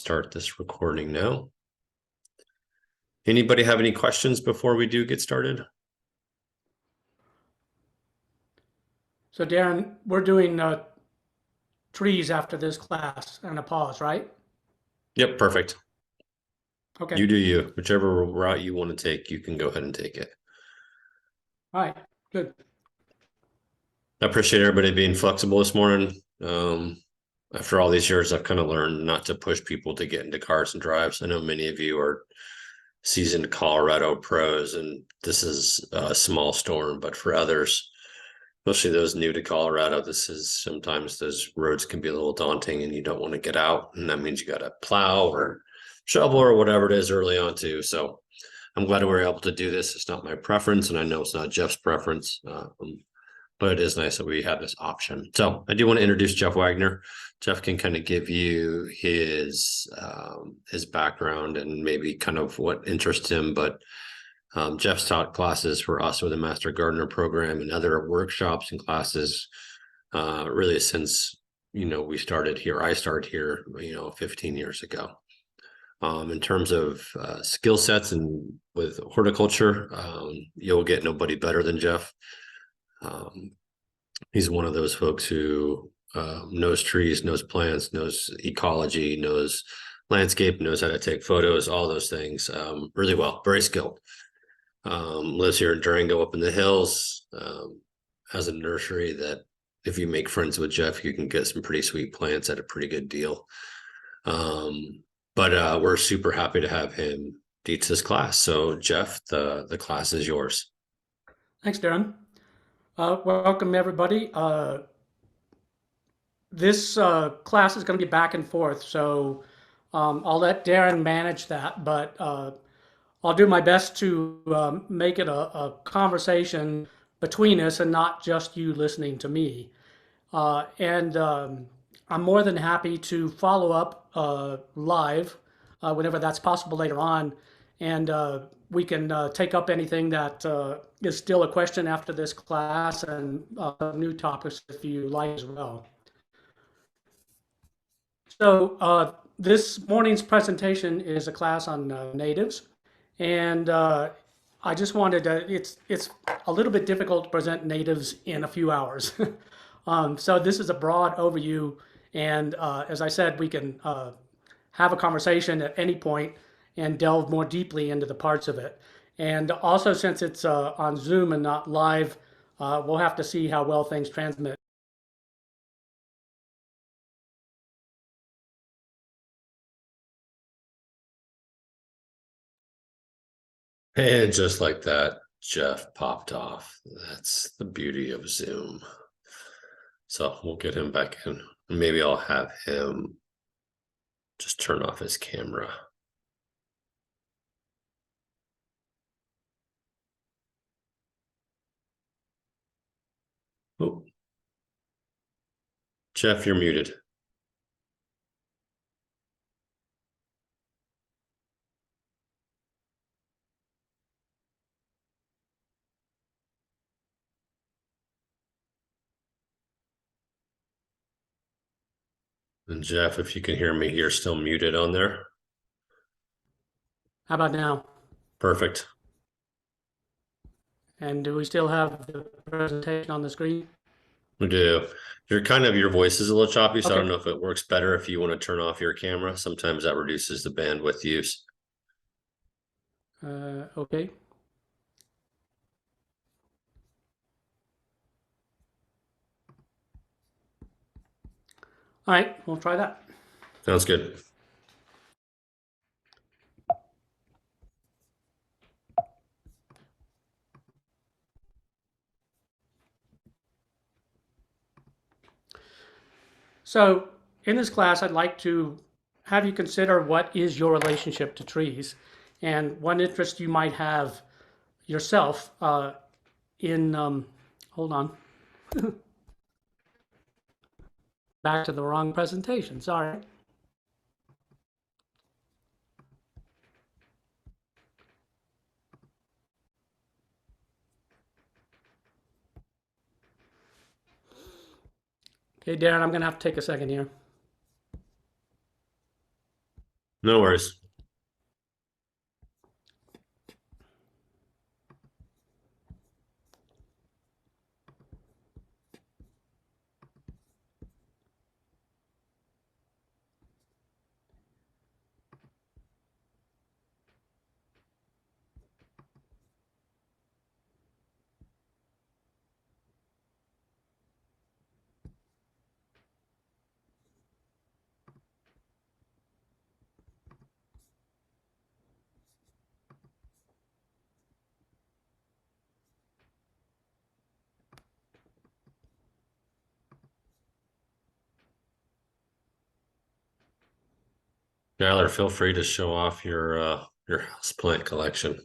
start this recording now. Anybody have any questions before we do get started? So Darren, we're doing trees after this class and a pause, right? Yep, perfect. Okay. You do you. Whichever route you want to take, you can go ahead and take it. All right. Good. I appreciate everybody being flexible this morning. After all these years, I've kind of learned not to push people to get into cars and drives. I know many of you are seasoned Colorado pros, and this is a small storm, but for others, especially those new to Colorado, this is sometimes those roads can be a little daunting and you don't want to get out. And that means you got to plow or shovel or whatever it is early on too. So I'm glad we were able to do this. It's not my preference, and I know it's not Jeff's preference, but it is nice that we have this option. So I do want to introduce Jeff Wagner. Jeff can kind of give you his background and maybe kind of what interests him, but Jeff's taught classes for us with the Master Gardener program and other workshops and classes really since, we started here. I started here, 15 years ago. In terms of skill sets and with horticulture, you'll get nobody better than Jeff. He's one of those folks who knows trees, knows plants, knows ecology, knows landscape, knows how to take photos, all those things really well, very skilled. Lives here in Durango up in the hills, has a nursery that if you make friends with Jeff, you can get some pretty sweet plants at a pretty good deal. But we're super happy to have him teach this class. So Jeff, the class is yours. Thanks, Darren. Welcome, everybody. This class is going to be back and forth, so I'll let Darren manage that, but I'll do my best to make it a conversation between us and not just you listening to me. And I'm more than happy to follow up live whenever that's possible later on. And we can take up anything that is still a question after this class and new topics if you like as well. So this morning's presentation is a class on natives. And I just wanted to, it's a little bit difficult to present natives in a few hours. So this is a broad overview. And as I said, we can have a conversation at any point and delve more deeply into the parts of it. And also, since it's on Zoom and not live, we'll have to see how well things transmit. And just like that, Jeff popped off. That's the beauty of Zoom. So we'll get him back in. Maybe I'll have him just turn off his camera. Oh, Jeff, you're muted. And Jeff, if you can hear me, you're still muted on there. How about now? Perfect. And do we still have the presentation on the screen? We do. Your voice is a little choppy, so I don't Okay. know if it works better if you want to turn off your camera. Sometimes that reduces the bandwidth use. Okay. All right, we'll try that. Sounds good. So in this class, I'd like to have you consider what is your relationship to trees and what interest you might have yourself in, hold on, back to the wrong presentation, sorry. Okay, Darren, I'm gonna have to take a second here. No worries. Tyler, feel free to show off your house plant collection.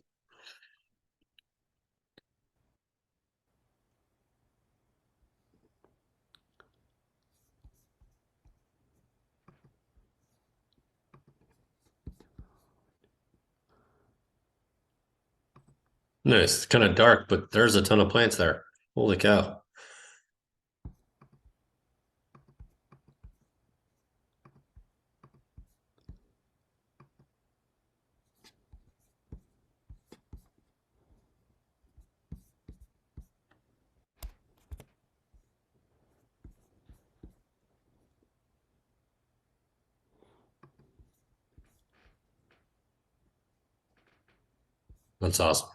Nice. It's kind of dark, but there's a ton of plants there. Holy cow. That's awesome.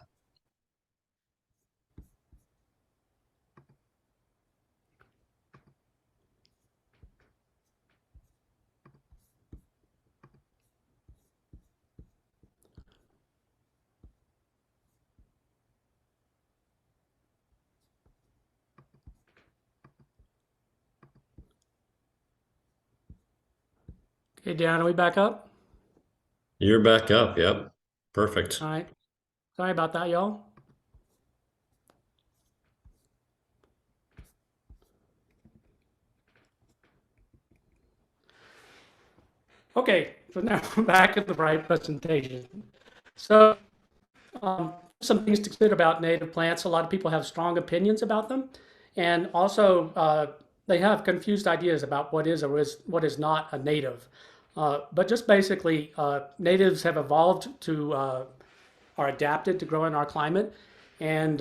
Okay, Darren, are we back up? You're back up. Yep. Perfect. All right. Sorry about that, y'all. Okay, so now we're back at the right presentation. So, some things to consider about native plants. A lot of people have strong opinions about them, and also they have confused ideas about what is or what is not a native. But just basically, natives have evolved to are adapted to grow in our climate, and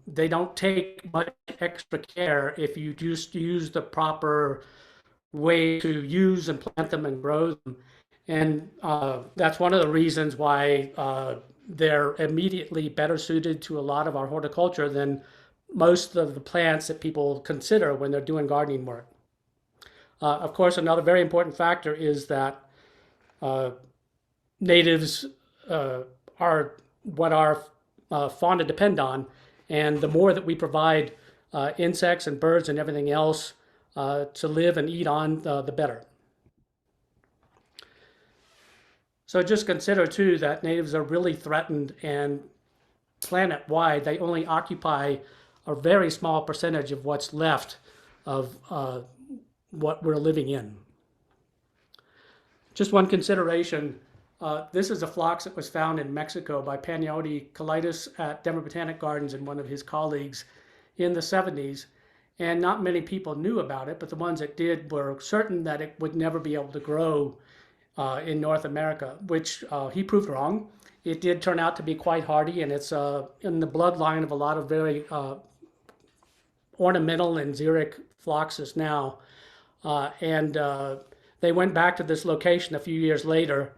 they don't take much extra care if you just use the proper way to use and plant them and grow them. And that's one of the reasons why they're immediately better suited to a lot of our horticulture than most of the plants that people consider when they're doing gardening work. Of course, another very important factor is that uh, natives uh, are what our fauna depend on, and the more that we provide insects and birds and everything else to live and eat on, the better. So just consider too that natives are really threatened, and planet wide they only occupy a very small percentage of what's left of what we're living in. Just one consideration. This is a phlox that was found in Mexico by Panayotis Kalidas at Denver Botanic Gardens and one of his colleagues in the 70s. And not many people knew about it, but the ones that did were certain that it would never be able to grow in North America, which he proved wrong. It did turn out to be quite hardy, and it's in the bloodline of a lot of very ornamental and xeric phloxes now. And they went back to this location a few years later,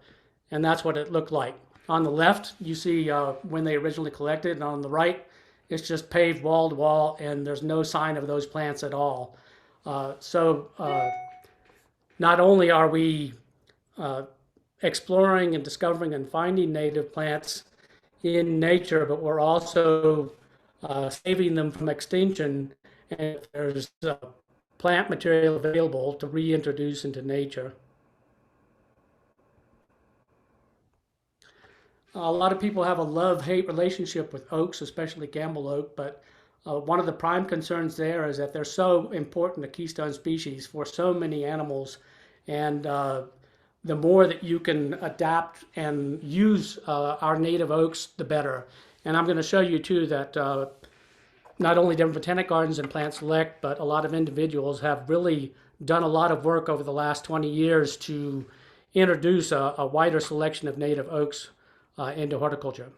and that's what it looked like. On the left, you see when they originally collected, and on the right, it's just paved wall to wall, and there's no sign of those plants at all. So not only are we exploring and discovering and finding native plants in nature, but we're also saving them from extinction. And there's plant material available to reintroduce into nature. A lot of people have a love-hate relationship with oaks, especially Gamble oak, but one of the prime concerns there is that they're so important, a keystone species for so many animals, and the more that you can adapt and use our native oaks, the better. And I'm going to show you too that not only Denver Botanic Gardens and Plant Select, but a lot of individuals have really done a lot of work over the last 20 years to introduce a wider selection of native oaks into horticulture.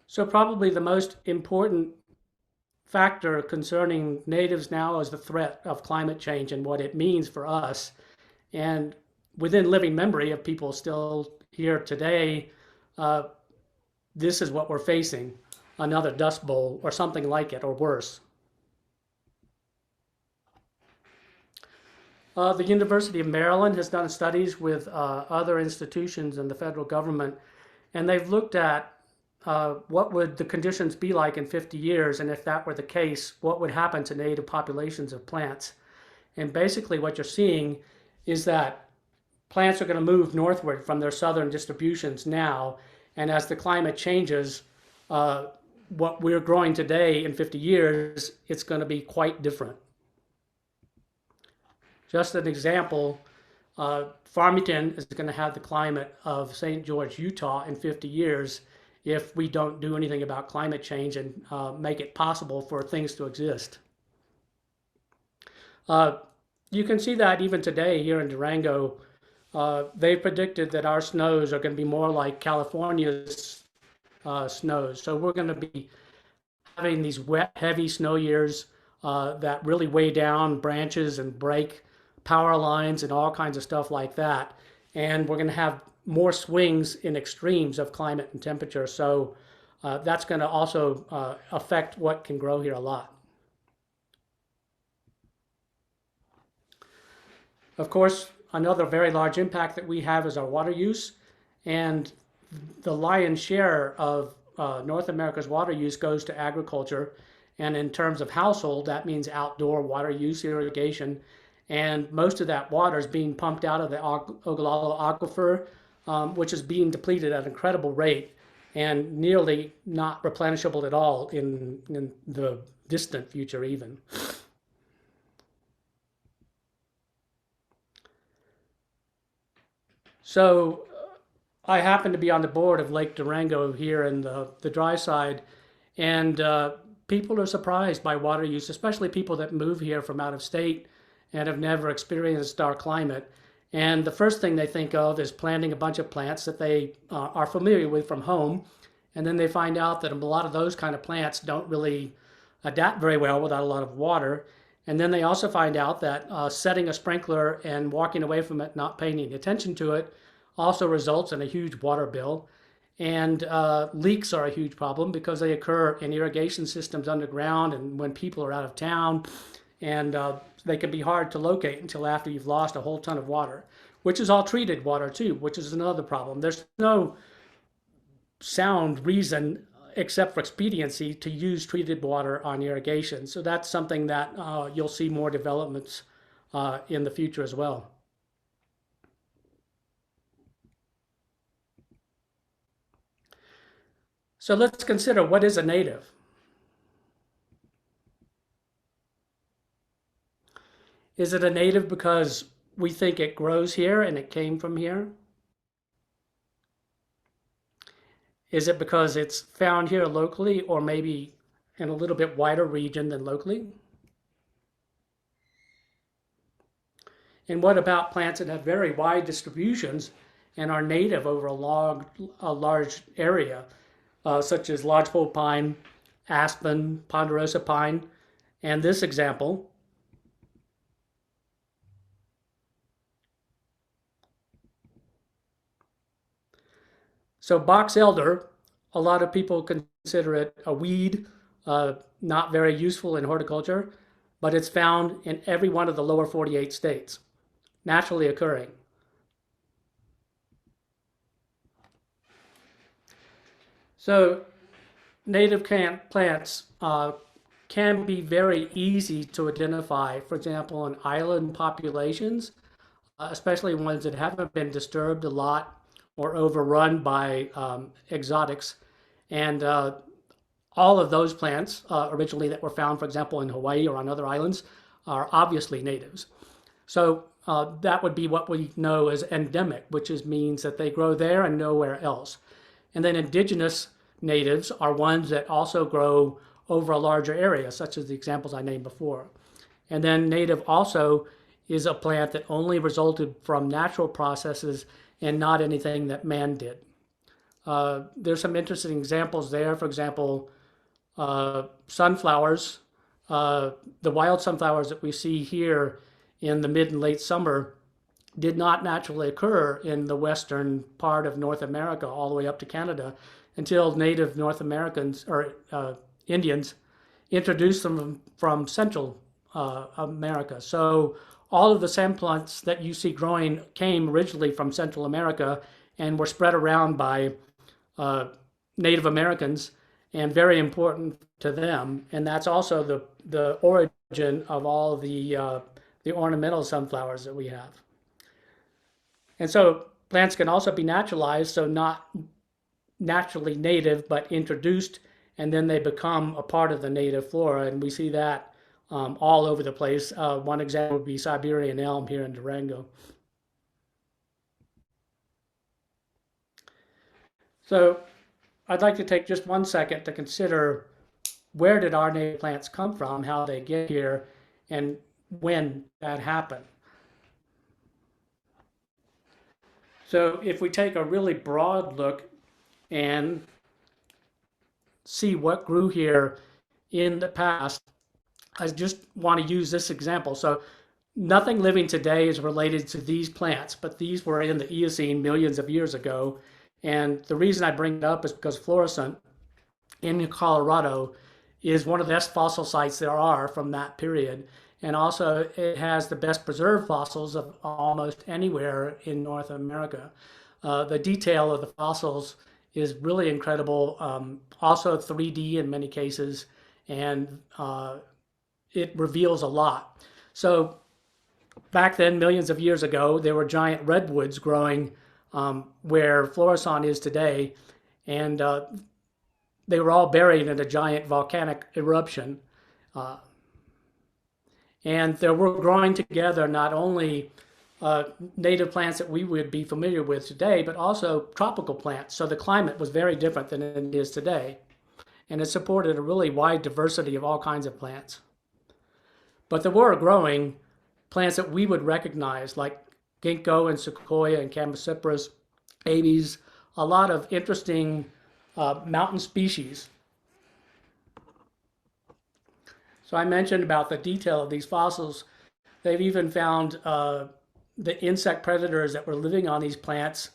So probably the most important factor concerning natives now is the threat of climate change and what it means for us. And within living memory of people still here today, uh, this is what we're facing, another Dust Bowl or something like it or worse. The University of Maryland has done studies with other institutions in the federal government, and they've looked at what would the conditions be like in 50 years, and if that were the case, what would happen to native populations of plants. And basically what you're seeing is that plants are going to move northward from their southern distributions now, and as the climate changes, what we're growing today in 50 years, it's going to be quite different. Just an example, Farmington is going to have the climate of St. George, Utah in 50 years if we don't do anything about climate change and make it possible for things to exist. You can see that even today here in Durango, they predicted that our snows are going to be more like California's snows. So we're going to be having these wet, heavy snow years that really weigh down branches and break power lines and all kinds of stuff like that. And we're going to have more swings in extremes of climate and temperature. So that's going to also affect what can grow here a lot. Of course, another very large impact that we have is our water use. And the lion's share of North America's water use goes to agriculture. And in terms of household, that means outdoor water use, irrigation. And most of that water is being pumped out of the Ogallala Aquifer, which is being depleted at an incredible rate and nearly not replenishable at all in the distant future even. So I happen to be on the board of Lake Durango here in the dry side, and people are surprised by water use, especially people that move here from out of state and have never experienced our climate. And the first thing they think of is planting a bunch of plants that they are familiar with from home. And then they find out that a lot of those kind of plants don't really adapt very well without a lot of water. And then they also find out that setting a sprinkler and walking away from it, not paying any attention to it, also results in a huge water bill. And leaks are a huge problem because they occur in irrigation systems underground and when people are out of town. And they can be hard to locate until after you've lost a whole ton of water, which is all treated water too, which is another problem. There's no sound reason except for expediency to use treated water on irrigation. So that's something that you'll see more developments in the future as well. So let's consider, what is a native? Is it a native because we think it grows here and it came from here? Is it because it's found here locally or maybe in a little bit wider region than locally? And what about plants that have very wide distributions and are native over a large area, such as lodgepole pine, aspen, ponderosa pine, and this example, so box elder, a lot of people consider it a weed, not very useful in horticulture, but it's found in every one of the lower 48 states, naturally occurring. So native plants can be very easy to identify, for example, in island populations, especially ones that haven't been disturbed a lot or overrun by exotics. And all of those plants originally that were found, for example, in Hawaii or on other islands, are obviously natives. So that would be what we know as endemic, which means that they grow there and nowhere else. And then indigenous natives are ones that also grow over a larger area, such as the examples I named before. And then native also is a plant that only resulted from natural processes and not anything that man did. There's some interesting examples there. For example, sunflowers, the wild sunflowers that we see here in the mid and late summer did not naturally occur in the western part of North America all the way up to Canada until native North Americans or Indians introduced them from Central America. So all of the sand plants that you see growing came originally from Central America and were spread around by Native Americans and very important to them. And that's also the origin of all the ornamental sunflowers that we have. And so plants can also be naturalized, so not naturally native, but introduced, and then they become a part of the native flora. And we see that all over the place. One example would be Siberian elm here in Durango. So I'd like to take just 1 second to consider where did our native plants come from, how they get here, and when that happened. So if we take a really broad look and see what grew here in the past, I just want to use this example. So nothing living today is related to these plants, but these were in the Eocene millions of years ago. And the reason I bring it up is because Florissant in Colorado is one of the best fossil sites there are from that period. And also it has the best preserved fossils of almost anywhere in North America. The detail of the fossils is really incredible, also 3D in many cases, and it reveals a lot. So back then, millions of years ago, there were giant redwoods growing where Florissant is today, and they were all buried in a giant volcanic eruption. And they were growing together not only native plants that we would be familiar with today, but also tropical plants. So the climate was very different than it is today. And it supported a really wide diversity of all kinds of plants. But there were growing plants that we would recognize, like ginkgo and sequoia and Chamaecyparis, abies, a lot of interesting mountain species. So I mentioned about the detail of these fossils. They've even found the insect predators that were living on these plants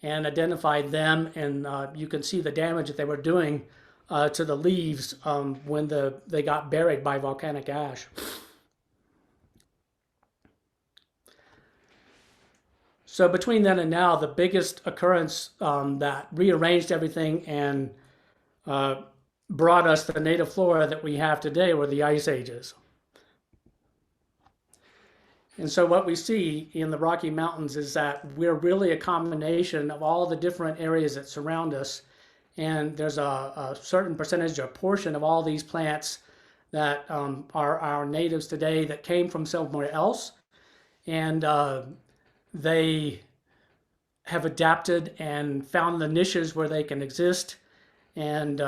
and identified them, and you can see the damage that they were doing to the leaves when they got buried by volcanic ash. So between then and now, the biggest occurrence that rearranged everything and brought us the native flora that we have today were the ice ages. And so what we see in the Rocky Mountains is that we're really a combination of all the different areas that surround us. And there's a certain percentage or portion of all these plants that are our natives today that came from somewhere else. And they have adapted and found the niches where they can exist. And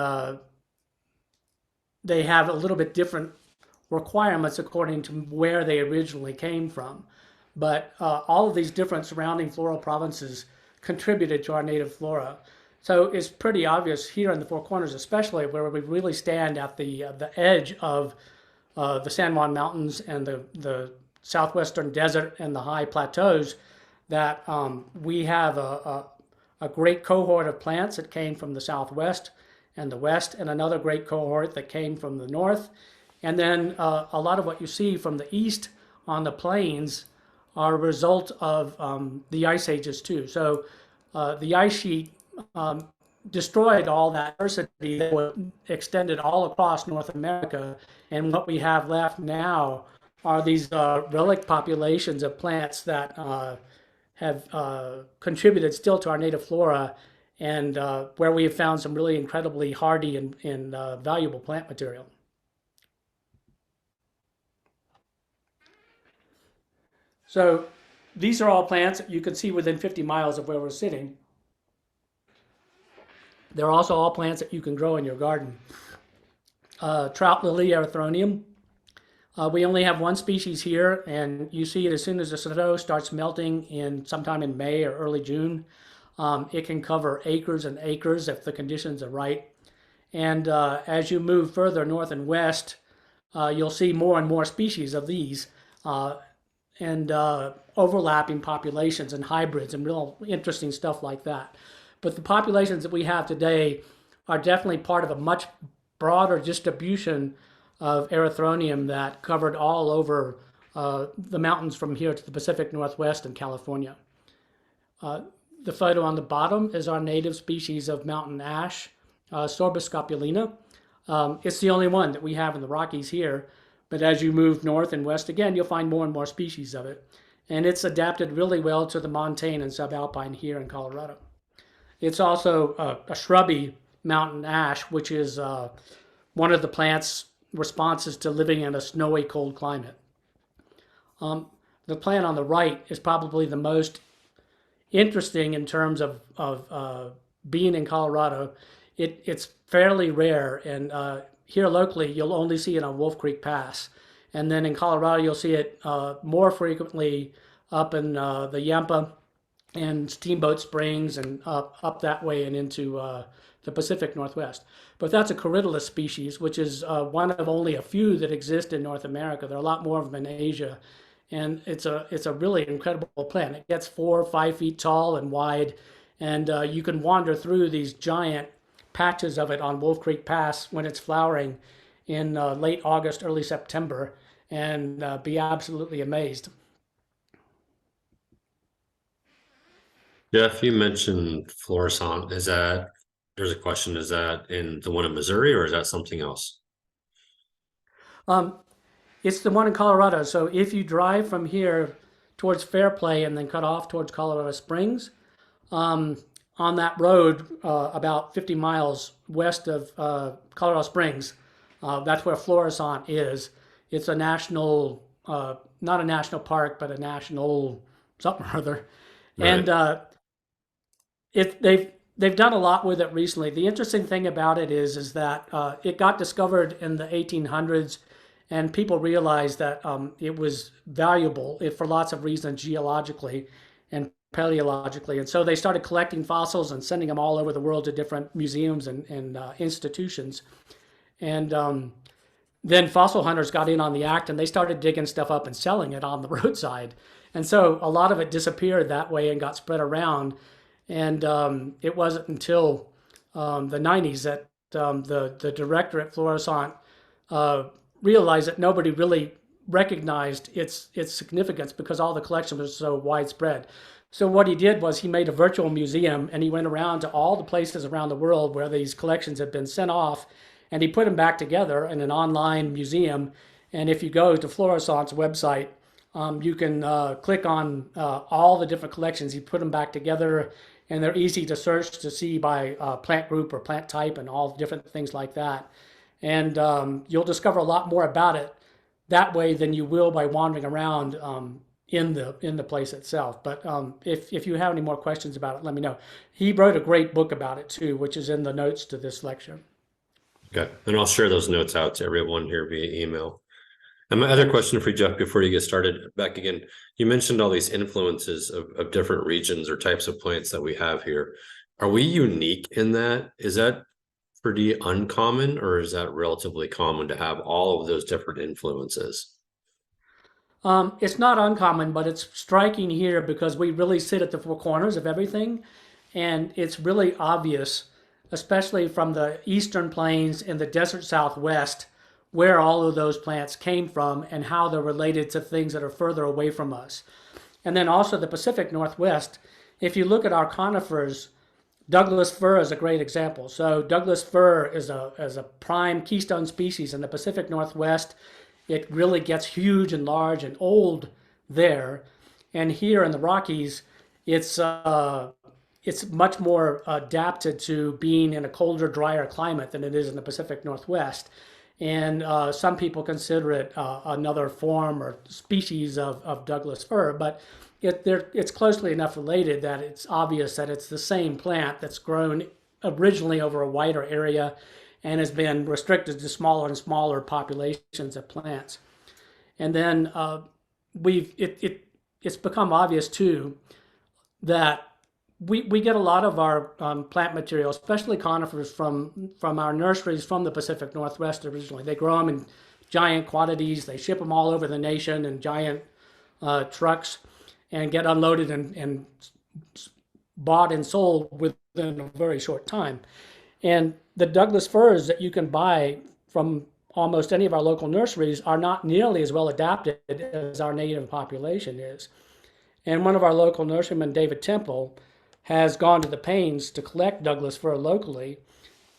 they have a little bit different requirements according to where they originally came from. But all of these different surrounding floral provinces contributed to our native flora. So it's pretty obvious here in the Four Corners, especially where we really stand at the edge of the San Juan Mountains and the southwestern desert and the high plateaus, that we have a great cohort of plants that came from the southwest and the west, and another great cohort that came from the north. And then a lot of what you see from the east on the plains are a result of the ice ages too. So the ice sheet destroyed all that diversity that was extended all across North America. And what we have left now are these relic populations of plants that have contributed still to our native flora, and where we have found some really incredibly hardy and valuable plant material. So these are all plants that you can see within 50 miles of where we're sitting. They're also all plants that you can grow in your garden. trout lily erythronium. We only have one species here, and you see it as soon as the snow starts melting in sometime in May or early June. It can cover acres and acres if the conditions are right. And as you move further north and west, you'll see more and more species of these uh, and overlapping populations and hybrids and real interesting stuff like that. But the populations that we have today are definitely part of a much broader distribution of erythronium that covered all over the mountains from here to the Pacific Northwest and California. The photo on the bottom is our native species of mountain ash, Sorbus scopulina. It's the only one that we have in the Rockies here, but as you move north and west again, you'll find more and more species of it. And it's adapted really well to the montane and subalpine here in Colorado. It's also a shrubby mountain ash, which is one of the plant's responses to living in a snowy, cold climate. The plant on the right is probably the most interesting in terms of being in Colorado. It's fairly rare, and here locally you'll only see it on Wolf Creek Pass, and then in Colorado you'll see it more frequently up in the Yampa and Steamboat Springs and up that way and into the Pacific Northwest. But that's a corydalus species, which is one of only a few that exist in North America. There are a lot more of them in Asia, and it's a really incredible plant. It gets 4 or 5 feet tall and wide, and you can wander through these giant patches of it on Wolf Creek Pass when it's flowering in late August, early September, and be absolutely amazed. Jeff, you mentioned Florissant. There's a question, is that in the one in Missouri or is that something else? Um, it's the one in Colorado. So if you drive from here towards Fairplay and then cut off towards Colorado Springs, um, on that road, about 50 miles west of Colorado Springs, that's where Florissant is. It's a national, not a national park, but a national something or other. And Right. they've done a lot with it recently. The interesting thing about it is that it got discovered in the 1800s, and people realized that it was valuable for lots of reasons geologically and paleologically. And so they started collecting fossils and sending them all over the world to different museums and institutions. And then fossil hunters got in on the act and they started digging stuff up and selling it on the roadside. And so a lot of it disappeared that way and got spread around. And it wasn't until the 90s that the director at Florissant realized that nobody really recognized its significance because all the collection was so widespread. So what he did was he made a virtual museum and he went around to all the places around the world where these collections had been sent off, and he put them back together in an online museum. And if you go to Florissant's website, you can click on all the different collections. He put them back together, and they're easy to search to see by plant group or plant type and all different things like that. And you'll discover a lot more about it that way than you will by wandering around in the place itself. But if you have any more questions about it, let me know. He wrote a great book about it too, which is in the notes to this lecture. Okay. And I'll share those notes out to everyone here via email. And my other question for you, Jeff, before you get started back again, you mentioned all these influences of different regions or types of plants that we have here. Are we unique in that? Is that pretty uncommon, or is that relatively common to have all of those different influences? It's not uncommon, but it's striking here because we really sit at the four corners of everything, and it's really obvious, especially from the eastern plains and the desert southwest, where all of those plants came from and how they're related to things that are further away from us. And then also the Pacific Northwest. If you look at our conifers, Douglas fir is a great example. So Douglas fir is a prime keystone species in the Pacific Northwest. It really gets huge and large and old there. And here in the Rockies, it's much more adapted to being in a colder, drier climate than it is in the Pacific Northwest. And some people consider it another form or species of Douglas fir, but it's closely enough related that it's obvious that it's the same plant that's grown originally over a wider area and has been restricted to smaller and smaller populations of plants. And then it's become obvious too that we get a lot of our plant material, especially conifers, from our nurseries from the Pacific Northwest originally. They grow them in giant quantities. They ship them all over the nation in giant trucks and get unloaded and bought and sold within a very short time. And the Douglas firs that you can buy from almost any of our local nurseries are not nearly as well adapted as our native population is. And one of our local nurserymen, David Temple, has gone to the pains to collect Douglas fir locally,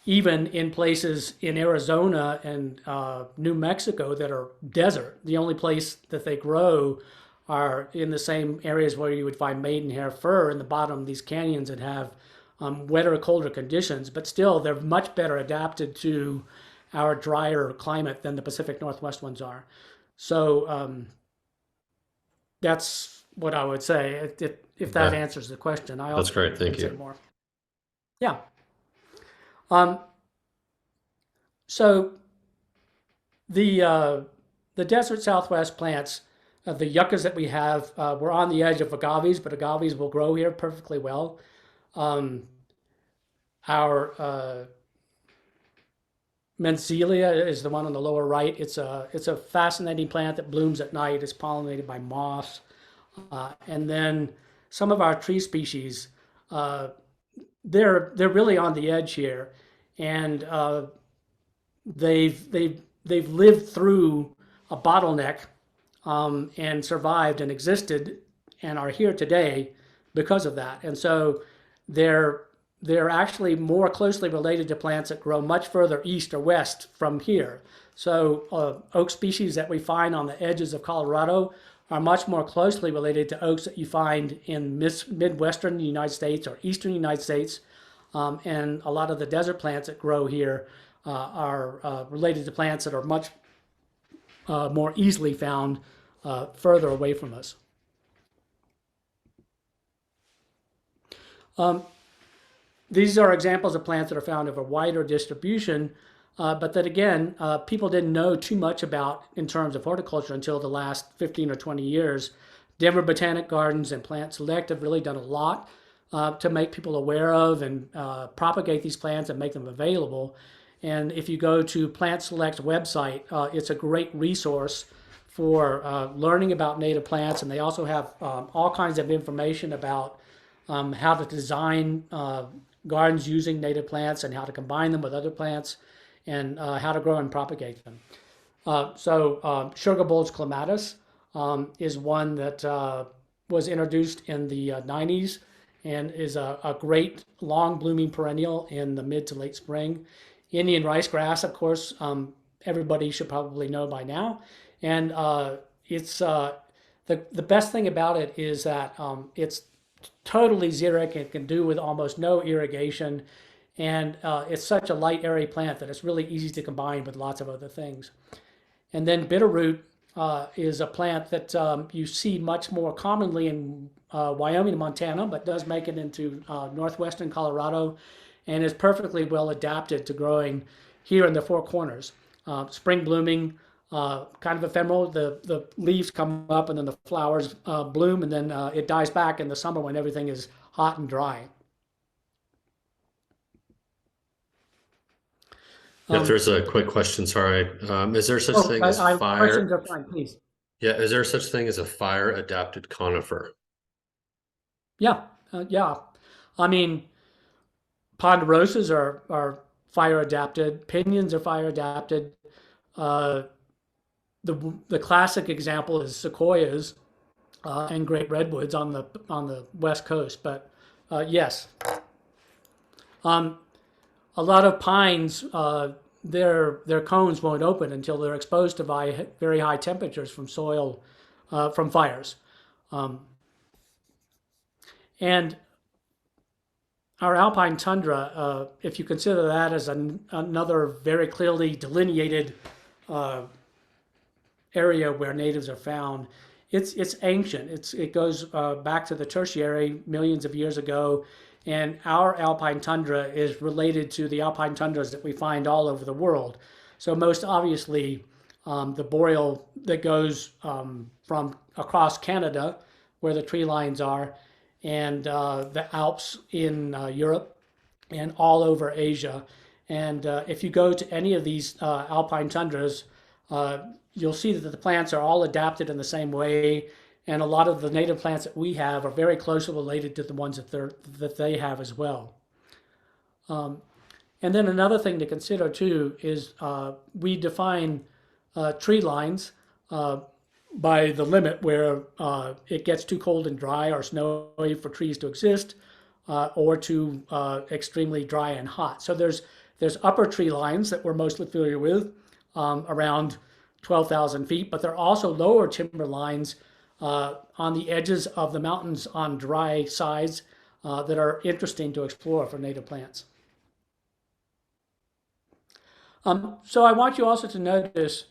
even in places in Arizona and New Mexico that are desert. The only place that they grow are in the same areas where you would find maidenhair fir in the bottom of these canyons that have wetter, colder conditions, but still they're much better adapted to our drier climate than the Pacific Northwest ones are. So that's what I would say. If that Yeah, answers the question, I that's also great. can Thank say you. more. Yeah. Um, so the desert Southwest plants, the yuccas that we have, we're on the edge of agaves, but agaves will grow here perfectly well. Um, our Menzelia is the one on the lower right. It's a fascinating plant that blooms at night. It's pollinated by moths, and then some of our tree species. Uh, they're really on the edge here, and they've lived through a bottleneck and survived and existed and are here today because of that. And so they're they're actually more closely related to plants that grow much further east or west from here. So oak species that we find on the edges of Colorado are much more closely related to oaks that you find in Midwestern United States or Eastern United States. And a lot of the desert plants that grow here are related to plants that are much more easily found further away from us. These are examples of plants that are found of a wider distribution, but that again, people didn't know too much about in terms of horticulture until the last 15 or 20 years. Denver Botanic Gardens and Plant Select have really done a lot to make people aware of and propagate these plants and make them available. And if you go to Plant Select's website, it's a great resource for learning about native plants. And they also have all kinds of information about how to design gardens using native plants and how to combine them with other plants and how to grow and propagate them. Sugar Bulge clematis is one that was introduced in the 90s and is a great long blooming perennial in the mid to late spring. Indian rice grass, of course, everybody should probably know by now. And it's the best thing about it is that it's totally xeric. It can do with almost no irrigation. And it's such a light, airy plant that it's really easy to combine with lots of other things. And then bitterroot is a plant that you see much more commonly in Wyoming and Montana, but does make it into northwestern Colorado and is perfectly well adapted to growing here in the Four Corners. Spring blooming, kind of ephemeral. The leaves come up and then the flowers bloom and then it dies back in the summer when everything is hot and dry. If there's a quick question, sorry. Is there such thing as Questions fire? are fine, please. Yeah, is there such thing as a fire adapted conifer? Yeah, yeah. I mean, ponderosas are fire adapted. Pinions are fire adapted. Uh, the classic example is sequoias and great redwoods on the west coast. But yes, a lot of pines, their cones won't open until they're exposed to very high temperatures from soil from fires. And our alpine tundra, if you consider that as another very clearly delineated area where natives are found, it's ancient. It goes back to the tertiary millions of years ago, And our alpine tundra is related to the alpine tundras that we find all over the world. So most obviously, the boreal that goes from across Canada, where the tree lines are, and the Alps in Europe, and all over Asia. And if you go to any of these alpine tundras, uh, you'll see that the plants are all adapted in the same way. And a lot of the native plants that we have are very closely related to the ones that they have as well. And then another thing to consider too is we define tree lines by the limit where it gets too cold and dry or snowy for trees to exist, or too extremely dry and hot. So there's upper tree lines that we're mostly familiar with around 12,000 feet, but there are also lower timber lines on the edges of the mountains on dry sides that are interesting to explore for native plants. So I want you also to notice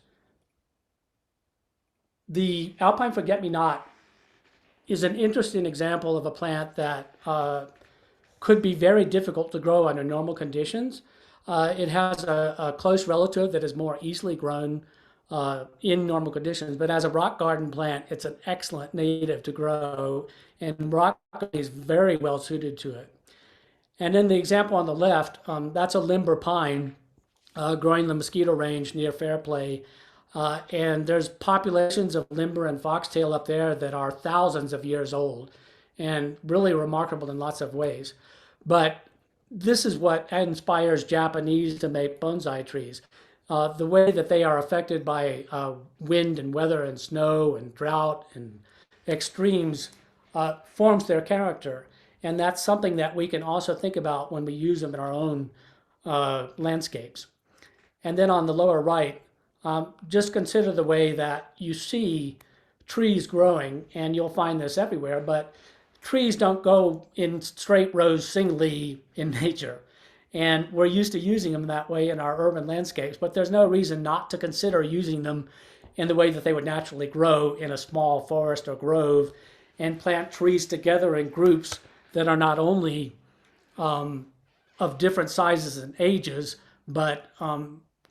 the alpine forget-me-not is an interesting example of a plant that could be very difficult to grow under normal conditions. It has a close relative that is more easily grown in normal conditions, but as a rock garden plant, it's an excellent native to grow, and rock garden is very well suited to it. And then the example on the left, that's a limber pine growing the mosquito range near Fairplay. And there's populations of limber and foxtail up there that are thousands of years old and really remarkable in lots of ways. But this is what inspires Japanese to make bonsai trees. The way that they are affected by wind and weather and snow and drought and extremes forms their character. And that's something that we can also think about when we use them in our own landscapes. And then on the lower right, just consider the way that you see trees growing, and you'll find this everywhere, but trees don't go in straight rows singly in nature. And we're used to using them that way in our urban landscapes, but there's no reason not to consider using them in the way that they would naturally grow in a small forest or grove, and plant trees together in groups that are not only of different sizes and ages, but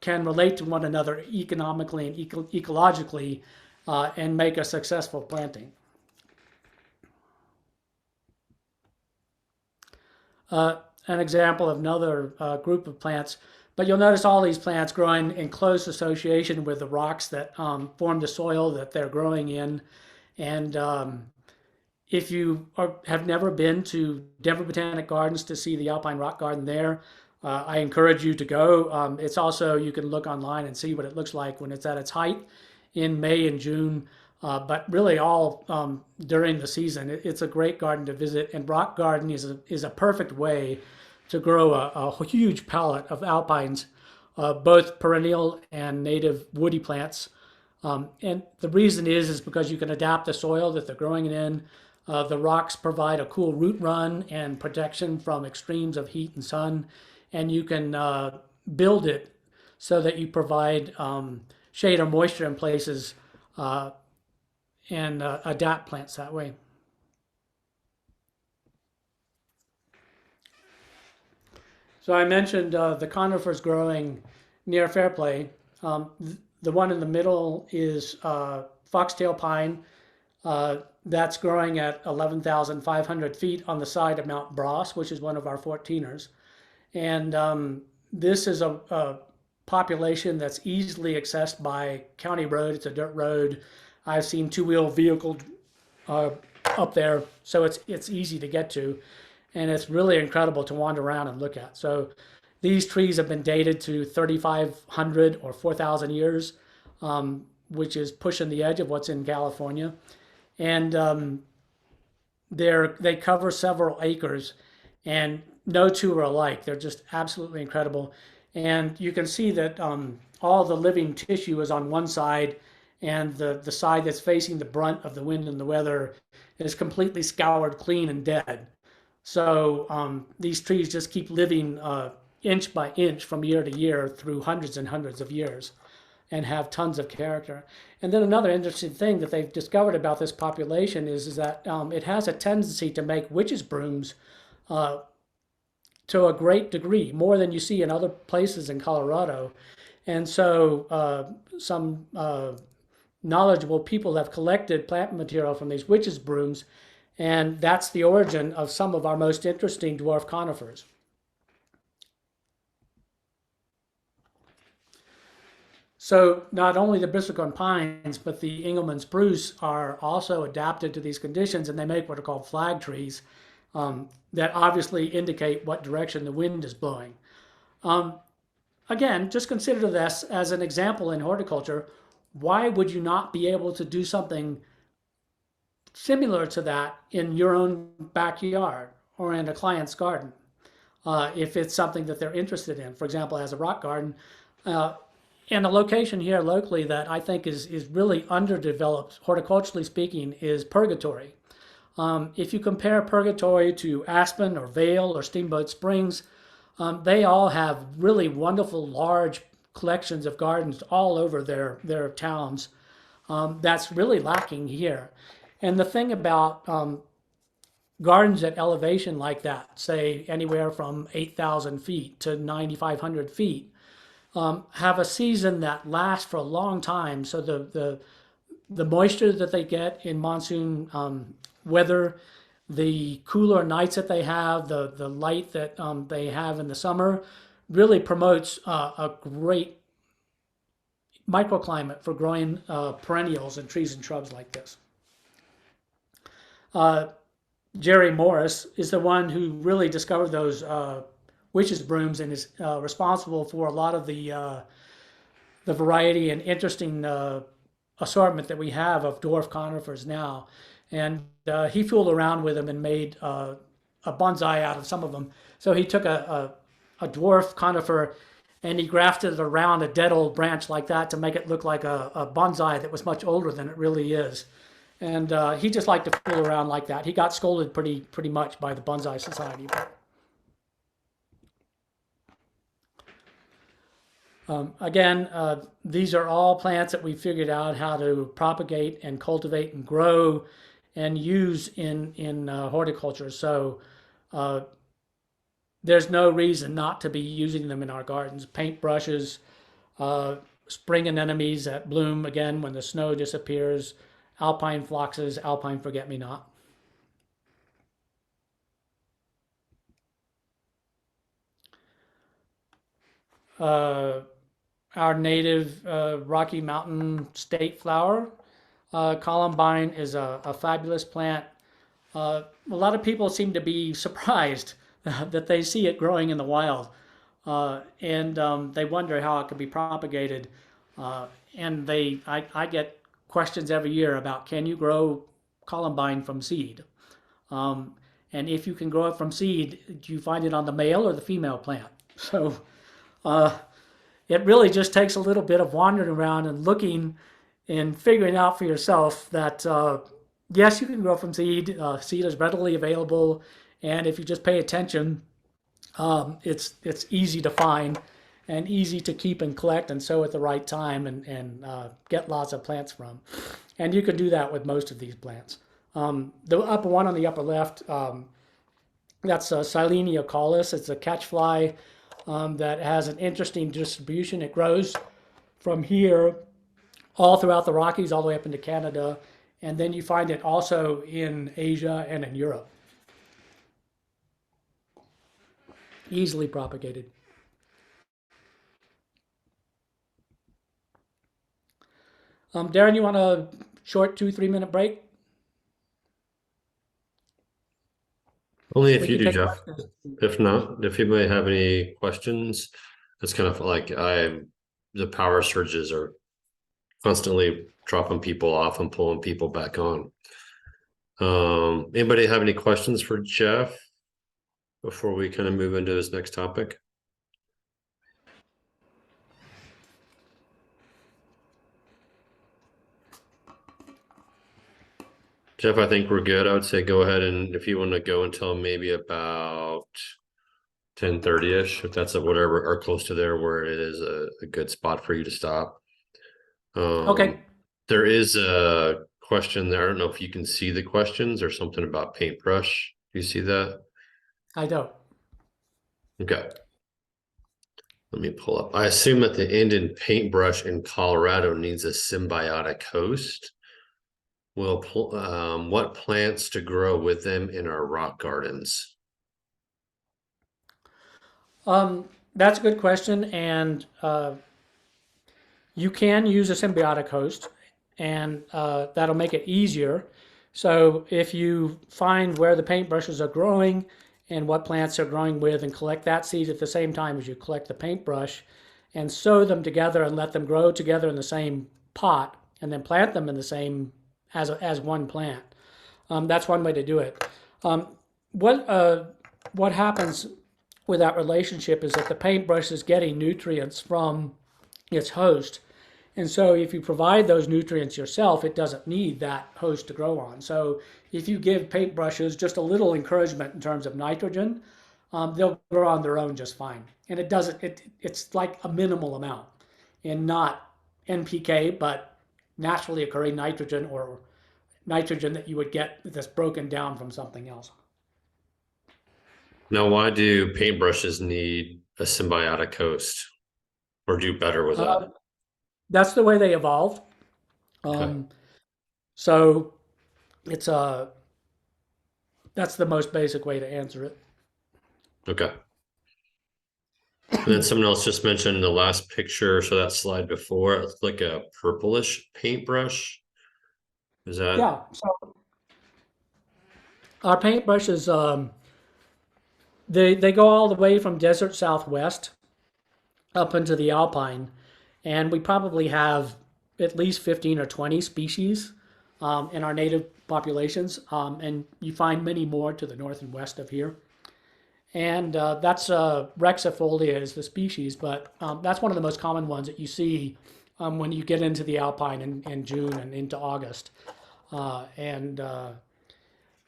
can relate to one another economically and ecologically and make a successful planting. An example of another group of plants, but you'll notice all these plants growing in close association with the rocks that form the soil that they're growing in. And if you have never been to Denver Botanic Gardens to see the Alpine Rock Garden there, I encourage you to go. It's also, you can look online and see what it looks like when it's at its height in May and June, but really all during the season. It's a great garden to visit, and rock garden is a perfect way to grow a huge palette of alpines, both perennial and native woody plants. And the reason is because you can adapt the soil that they're growing in. The rocks provide a cool root run and protection from extremes of heat and sun, and you can build it so that you provide shade or moisture in places and adapt plants that way. So I mentioned the conifers growing near Fairplay. The one in the middle is foxtail pine. That's growing at 11,500 feet on the side of Mount Bras, which is one of our 14ers. And this is a population that's easily accessed by county road. It's a dirt road. I've seen two-wheel vehicle up there, so it's easy to get to, and it's really incredible to wander around and look at. So these trees have been dated to 3,500 or 4,000 years, which is pushing the edge of what's in California. And they cover several acres, and no two are alike. They're just absolutely incredible. And you can see that all the living tissue is on one side, and the side that's facing the brunt of the wind and the weather is completely scoured clean and dead. So these trees just keep living inch by inch from year to year through hundreds and hundreds of years, and have tons of character. And then another interesting thing that they've discovered about this population is that it has a tendency to make witches' brooms to a great degree, more than you see in other places in Colorado. And so some knowledgeable people have collected plant material from these witches' brooms, and that's the origin of some of our most interesting dwarf conifers. So not only the Bristlecone pines, but the Engelmann spruce are also adapted to these conditions, and they make what are called flag trees that obviously indicate what direction the wind is blowing. Again, just consider this as an example in horticulture. Why would you not be able to do something similar to that in your own backyard or in a client's garden if it's something that they're interested in? For example, as a rock garden, and a location here locally that I think is really underdeveloped, horticulturally speaking, is Purgatory. If you compare Purgatory to Aspen or Vail or Steamboat Springs, they all have really wonderful large collections of gardens all over their towns. That's really lacking here. And the thing about gardens at elevation like that, say anywhere from 8,000 feet to 9,500 feet, have a season that lasts for a long time. So the moisture that they get in monsoon weather, the cooler nights that they have, the light that they have in the summer, really promotes a great microclimate for growing perennials and trees and shrubs like this. Jerry Morris is the one who really discovered those witches' brooms and is responsible for a lot of the variety and interesting assortment that we have of dwarf conifers now. And he fooled around with them and made a bonsai out of some of them. So he took a dwarf conifer and he grafted it around a dead old branch like that to make it look like a bonsai that was much older than it really is. And he just liked to fool around like that. He got scolded pretty much by the Bonsai Society. Again, these are all plants that we figured out how to propagate and cultivate and grow and use in horticulture. So there's no reason not to be using them in our gardens. Paintbrushes, spring anemones that bloom again when the snow disappears, alpine phloxes, alpine forget-me-not. Our native Rocky Mountain state flower, columbine, is a fabulous plant. A lot of people seem to be surprised that they see it growing in the wild, and they wonder how it could be propagated. I get questions every year about, can you grow columbine from seed? And if you can grow it from seed, do you find it on the male or the female plant? So it really just takes a little bit of wandering around and looking and figuring out for yourself that yes, you can grow from seed. Seed is readily available, and if you just pay attention, it's easy to find and easy to keep and collect and sow at the right time and get lots of plants from. And you can do that with most of these plants. The upper one on the upper left, that's Silenia caulis. It's a catchfly that has an interesting distribution. It grows from here all throughout the Rockies, all the way up into Canada. And then you find it also in Asia and in Europe. Easily propagated. Darren, you want a short 2-3 minute break? Only if you do, Jeff. If not, if anybody have any questions, it's kind of like the power surges are constantly dropping people off and pulling people back on. Anybody have any questions for Jeff before we kind of move into his next topic? Jeff, I think we're good. I would say go ahead, and if you want to go until maybe about 10:30ish, if that's whatever, or close to there where it is a good spot for you to stop. Okay. There is a question there. I don't know if you can see the questions or something about paintbrush. Do you see that? I don't. Okay. Let me pull up. I assume that the end in paintbrush in Colorado needs a symbiotic host. What plants to grow with them in our rock gardens? That's a good question, and you can use a symbiotic host, and that'll make it easier. So if you find where the paintbrushes are growing and what plants they're growing with, and collect that seed at the same time as you collect the paintbrush, and sow them together and let them grow together in the same pot, and then plant them in the same as one plant. That's one way to do it. Um, what uh, what happens with that relationship is that the paintbrush is getting nutrients from its host. And so if you provide those nutrients yourself, it doesn't need that host to grow on. So if you give paintbrushes just a little encouragement in terms of nitrogen, they'll grow on their own just fine. And it doesn't, it's like a minimal amount and not NPK, but naturally occurring nitrogen or nitrogen that you would get that's broken down from something else. Now, why do paintbrushes need a symbiotic host or do better with that? Uh, that's the way they evolved. Okay. Um, so it's that's the most basic way to answer it. Okay. And then someone else just mentioned the last picture. So that slide before, it's like a purplish paintbrush. Is that Yeah. So our paintbrushes, they go all the way from desert Southwest up into the Alpine, and we probably have at least 15 or 20 species in our native populations, and you find many more to the north and west of here. And that's Rexifolia is the species, but that's one of the most common ones that you see when you get into the Alpine in June and into August. And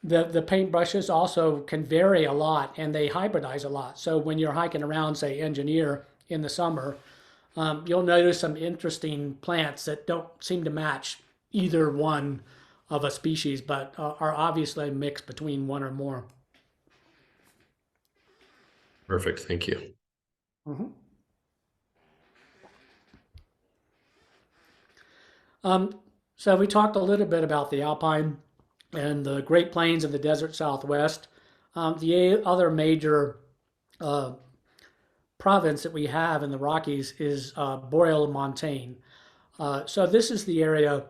the paintbrushes also can vary a lot, and they hybridize a lot. So when you're hiking around, say, Engineer in the summer, you'll notice some interesting plants that don't seem to match either one of a species, but are obviously a mix between one or more. perfect? Thank you. Mhm. Um, so we talked a little bit about the Alpine and the Great Plains of the desert Southwest. The other major uh, province that we have in the Rockies is Boreal Montane. So this is the area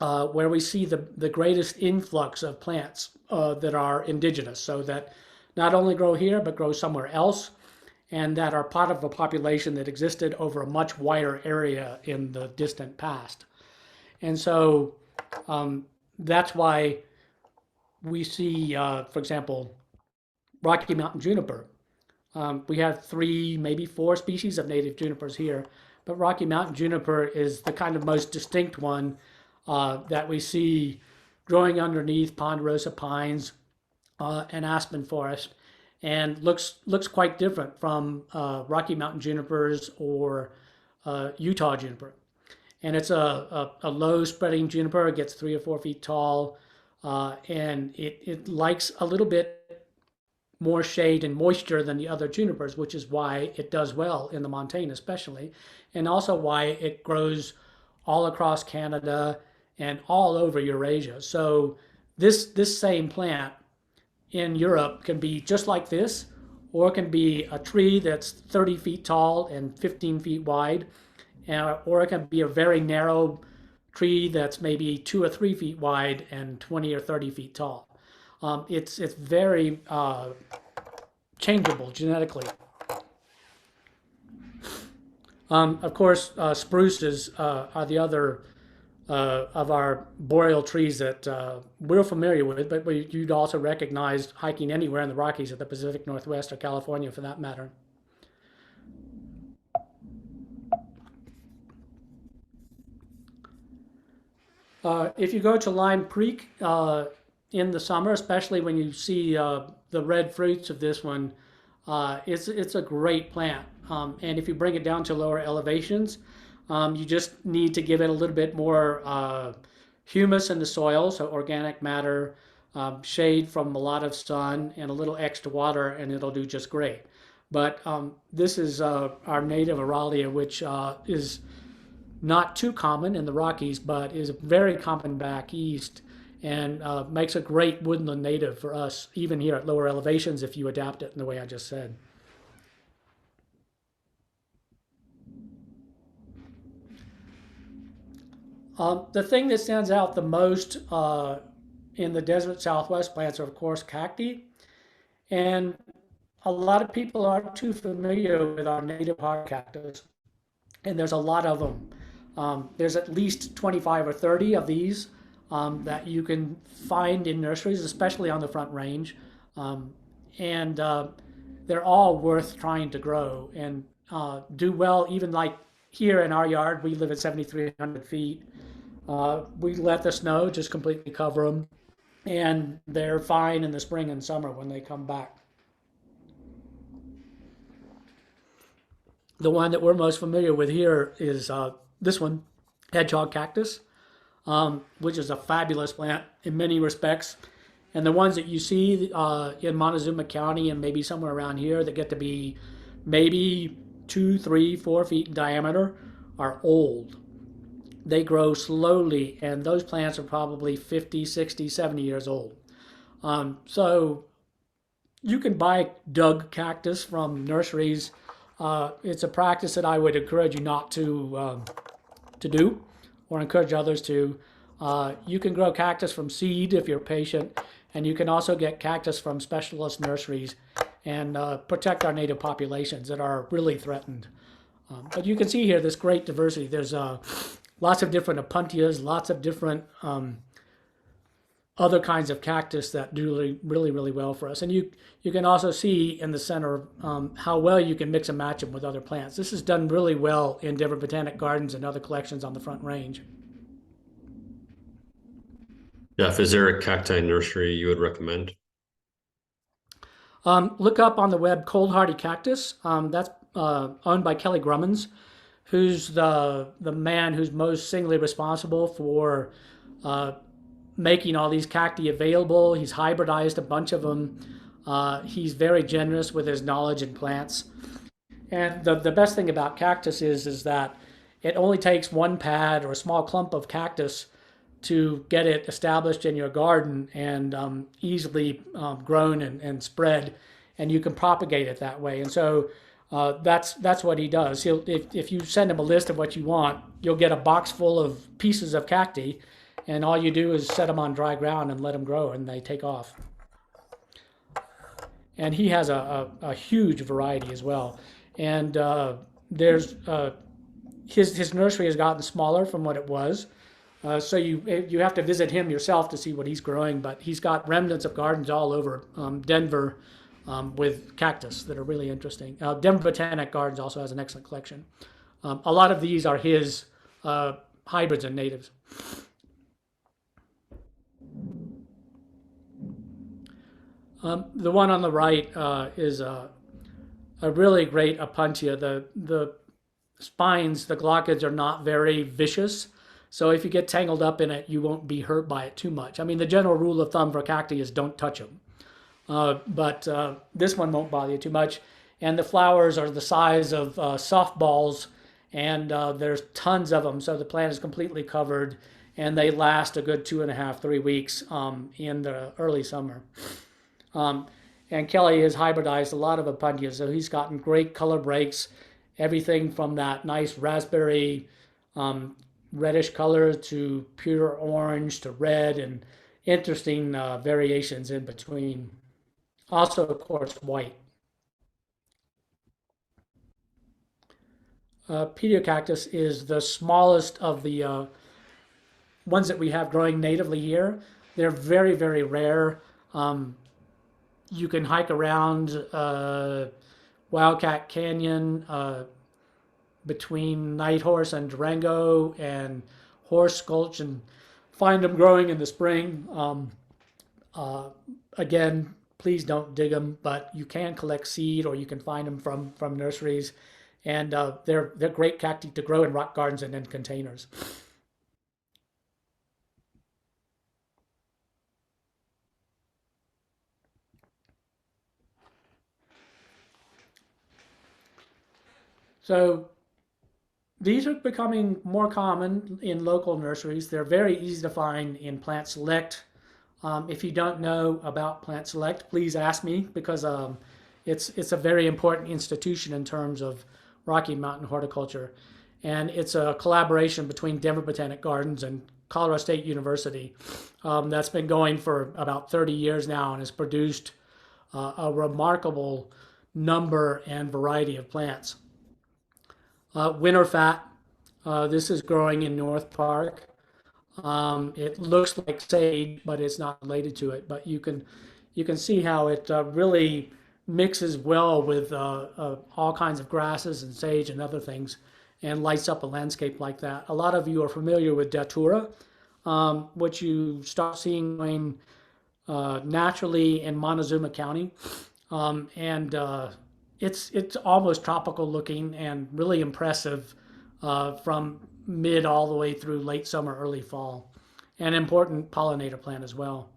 where we see the greatest influx of plants that are indigenous, so that not only grow here but grow somewhere else, and that are part of a population that existed over a much wider area in the distant past. And so that's why we see, for example, Rocky Mountain juniper. We have three, maybe four species of native junipers here, but Rocky Mountain juniper is the kind of most distinct one that we see growing underneath ponderosa pines and aspen forest, and looks quite different from Rocky Mountain junipers or Utah juniper. And it's a low spreading juniper. It gets 3 or 4 feet tall, and it likes a little bit more shade and moisture than the other junipers, which is why it does well in the montane, especially, and also why it grows all across Canada and all over Eurasia. So this same plant in Europe can be just like this, or it can be a tree that's 30 feet tall and 15 feet wide, or it can be a very narrow tree that's maybe 2 or 3 feet wide and 20 or 30 feet tall. It's very changeable genetically. Of course, spruces are the other of our boreal trees that we're familiar with, but you'd also recognize hiking anywhere in the Rockies or the Pacific Northwest or California for that matter. If you go to Lime Creek in the summer, especially when you see the red fruits of this one, it's a great plant. And if you bring it down to lower elevations, you just need to give it a little bit more humus in the soil, so organic matter, shade from a lot of sun, and a little extra water, and it'll do just great. But this is our native Aralia, which is not too common in the Rockies, but is very common back east and makes a great woodland native for us, even here at lower elevations, if you adapt it in the way I just said. The thing that stands out the most in the desert Southwest plants are, of course, cacti. And a lot of people aren't too familiar with our native hard cactus, and there's a lot of them. There's at least 25 or 30 of these that you can find in nurseries, especially on the Front Range. Um, and they're all worth trying to grow and do well, even like here in our yard, we live at 7,300 feet. We let the snow just completely cover them, and they're fine in the spring and summer when they come back. The one that we're most familiar with here is this one, hedgehog cactus, which is a fabulous plant in many respects. And the ones that you see in Montezuma County and maybe somewhere around here that get to be maybe 2, 3, 4 feet in diameter are old. They grow slowly, and those plants are probably 50, 60, 70 years old. So you can buy dug cactus from nurseries. It's a practice that I would encourage you not to do, or encourage others to. You can grow cactus from seed if you're patient, and you can also get cactus from specialist nurseries and protect our native populations that are really threatened. But you can see here this great diversity. There's lots of different opuntias, lots of different other kinds of cactus that do really well for us. And you can also see in the center how well you can mix and match them with other plants. This is done really well in Denver Botanic Gardens and other collections on the Front Range. Jeff, is there a cacti nursery you would recommend? Look up on the web Cold Hardy Cactus. That's owned by Kelly Grummins, who's the man who's most singly responsible for making all these cacti available. He's hybridized a bunch of them. He's very generous with his knowledge in plants. And the best thing about cactus is that it only takes one pad or a small clump of cactus to get it established in your garden and easily grown and spread, and you can propagate it that way. And so that's what he does. If you send him a list of what you want, you'll get a box full of pieces of cacti, and all you do is set them on dry ground and let them grow, and they take off. And he has a huge variety as well. And there's his nursery has gotten smaller from what it was. So you have to visit him yourself to see what he's growing, but he's got remnants of gardens all over Denver with cactus that are really interesting. Denver Botanic Gardens also has an excellent collection. A lot of these are his hybrids and natives. The one on the right is a really great opuntia. The spines, the glochids are not very vicious. So if you get tangled up in it, you won't be hurt by it too much. I mean, the general rule of thumb for cacti is don't touch them. But this one won't bother you too much. And the flowers are the size of softballs, and there's tons of them. So the plant is completely covered, and they last a good 2.5, 3 weeks in the early summer. And Kelly has hybridized a lot of opuntias, so he's gotten great color breaks, everything from that nice raspberry reddish color to pure orange to red, and interesting variations in between. Also, of course, white. Pediocactus is the smallest of the ones that we have growing natively here. They're very rare. You can hike around Wildcat Canyon between Nighthorse and Durango and Horse Gulch and find them growing in the spring. Again, please don't dig them, but you can collect seed or you can find them from nurseries, and they're great cacti to grow in rock gardens and in containers. So these are becoming more common in local nurseries. They're very easy to find in Plant Select. If you don't know about Plant Select, please ask me because it's a very important institution in terms of Rocky Mountain horticulture, and it's a collaboration between Denver Botanic Gardens and Colorado State University that's been going for about 30 years now and has produced a remarkable number and variety of plants. Winter fat. This is growing in North Park. It looks like sage, but it's not related to it. But you can see how it really mixes well with all kinds of grasses and sage and other things, and lights up a landscape like that. A lot of you are familiar with datura, which you start seeing naturally in Montezuma County, and it's almost tropical looking and really impressive from mid all the way through late summer, early fall. An important pollinator plant as well.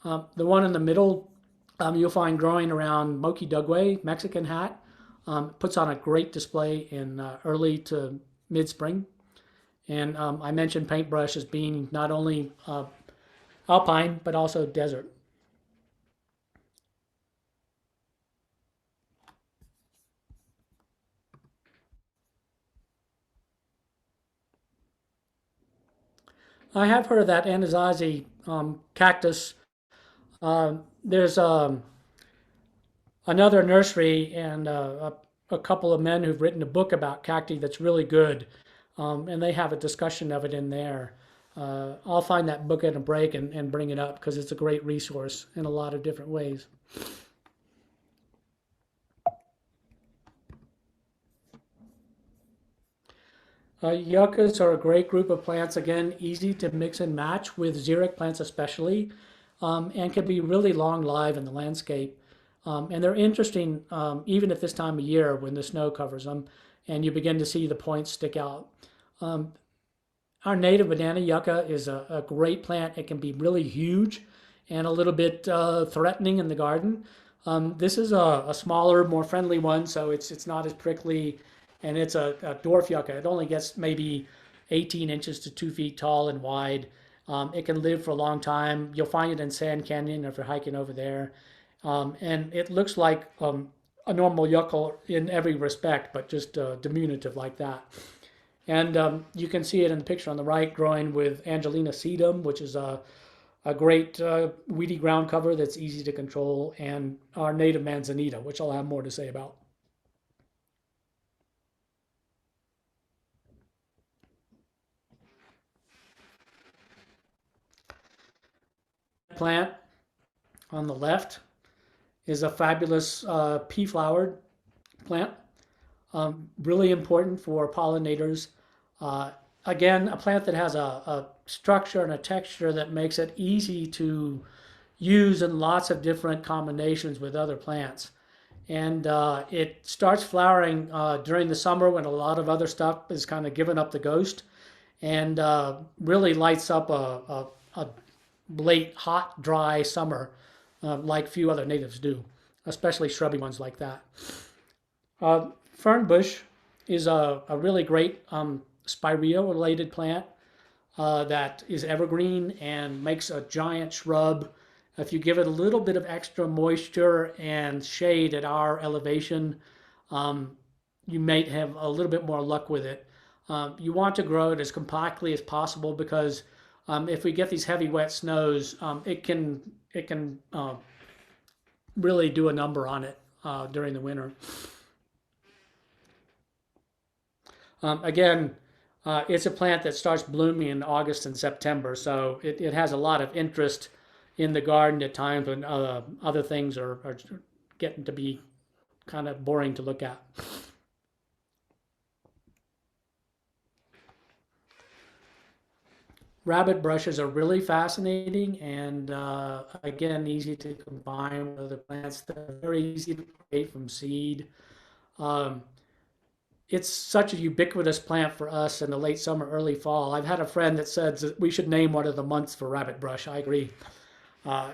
The one in the middle you'll find growing around Moki Dugway, Mexican hat. Puts on a great display in early to mid spring. And I mentioned paintbrush as being not only alpine but also desert. I have heard of that Anasazi cactus. There's another nursery and a couple of men who've written a book about cacti that's really good, and they have a discussion of it in there. I'll find that book in a break and bring it up because it's a great resource in a lot of different ways. Yuccas are a great group of plants, again, easy to mix and match with xeric plants especially, and can be really long lived in the landscape. And they're interesting even at this time of year when the snow covers them and you begin to see the points stick out. Um, our native banana yucca is a great plant. It can be really huge and a little bit threatening in the garden. This is a smaller, more friendly one, so it's not as prickly, and it's a dwarf yucca. It only gets maybe 18 inches to 2 feet tall and wide. It can live for a long time. You'll find it in Sand Canyon if you're hiking over there. And it looks like a normal yucca in every respect, but just diminutive like that. And you can see it in the picture on the right growing with Angelina sedum, which is a great weedy ground cover that's easy to control, and our native manzanita, which I'll have more to say about. Plant on the left is a fabulous pea flowered plant, really important for pollinators. Uh, Again, a plant that has a structure and a texture that makes it easy to use in lots of different combinations with other plants. And it starts flowering during the summer when a lot of other stuff is kind of giving up the ghost, and really lights up a late, hot, dry summer like few other natives do, especially shrubby ones like that. Fern bush is a really great spirea related plant that is evergreen and makes a giant shrub. If you give it a little bit of extra moisture and shade at our elevation, um, you may have a little bit more luck with it. You want to grow it as compactly as possible because if we get these heavy wet snows, it can really do a number on it during the winter. Again, it's a plant that starts blooming in August and September, so it has a lot of interest in the garden at times when other things are getting to be kind of boring to look at. Rabbit brushes are really fascinating and again easy to combine with other plants. They're very easy to create from seed. Um, it's such a ubiquitous plant for us in the late summer, early fall. I've had a friend that said that we should name one of the months for rabbit brush. I agree. Uh,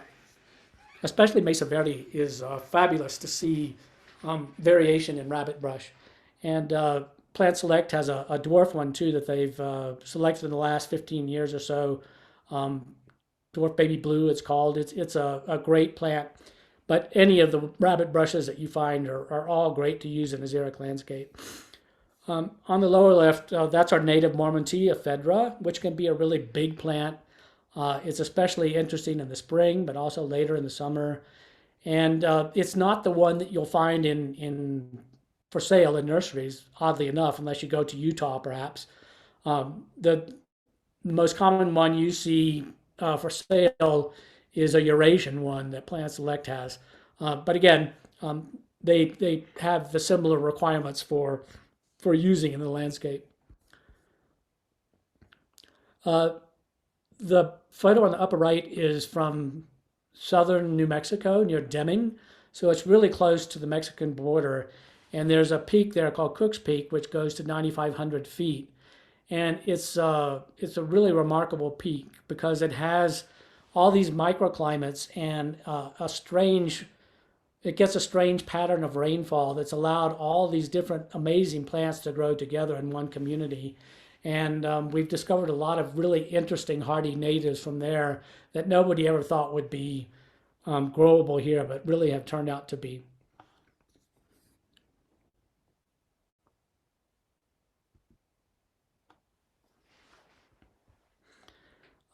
Especially Mesa Verde is fabulous to see variation in rabbit brush. And Plant Select has a dwarf one too that they've selected in the last 15 years or so. Um, Dwarf Baby Blue, it's called. It's a great plant. But any of the rabbit brushes that you find are all great to use in a xeric landscape. On the lower left, that's our native Mormon tea, ephedra, which can be a really big plant. It's especially interesting in the spring, but also later in the summer. And it's not the one that you'll find in for sale in nurseries, oddly enough, unless you go to Utah, perhaps. The most common one you see for sale is a Eurasian one that Plant Select has. But again, they have the similar requirements for using in the landscape. Uh, the photo on the upper right is from southern New Mexico near Deming. So it's really close to the Mexican border. And there's a peak there called Cook's Peak, which goes to 9,500 feet. And it's a really remarkable peak because it has all these microclimates and it gets a strange pattern of rainfall that's allowed all these different amazing plants to grow together in one community. And we've discovered a lot of really interesting hardy natives from there that nobody ever thought would be growable here, but really have turned out to be.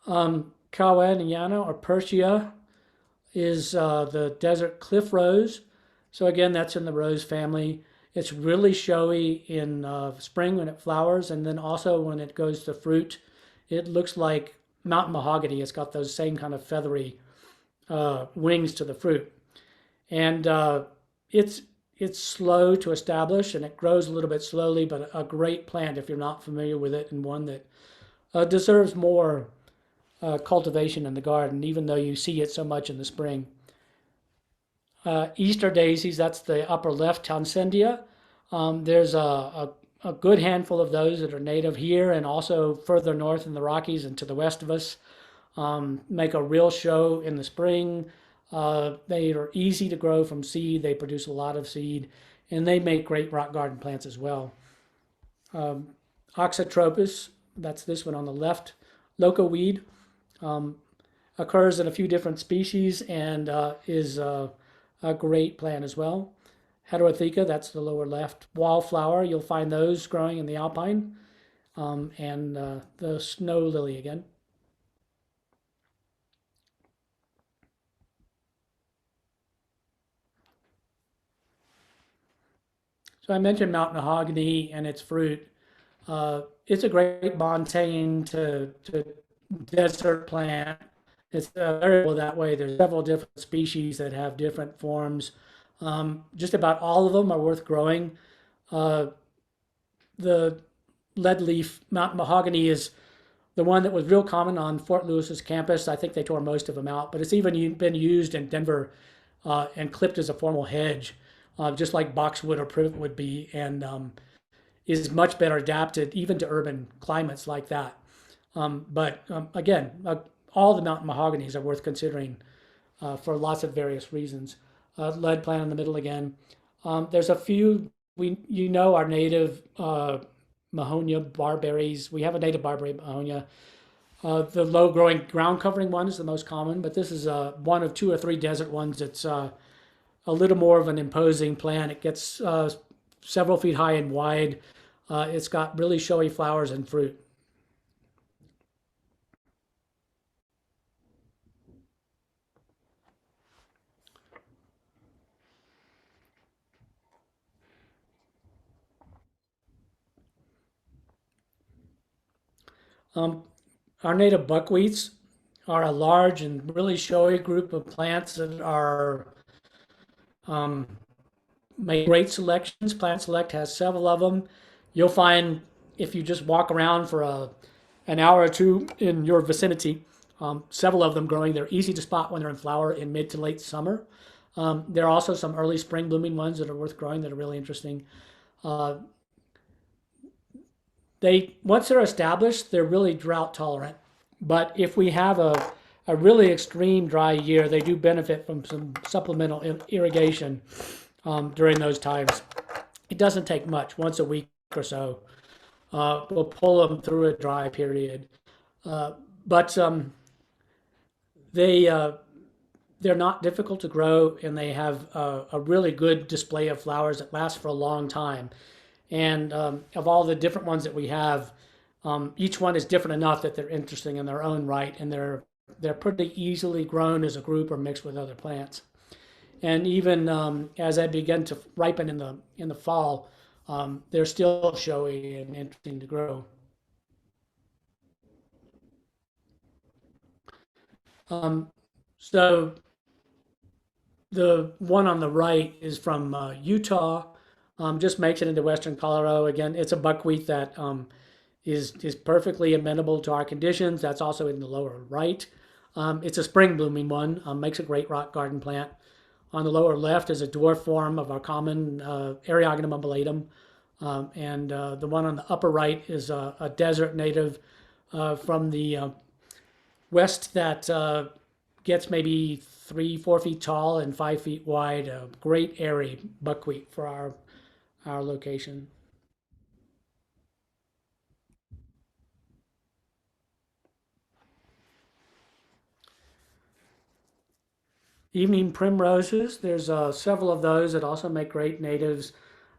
Kawaniana or Persia is the desert cliff rose. So again, that's in the rose family. It's really showy in spring when it flowers, and then also when it goes to fruit, it looks like mountain mahogany. It's got those same kind of feathery wings to the fruit, and it's slow to establish, and it grows a little bit slowly, but a great plant if you're not familiar with it, and one that deserves more cultivation in the garden, even though you see it so much in the spring. Easter daisies, that's the upper left, Townsendia. There's a good handful of those that are native here and also further north in the Rockies and to the west of us. Make a real show in the spring. They are easy to grow from seed. They produce a lot of seed, and they make great rock garden plants as well. Oxytropis, that's this one on the left. Loco weed occurs in a few different species and is a great plant as well. Heterotheca, that's the lower left. Wallflower, you'll find those growing in the alpine, and the snow lily again. So I mentioned mountain mahogany and its fruit. It's a great bontain to desert plant. It's variable that way. There's several different species that have different forms. Just about all of them are worth growing. Uh, the lead leaf mountain mahogany is the one that was real common on Fort Lewis's campus. I think they tore most of them out, but it's even been used in Denver and clipped as a formal hedge, just like boxwood or privet would be, and is much better adapted even to urban climates like that. But again, all the mountain mahoganies are worth considering for lots of various reasons. Lead plant in the middle again. There's a few our native Mahonia barberries. We have a native barberry Mahonia. The low growing ground covering one is the most common, but this is one of two or three desert ones that's a little more of an imposing plant. It gets several feet high and wide. It's got really showy flowers and fruit. Um, our native buckwheats are a large and really showy group of plants that are um, make great selections. Plant Select has several of them. You'll find if you just walk around for an hour or two in your vicinity, several of them growing. They're easy to spot when they're in flower in mid to late summer. There are also some early spring blooming ones that are worth growing that are really interesting. Uh, they once they're established, they're really drought tolerant. But if we have a really extreme dry year, they do benefit from some supplemental irrigation during those times. It doesn't take much, once a week or so. We'll pull them through a dry period. Uh, but they they're not difficult to grow, and they have a really good display of flowers that last for a long time. And of all the different ones that we have, each one is different enough that they're interesting in their own right, and they're pretty easily grown as a group or mixed with other plants. And even as they begin to ripen in the fall, they're still showy and interesting to grow. Um, so the one on the right is from Utah. Just makes it into western Colorado. Again, it's a buckwheat that is perfectly amenable to our conditions. That's also in the lower right. It's a spring blooming one. Makes a great rock garden plant. On the lower left is a dwarf form of our common Eriogonum undulatum. And the one on the upper right is a desert native from the west that gets maybe 3, 4 feet tall and 5 feet wide. A great airy buckwheat for our location. Evening primroses, there's several of those that also make great natives.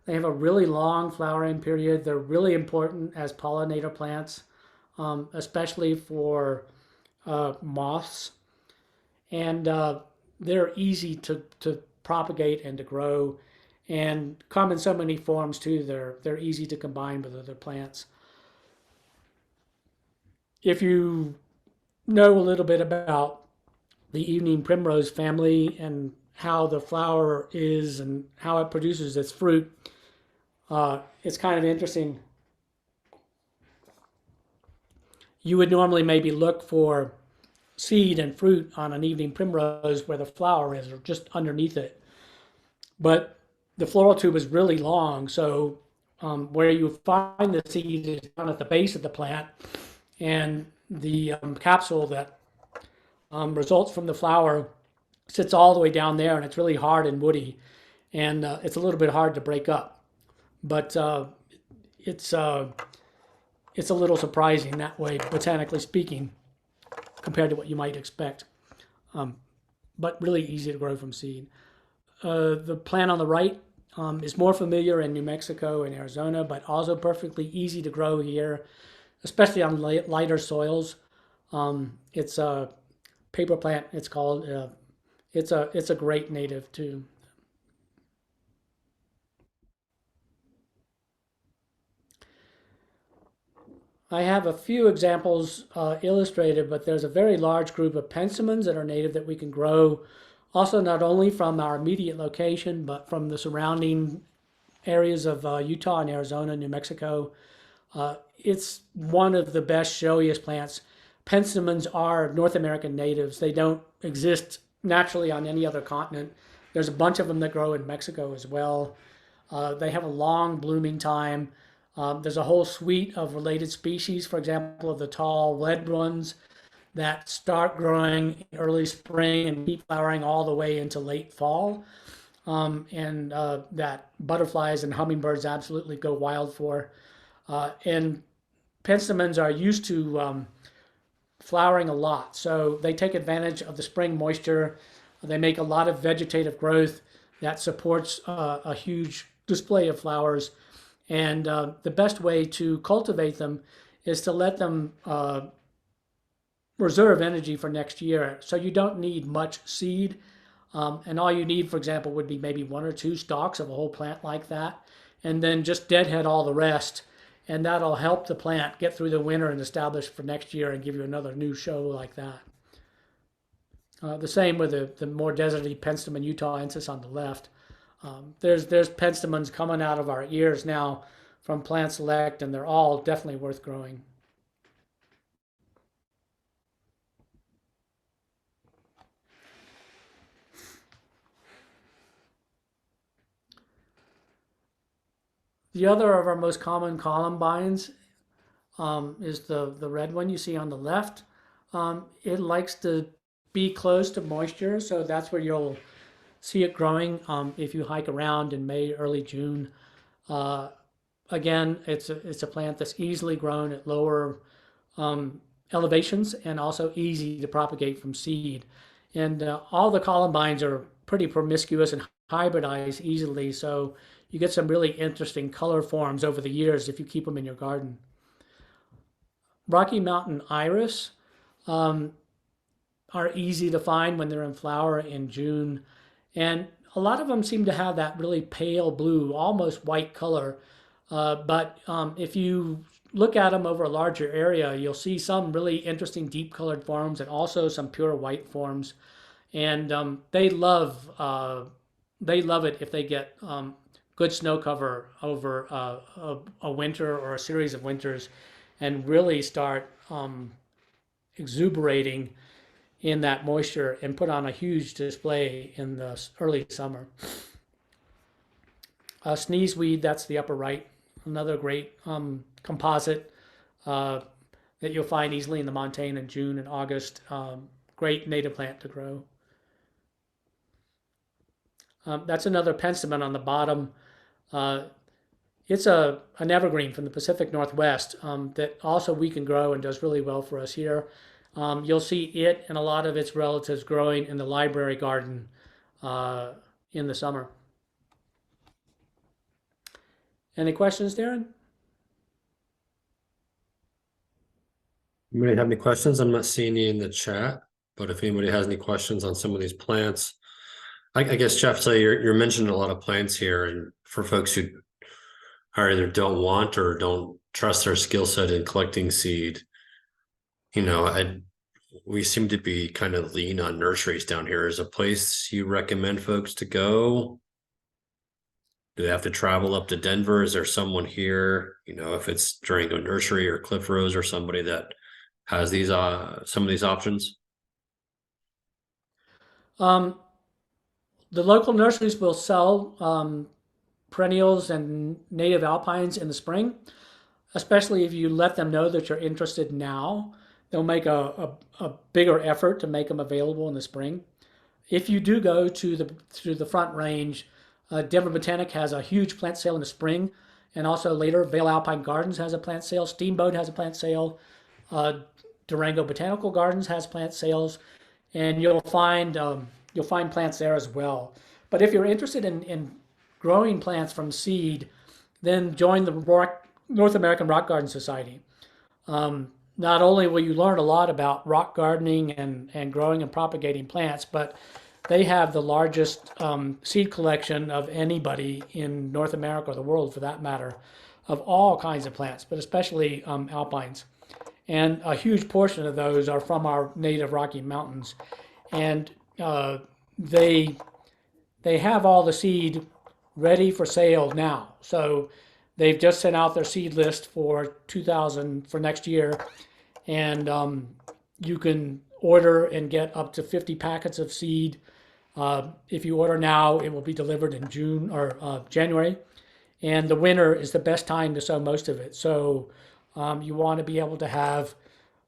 They have a really long flowering period. They're really important as pollinator plants, especially for moths. And they're easy to propagate and to grow, and come in so many forms too. They're easy to combine with other plants. If you know a little bit about the evening primrose family and how the flower is and how it produces its fruit, it's kind of interesting. You would normally maybe look for seed and fruit on an evening primrose where the flower is, or just underneath it. But the floral tube is really long, so where you find the seed is down at the base of the plant, and the capsule that results from the flower sits all the way down there, and it's really hard and woody, and it's a little bit hard to break up. But it's uh, it's a little surprising that way, botanically speaking, compared to what you might expect. But really easy to grow from seed. The plant on the right is more familiar in New Mexico and Arizona, but also perfectly easy to grow here, especially on lighter soils. It's a paper plant. It's called. It's a great native too. I have a few examples illustrated, but there's a very large group of penstemons that are native that we can grow. Also, not only from our immediate location, but from the surrounding areas of Utah and Arizona, New Mexico. It's one of the best, showiest plants. Penstemons are North American natives. They don't exist naturally on any other continent. There's a bunch of them that grow in Mexico as well. They have a long blooming time. There's a whole suite of related species, for example, of the tall red ones that start growing in early spring and keep flowering all the way into late fall, and that butterflies and hummingbirds absolutely go wild for. And penstemons are used to flowering a lot, so they take advantage of the spring moisture. They make a lot of vegetative growth that supports a huge display of flowers. And the best way to cultivate them is to let them reserve energy for next year. So you don't need much seed. And all you need, for example, would be maybe 1 or 2 stalks of a whole plant like that. And then just deadhead all the rest. And that'll help the plant get through the winter and establish for next year and give you another new show like that. The same with the more deserty penstemon utahensis on the left. There's penstemons coming out of our ears now from Plant Select, and they're all definitely worth growing. The other of our most common columbines is the red one you see on the left. It likes to be close to moisture, so that's where you'll see it growing if you hike around in May, early June. Uh, Again, it's a plant that's easily grown at lower um, elevations and also easy to propagate from seed. And all the columbines are pretty promiscuous and hybridize easily, so you get some really interesting color forms over the years if you keep them in your garden. Rocky Mountain iris um, are easy to find when they're in flower in June. And a lot of them seem to have that really pale blue, almost white color. But if you look at them over a larger area, you'll see some really interesting deep colored forms and also some pure white forms. And they love it if they get good snow cover over a winter or a series of winters, and really start exuberating in that moisture and put on a huge display in the early summer. Sneezeweed, that's the upper right, another great composite uh, that you'll find easily in the montane in June and August. Great native plant to grow. That's another penstemon on the bottom. Uh, it's an evergreen from the Pacific Northwest that also we can grow and does really well for us here. You'll see it and a lot of its relatives growing in the library garden uh, in the summer. Any questions, Darren? Anybody have any questions? I'm not seeing any in the chat, but if anybody has any questions on some of these plants, I guess Jeff, so you're mentioning a lot of plants here, and for folks who either don't want or don't trust their skill set in collecting seed, I we seem to be kind of lean on nurseries down here. Is a place you recommend folks to go? Do they have to travel up to Denver? Is there someone here, if it's Durango Nursery or Cliff Rose or somebody that has these some of these options? Um, the local nurseries will sell perennials and native alpines in the spring, especially if you let them know that you're interested now. They'll make a bigger effort to make them available in the spring. If you do go to the Front Range, Denver Botanic has a huge plant sale in the spring, and also later Vale Alpine Gardens has a plant sale. Steamboat has a plant sale. Uh, Durango Botanical Gardens has plant sales, and you'll find plants there as well. But if you're interested in growing plants from seed, then join the North American Rock Garden Society. Not only will you learn a lot about rock gardening and growing and propagating plants, but they have the largest seed collection of anybody in North America or the world for that matter, of all kinds of plants, but especially alpines. And a huge portion of those are from our native Rocky Mountains. And they they have all the seed ready for sale now. So they've just sent out their seed list for 2000 for next year, and you can order and get up to 50 packets of seed. If you order now, it will be delivered in June or January, and the winter is the best time to sow most of it. So you want to be able to have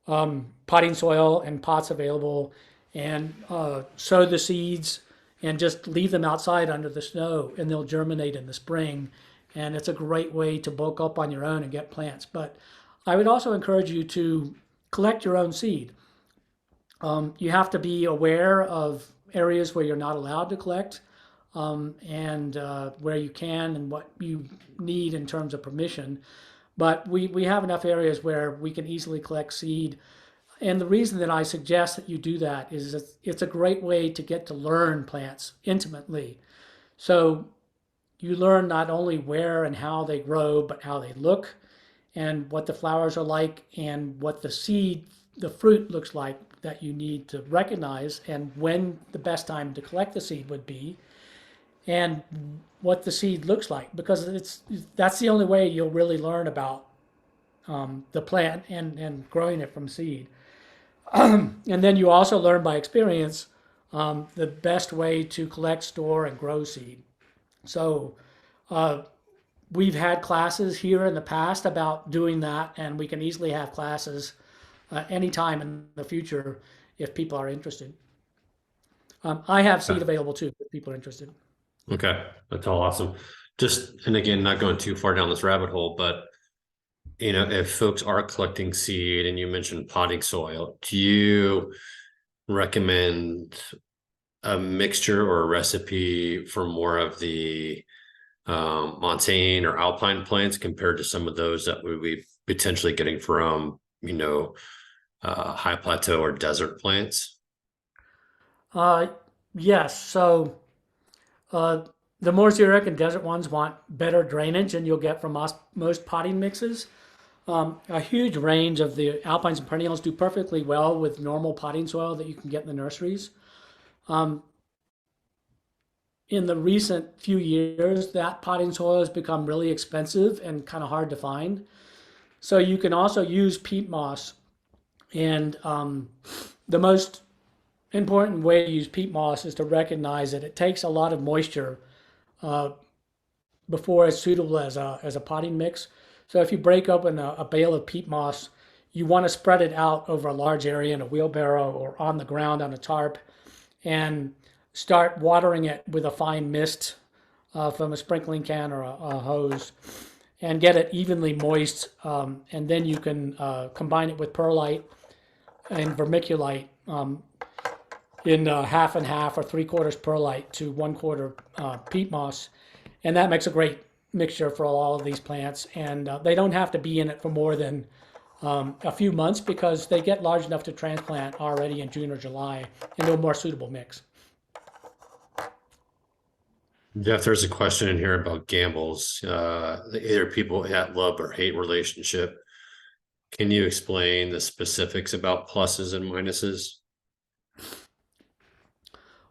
potting soil and pots available, and sow the seeds and just leave them outside under the snow, and they'll germinate in the spring. And it's a great way to bulk up on your own and get plants. But I would also encourage you to collect your own seed. You have to be aware of areas where you're not allowed to collect, and where you can and what you need in terms of permission. But we have enough areas where we can easily collect seed. And the reason that I suggest that you do that is it's a great way to get to learn plants intimately. So you learn not only where and how they grow, but how they look and what the flowers are like and what the fruit looks like that you need to recognize, and when the best time to collect the seed would be, and what the seed looks like, because that's the only way you'll really learn about the plant and growing it from seed. And then you also learn by experience the best way to collect, store, and grow seed. So we've had classes here in the past about doing that, and we can easily have classes anytime in the future if people are interested. I have seed available too if people are interested. Okay, that's all awesome. just, and again, not going too far down this rabbit hole, but if folks are collecting seed and you mentioned potting soil, do you recommend a mixture or a recipe for more of the montane or alpine plants compared to some of those that we would be potentially getting from, high plateau or desert plants? Uh, yes. So uh, the more xeric and desert ones want better drainage than you'll get from most potting mixes. A huge range of the alpines and perennials do perfectly well with normal potting soil that you can get in the nurseries. In the recent few years, that potting soil has become really expensive and kind of hard to find. So you can also use peat moss. And the most important way to use peat moss is to recognize that it takes a lot of moisture before it's suitable as a potting mix. So if you break open a bale of peat moss, you want to spread it out over a large area in a wheelbarrow or on the ground on a tarp and start watering it with a fine mist from a sprinkling can or a hose and get it evenly moist. And then you can combine it with perlite and vermiculite in half and half or three-quarters perlite to one-quarter peat moss. And that makes a great mixture for all of these plants. And they don't have to be in it for more than a few months because they get large enough to transplant already in June or July into a more suitable mix. Jeff, there's a question in here about gambles. Either people at love or hate relationship. Can you explain the specifics about pluses and minuses?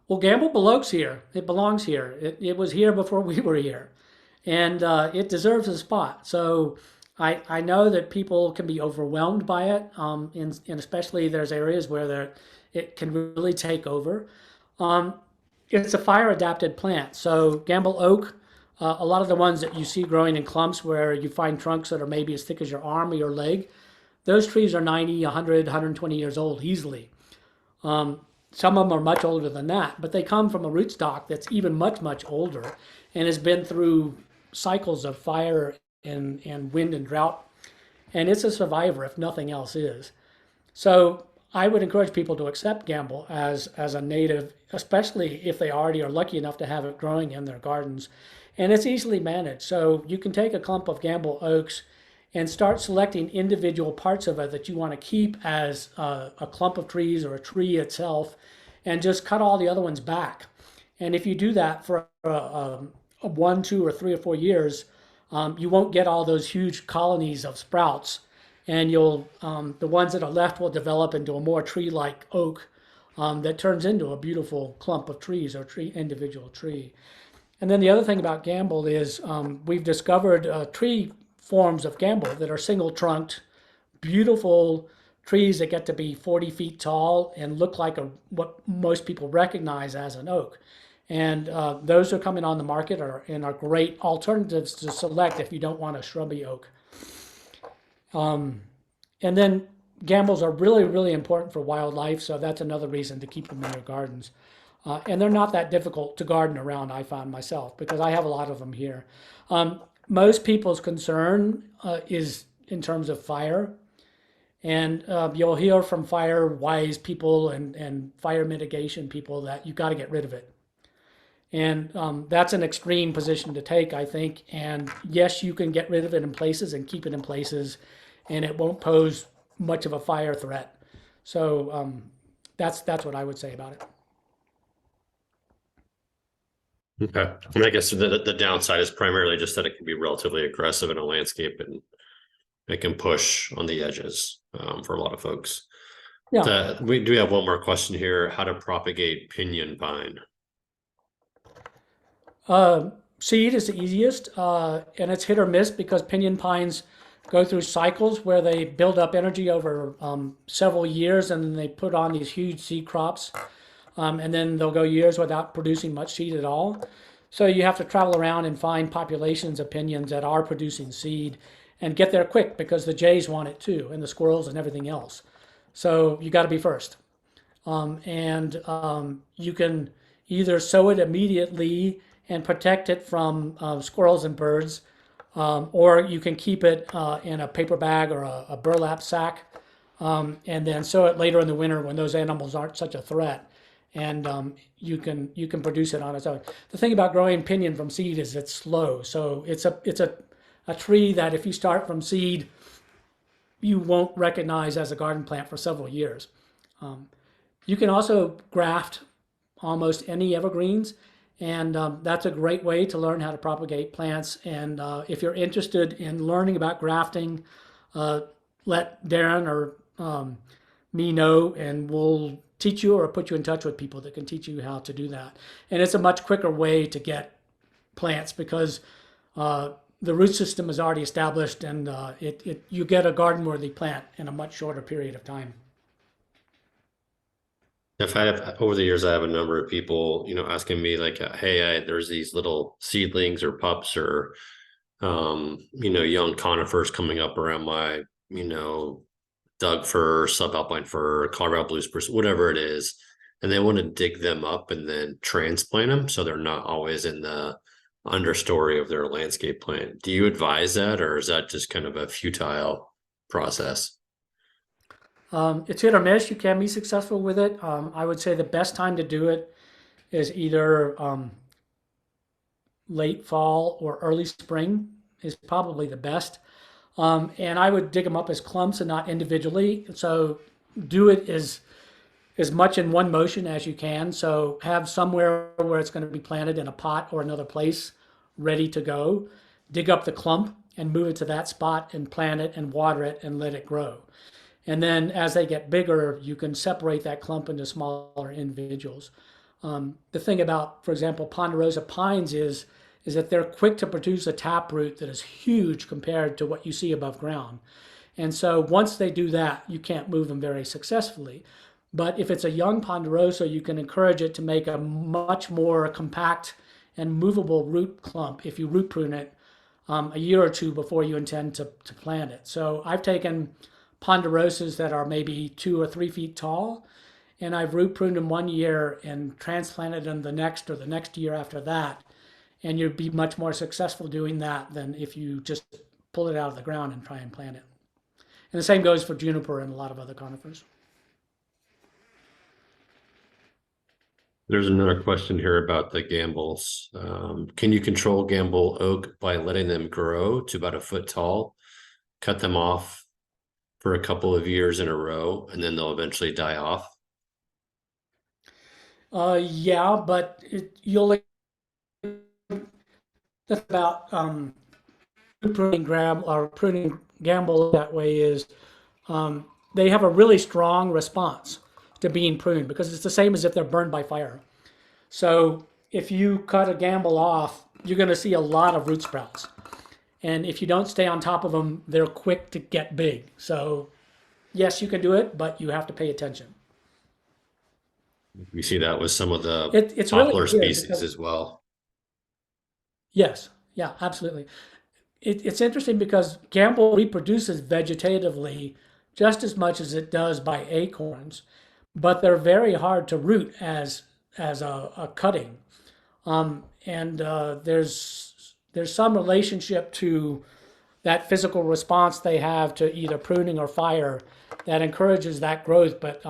Well, Gamble belongs here. It belongs here. It was here before we were here. And it deserves a spot. So I know that people can be overwhelmed by it, and especially there's areas where it can really take over. Um, it's a fire adapted plant. So Gamble oak, a lot of the ones that you see growing in clumps where you find trunks that are maybe as thick as your arm or your leg, those trees are 90, 100, 120 years old easily. Some of them are much older than that, but they come from a rootstock that's even much, much older and has been through cycles of fire and wind and drought. And it's a survivor if nothing else is. So I would encourage people to accept Gamble as a native, especially if they already are lucky enough to have it growing in their gardens. And it's easily managed. So you can take a clump of Gamble oaks and start selecting individual parts of it that you want to keep as a clump of trees or a tree itself, and just cut all the other ones back. And if you do that for 1, 2, or 3 or 4 years, you won't get all those huge colonies of sprouts, and the ones that are left will develop into a more tree-like oak that turns into a beautiful clump of trees or individual tree. And then the other thing about Gamble is we've discovered tree forms of Gamble that are single trunked, beautiful trees that get to be 40 feet tall and look like what most people recognize as an oak. And those are coming on the market and are great alternatives to select if you don't want a shrubby oak. And then Gambles are really, really important for wildlife, so that's another reason to keep them in your gardens. And they're not that difficult to garden around, I found myself, because I have a lot of them here. Most people's concern is in terms of fire. And you'll hear from fire wise people and fire mitigation people that you've got to get rid of it. And that's an extreme position to take, I think. And yes, you can get rid of it in places and keep it in places, and it won't pose much of a fire threat. So that's what I would say about it. Okay. I mean, I guess the downside is primarily just that it can be relatively aggressive in a landscape and it can push on the edges for a lot of folks. Yeah. We do have one more question here: how to propagate pinyon pine? Seed is the easiest, and it's hit or miss because pinyon pines go through cycles where they build up energy over several years, and then they put on these huge seed crops, and then they'll go years without producing much seed at all. So you have to travel around and find populations of pinyons that are producing seed and get there quick because the jays want it too, and the squirrels and everything else. So you got to be first. And you can either sow it immediately and protect it from squirrels and birds. Or you can keep it in a paper bag or a burlap sack, and then sow it later in the winter when those animals aren't such a threat, and you can produce it on its own. The thing about growing pinyon from seed is it's slow, so it's a tree that if you start from seed, you won't recognize as a garden plant for several years. You can also graft almost any evergreens, and that's a great way to learn how to propagate plants. And if you're interested in learning about grafting, uh, let Darren or me know, and we'll teach you or put you in touch with people that can teach you how to do that. And it's a much quicker way to get plants because the root system is already established, and you get a garden worthy plant in a much shorter period of time. I've had over the years, I have a number of people, asking me like, "Hey, there's these little seedlings or pups or, young conifers coming up around my, Doug fir, subalpine fir, Colorado blue spruce, whatever it is, and they want to dig them up and then transplant them so they're not always in the understory of their landscape plant." Do you advise that, or is that just kind of a futile process? It's hit or miss. You can be successful with it. I would say the best time to do it is either late fall or early spring is probably the best. And I would dig them up as clumps and not individually. So do it as much in one motion as you can. So have somewhere where it's going to be planted in a pot or another place ready to go. Dig up the clump and move it to that spot and plant it and water it and let it grow. And then as they get bigger, you can separate that clump into smaller individuals. The thing about, for example, ponderosa pines is that they're quick to produce a taproot that is huge compared to what you see above ground. And so once they do that, you can't move them very successfully. But if it's a young ponderosa, you can encourage it to make a much more compact and movable root clump if you root prune it a year or two before you intend to plant it. So I've taken ponderosas that are maybe 2 or 3 feet tall, and I've root pruned them one year and transplanted them the next or the next year after that. And you'd be much more successful doing that than if you just pull it out of the ground and try and plant it. And the same goes for juniper and a lot of other conifers. There's another question here about the gambles. Can you control gamble oak by letting them grow to about a foot tall, cut them off for a couple of years in a row, and then they'll eventually die off? Yeah, but you'll that's about pruning gram or pruning gamble that way is they have a really strong response to being pruned because it's the same as if they're burned by fire. So if you cut a gamble off, you're going to see a lot of root sprouts. And if you don't stay on top of them, they're quick to get big. So yes, you can do it, but you have to pay attention. We see that with some of the It's really poplar weird species because as well. yes, yeah, absolutely. It's interesting because gamble reproduces vegetatively just as much as it does by acorns, but they're very hard to root as a cutting. And there's some relationship to that physical response they have to either pruning or fire that encourages that growth, but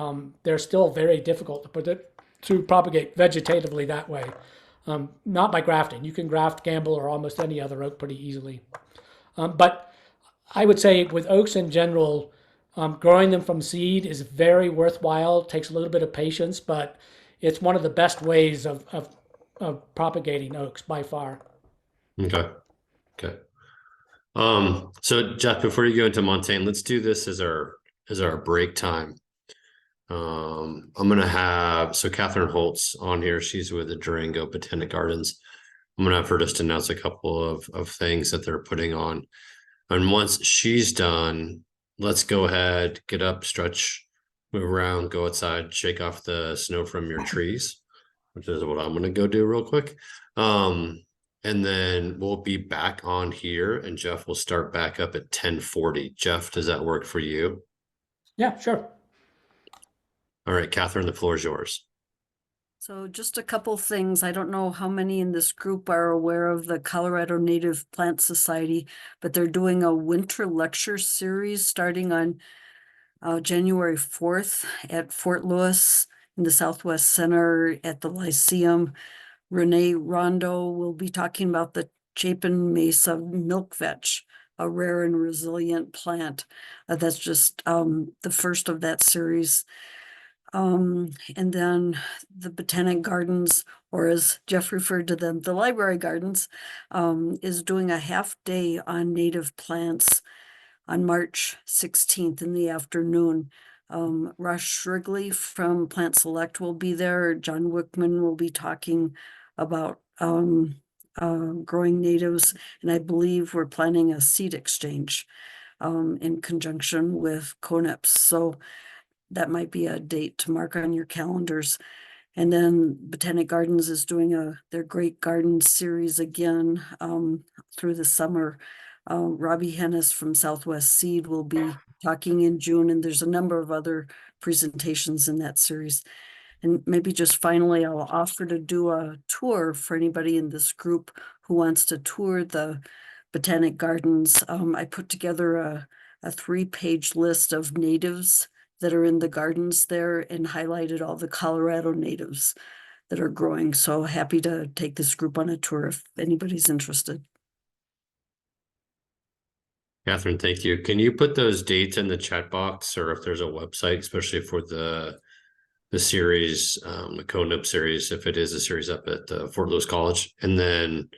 they're still very difficult to propagate vegetatively that way. Not by grafting. You can graft gamble or almost any other oak pretty easily. But I would say with oaks in general, growing them from seed is very worthwhile. It takes a little bit of patience, but it's one of the best ways of propagating oaks by far. Okay. Okay. So Jeff, before you go into Montaigne, let's do this as our break time. I'm gonna have Catherine Holtz on here. She's with the Durango Botanic Gardens. I'm gonna have her just announce a couple of things that they're putting on. And once she's done, let's go ahead, get up, stretch, move around, go outside, shake off the snow from your trees, which is what I'm gonna go do real quick. And then we'll be back on here and Jeff will start back up at 10:40. Jeff, does that work for you? Yeah, sure. All right, Catherine, the floor is yours. So just a couple things. I don't know how many in this group are aware of the Colorado Native Plant Society, but they're doing a winter lecture series starting on January 4th at Fort Lewis in the Southwest Center at the Lyceum. Renee Rondo will be talking about the Chapin Mesa milk vetch, a rare and resilient plant. That's just the first of that series. And then the Botanic Gardens, or as Jeff referred to them, the Library Gardens, is doing a half day on native plants on March 16th in the afternoon. Rush Wrigley from Plant Select will be there. John Wickman will be talking about growing natives, and I believe we're planning a seed exchange in conjunction with CONEPS. So that might be a date to mark on your calendars. And then Botanic Gardens is doing their Great Garden series again through the summer. Robbie Hennis from Southwest Seed will be talking in June, and there's a number of other presentations in that series. And maybe just finally, I'll offer to do a tour for anybody in this group who wants to tour the Botanic Gardens. I put together a 3-page list of natives that are in the gardens there and highlighted all the Colorado natives that are growing. So happy to take this group on a tour if anybody's interested. Catherine, thank you. Can you put those dates in the chat box, or if there's a website, especially for the series, the CONUP series, if it is a series up at Fort Lewis College, and then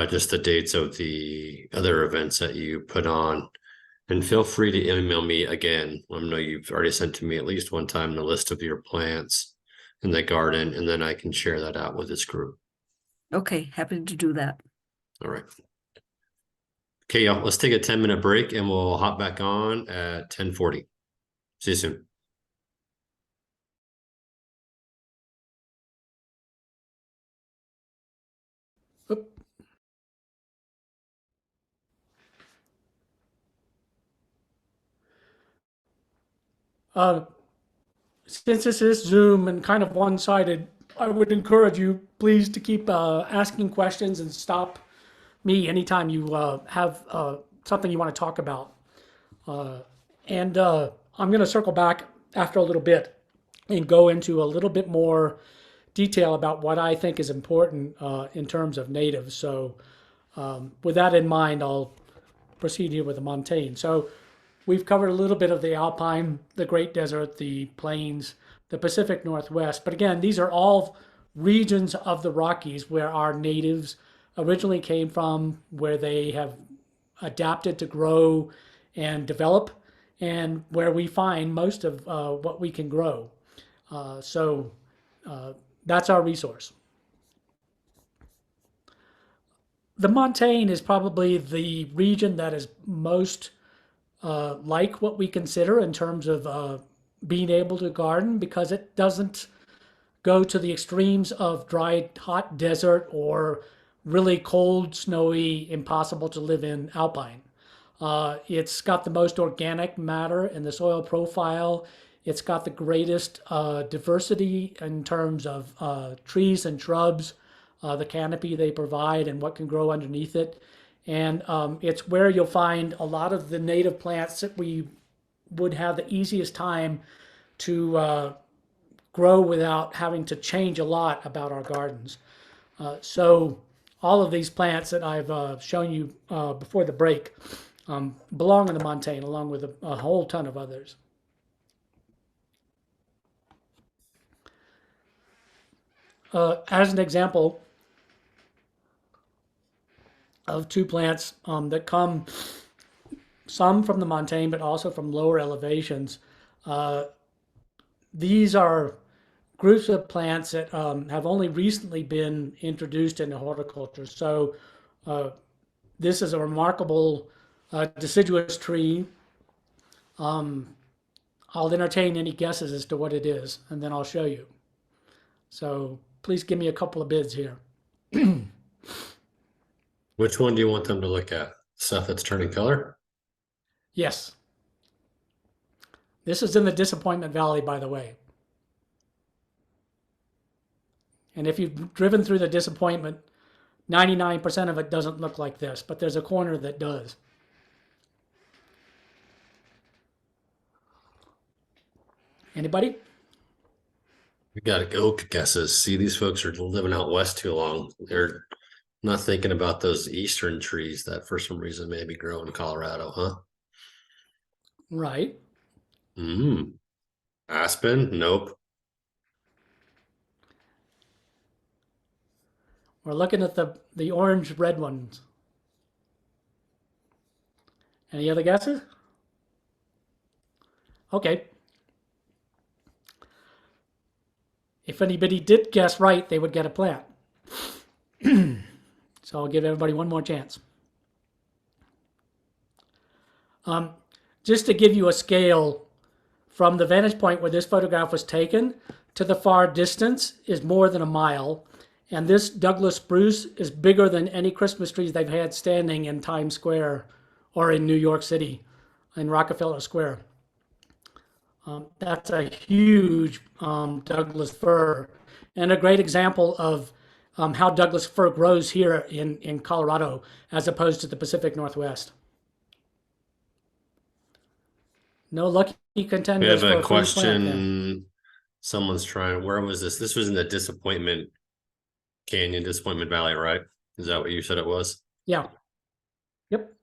just the dates of the other events that you put on. And feel free to email me again. I know you've already sent to me at least one time the list of your plants in the garden, and then I can share that out with this group. Okay, happy to do that. All right. Okay, y'all, let's take a 10-minute break and we'll hop back on at 10:40. See you soon. Oop. Since this is Zoom and kind of one-sided, I would encourage you, please, to keep asking questions and stop me anytime you have something you want to talk about. And I'm going to circle back after a little bit and go into a little bit more detail about what I think is important in terms of natives. So, with that in mind, I'll proceed here with the montane. So, we've covered a little bit of the alpine, the Great Desert, the plains, the Pacific Northwest. But again, these are all regions of the Rockies where our natives originally came from, where they have adapted to grow and develop, and where we find most of what we can grow. So that's our resource. The montane is probably the region that is most like what we consider in terms of being able to garden, because it doesn't go to the extremes of dry, hot desert or really cold, snowy, impossible to live in alpine. It's got the most organic matter in the soil profile. It's got the greatest diversity in terms of trees and shrubs, the canopy they provide, and what can grow underneath it. And it's where you'll find a lot of the native plants that we would have the easiest time to grow without having to change a lot about our gardens. So all of these plants that I've shown you before the break belong in the montane, along with a whole ton of others. As an example of two plants that come some from the montane, but also from lower elevations, these are groups of plants that have only recently been introduced into horticulture. So this is a remarkable deciduous tree. I'll entertain any guesses as to what it is, and then I'll show you. So please give me a couple of bids here. Which one do you want them to look at? Stuff that's turning color? Yes. This is in the Disappointment Valley, by the way. And if you've driven through the disappointment, 99% of it doesn't look like this, but there's a corner that does. Anybody? We gotta go guesses. See, these folks are living out west too long. They're not thinking about those eastern trees that for some reason maybe grow in Colorado, huh? Right. Aspen? Nope. We're looking at the orange red ones. Any other guesses? Okay. If anybody did guess right, they would get a plant. So I'll give everybody one more chance. Just to give you a scale, from the vantage point where this photograph was taken to the far distance is more than a mile. And this Douglas spruce is bigger than any Christmas trees they've had standing in Times Square or in New York City, in Rockefeller Square. That's a huge Douglas fir, and a great example of how Douglas fir grows here in Colorado as opposed to the Pacific Northwest. No lucky We contenders have for a a free plant there. question. Someone's trying. Where was this? This was in the Disappointment Canyon, Disappointment Valley, right? Is that what you said it was? Yeah. Yep.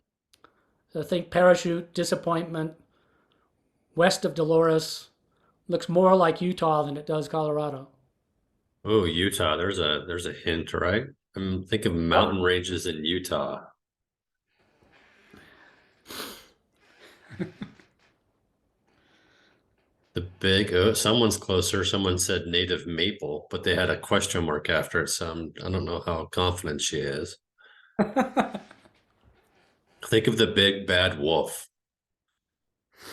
So think Parachute, Disappointment, west of Dolores. Looks more like Utah than it does Colorado. Oh, Utah. There's a hint, right? I'm thinking of mountain ranges in Utah. The big, oh, someone's closer. Someone said native maple, but they had a question mark after it. So I don't know how confident she is. Think of the big bad wolf.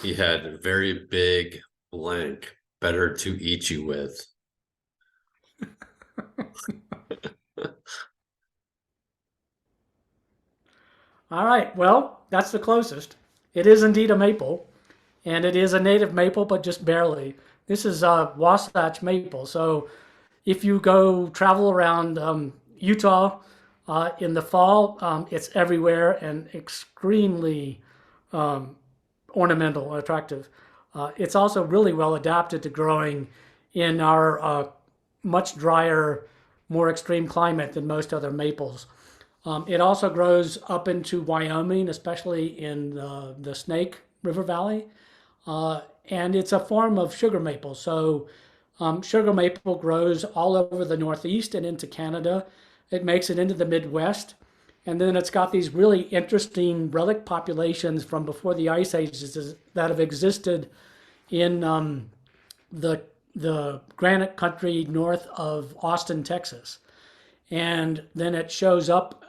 He had very big blank, better to eat you with. All right, well, that's the closest. It is indeed a maple, and it is a native maple, but just barely. This is Wasatch maple. So if you go travel around Utah in the fall, it's everywhere and extremely ornamental and attractive. It's also really well adapted to growing in our much drier, more extreme climate than most other maples. It also grows up into Wyoming, especially in the Snake River Valley. And it's a form of sugar maple. So sugar maple grows all over the Northeast and into Canada. It makes it into the Midwest. And then it's got these really interesting relic populations from before the ice ages that have existed in the granite country north of Austin, Texas. And then it shows up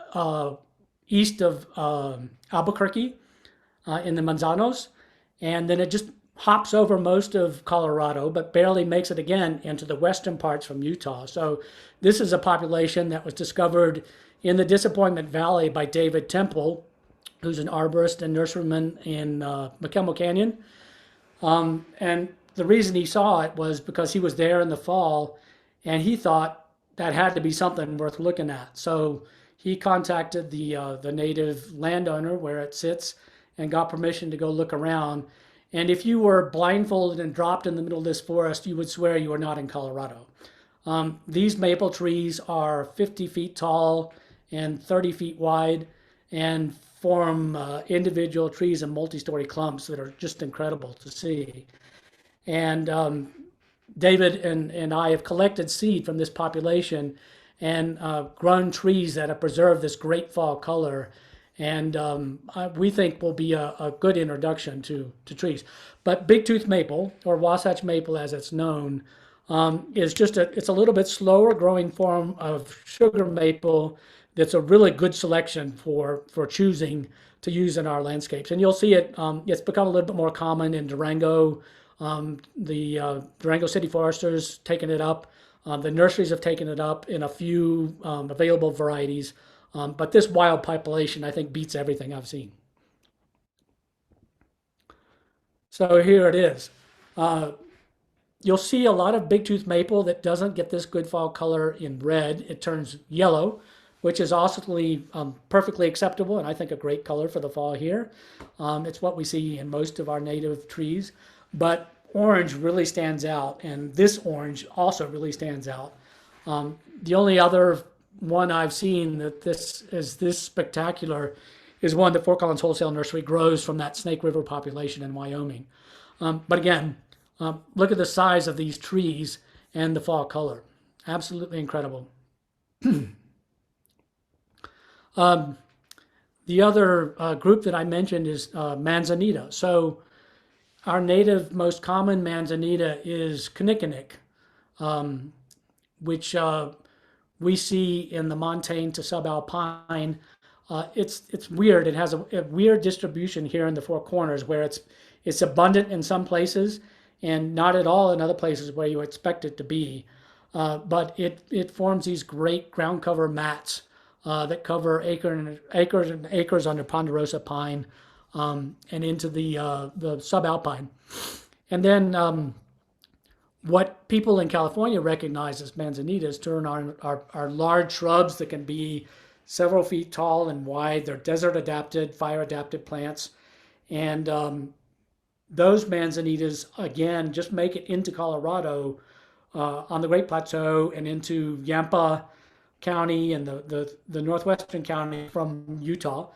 east of Albuquerque in the Manzanos, and then it just hops over most of Colorado, but barely makes it again into the western parts from Utah. So this is a population that was discovered in the Disappointment Valley by David Temple, who's an arborist and nurseryman in McKemmel Canyon. And the reason he saw it was because he was there in the fall, and he thought that had to be something worth looking at. So he contacted the native landowner where it sits and got permission to go look around. And if you were blindfolded and dropped in the middle of this forest, you would swear you were not in Colorado. These maple trees are 50 feet tall and 30 feet wide and form individual trees and multi-story clumps that are just incredible to see. And David and I have collected seed from this population and grown trees that have preserved this great fall color. And we think will be a good introduction to trees. But big tooth maple, or Wasatch maple as it's known, is it's a little bit slower growing form of sugar maple that's a really good selection for choosing to use in our landscapes. And you'll see it, it's become a little bit more common in Durango. The Durango City Foresters taken it up. The nurseries have taken it up in a few available varieties. But this wild population, I think, beats everything I've seen. So here it is. you'll see a lot of big tooth maple that doesn't get this good fall color in red. It turns yellow, which is also perfectly acceptable and I think a great color for the fall here. It's what we see in most of our native trees, but orange really stands out, and this orange also really stands out. The only other one I've seen that this is this spectacular is one that Fort Collins Wholesale Nursery grows from that Snake River population in Wyoming. But again, look at the size of these trees and the fall color. Absolutely incredible. The other group that I mentioned is manzanita. So our native most common manzanita is kinnikinick, which we see in the montane to subalpine. It's weird. It has a weird distribution here in the Four Corners, where it's abundant in some places and not at all in other places where you expect it to be. But it forms these great ground cover mats that cover acres and acres under ponderosa pine, and into the subalpine. And then what people in California recognize as manzanitas turn are large shrubs that can be several feet tall and wide. They're desert adapted, fire adapted plants. And those manzanitas, again, just make it into Colorado on the Great Plateau and into Yampa County and the northwestern county from Utah.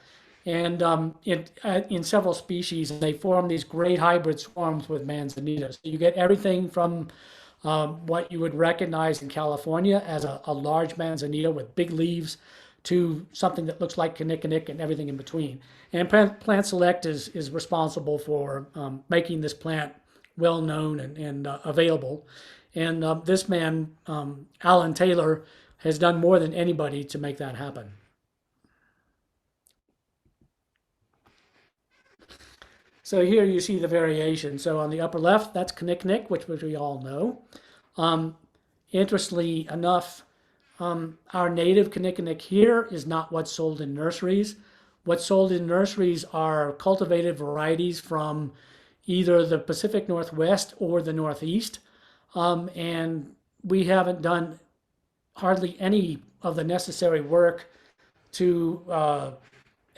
And in several species, they form these great hybrid swarms with manzanitas. So you get everything from what you would recognize in California as a large manzanita with big leaves to something that looks like kinnikinick and everything in between. And Plant Select is responsible for making this plant well known and available. And this man, Alan Taylor, has done more than anybody to make that happen. So here you see the variation. So on the upper left, that's kinnikinick, which we all know. Interestingly enough, our native kinnikinick here is not what's sold in nurseries. What's sold in nurseries are cultivated varieties from either the Pacific Northwest or the Northeast. And we haven't done hardly any of the necessary work to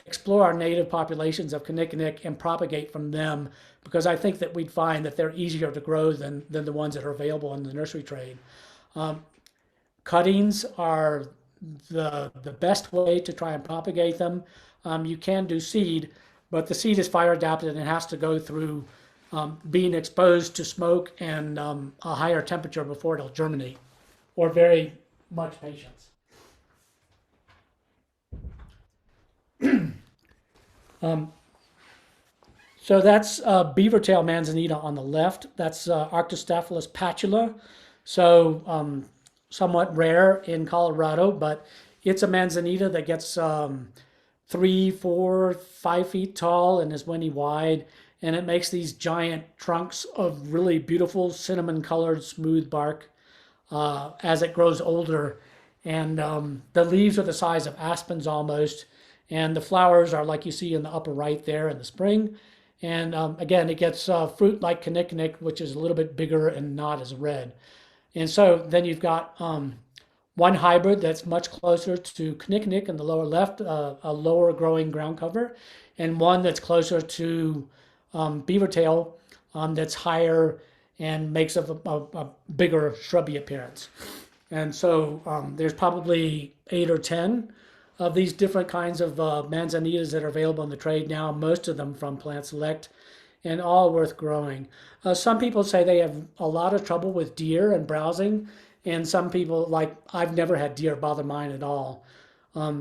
explore our native populations of kinnikinick and propagate from them, because I think that we'd find that they're easier to grow than the ones that are available in the nursery trade. Cuttings are the best way to try and propagate them. You can do seed, but the seed is fire adapted and it has to go through being exposed to smoke and a higher temperature before it'll germinate, or very much patience. So that's beavertail manzanita on the left. That's Arctostaphylos patula. So somewhat rare in Colorado, but it's a manzanita that gets 3, 4, 5 feet tall and is windy wide. And it makes these giant trunks of really beautiful cinnamon colored smooth bark as it grows older. And the leaves are the size of aspens almost. And the flowers are like you see in the upper right there in the spring. And again, it gets fruit like kinnikinick, which is a little bit bigger and not as red. And so then you've got one hybrid that's much closer to kinnikinick in the lower left, a lower growing ground cover, and one that's closer to beavertail that's higher and makes a bigger shrubby appearance. And so there's probably 8 or 10 of these different kinds of manzanitas that are available in the trade now, most of them from Plant Select, and all worth growing. Some people say they have a lot of trouble with deer and browsing, and some people, like I've never had deer bother mine at all.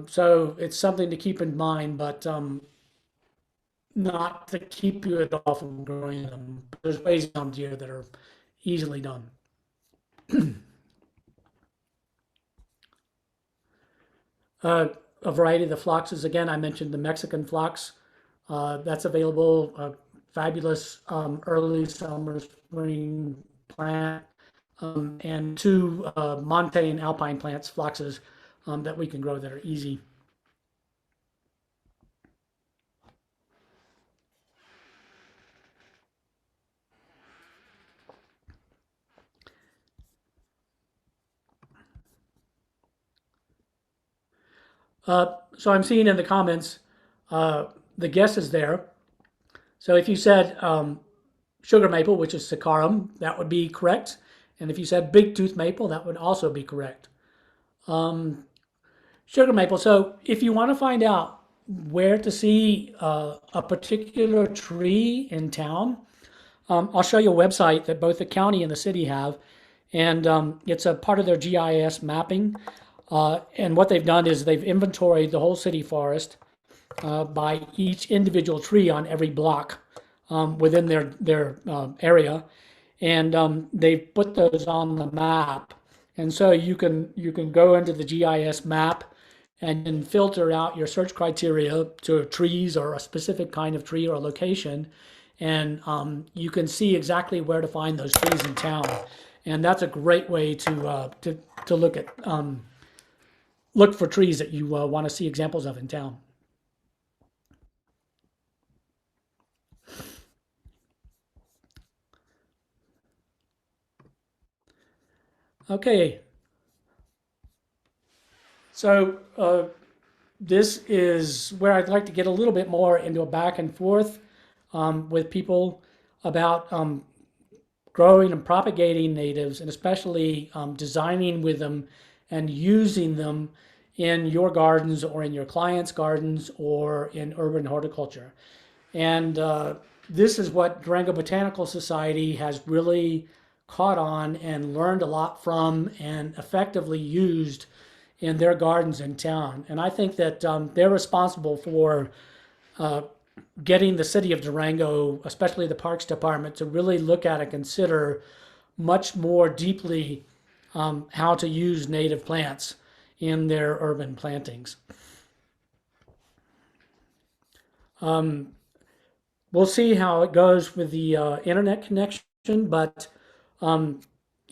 So it's something to keep in mind, but not to keep you at all from growing them. There's ways around deer that are easily done. A variety of the phloxes, again, I mentioned the Mexican phlox. That's available, fabulous early summer, spring plant, and 2 montane alpine plants, phloxes, that we can grow that are easy. So I'm seeing in the comments the guess is there. So if you said sugar maple, which is saccharum, that would be correct. And if you said big tooth maple, that would also be correct. Sugar maple. So if you want to find out where to see a particular tree in town, I'll show you a website that both the county and the city have, and it's a part of their GIS mapping. And what they've done is they've inventoried the whole city forest by each individual tree on every block within their area, and they've put those on the map. And so you can go into the GIS map and then filter out your search criteria to trees or a specific kind of tree or a location, and you can see exactly where to find those trees in town. And that's a great way to look for trees that you want to see examples of in town. Okay, so this is where I'd like to get a little bit more into a back and forth with people about growing and propagating natives, and especially designing with them and using them in your gardens or in your clients' gardens or in urban horticulture. And this is what Durango Botanical Society has really caught on and learned a lot from and effectively used in their gardens in town. And I think that they're responsible for getting the city of Durango, especially the Parks Department, to really look at and consider much more deeply how to use native plants in their urban plantings. We'll see how it goes with the internet connection, but in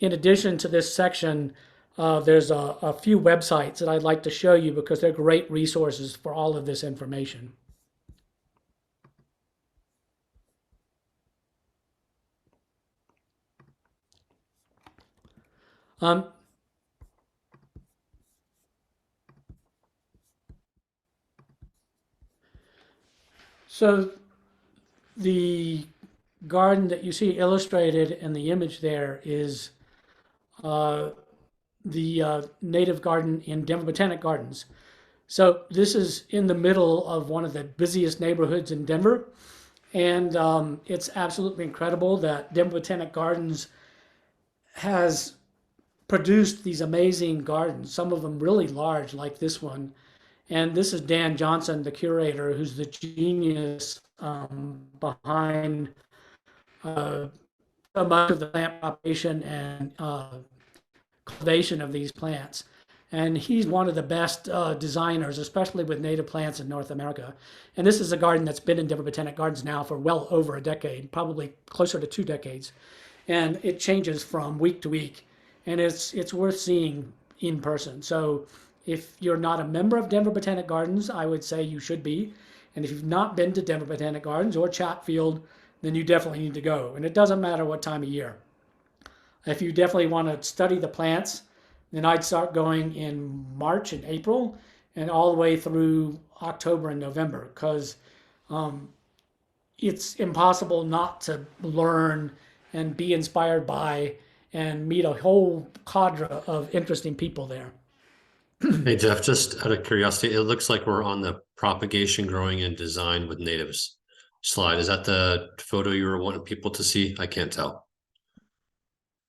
addition to this section, there's a few websites that I'd like to show you because they're great resources for all of this information. So the garden that you see illustrated in the image there is the native garden in Denver Botanic Gardens. So this is in the middle of one of the busiest neighborhoods in Denver. And it's absolutely incredible that Denver Botanic Gardens has produced these amazing gardens, some of them really large, like this one. And this is Dan Johnson, the curator, who's the genius behind so much of the plant propagation and cultivation of these plants. And he's one of the best designers, especially with native plants in North America. And this is a garden that's been in Denver Botanic Gardens now for well over a decade, probably closer to 2 decades. And it changes from week to week. And it's worth seeing in person. So if you're not a member of Denver Botanic Gardens, I would say you should be. And if you've not been to Denver Botanic Gardens or Chatfield, then you definitely need to go. And it doesn't matter what time of year. If you definitely want to study the plants, then I'd start going in March and April and all the way through October and November, because it's impossible not to learn and be inspired by and meet a whole cadre of interesting people there. Hey Jeff, just out of curiosity, it looks like we're on the propagation, growing, and design with natives slide. Is that the photo you were wanting people to see? I can't tell.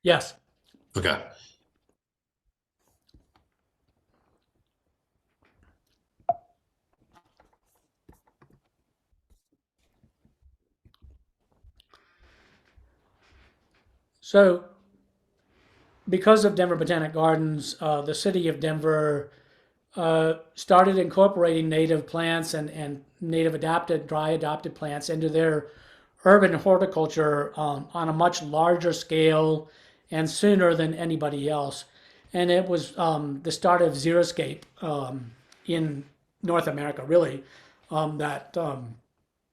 Yes. Okay. So because of Denver Botanic Gardens, the city of Denver started incorporating native plants and native adapted, dry adapted plants into their urban horticulture on a much larger scale and sooner than anybody else. And it was the start of xeriscape in North America, really, that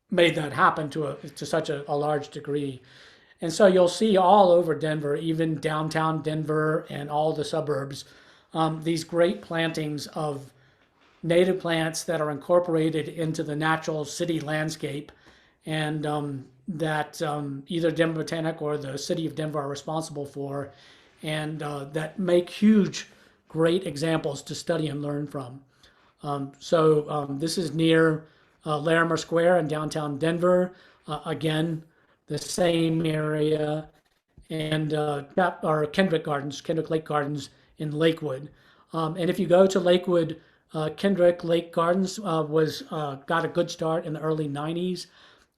made that happen to such a large degree. And so you'll see all over Denver, even downtown Denver and all the suburbs, these great plantings of native plants that are incorporated into the natural city landscape, and that either Denver Botanic or the city of Denver are responsible for, and that make huge, great examples to study and learn from. This is near Larimer Square in downtown Denver. Again, the same area, and Kendrick Lake Gardens in Lakewood. And if you go to Lakewood, Kendrick Lake Gardens was got a good start in the early '90s,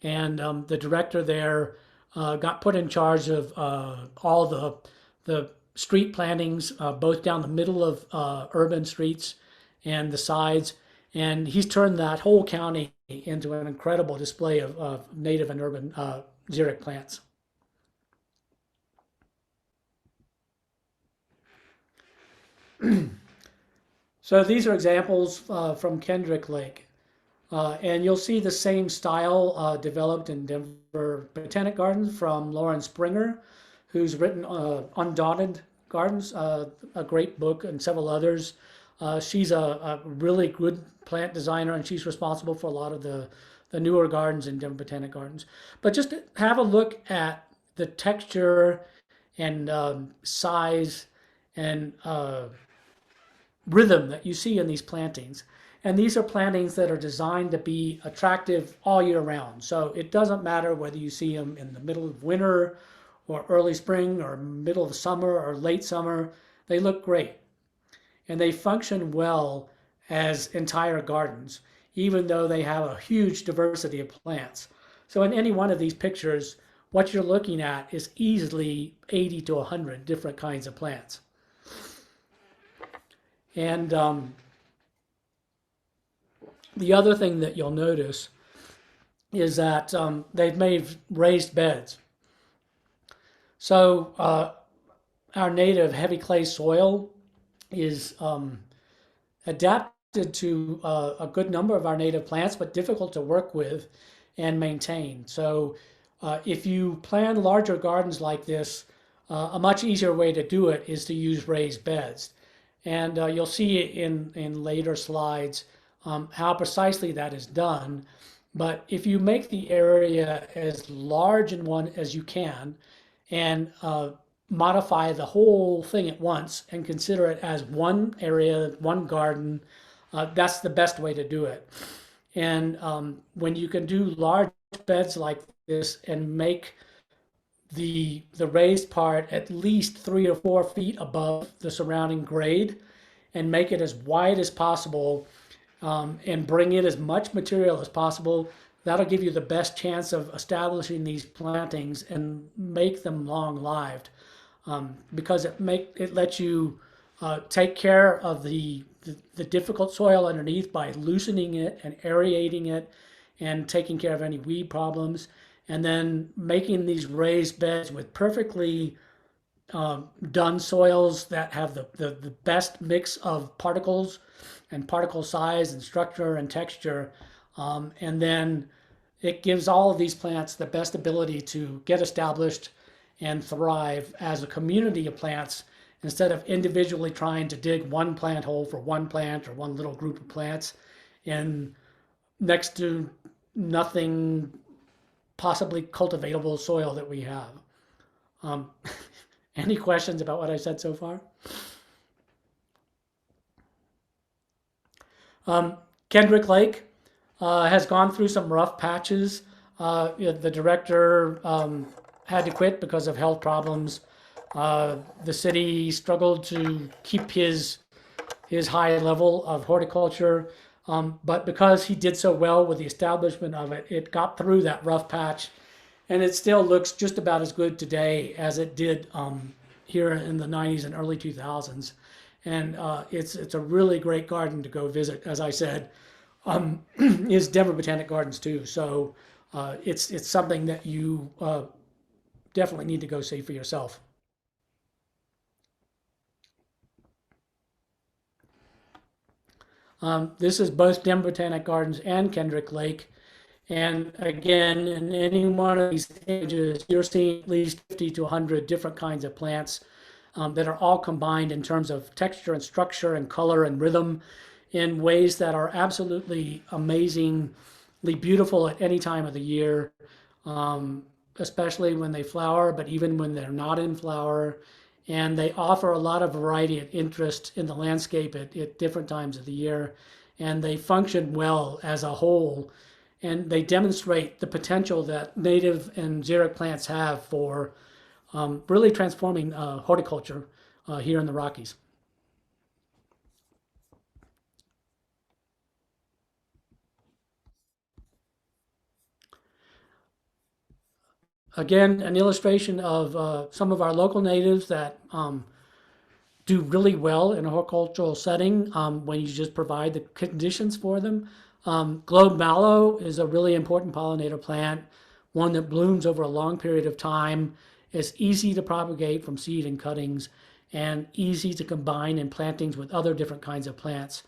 and the director there got put in charge of all the street plantings, both down the middle of urban streets and the sides, and he's turned that whole county into an incredible display of native and urban xeric plants. So these are examples from Kendrick Lake. And you'll see the same style developed in Denver Botanic Gardens from Lauren Springer, who's written Undaunted Gardens, a great book, and several others. She's a really good plant designer, and she's responsible for a lot of the newer gardens in Denver Botanic Gardens. But just have a look at the texture and size and rhythm that you see in these plantings. And these are plantings that are designed to be attractive all year round. So it doesn't matter whether you see them in the middle of winter or early spring or middle of summer or late summer, they look great. And they function well as entire gardens, even though they have a huge diversity of plants. So in any one of these pictures, what you're looking at is easily 80 to 100 different kinds of plants. And the other thing that you'll notice is that they've made raised beds. So our native heavy clay soil is adapted to a good number of our native plants, but difficult to work with and maintain. So if you plan larger gardens like this, a much easier way to do it is to use raised beds. And you'll see in later slides how precisely that is done. But if you make the area as large in one as you can and modify the whole thing at once and consider it as one area, one garden, that's the best way to do it. And when you can do large beds like this and make the raised part at least 3 or 4 feet above the surrounding grade and make it as wide as possible, and bring in as much material as possible, that'll give you the best chance of establishing these plantings and make them long-lived, because it lets you take care of the difficult soil underneath by loosening it and aerating it and taking care of any weed problems, and then making these raised beds with perfectly done soils that have the best mix of particles and particle size and structure and texture. And then it gives all of these plants the best ability to get established and thrive as a community of plants instead of individually trying to dig one plant hole for one plant or one little group of plants in next to nothing possibly cultivatable soil that we have. Any questions about what I said so far? Kendrick Lake has gone through some rough patches. The director had to quit because of health problems. The city struggled to keep his high level of horticulture, but because he did so well with the establishment of it, it got through that rough patch, and it still looks just about as good today as it did here in the '90s and early 2000s. And it's a really great garden to go visit. As I said, is Denver Botanic Gardens too. So it's something that you definitely need to go see for yourself. This is both Denver Botanic Gardens and Kendrick Lake. And again, in any one of these images, you're seeing at least 50 to 100 different kinds of plants that are all combined in terms of texture and structure and color and rhythm. in ways that are absolutely amazingly beautiful at any time of the year, especially when they flower, but even when they're not in flower. And they offer a lot of variety and interest in the landscape at different times of the year. And they function well as a whole. And they demonstrate the potential that native and xeric plants have for really transforming horticulture here in the Rockies. Again, an illustration of some of our local natives that do really well in a horticultural setting when you just provide the conditions for them. Globe mallow is a really important pollinator plant, one that blooms over a long period of time, is easy to propagate from seed and cuttings, and easy to combine in plantings with other different kinds of plants.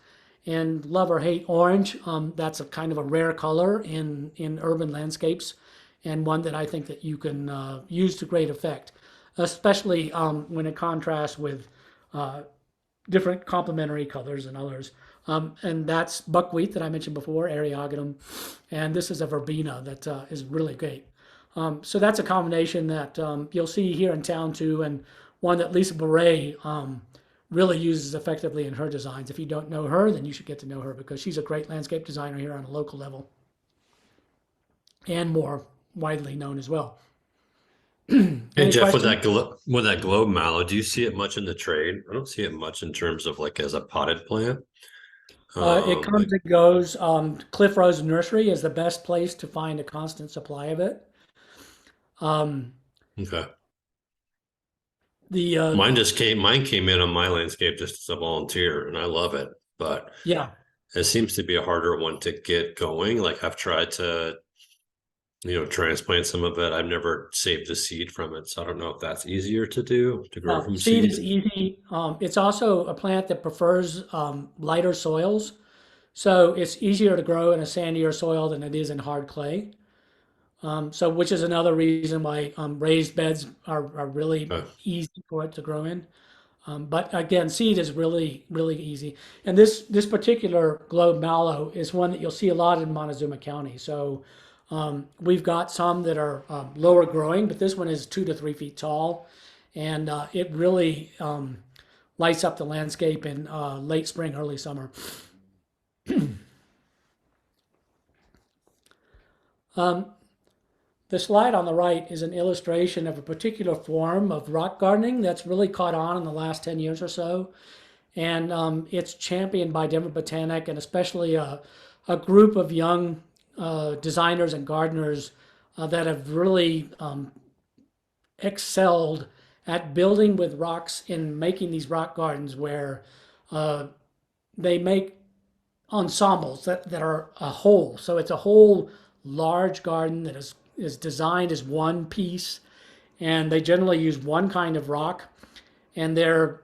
And love or hate orange, that's a kind of a rare color in urban landscapes, and one that I think that you can use to great effect, especially when it contrasts with different complementary colors and others. And that's buckwheat that I mentioned before, Ariogonum, and this is a verbena that is really great. So that's a combination that you'll see here in town too, and one that Lisa Bourret really uses effectively in her designs. If you don't know her, then you should get to know her because she's a great landscape designer here on a local level and more widely known as well. Hey Any Jeff, with questions? that globe mallow, do you see it much in the trade? I don't see it much in terms of like as a potted plant. It Like comes and goes. Cliff Rose Nursery is the best place to find a constant supply of it. Um, okay, the mine came in on my landscape just as a volunteer, and I love it, but Yeah, it seems to be a harder one to get going. Like I've tried to, transplant some of it. I've never saved the seed from it, so I don't know if that's easier to do to grow from seed seed. is easy. It's also a plant that prefers lighter soils, so it's easier to grow in a sandier soil than it is in hard clay. So, which is another reason why raised beds are really Okay. easy for it to grow in. But again, seed is really, really easy. And this particular globe mallow is one that you'll see a lot in Montezuma County. So we've got some that are lower growing, but this one is 2 to 3 feet tall, and it really lights up the landscape in late spring, early summer. The slide on the right is an illustration of a particular form of rock gardening that's really caught on in the last 10 years or so. And it's championed by Denver Botanic and especially a group of young designers and gardeners that have really excelled at building with rocks in making these rock gardens where uh, they make ensembles that are a whole. So it's a whole large garden that is designed as one piece, and they generally use one kind of rock, and they're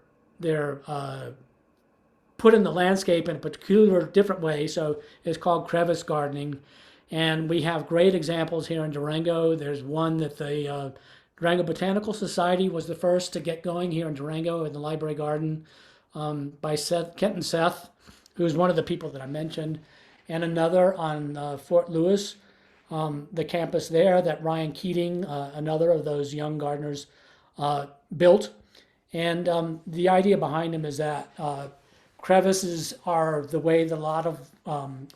put in the landscape in a particular different way. So it's called crevice gardening. And we have great examples here in Durango. There's one that the Durango Botanical Society was the first to get going here in Durango in the library garden by Kenton Seth, who's one of the people that I mentioned, and another on Fort Lewis, the campus there that Ryan Keating, another of those young gardeners, built. And the idea behind them is that crevices are the way that a lot of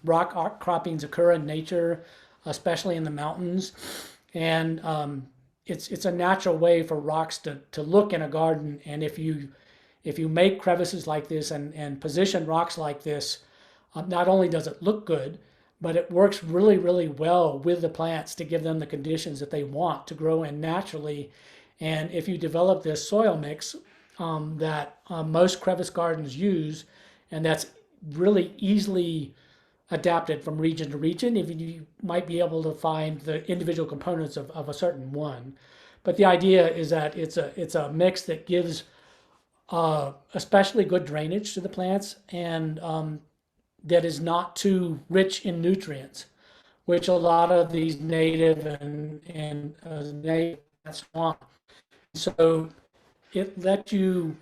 rock outcroppings occur in nature, especially in the mountains. And it's a natural way for rocks to look in a garden. And if you make crevices like this and position rocks like this, not only does it look good, but it works really, really well with the plants to give them the conditions that they want to grow in naturally. And if you develop this soil mix that most crevice gardens use, and that's really easily adapted from region to region, if you might be able to find the individual components of a certain one. But the idea is that it's a mix that gives especially good drainage to the plants and that is not too rich in nutrients, which a lot of these native and native plants want. So it lets you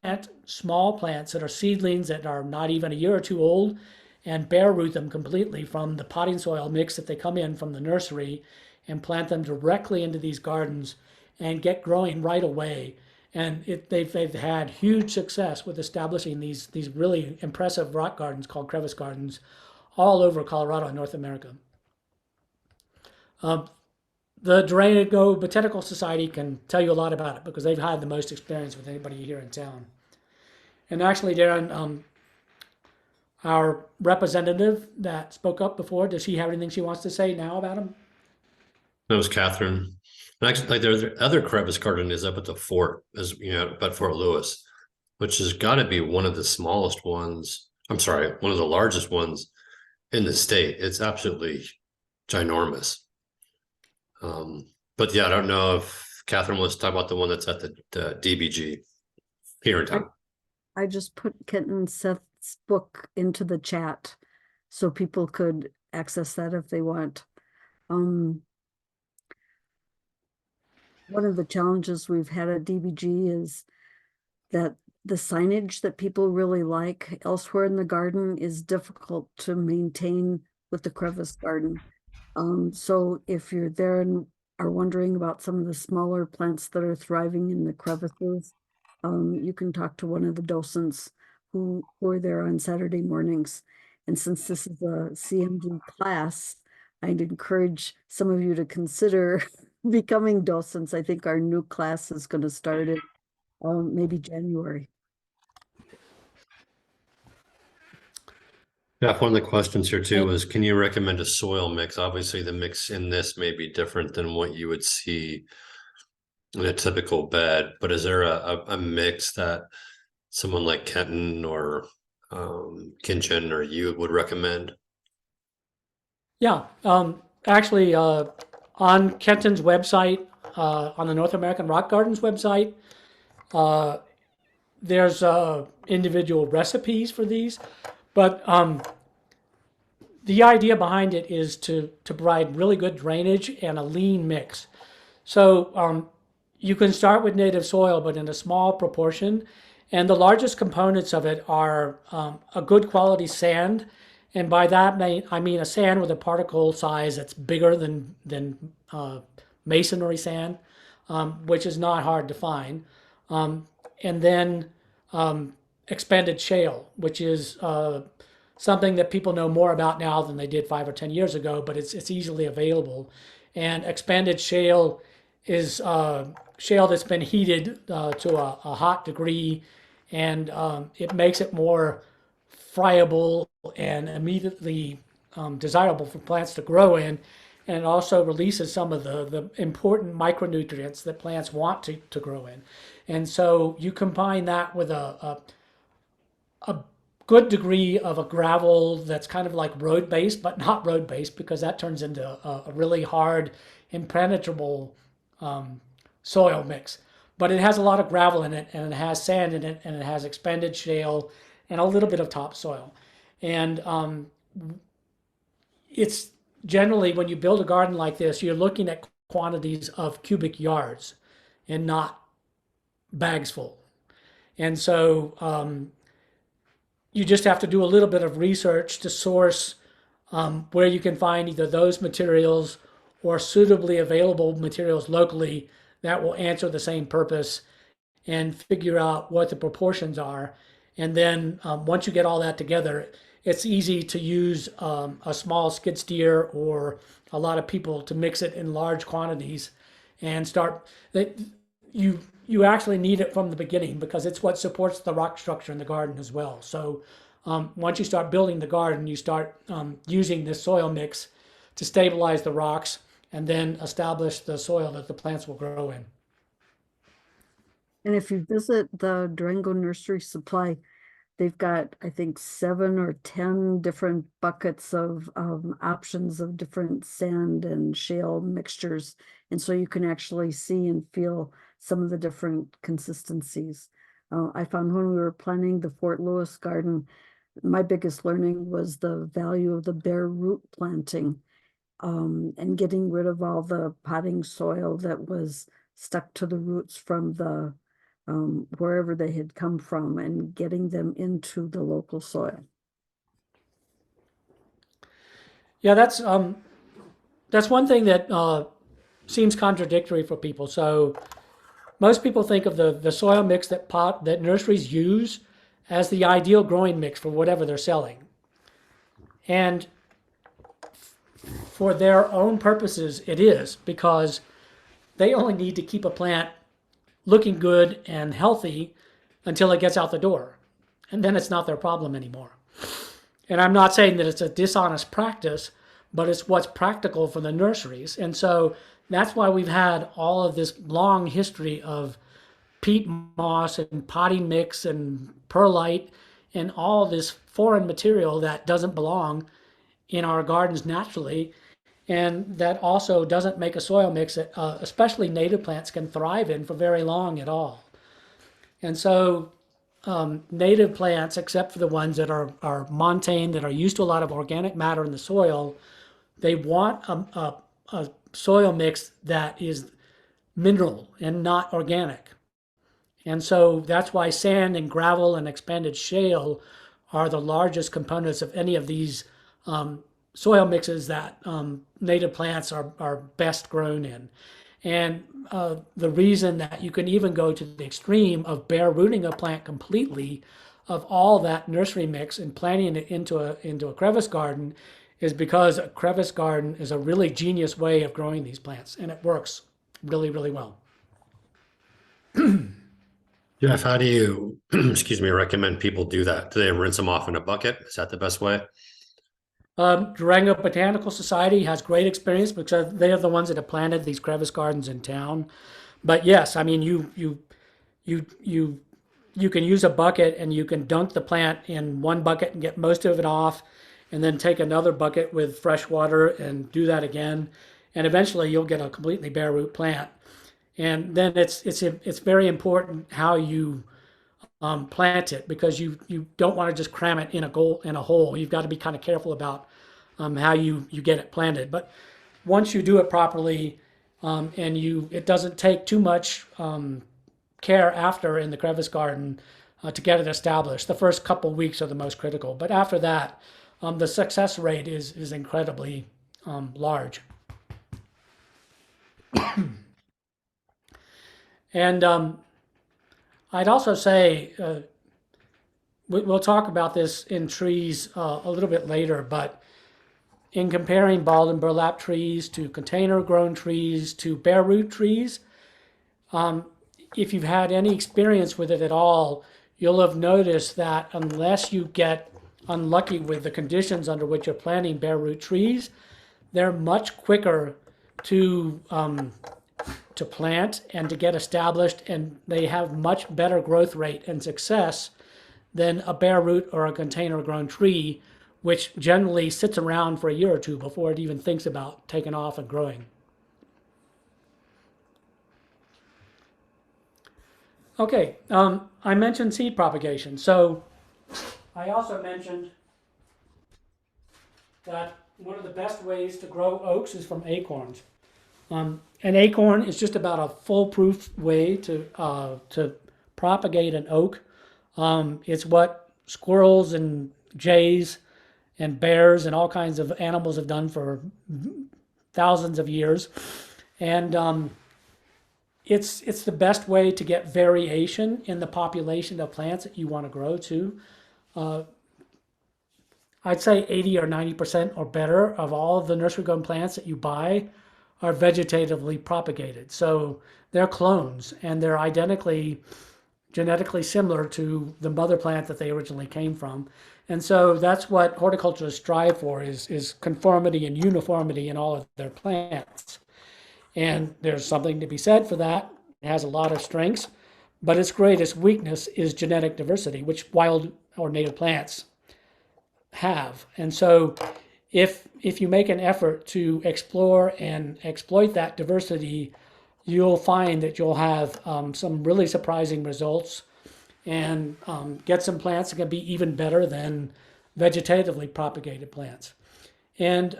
plant small plants that are seedlings that are not even a year or two old and bare root them completely from the potting soil mix that they come in from the nursery and plant them directly into these gardens and get growing right away. And they've had huge success with establishing these really impressive rock gardens called crevice gardens all over Colorado and North America. The Durango Botanical Society can tell you a lot about it because they've had the most experience with anybody here in town. And actually, Darren, our representative that spoke up before, does she have anything she wants to say now about him? That was Catherine. And actually, like there's other crevice garden is up at the fort, as you know, but Fort Lewis, which has got to be one of the smallest ones. I'm sorry, one of the largest ones in the state. It's absolutely ginormous. But yeah, I don't know if Catherine wants to talk about the one that's at the DBG here in town. I just put Kent and Seth's book into the chat so people could access that if they want. One of the challenges we've had at DBG is that the signage that people really like elsewhere in the garden is difficult to maintain with the crevice garden. So if you're there and are wondering about some of the smaller plants that are thriving in the crevices, you can talk to one of the docents who are there on Saturday mornings. And since this is a CMD class, I'd encourage some of you to consider becoming docents. I think our new class is going to start in maybe January. Yeah, one of the questions here too was, can you recommend a soil mix? Obviously, the mix in this may be different than what you would see in a typical bed, but is there a mix that someone like Kenton or Kinchin or you would recommend? Yeah, actually, on Kenton's website, on the North American Rock Gardens website, there's individual recipes for these, but the idea behind it is to provide really good drainage and a lean mix. So you can start with native soil, but in a small proportion. And the largest components of it are a good quality sand. And by that, I mean a sand with a particle size that's bigger than masonry sand, which is not hard to find. And then expanded shale, which is something that people know more about now than they did 5 or 10 years ago, but it's easily available. And expanded shale is shale that's been heated to a hot degree, and it makes it more friable and immediately desirable for plants to grow in. And it also releases some of the important micronutrients that plants want to grow in. And so you combine that with a good degree of a gravel that's kind of like road based, but not road based because that turns into a really hard, impenetrable soil mix. But it has a lot of gravel in it, and it has sand in it, and it has expanded shale and a little bit of topsoil. And it's generally, when you build a garden like this, you're looking at quantities of cubic yards and not bags full. And so you just have to do a little bit of research to source where you can find either those materials or suitably available materials locally that will answer the same purpose, and figure out what the proportions are. And then once you get all that together, it's easy to use a small skid steer or a lot of people to mix it in large quantities and start. You actually need it from the beginning because it's what supports the rock structure in the garden as well. So once you start building the garden, you start using this soil mix to stabilize the rocks and then establish the soil that the plants will grow in. And if you visit the Durango Nursery Supply, they've got, I think, 7 or 10 different buckets of options of different sand and shale mixtures. And so you can actually see and feel some of the different consistencies. I found when we were planning the Fort Lewis garden, my biggest learning was the value of the bare root planting and getting rid of all the potting soil that was stuck to the roots from the wherever they had come from and getting them into the local soil. Yeah, that's one thing that seems contradictory for people. So most people think of the soil mix that nurseries use as the ideal growing mix for whatever they're selling. And for their own purposes, it is, because they only need to keep a plant looking good and healthy until it gets out the door. And then it's not their problem anymore. And I'm not saying that it's a dishonest practice, but it's what's practical for the nurseries. And so that's why we've had all of this long history of peat moss and potting mix and perlite and all this foreign material that doesn't belong in our gardens naturally, and that also doesn't make a soil mix that especially native plants can thrive in for very long at all. And so native plants, except for the ones that are montane, that are used to a lot of organic matter in the soil, they want a soil mix that is mineral and not organic. And so that's why sand and gravel and expanded shale are the largest components of any of these soil mixes that native plants are best grown in. And the reason that you can even go to the extreme of bare rooting a plant completely of all that nursery mix and planting it into a crevice garden is because a crevice garden is a really genius way of growing these plants, and it works really, really well. Jeff, how do you, excuse me, recommend people do that? Do they rinse them off in a bucket? Is that the best way? Durango Botanical Society has great experience because they are the ones that have planted these crevice gardens in town. But yes, I mean you can use a bucket and you can dunk the plant in one bucket and get most of it off, and then take another bucket with fresh water and do that again, and eventually you'll get a completely bare root plant. And then it's very important how you plant it, because you don't want to just cram it in a hole. You've got to be kind of careful about how you get it planted. But once you do it properly, and it doesn't take too much care after in the crevice garden to get it established. The first couple weeks are the most critical, but after that, the success rate is incredibly large. And I'd also say we'll talk about this in trees a little bit later, but in comparing balled and burlap trees to container grown trees to bare root trees, if you've had any experience with it at all, you'll have noticed that unless you get unlucky with the conditions under which you're planting bare root trees, they're much quicker to plant and to get established, and they have much better growth rate and success than a bare root or a container grown tree, which generally sits around for a year or two before it even thinks about taking off and growing. Okay, I mentioned seed propagation. So I also mentioned that one of the best ways to grow oaks is from acorns. An acorn is just about a foolproof way to propagate an oak. It's what squirrels and jays and bears and all kinds of animals have done for thousands of years, and it's the best way to get variation in the population of plants that you want to grow too. I'd say 80 or 90% or better of all of the nursery grown plants that you buy are vegetatively propagated. So they're clones and they're genetically similar to the mother plant that they originally came from. And so that's what horticulturists strive for is conformity and uniformity in all of their plants. And there's something to be said for that. It has a lot of strengths, but its greatest weakness is genetic diversity, which wild or native plants have. And so if you make an effort to explore and exploit that diversity, you'll find that you'll have some really surprising results and get some plants that can be even better than vegetatively propagated plants. And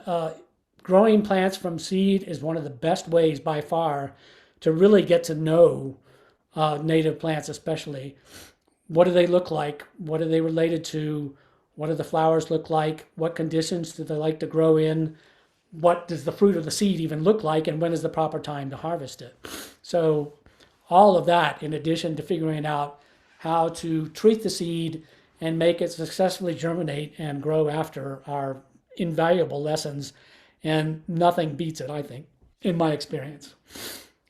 growing plants from seed is one of the best ways by far to really get to know native plants especially. What do they look like? What are they related to? What do the flowers look like? What conditions do they like to grow in? What does the fruit of the seed even look like? And when is the proper time to harvest it? So all of that, in addition to figuring out how to treat the seed and make it successfully germinate and grow after, are invaluable lessons. And nothing beats it, I think, in my experience.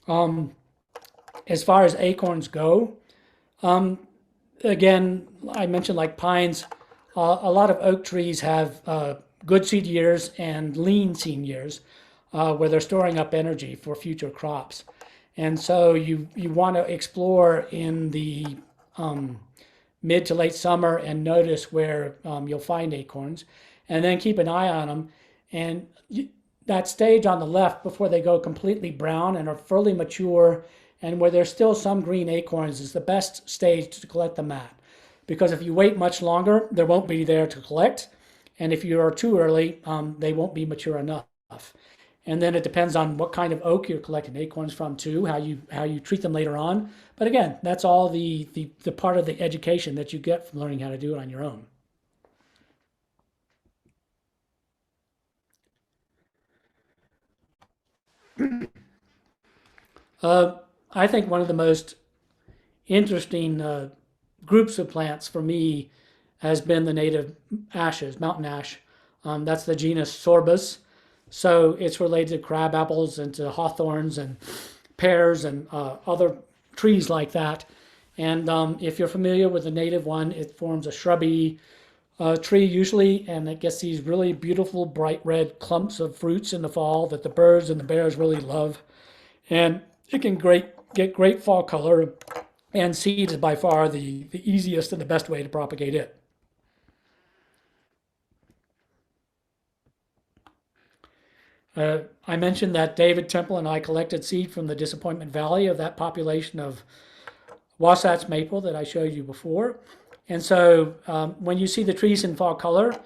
As far as acorns go, again, I mentioned like pines. A lot of oak trees have good seed years and lean seed years, where they're storing up energy for future crops. And so you want to explore in the mid to late summer and notice where you'll find acorns, and then keep an eye on them. And that stage on the left, before they go completely brown and are fully mature, and where there's still some green acorns, is the best stage to collect them at. Because if you wait much longer, there won't be there to collect. And if you are too early, they won't be mature enough. And then it depends on what kind of oak you're collecting acorns from too, how you treat them later on. But again, that's all the part of the education that you get from learning how to do it on your own. I think one of the most interesting groups of plants for me has been the native ashes, mountain ash. That's the genus Sorbus. So it's related to crab apples and to hawthorns and pears and other trees like that. And if you're familiar with the native one, it forms a shrubby tree usually, and it gets these really beautiful bright red clumps of fruits in the fall that the birds and the bears really love. And it can get great fall color, and seed is by far the easiest and the best way to propagate it. I mentioned that David Temple and I collected seed from the Disappointment Valley of that population of Wasatch maple that I showed you before. And so when you see the trees in fall color,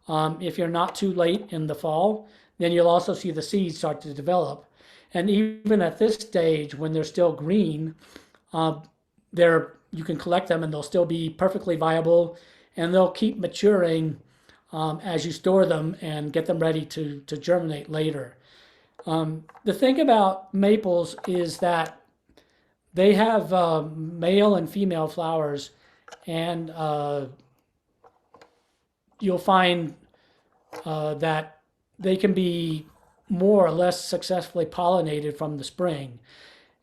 if you're not too late in the fall, then you'll also see the seeds start to develop. And even at this stage, when they're still green, you can collect them and they'll still be perfectly viable, and they'll keep maturing as you store them and get them ready to germinate later. The thing about maples is that they have male and female flowers, and you'll find that they can be more or less successfully pollinated from the spring.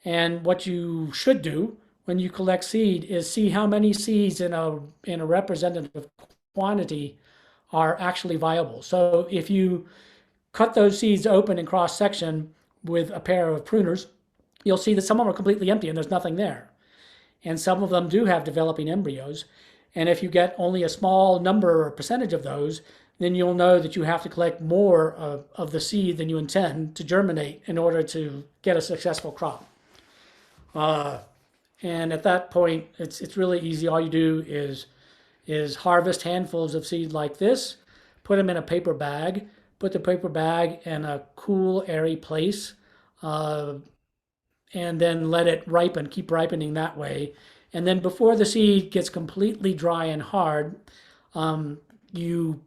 And what you should do when you collect seed is see how many seeds in a representative quantity are actually viable. So if you cut those seeds open in cross section with a pair of pruners, you'll see that some of them are completely empty and there's nothing there. And some of them do have developing embryos. And if you get only a small number or percentage of those, then you'll know that you have to collect more of the seed than you intend to germinate in order to get a successful crop. And at that point, it's really easy. All you do is harvest handfuls of seed like this, put them in a paper bag, put the paper bag in a cool, airy place, and then let it ripen, keep ripening that way. And then before the seed gets completely dry and hard, you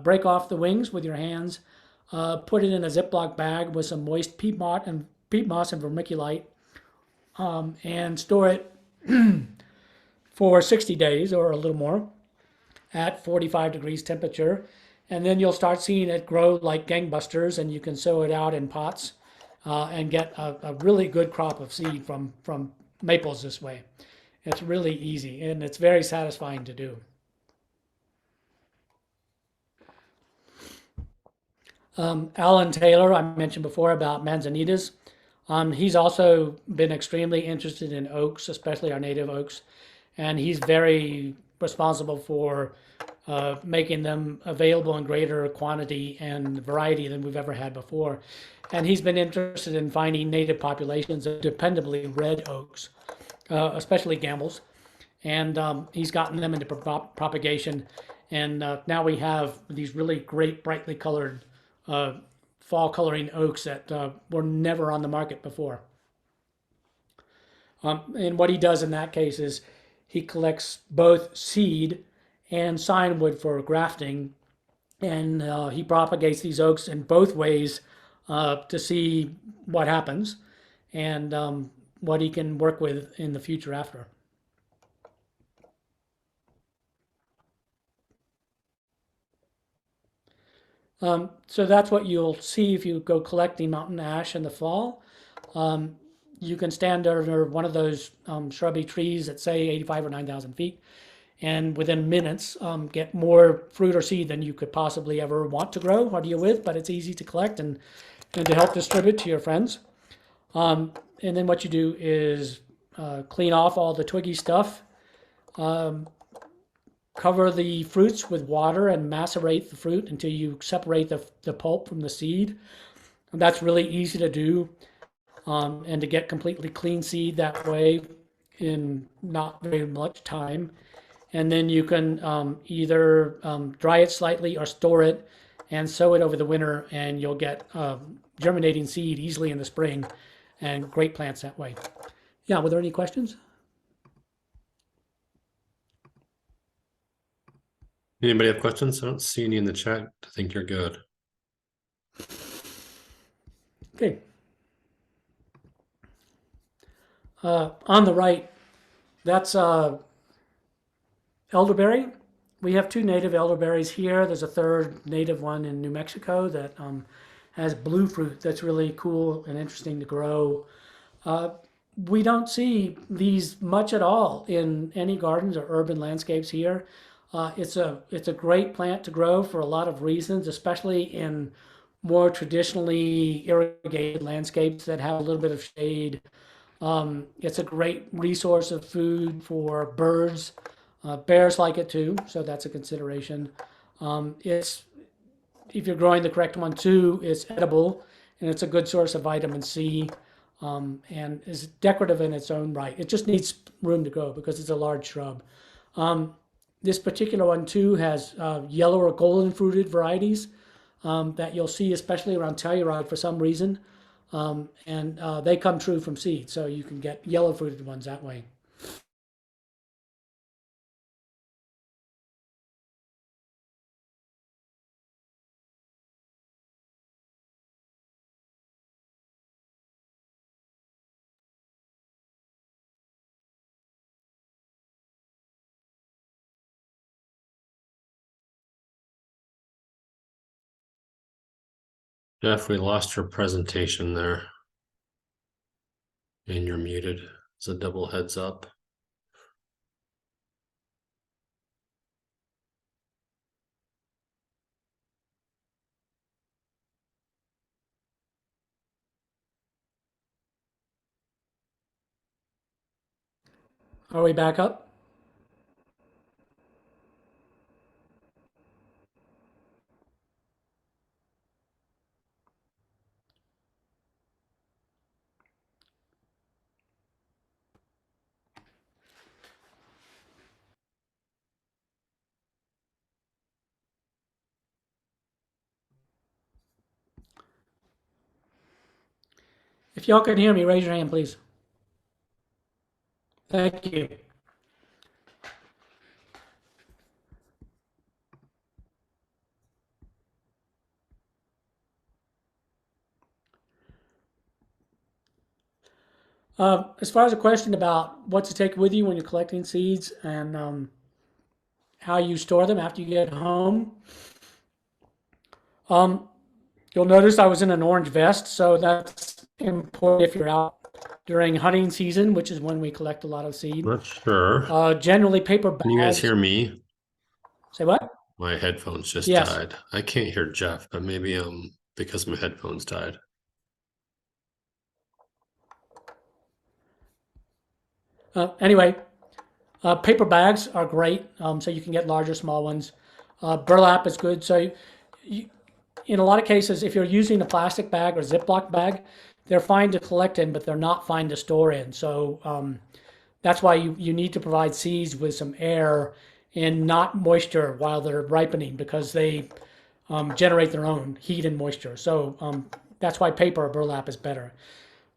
break off the wings with your hands, put it in a Ziploc bag with some moist peat moss and vermiculite, and store it for 60 days or a little more at 45 degrees temperature. And then you'll start seeing it grow like gangbusters, and you can sow it out in pots and get a really good crop of seed from maples this way. It's really easy, and it's very satisfying to do. Alan Taylor, I mentioned before about manzanitas. He's also been extremely interested in oaks, especially our native oaks, and he's very responsible for making them available in greater quantity and variety than we've ever had before. And he's been interested in finding native populations of dependably red oaks, especially Gamble's. And he's gotten them into propagation. And now we have these really great, brightly colored fall coloring oaks that were never on the market before. And what he does in that case is he collects both seed and signwood for grafting, and he propagates these oaks in both ways to see what happens and what he can work with in the future after. So that's what you'll see if you go collecting mountain ash in the fall. Um, you can stand under one of those shrubby trees at say 85 or 9,000 feet, and within minutes get more fruit or seed than you could possibly ever want to grow or deal with. But it's easy to collect and to help distribute to your friends. And then what you do is clean off all the twiggy stuff, cover the fruits with water and macerate the fruit until you separate the pulp from the seed. And that's really easy to do, and to get completely clean seed that way in not very much time. And then you can either dry it slightly or store it and sow it over the winter, and you'll get germinating seed easily in the spring and great plants that way. Yeah, were there any questions? Anybody have questions? I don't see any in the chat. I think you're good. Okay. On the right, that's elderberry. We have two native elderberries here. There's a third native one in New Mexico that has blue fruit that's really cool and interesting to grow. We don't see these much at all in any gardens or urban landscapes here. It's a great plant to grow for a lot of reasons, especially in more traditionally irrigated landscapes that have a little bit of shade. It's a great resource of food for birds. Bears like it too, so that's a consideration. It's If you're growing the correct one too, it's edible and it's a good source of vitamin C, and is decorative in its own right. It just needs room to grow because it's a large shrub. This particular one too has yellow or golden fruited varieties that you'll see especially around Telluride for some reason, and they come true from seed, so you can get yellow fruited ones that way. Jeff, we lost your presentation there. And you're muted. It's a double heads up. Are we back up? If y'all can hear me, raise your hand, please. Thank you. As far as a question about what to take with you when you're collecting seeds and how you store them after you get home, you'll notice I was in an orange vest, so that's important if you're out during hunting season, which is when we collect a lot of seed. Not sure. Generally, paper bags. Can you guys hear me? Say what? My headphones just Yes. died. I can't hear Jeff, but maybe because my headphones died. Anyway, paper bags are great, so you can get larger, small ones. Burlap is good. So, in a lot of cases, if you're using a plastic bag or Ziploc bag, they're fine to collect in, but they're not fine to store in. So that's why you need to provide seeds with some air and not moisture while they're ripening, because they generate their own heat and moisture. So that's why paper or burlap is better.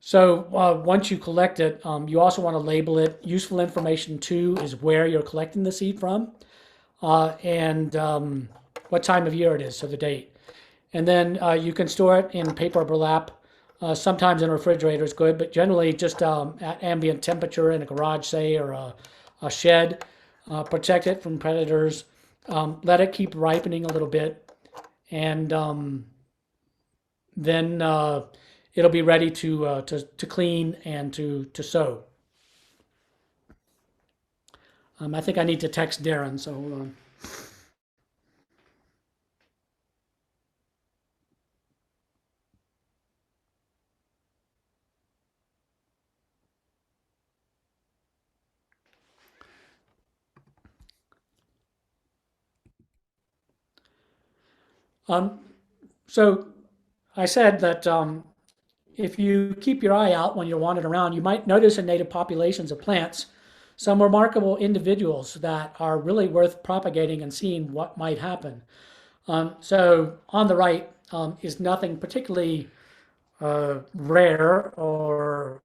So once you collect it, you also want to label it. Useful information too is where you're collecting the seed from, and what time of year it is, so the date. And then you can store it in paper burlap. Sometimes in a refrigerator is good, but generally just at ambient temperature in a garage, say, or a shed. Protect it from predators. Let it keep ripening a little bit, and then it'll be ready to clean and to sow. I think I need to text Darren, so hold on. So I said that if you keep your eye out when you're wandering around, you might notice in native populations of plants some remarkable individuals that are really worth propagating and seeing what might happen. So on the right is nothing particularly rare or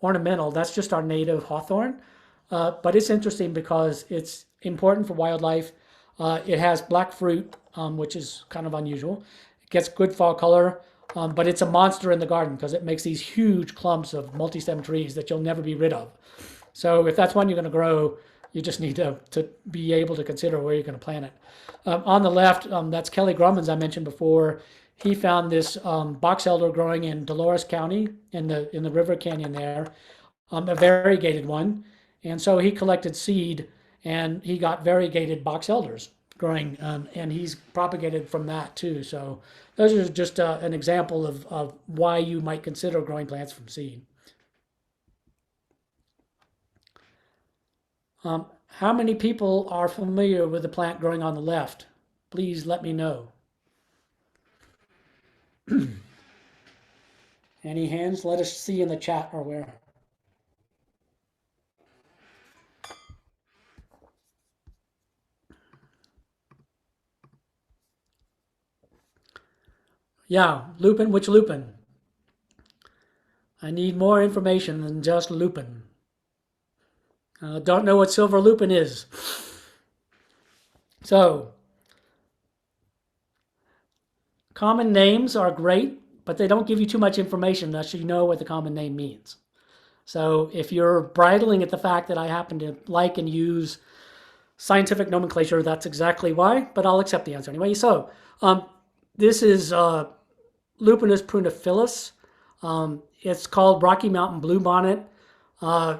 ornamental. That's just our native hawthorn. But it's interesting because it's important for wildlife. It has black fruit, which is kind of unusual. It gets good fall color, but it's a monster in the garden because it makes these huge clumps of multi-stem trees that you'll never be rid of. So if that's one you're going to grow, you just need to be able to consider where you're going to plant it. On the left, that's Kelly Grummins I mentioned before. He found this box elder growing in Dolores County in the river canyon there, a variegated one. And so he collected seed and he got variegated box elders growing, and he's propagated from that too. So those are just an example of why you might consider growing plants from seed. How many people are familiar with the plant growing on the left? Please let me know. Any hands? Let us see in the chat or where. Yeah, lupin. Which lupin? I need more information than just lupin. Don't know what silver lupin is. So, common names are great, but they don't give you too much information unless you know what the common name means. So if you're bridling at the fact that I happen to like and use scientific nomenclature, that's exactly why, but I'll accept the answer anyway. So this is Lupinus pruniphyllus. It's called Rocky Mountain bluebonnet.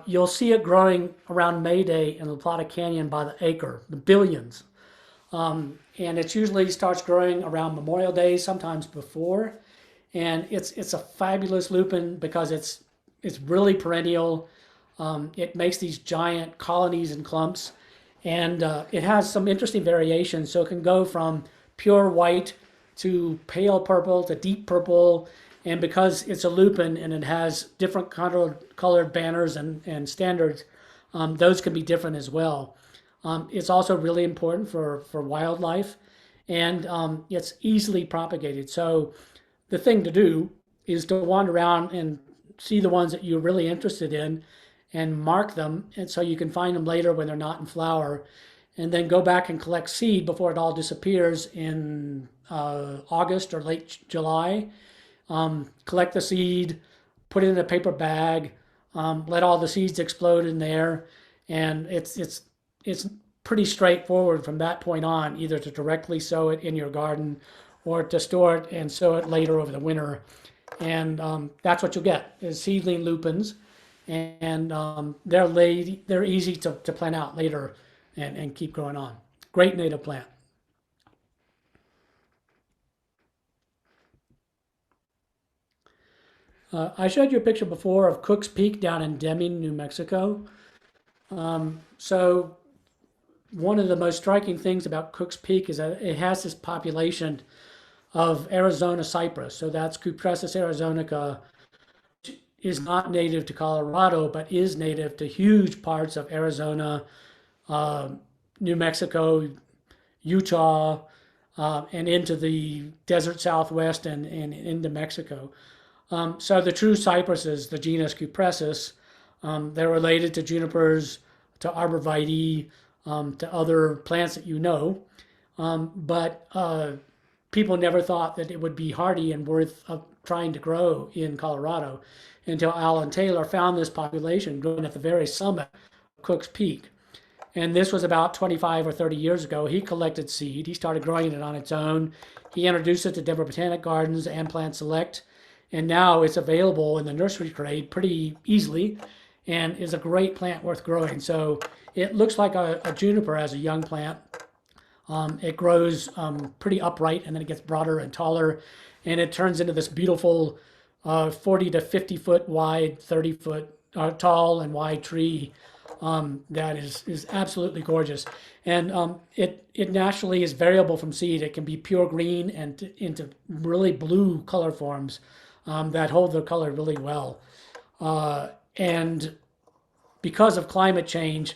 You'll see it growing around May Day in La Plata Canyon by the acre, the billions. And it usually starts growing around Memorial Day, sometimes before. And it's a fabulous lupin because it's really perennial. It makes these giant colonies and clumps, and it has some interesting variations. So it can go from pure white to pale purple to deep purple. And because it's a lupin and it has different colored banners and standards, those can be different as well. It's also really important for wildlife, and it's easily propagated. So the thing to do is to wander around and see the ones that you're really interested in and mark them, and so you can find them later when they're not in flower, and then go back and collect seed before it all disappears in August or late July. Collect the seed, put it in a paper bag, let all the seeds explode in there, and it's pretty straightforward from that point on, either to directly sow it in your garden or to store it and sow it later over the winter. And that's what you'll get is seedling lupins, and they're easy to plant out later and keep growing on. Great native plant. I showed you a picture before of Cook's Peak down in Deming, New Mexico. So one of the most striking things about Cook's Peak is that it has this population of Arizona cypress. So that's Cupressus arizonica, which is not native to Colorado, but is native to huge parts of Arizona, New Mexico, Utah, and into the desert Southwest and into Mexico. So the true cypresses, the genus Cupressus, they're related to junipers, to arborvitae, to other plants that you know. But people never thought that it would be hardy and worth trying to grow in Colorado until Alan Taylor found this population growing at the very summit of Cook's Peak. And this was about 25 or 30 years ago. He collected seed. He started growing it on its own. He introduced it to Denver Botanic Gardens and Plant Select. And now it's available in the nursery trade pretty easily and is a great plant worth growing. So it looks like a juniper as a young plant. It grows pretty upright and then it gets broader and taller. And it turns into this beautiful 40 to 50 foot wide, 30 foot tall and wide tree that is absolutely gorgeous. And it naturally is variable from seed. It can be pure green and into really blue color forms that hold their color really well. And because of climate change,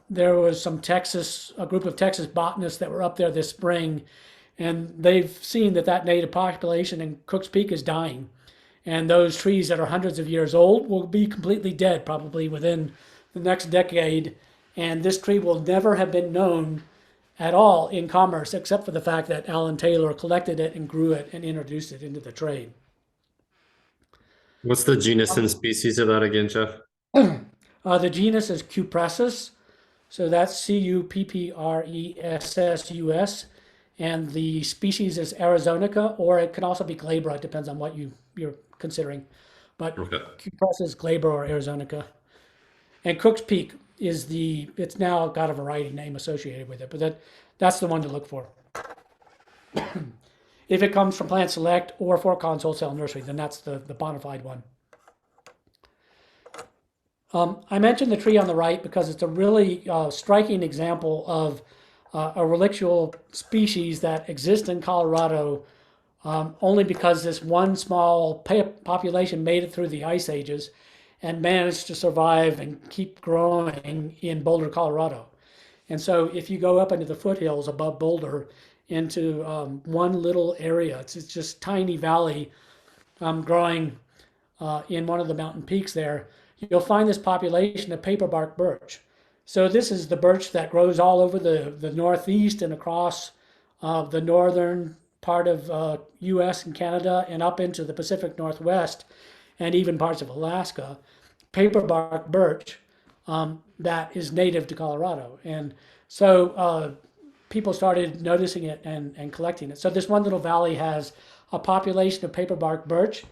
there was a group of Texas botanists that were up there this spring, and they've seen that native population in Cook's Peak is dying. And those trees that are hundreds of years old will be completely dead probably within the next decade. And this tree will never have been known at all in commerce, except for the fact that Alan Taylor collected it and grew it and introduced it into the trade. What's the genus and species of that again, Jeff? The genus is Cupressus, so that's Cuppressus, and the species is Arizonica, or it can also be glabra. It depends on what you're considering, but Okay. Cupressus glabra or Arizonica. And Cook's Peak it's now got a variety name associated with it, but that's the one to look for. If it comes from Plant Select or Fort Collins Wholesale Nursery, then that's the bona fide one. I mentioned the tree on the right because it's a really striking example of a relictual species that exists in Colorado only because this one small population made it through the ice ages and managed to survive and keep growing in Boulder, Colorado. And so if you go up into the foothills above Boulder into one little area, it's just tiny valley growing in one of the mountain peaks there, you'll find this population of paperbark birch. So this is the birch that grows all over the Northeast and across the northern part of US and Canada and up into the Pacific Northwest and even parts of Alaska. Paperbark birch that is native to Colorado. And so people started noticing it and collecting it. So this one little valley has a population of paperbark birch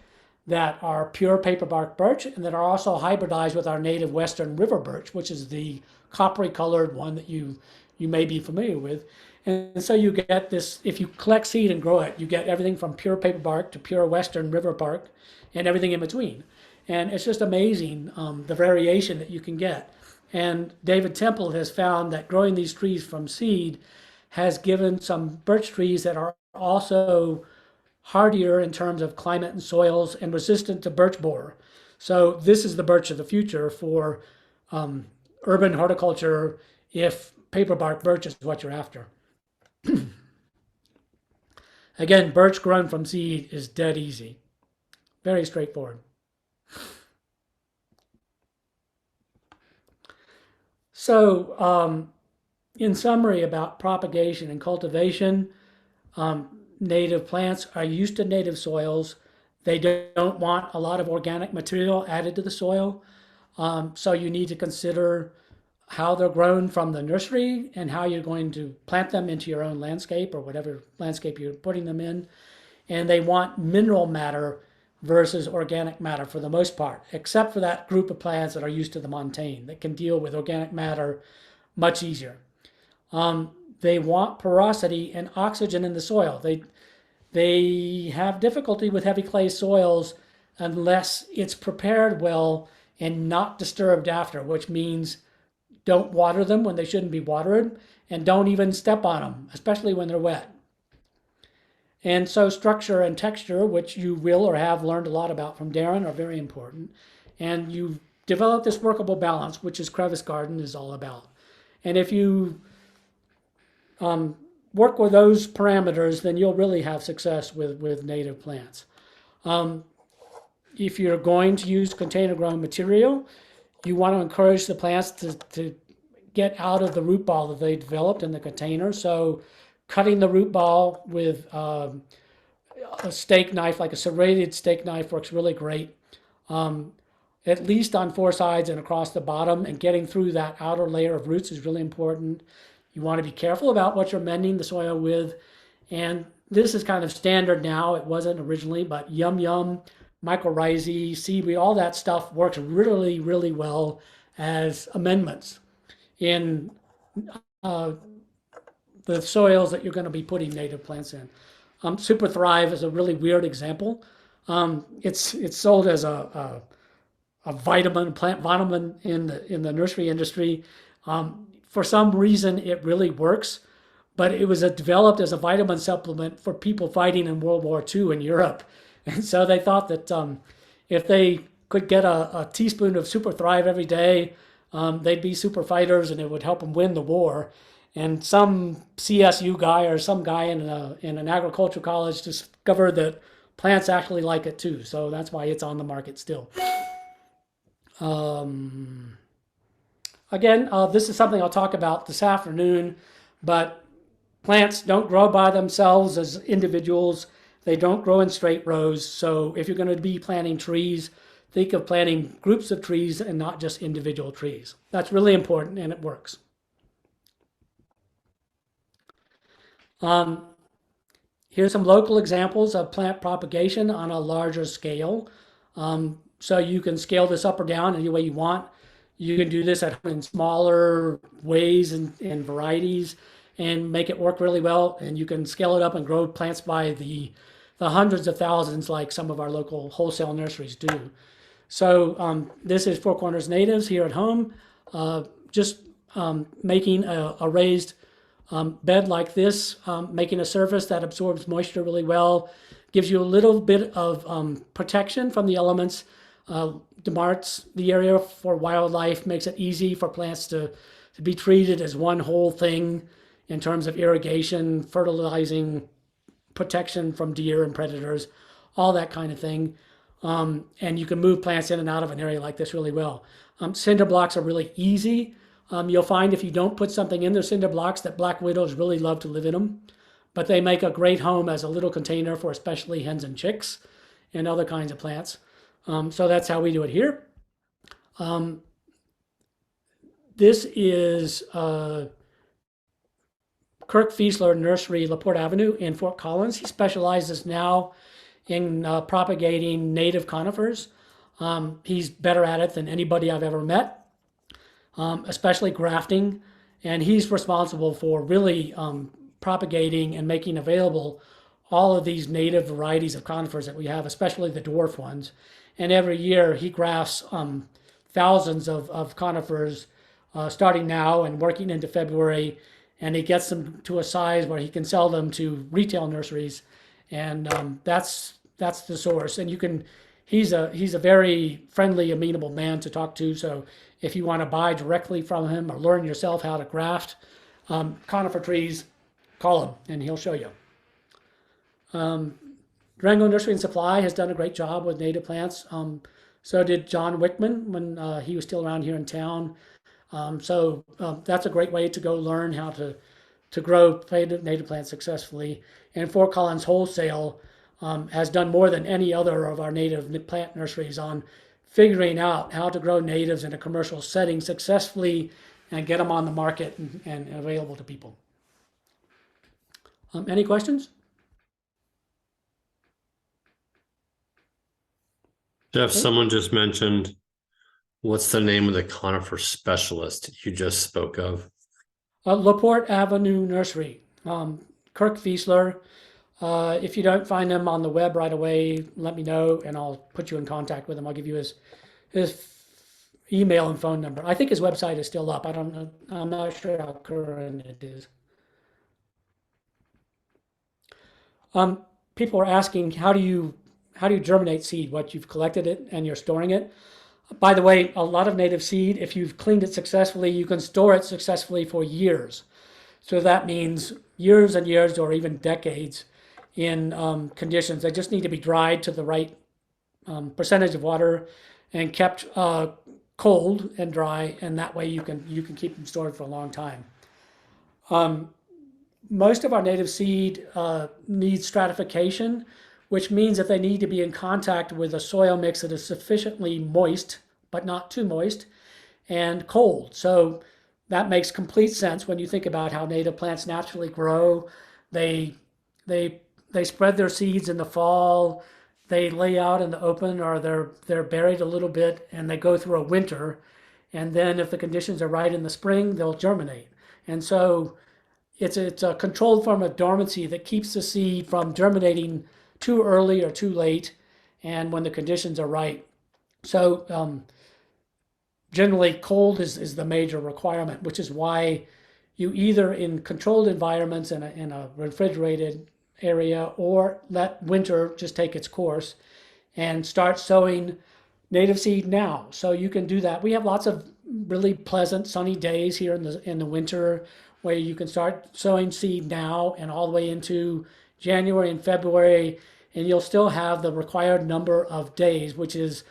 that are pure paperbark birch and that are also hybridized with our native western river birch, which is the coppery colored one that you may be familiar with. And so you get this, if you collect seed and grow it, you get everything from pure paperbark to pure western river bark and everything in between. And it's just amazing the variation that you can get. And David Temple has found that growing these trees from seed has given some birch trees that are also hardier in terms of climate and soils and resistant to birch borer. So this is the birch of the future for urban horticulture if paperbark birch is what you're after. Again, birch grown from seed is dead easy. Very straightforward. So in summary about propagation and cultivation, native plants are used to native soils. They don't want a lot of organic material added to the soil. So you need to consider how they're grown from the nursery and how you're going to plant them into your own landscape or whatever landscape you're putting them in. And they want mineral matter versus organic matter for the most part, except for that group of plants that are used to the montane that can deal with organic matter much easier. They want porosity and oxygen in the soil. They have difficulty with heavy clay soils unless it's prepared well and not disturbed after, which means don't water them when they shouldn't be watered and don't even step on them, especially when they're wet. And so structure and texture, which you will or have learned a lot about from Darren, are very important. And you develop this workable balance, which is Crevice Garden is all about. And if you work with those parameters, then you'll really have success with native plants. if you're going to use container grown material, you want to encourage the plants to get out of the root ball that they developed in the container. So cutting the root ball with a steak knife, like a serrated steak knife, works really great. At least on four sides and across the bottom, and getting through that outer layer of roots is really important. You want to be careful about what you're mending the soil with. And this is kind of standard now. It wasn't originally, but yum yum, mycorrhizae, seaweed, all that stuff works really, really well as amendments in the soils that you're going to be putting native plants in. Super Thrive is a really weird example. It's sold as a vitamin, plant vitamin in the nursery industry. For some reason, it really works, but it was developed as a vitamin supplement for people fighting in World War II in Europe. And so they thought that if they could get a teaspoon of Super Thrive every day, they'd be super fighters and it would help them win the war. And some CSU guy or some guy in an agricultural college discovered that plants actually like it too. So that's why it's on the market still. Again, this is something I'll talk about this afternoon, but plants don't grow by themselves as individuals. They don't grow in straight rows. So if you're going to be planting trees, think of planting groups of trees and not just individual trees. That's really important and it works. Here's some local examples of plant propagation on a larger scale. So you can scale this up or down any way you want. You can do this in smaller ways and varieties and make it work really well. And you can scale it up and grow plants by the hundreds of thousands like some of our local wholesale nurseries do. So this is Four Corners Natives here at home. Just making a raised bed like this, making a surface that absorbs moisture really well, gives you a little bit of protection from the elements, demarks the area for wildlife, makes it easy for plants to be treated as one whole thing in terms of irrigation, fertilizing, protection from deer and predators, all that kind of thing. And you can move plants in and out of an area like this really well. Cinder blocks are really easy. You'll find if you don't put something in their cinder blocks that black widows really love to live in them, but they make a great home as a little container for especially hens and chicks and other kinds of plants. So that's how we do it here. This is Kirk Fiesler Nursery, LaPorte Avenue in Fort Collins. He specializes now in propagating native conifers. He's better at it than anybody I've ever met, especially grafting. And he's responsible for really propagating and making available all of these native varieties of conifers that we have, especially the dwarf ones. And every year he grafts thousands of conifers starting now and working into February. And he gets them to a size where he can sell them to retail nurseries. And that's the source. And you can, he's a very friendly, amenable man to talk to. So if you want to buy directly from him or learn yourself how to graft conifer trees, call him and he'll show you. Durango Nursery and Supply has done a great job with native plants. So did John Wickman when he was still around here in town. So that's a great way to go learn how to grow native plants successfully. And Fort Collins Wholesale has done more than any other of our native plant nurseries on figuring out how to grow natives in a commercial setting successfully and get them on the market and available to people. Any questions? Jeff, someone just mentioned, what's the name of the conifer specialist you just spoke of? LaPorte Avenue Nursery, Kirk Fiesler. If you don't find him on the web right away, let me know and I'll put you in contact with him. I'll give you his email and phone number. I think his website is still up. I don't know. I'm not sure how current it is. People are asking, how do you germinate seed? What you've collected it and you're storing it. By the way, a lot of native seed, if you've cleaned it successfully, you can store it successfully for years. So that means years and years or even decades in conditions. They just need to be dried to the right percentage of water and kept cold and dry, and that way you can keep them stored for a long time. Most of our native seed needs stratification, which means that they need to be in contact with a soil mix that is sufficiently moist, but not too moist, and cold. So that makes complete sense when you think about how native plants naturally grow. They they they spread their seeds in the fall. They lay out in the open, or they're buried a little bit, and they go through a winter. And then, if the conditions are right in the spring, they'll germinate. And so it's a controlled form of dormancy that keeps the seed from germinating too early or too late, and when the conditions are right. So generally, cold is the major requirement, which is why you either in controlled environments in a refrigerated area, or let winter just take its course and start sowing native seed now. So you can do that. We have lots of really pleasant sunny days here in the winter where you can start sowing seed now and all the way into January and February, and you'll still have the required number of days, which is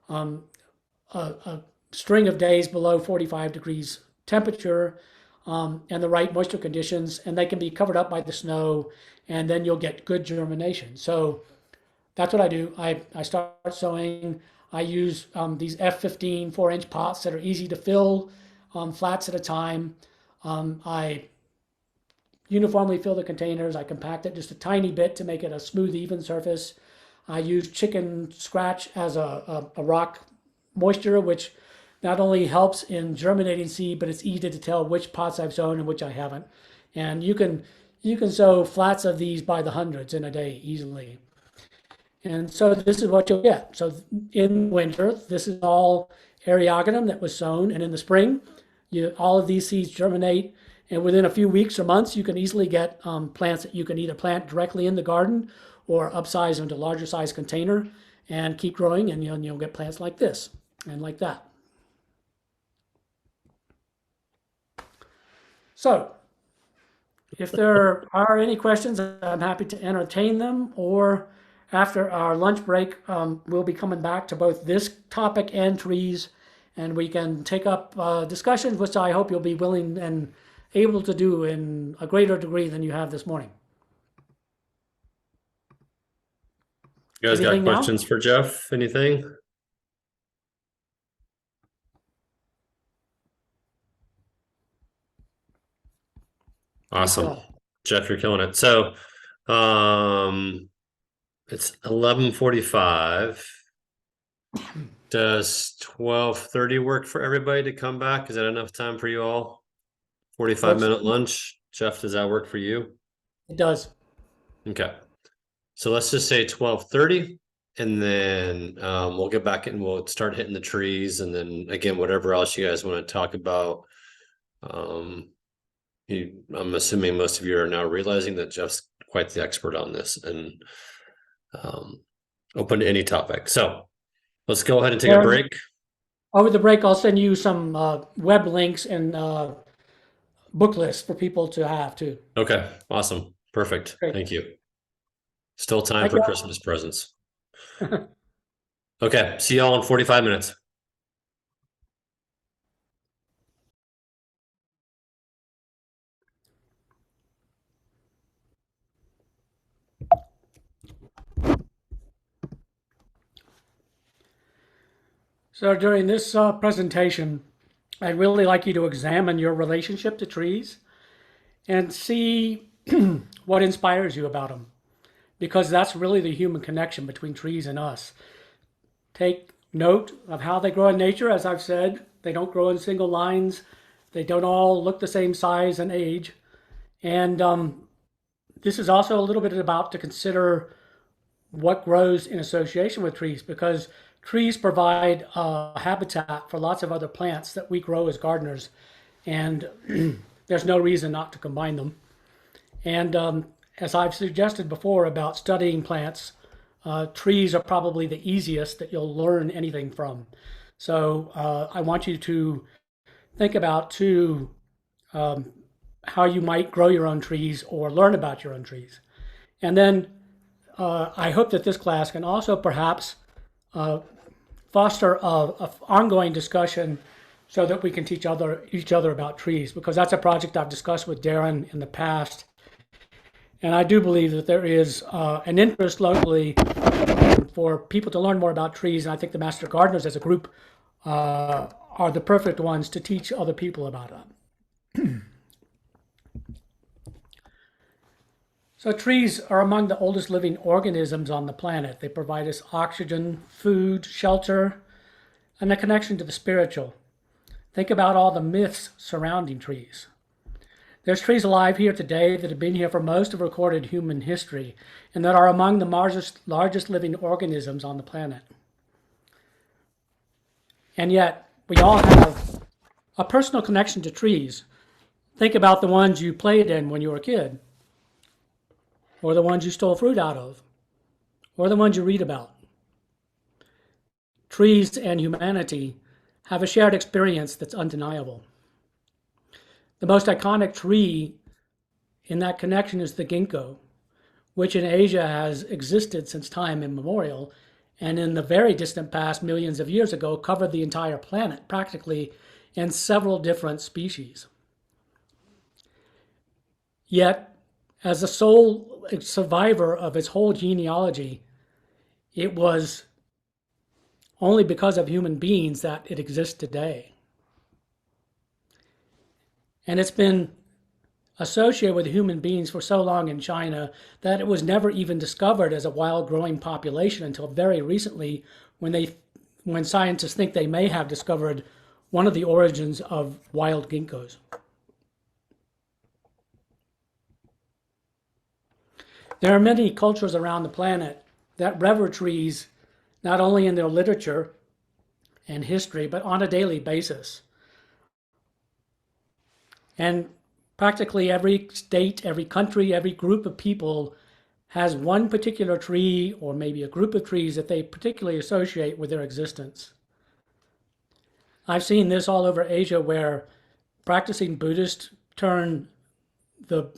a string of days below 45 degrees temperature, and the right moisture conditions, and they can be covered up by the snow, and then you'll get good germination. So that's what I do. I start sowing. I use these F15 4-inch pots that are easy to fill, flats at a time. I uniformly fill the containers. I compact it just a tiny bit to make it a smooth, even surface. I use chicken scratch as a rock moisture, which not only helps in germinating seed, but it's easy to tell which pots I've sown and which I haven't. And you can sow flats of these by the hundreds in a day easily. And so this is what you'll get. So in winter, this is all Eriogonum that was sown, and in the spring, all of these seeds germinate, and within a few weeks or months, you can easily get plants that you can either plant directly in the garden or upsize into a larger size container and keep growing, and you'll get plants like this and like that. So if there are any questions, I'm happy to entertain them, or after our lunch break, we'll be coming back to both this topic and trees, and we can take up discussions, which I hope you'll be willing and able to do in a greater degree than you have this morning. You guys got Anything now? questions for Jeff? Anything? Awesome. Cool. Jeff, you're killing it. So, it's 11:45. Does 12:30 work for everybody to come back? Is that enough time for you all? 45-minute lunch. Jeff, does that work for you? It does. Okay. So let's just say 12:30, and then we'll get back and we'll start hitting the trees, and then again, whatever else you guys want to talk about. I'm assuming most of you are now realizing that Jeff's quite the expert on this, and open to any topic. So let's go ahead and take a break. Over the break, I'll send you some web links and book lists for people to have too. Okay, awesome. Perfect. Great. Thank you. Still time Thank for you. Christmas presents. Okay, see y'all in 45 minutes. So during this presentation, I'd really like you to examine your relationship to trees and see what inspires you about them, because that's really the human connection between trees and us. Take note of how they grow in nature. As I've said, they don't grow in single lines. They don't all look the same size and age. And this is also a little bit about to consider what grows in association with trees, because trees provide a habitat for lots of other plants that we grow as gardeners, and there's no reason not to combine them. And as I've suggested before about studying plants, trees are probably the easiest that you'll learn anything from. So I want you to think about too how you might grow your own trees or learn about your own trees. And then I hope that this class can also perhaps foster a ongoing discussion so that we can teach each other about trees, because that's a project I've discussed with Darren in the past. And I do believe that there is an interest locally for people to learn more about trees. And I think the Master Gardeners as a group are the perfect ones to teach other people about it. So trees are among the oldest living organisms on the planet. They provide us oxygen, food, shelter, and a connection to the spiritual. Think about all the myths surrounding trees. There's trees alive here today that have been here for most of recorded human history and that are among the largest living organisms on the planet. And yet, we all have a personal connection to trees. Think about the ones you played in when you were a kid, or the ones you stole fruit out of, or the ones you read about. Trees and humanity have a shared experience that's undeniable. The most iconic tree in that connection is the ginkgo, which in Asia has existed since time immemorial, and in the very distant past, millions of years ago, covered the entire planet, practically in several different species. Yet, as the sole survivor of its whole genealogy, it was only because of human beings that it exists today. And it's been associated with human beings for so long in China that it was never even discovered as a wild growing population until very recently, when scientists think they may have discovered one of the origins of wild ginkgos. There are many cultures around the planet that revere trees not only in their literature and history, but on a daily basis. And practically every state, every country, every group of people has one particular tree or maybe a group of trees that they particularly associate with their existence. I've seen this all over Asia where practicing Buddhists turn the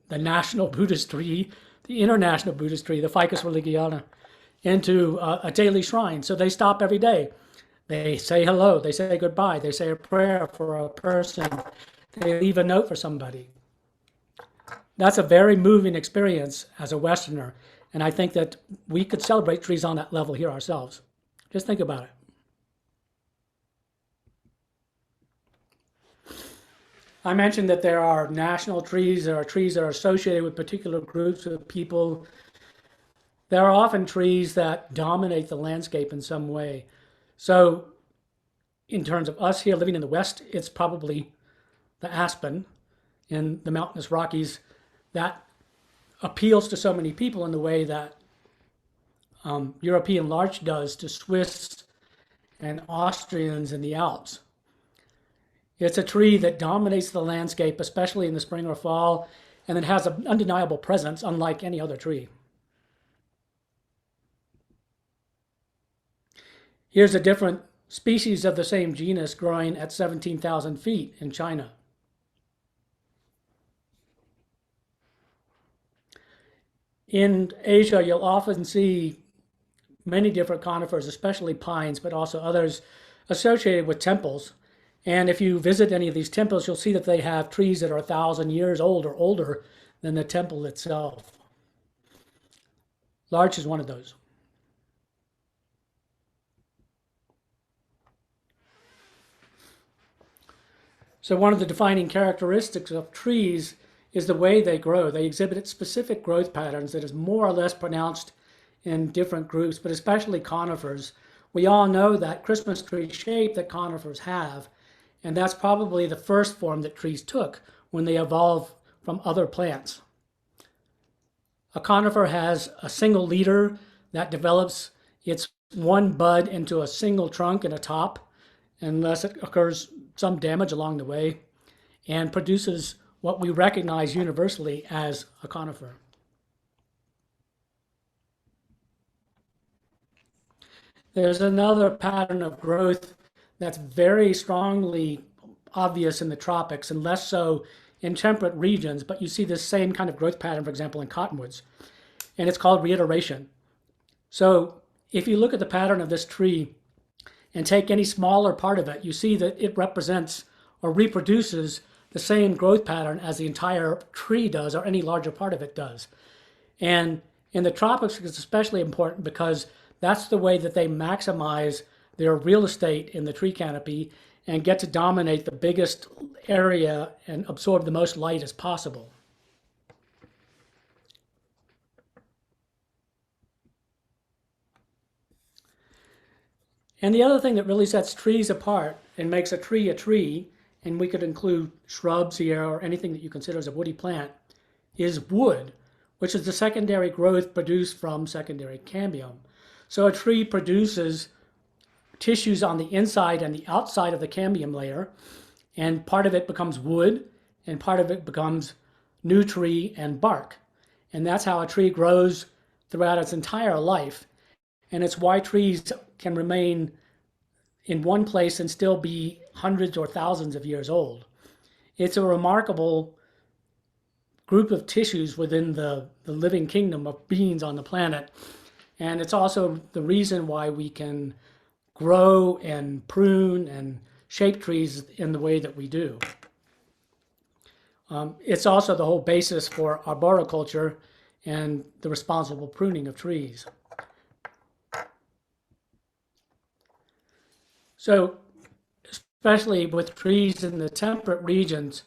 national Buddhist tree, the international Buddhist tree, the Ficus religiana, into a daily shrine. So they stop every day. They say hello, they say goodbye, they say a prayer for a person, they leave a note for somebody. That's a very moving experience as a Westerner, and I think that we could celebrate trees on that level here ourselves. Just think about it. I mentioned that there are national trees, there are trees that are associated with particular groups of people. There are often trees that dominate the landscape in some way. So in terms of us here living in the West, it's probably the aspen in the mountainous Rockies that appeals to so many people in the way that European larch does to Swiss and Austrians in the Alps. It's a tree that dominates the landscape, especially in the spring or fall, and it has an undeniable presence unlike any other tree. Here's a different species of the same genus growing at 17,000 feet in China. In Asia, you'll often see many different conifers, especially pines, but also others associated with temples. And if you visit any of these temples, you'll see that they have trees that are 1,000 years old or older than the temple itself. Larch is one of those. So one of the defining characteristics of trees is the way they grow. They exhibit specific growth patterns that is more or less pronounced in different groups, but especially conifers. We all know that Christmas tree shape that conifers have, and that's probably the first form that trees took when they evolved from other plants. A conifer has a single leader that develops its one bud into a single trunk and a top, unless it occurs some damage along the way, and produces what we recognize universally as a conifer. There's another pattern of growth that's very strongly obvious in the tropics and less so in temperate regions, but you see this same kind of growth pattern, for example, in cottonwoods, and it's called reiteration. So if you look at the pattern of this tree and take any smaller part of it, you see that it represents or reproduces the same growth pattern as the entire tree does or any larger part of it does. And in the tropics, it's especially important because that's the way that they maximize their real estate in the tree canopy and get to dominate the biggest area and absorb the most light as possible. And the other thing that really sets trees apart and makes a tree, and we could include shrubs here or anything that you consider as a woody plant, is wood, which is the secondary growth produced from secondary cambium. So a tree produces tissues on the inside and the outside of the cambium layer, and part of it becomes wood, and part of it becomes new tree and bark. And that's how a tree grows throughout its entire life. And it's why trees can remain in one place and still be hundreds or thousands of years old. It's a remarkable group of tissues within the living kingdom of beings on the planet. And it's also the reason why we can grow and prune and shape trees in the way that we do. It's also the whole basis for arboriculture and the responsible pruning of trees. So, especially with trees in the temperate regions,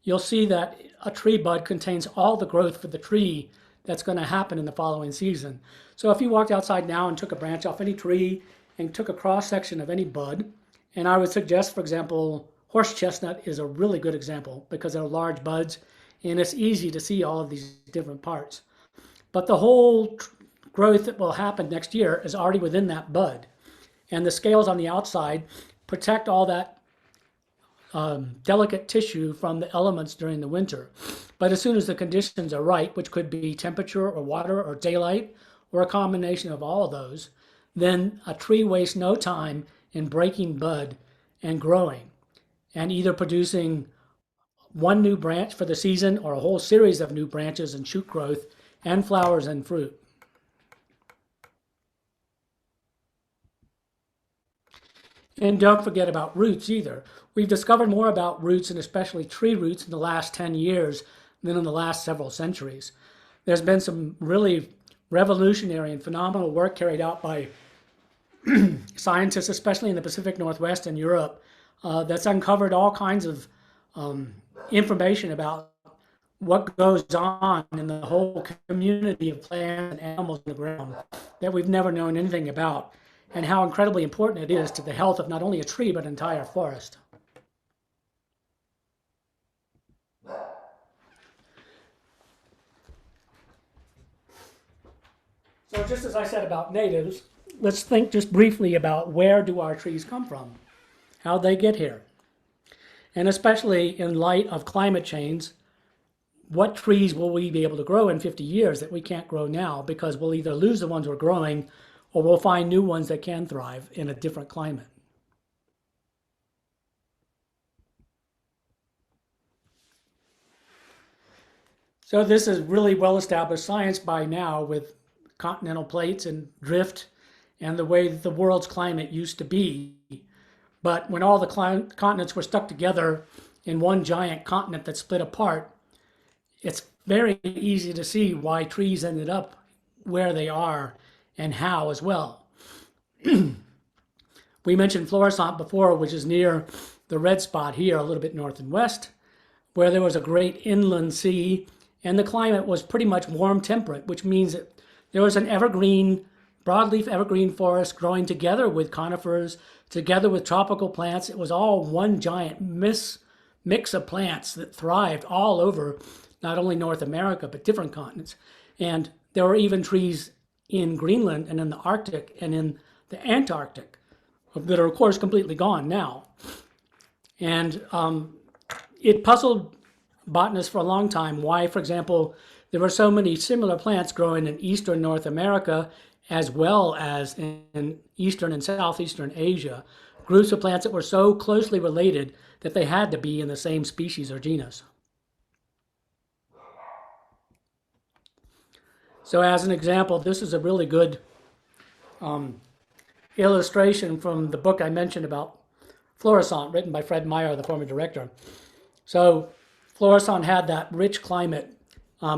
you'll see that a tree bud contains all the growth for the tree that's going to happen in the following season. So if you walked outside now and took a branch off any tree and took a cross section of any bud, and I would suggest, for example, horse chestnut is a really good example because they're large buds and it's easy to see all of these different parts. But the whole growth that will happen next year is already within that bud. And the scales on the outside protect all that delicate tissue from the elements during the winter. But as soon as the conditions are right, which could be temperature or water or daylight or a combination of all of those, then a tree wastes no time in breaking bud and growing and either producing one new branch for the season or a whole series of new branches and shoot growth and flowers and fruit. And don't forget about roots either. We've discovered more about roots and especially tree roots in the last 10 years than in the last several centuries. There's been some really revolutionary and phenomenal work carried out by scientists, especially in the Pacific Northwest and Europe, that's uncovered all kinds of information about what goes on in the whole community of plants and animals in the ground that we've never known anything about, and how incredibly important it is to the health of not only a tree, but an entire forest. So just as I said about natives, let's think just briefly about where do our trees come from? How'd they get here? And especially in light of climate change, what trees will we be able to grow in 50 years that we can't grow now because we'll either lose the ones we're growing or we'll find new ones that can thrive in a different climate. So this is really well-established science by now with continental plates and drift and the way that the world's climate used to be. But when all the continents were stuck together in one giant continent that split apart, it's very easy to see why trees ended up where they are and how as well. We mentioned Florissant before, which is near the red spot here, a little bit north and west, where there was a great inland sea, and the climate was pretty much warm temperate, which means that there was an evergreen, broadleaf evergreen forest growing together with conifers, together with tropical plants. It was all one giant mix of plants that thrived all over not only North America, but different continents. And there were even trees in Greenland and in the Arctic and in the Antarctic that are, of course, completely gone now. And it puzzled botanists for a long time why, for example, there were so many similar plants growing in eastern North America as well as in eastern and southeastern Asia, groups of plants that were so closely related that they had to be in the same species or genus. So as an example, this is a really good illustration from the book I mentioned about Florissant, written by Fred Meyer, the former director. So Florissant had that rich climate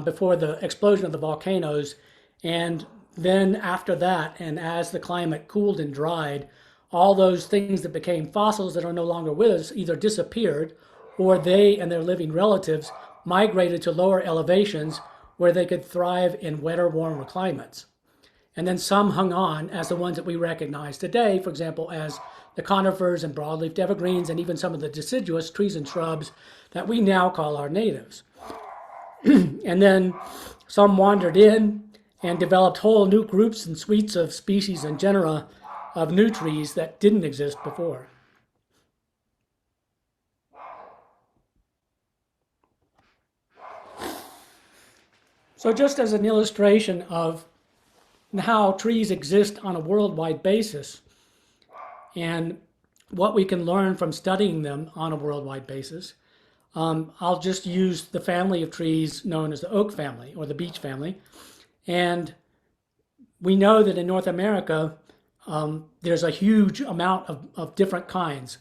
before the explosion of the volcanoes. And then after that, and as the climate cooled and dried, all those things that became fossils that are no longer with us either disappeared, or they and their living relatives migrated to lower elevations where they could thrive in wetter, warmer climates. And then some hung on as the ones that we recognize today, for example, as the conifers and broadleaf evergreens, and even some of the deciduous trees and shrubs that we now call our natives. And then some wandered in and developed whole new groups and suites of species and genera of new trees that didn't exist before. So just as an illustration of how trees exist on a worldwide basis and what we can learn from studying them on a worldwide basis, I'll just use the family of trees known as the oak family or the beech family. And we know that in North America, there's a huge amount of different kinds,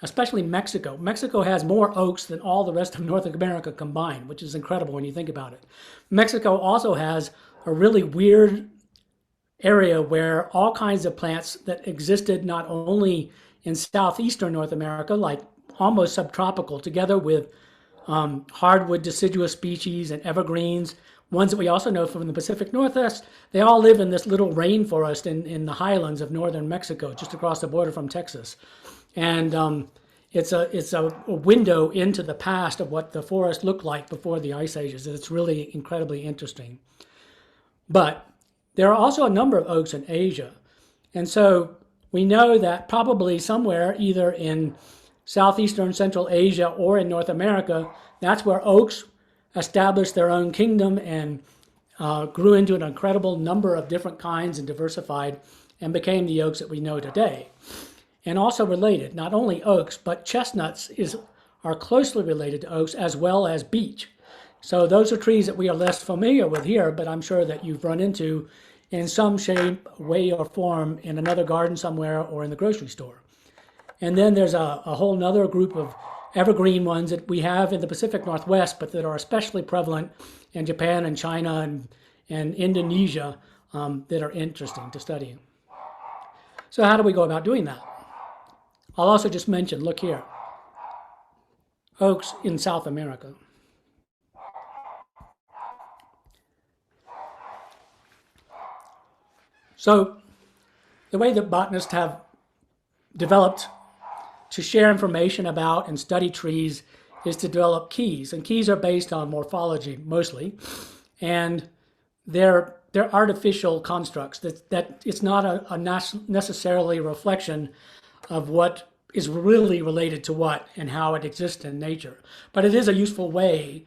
especially Mexico. Mexico has more oaks than all the rest of North America combined, which is incredible when you think about it. Mexico also has a really weird area where all kinds of plants that existed not only in southeastern North America, like almost subtropical, together with hardwood deciduous species and evergreens, ones that we also know from the Pacific Northwest, they all live in this little rainforest in the highlands of northern Mexico, just across the border from Texas. And it's a window into the past of what the forest looked like before the ice ages. It's really incredibly interesting. But there are also a number of oaks in Asia. And so we know that probably somewhere, either in southeastern Central Asia or in North America, that's where oaks established their own kingdom and grew into an incredible number of different kinds and diversified and became the oaks that we know today. And also related, not only oaks, but chestnuts are closely related to oaks as well as beech. So those are trees that we are less familiar with here, but I'm sure that you've run into in some shape, way, or form in another garden somewhere or in the grocery store. And then there's a whole nother group of evergreen ones that we have in the Pacific Northwest, but that are especially prevalent in Japan and China and Indonesia that are interesting to study. So how do we go about doing that? I'll also just mention, look here, oaks in South America. So the way that botanists have developed to share information about and study trees is to develop keys. And keys are based on morphology mostly. And they're artificial constructs that it's not a necessarily reflection of what is really related to what and how it exists in nature. But it is a useful way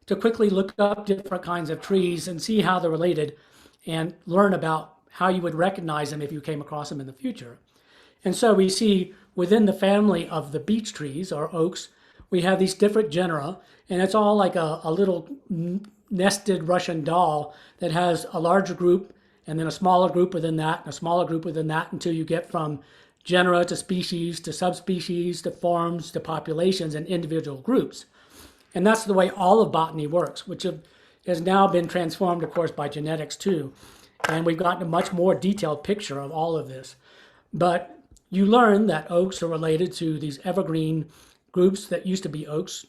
to quickly look up different kinds of trees and see how they're related and learn about how you would recognize them if you came across them in the future. And so we see within the family of the beech trees or oaks, we have these different genera, and it's all like a little nested Russian doll that has a larger group and then a smaller group within that and a smaller group within that until you get from genera to species to subspecies to forms to populations and individual groups. And that's the way all of botany works, which has now been transformed, of course, by genetics too. And we've gotten a much more detailed picture of all of this. But you learn that oaks are related to these evergreen groups that used to be oaks,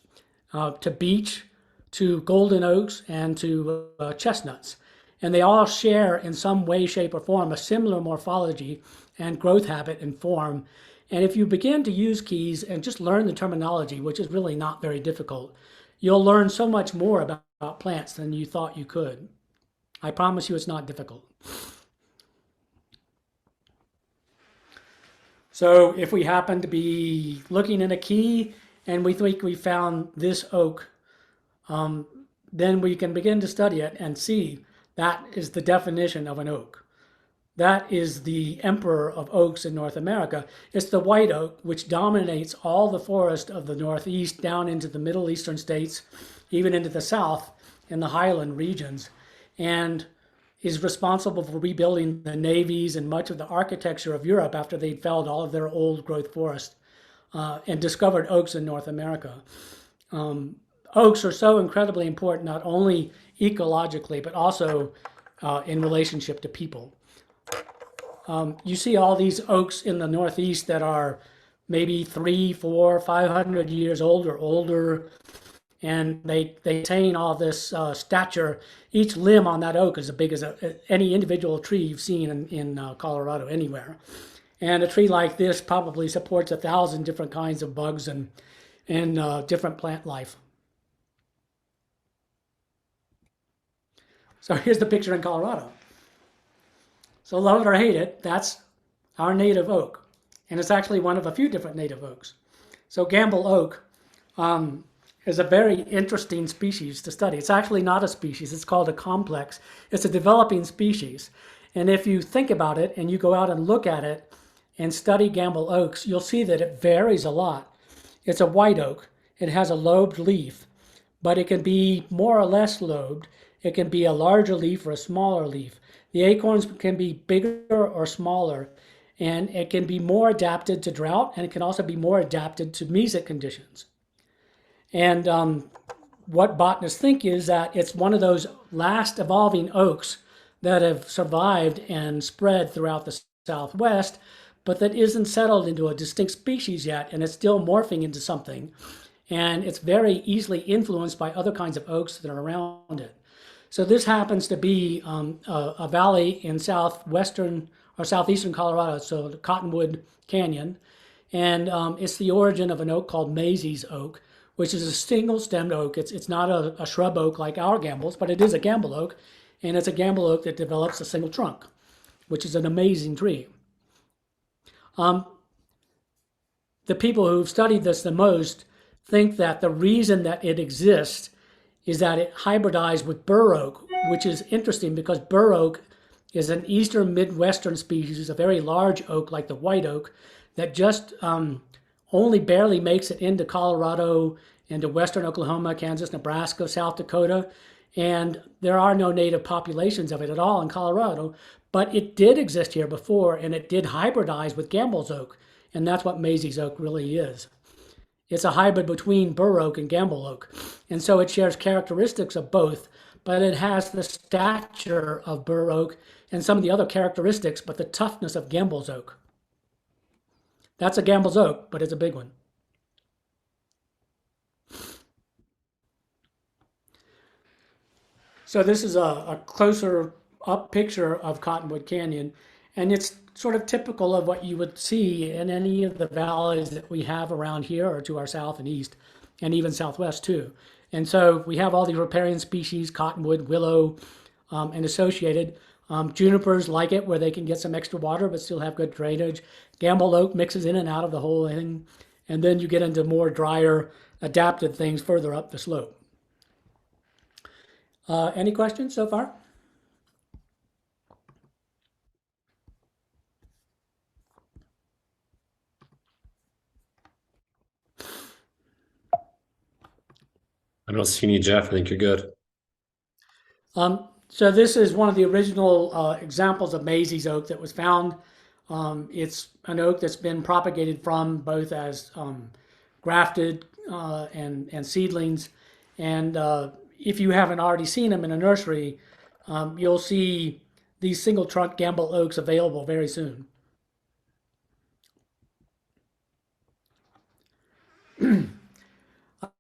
to beech, to golden oaks, and to chestnuts. And they all share in some way, shape, or form a similar morphology and growth habit and form. And if you begin to use keys and just learn the terminology, which is really not very difficult, you'll learn so much more about plants than you thought you could. I promise you it's not difficult. So if we happen to be looking in a key and we think we found this oak, then we can begin to study it and see that is the definition of an oak. That is the emperor of oaks in North America. It's the white oak, which dominates all the forest of the Northeast down into the Middle Eastern states, even into the South in the highland regions. And is responsible for rebuilding the navies and much of the architecture of Europe after they'd felled all of their old growth forest and discovered oaks in North America. Oaks are so incredibly important, not only ecologically, but also in relationship to people. You see all these oaks in the Northeast that are maybe 300, 400, 500 years old or older, and they attain all this stature. Each limb on that oak is as big as any individual tree you've seen in Colorado anywhere. And a tree like this probably supports 1,000 different kinds of bugs and different plant life. So here's the picture in Colorado. So love it or hate it, that's our native oak. And it's actually one of a few different native oaks. So Gamble oak is a very interesting species to study. It's actually not a species, it's called a complex. It's a developing species. And if you think about it and you go out and look at it and study Gamble oaks, you'll see that it varies a lot. It's a white oak. It has a lobed leaf, but it can be more or less lobed. It can be a larger leaf or a smaller leaf. The acorns can be bigger or smaller, and it can be more adapted to drought, and it can also be more adapted to mesic conditions. And what botanists think is that it's one of those last evolving oaks that have survived and spread throughout the Southwest, but that isn't settled into a distinct species yet, and it's still morphing into something. And it's very easily influenced by other kinds of oaks that are around it. So this happens to be a valley in southwestern or southeastern Colorado, so the Cottonwood Canyon. And it's the origin of an oak called Maisie's oak, which is a single-stemmed oak. It's not a shrub oak like our Gambles, but it is a Gamble oak. And it's a Gamble oak that develops a single trunk, which is an amazing tree. The people who've studied this the most think that the reason that it exists is that it hybridized with bur oak, which is interesting because bur oak is an eastern Midwestern species, a very large oak like the white oak that just only barely makes it into Colorado, into western Oklahoma, Kansas, Nebraska, South Dakota, and there are no native populations of it at all in Colorado, but it did exist here before, and it did hybridize with Gamble's oak, and that's what Maisie's oak really is. It's a hybrid between bur oak and Gamble oak, and so it shares characteristics of both, but it has the stature of bur oak and some of the other characteristics, but the toughness of Gamble's oak. That's a Gamble's oak, but it's a big one. So this is a closer up picture of Cottonwood Canyon, and it's sort of typical of what you would see in any of the valleys that we have around here or to our south and east, and even southwest too. And so we have all these riparian species, cottonwood, willow, and associated. Junipers like it where they can get some extra water but still have good drainage. Gamble oak mixes in and out of the whole thing. And then you get into more drier, adapted things further up the slope. Any questions so far? I don't see any, Jeff. I think you're good. So this is one of the original examples of Maisie's oak that was found. It's an oak that's been propagated from both as grafted and seedlings. And if you haven't already seen them in a nursery, you'll see these single trunk Gamble oaks available very soon.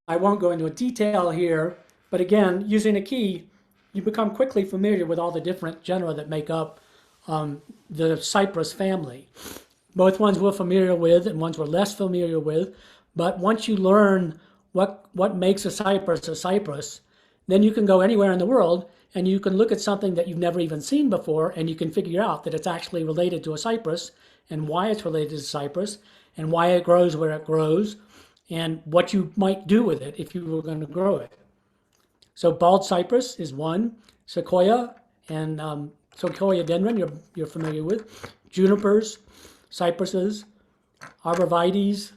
I won't go into detail here, but again, using a key, you become quickly familiar with all the different genera that make up the cypress family. Both ones we're familiar with and ones we're less familiar with, but once you learn what makes a cypress, then you can go anywhere in the world and you can look at something that you've never even seen before and you can figure out that it's actually related to a cypress and why it's related to cypress and why it grows where it grows and what you might do with it if you were going to grow it. So bald cypress is one, sequoia and sequoia dendron you're familiar with, junipers, cypresses, arborvitaes,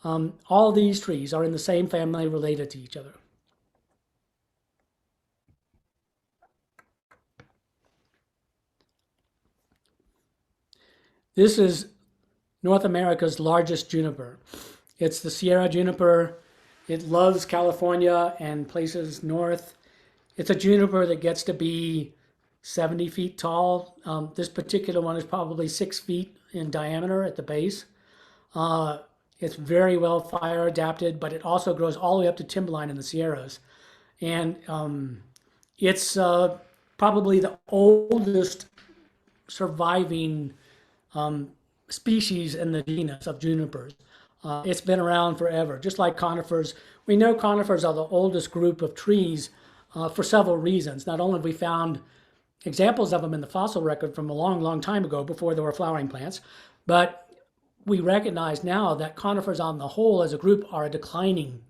all these trees are in the same family related to each other. This is North America's largest juniper. It's the Sierra juniper. It loves California and places north. It's a juniper that gets to be 70 feet tall. This particular one is probably 6 feet in diameter at the base. Uh, it's very well fire adapted, but it also grows all the way up to timberline in the Sierras. And it's probably the oldest surviving species in the genus of junipers. It's been around forever, just like conifers. We know conifers are the oldest group of trees for several reasons. Not only have we found examples of them in the fossil record from a long, long time ago before there were flowering plants, but we recognize now that conifers on the whole as a group are a declining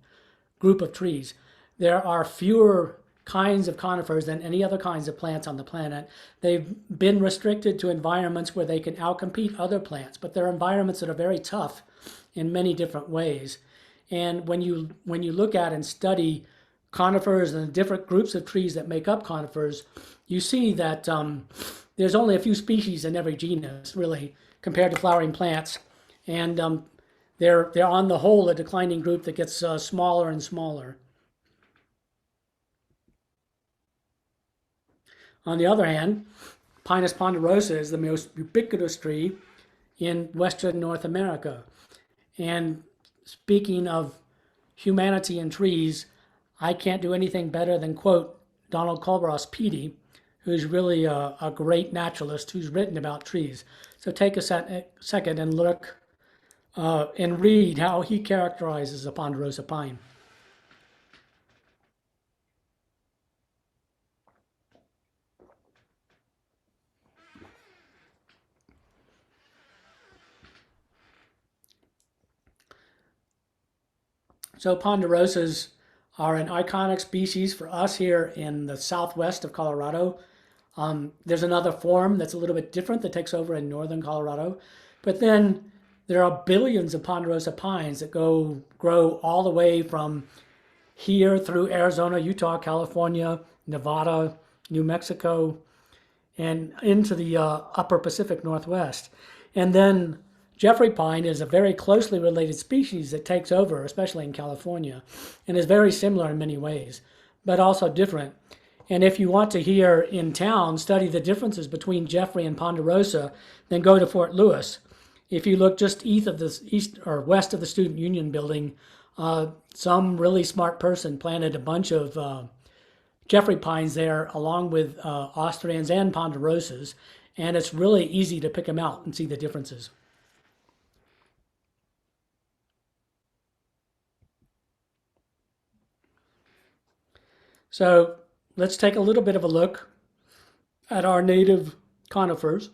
group of trees. There are fewer kinds of conifers than any other kinds of plants on the planet. They've been restricted to environments where they can outcompete other plants, but they're environments that are very tough in many different ways. And when you look at and study conifers and the different groups of trees that make up conifers, you see that there's only a few species in every genus, really, compared to flowering plants. And they're on the whole a declining group that gets smaller and smaller. On the other hand, Pinus ponderosa is the most ubiquitous tree in western North America. And speaking of humanity and trees, I can't do anything better than quote Donald Culber's Petey, who's really a great naturalist who's written about trees. So take a second and look and read how he characterizes a ponderosa pine. So ponderosas are an iconic species for us here in the southwest of Colorado. There's another form that's a little bit different that takes over in northern Colorado. But then there are billions of ponderosa pines that grow all the way from here through Arizona, Utah, California, Nevada, New Mexico, and into the upper Pacific Northwest. And then Jeffrey pine is a very closely related species that takes over, especially in California, and is very similar in many ways, but also different. And if you want to hear in town, study the differences between Jeffrey and Ponderosa, then go to Fort Lewis. If you look just east or west of the Student Union building, some really smart person planted a bunch of Jeffrey pines there, along with Austrians and Ponderosas, and it's really easy to pick them out and see the differences. So let's take a little bit of a look at our native conifers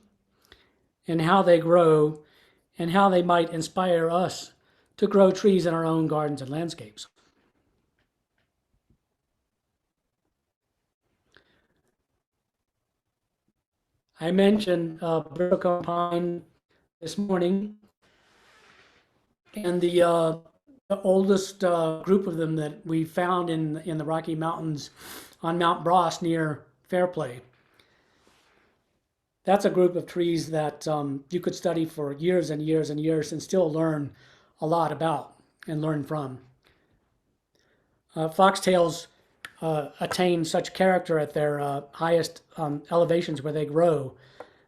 and how they grow and how they might inspire us to grow trees in our own gardens and landscapes. I mentioned bristlecone pine this morning, and the oldest group of them that we found in the Rocky Mountains on Mount Bross near Fairplay. That's a group of trees that you could study for years and years and years and still learn a lot about and learn from. Foxtails attain such character at their highest elevations where they grow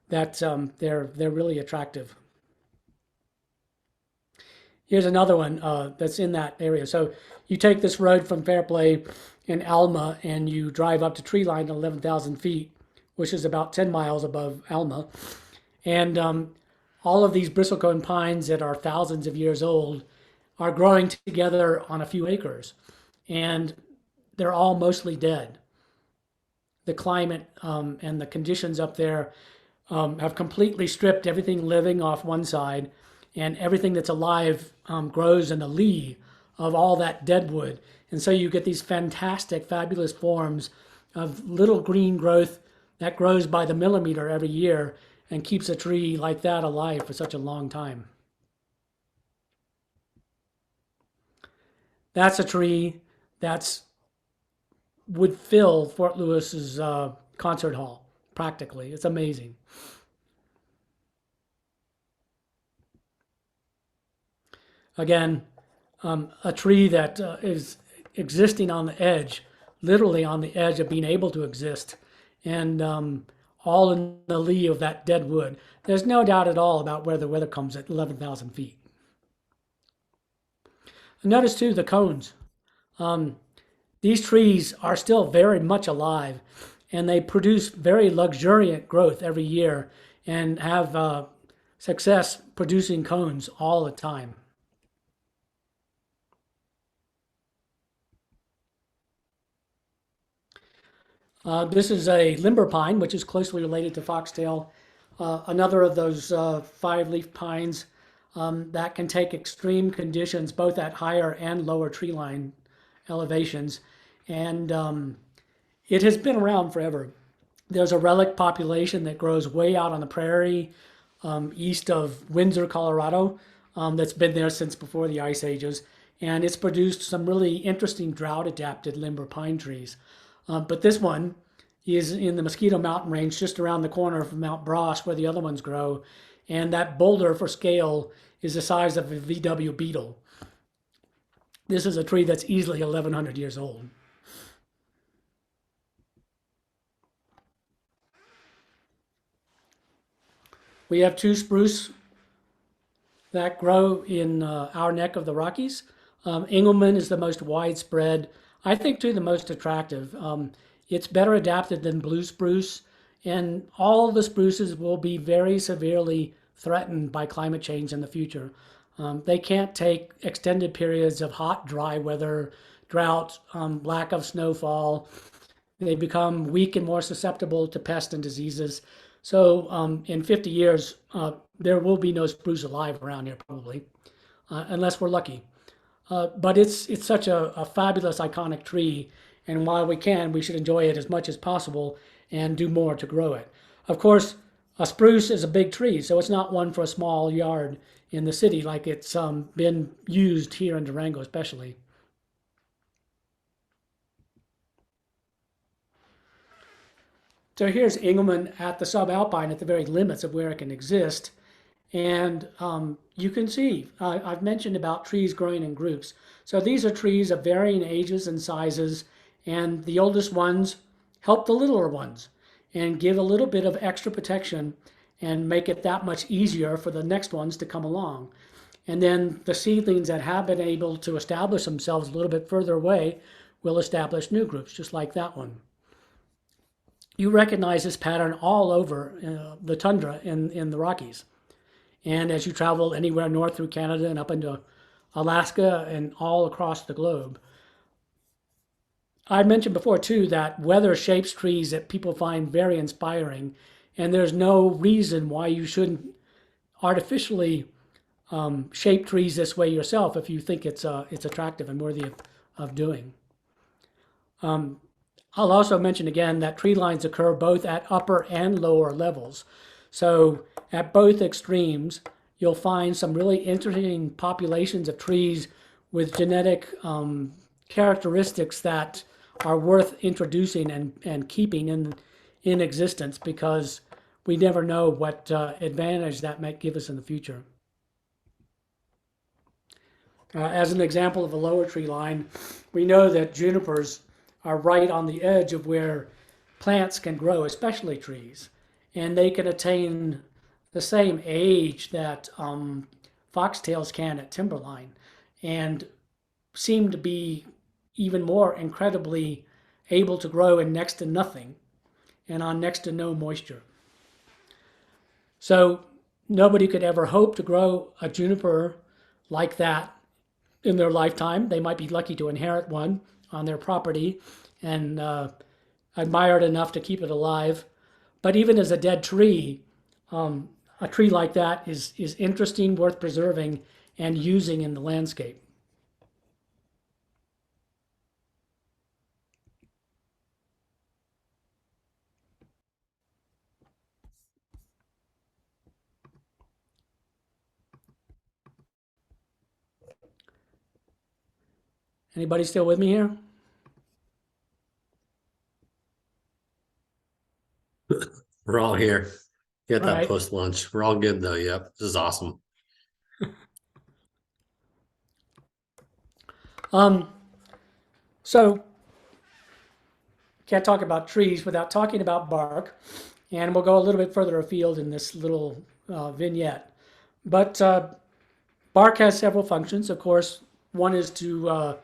that they're really attractive. Here's another one that's in that area. So you take this road from Fairplay in Alma and you drive up to tree line at 11,000 feet, which is about 10 miles above Alma. And all of these bristlecone pines that are thousands of years old are growing together on a few acres. And they're all mostly dead. The climate and the conditions up there have completely stripped everything living off one side, and everything that's alive grows in the lee of all that dead wood. And so you get these fantastic, fabulous forms of little green growth that grows by the millimeter every year and keeps a tree like that alive for such a long time. That's a tree that's would fill Fort Lewis's concert hall practically. It's amazing. Again, a tree that is existing on the edge, literally on the edge of being able to exist, and all in the lee of that dead wood. There's no doubt at all about where the weather comes at 11,000 feet. Notice too the cones. These trees are still very much alive, and they produce very luxuriant growth every year and have success producing cones all the time. This is a limber pine, which is closely related to foxtail. Another of those five-leaf pines that can take extreme conditions, both at higher and lower tree line elevations. And it has been around forever. There's a relic population that grows way out on the prairie east of Windsor, Colorado, that's been there since before the ice ages. And it's produced some really interesting drought adapted limber pine trees. But this one is in the Mosquito Mountain Range, just around the corner from Mount Bross, where the other ones grow. And that boulder for scale is the size of a VW Beetle. This is a tree that's easily 1,100 years old. We have two spruce that grow in our neck of the Rockies. Engelmann is the most widespread, I think, too, the most attractive. It's better adapted than blue spruce, and all the spruces will be very severely threatened by climate change in the future. They can't take extended periods of hot, dry weather, drought, lack of snowfall. They become weak and more susceptible to pests and diseases. So in 50 years, there will be no spruce alive around here probably, unless we're lucky. But it's such a fabulous, iconic tree, and while we can, we should enjoy it as much as possible and do more to grow it. Of course, a spruce is a big tree, so it's not one for a small yard in the city like it's been used here in Durango especially. So here's Engelmann at the subalpine at the very limits of where it can exist. And you can see, I've mentioned about trees growing in groups. So these are trees of varying ages and sizes, and the oldest ones help the littler ones and give a little bit of extra protection and make it that much easier for the next ones to come along. And then the seedlings that have been able to establish themselves a little bit further away will establish new groups, just like that one. You recognize this pattern all over the tundra in the Rockies. And as you travel anywhere north through Canada and up into Alaska and all across the globe. I mentioned before too that weather shapes trees that people find very inspiring, and there's no reason why you shouldn't artificially shape trees this way yourself if you think it's attractive and worthy of doing. I'll also mention again that tree lines occur both at upper and lower levels. So at both extremes, you'll find some really interesting populations of trees with genetic characteristics that are worth introducing and keeping in existence, because we never know what advantage that might give us in the future. As an example of a lower tree line, we know that junipers are right on the edge of where plants can grow, especially trees, and they can attain the same age that foxtails can at timberline, and seem to be even more incredibly able to grow in next to nothing and on next to no moisture. So nobody could ever hope to grow a juniper like that in their lifetime. They might be lucky to inherit one on their property and admire it enough to keep it alive. But even as a dead tree, a tree like that is interesting, worth preserving, and using in the landscape. Anybody still with me here? We're all here. Get that Right. post lunch. We're all good though. Yep. This is awesome. So can't talk about trees without talking about bark, and we'll go a little bit further afield in this little vignette. But bark has several functions. Of course, one is to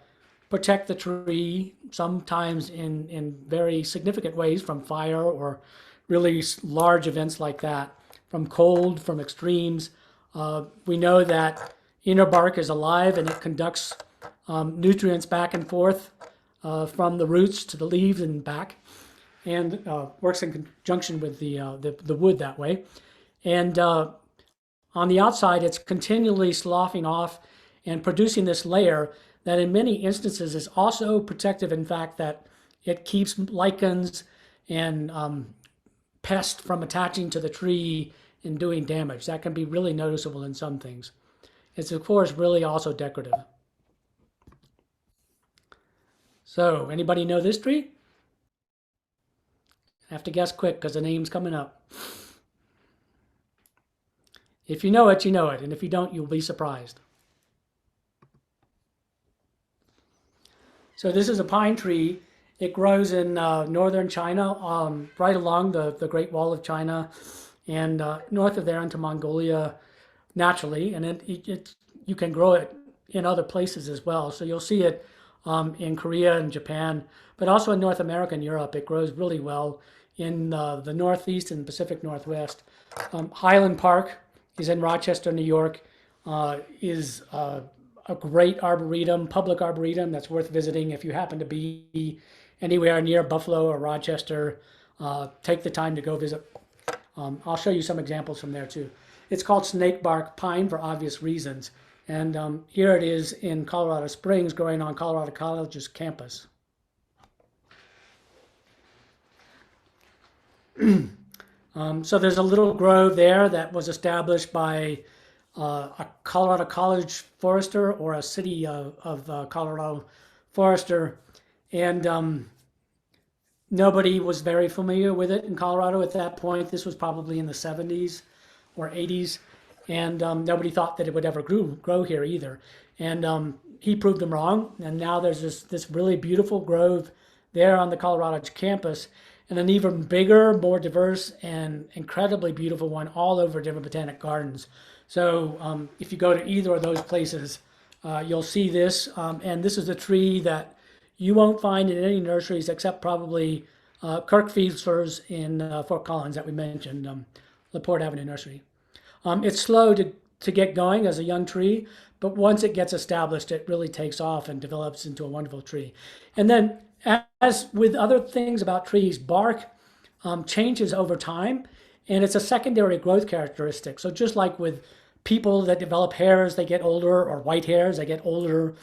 protect the tree, sometimes in very significant ways from fire or really large events like that, from cold, from extremes. We know that inner bark is alive and it conducts nutrients back and forth from the roots to the leaves and back, and works in conjunction with the wood that way. And on the outside, it's continually sloughing off and producing this layer that in many instances is also protective in fact that it keeps lichens and pests from attaching to the tree and doing damage. That can be really noticeable in some things. It's of course really also decorative. So anybody know this tree? Have to guess quick because the name's coming up. If you know it, you know it. And if you don't, you'll be surprised. So this is a pine tree. It grows in northern China, right along the Great Wall of China, and north of there into Mongolia naturally. And you can grow it in other places as well. So you'll see it in Korea and Japan, but also in North America and Europe. It grows really well in the Northeast and Pacific Northwest. Highland Park is in Rochester, New York, is a great arboretum, public arboretum that's worth visiting if you happen to be anywhere near Buffalo or Rochester. Take the time to go visit. I'll show you some examples from there too. It's called snakebark pine for obvious reasons. And here it is in Colorado Springs, growing on Colorado College's campus. So there's a little grove there that was established by a Colorado College forester or a city of Colorado forester. And nobody was very familiar with it in Colorado at that point. This was probably in the 70s or 80s. And nobody thought that it would ever grow here either. And he proved them wrong. And now there's this really beautiful grove there on the Colorado campus, and an even bigger, more diverse, and incredibly beautiful one all over different botanic gardens. So if you go to either of those places, you'll see this. And this is a tree that you won't find in any nurseries except probably Kirk Fiedler's in Fort Collins that we mentioned, LaPorte Avenue Nursery. It's slow to get going as a young tree, but once it gets established, it really takes off and develops into a wonderful tree. And then, as with other things about trees, bark changes over time, and it's a secondary growth characteristic. So just like with people that develop hairs, they get older, or white hairs, they get older,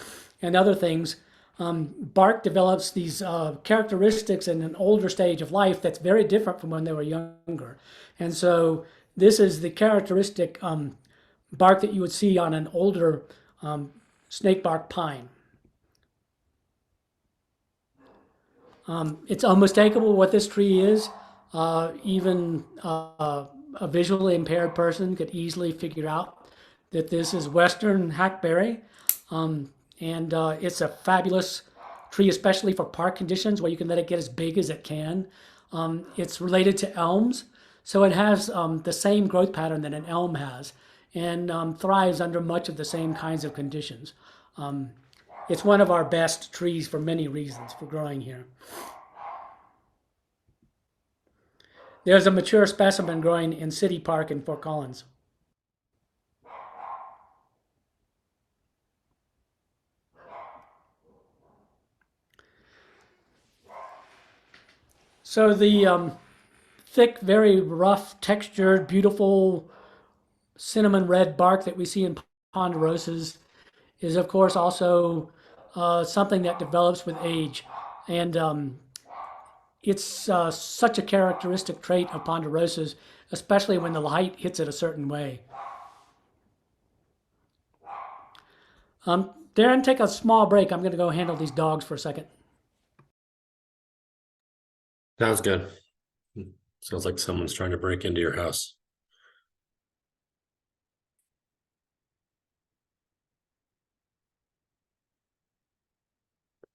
and other things, bark develops these characteristics in an older stage of life that's very different from when they were younger. And so this is the characteristic bark that you would see on an older snakebark pine. It's unmistakable what this tree is. Even a visually impaired person could easily figure out that this is Western hackberry. And it's a fabulous tree, especially for park conditions where you can let it get as big as it can. It's related to elms. So it has the same growth pattern that an elm has, and thrives under much of the same kinds of conditions. It's one of our best trees for many reasons for growing here. There's a mature specimen growing in City Park in Fort Collins. So the thick, very rough textured, beautiful cinnamon red bark that we see in ponderosas is of course also something that develops with age. And it's such a characteristic trait of ponderosas, especially when the light hits it a certain way. Darren, take a small break. I'm going to go handle these dogs for a second. Sounds good. Sounds like someone's trying to break into your house.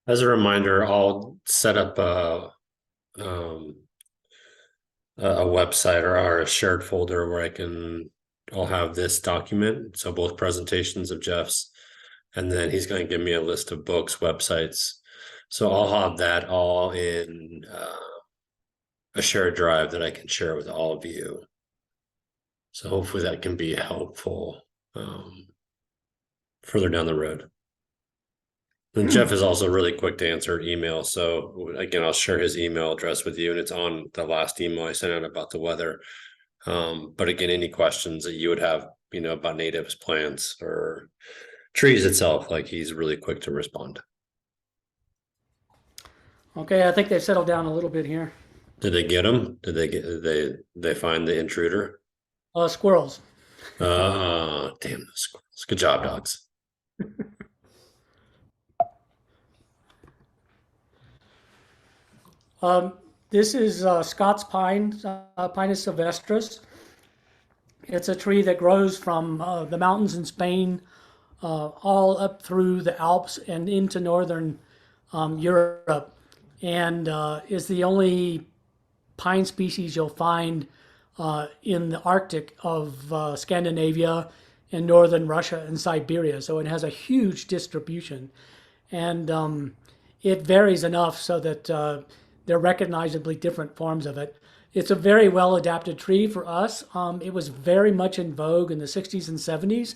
As a reminder, I'll set up um, a website or a shared folder where I'll have this document. So both presentations of Jeff's, and then he's going to give me a list of books, websites. So I'll have that all in a shared drive that I can share with all of you. So hopefully that can be helpful further down the road. And Jeff is also really quick to answer email. So again, I'll share his email address with you, and it's on the last email I sent out about the weather. But again, any questions that you would have, about natives, plants, or trees itself, like he's really quick to respond. Okay, I think they've settled down a little bit here. Did they get them? Did they find the intruder? Squirrels. Damn the squirrels. Good job, dogs. This is Scots pine, Pinus sylvestris. It's a tree that grows from the mountains in Spain all up through the Alps and into northern Europe, and is the only pine species you'll find in the Arctic of Scandinavia and northern Russia and Siberia. So it has a huge distribution, and it varies enough so that they're recognizably different forms of it. It's a very well adapted tree for us. It was very much in vogue in the 60s and 70s.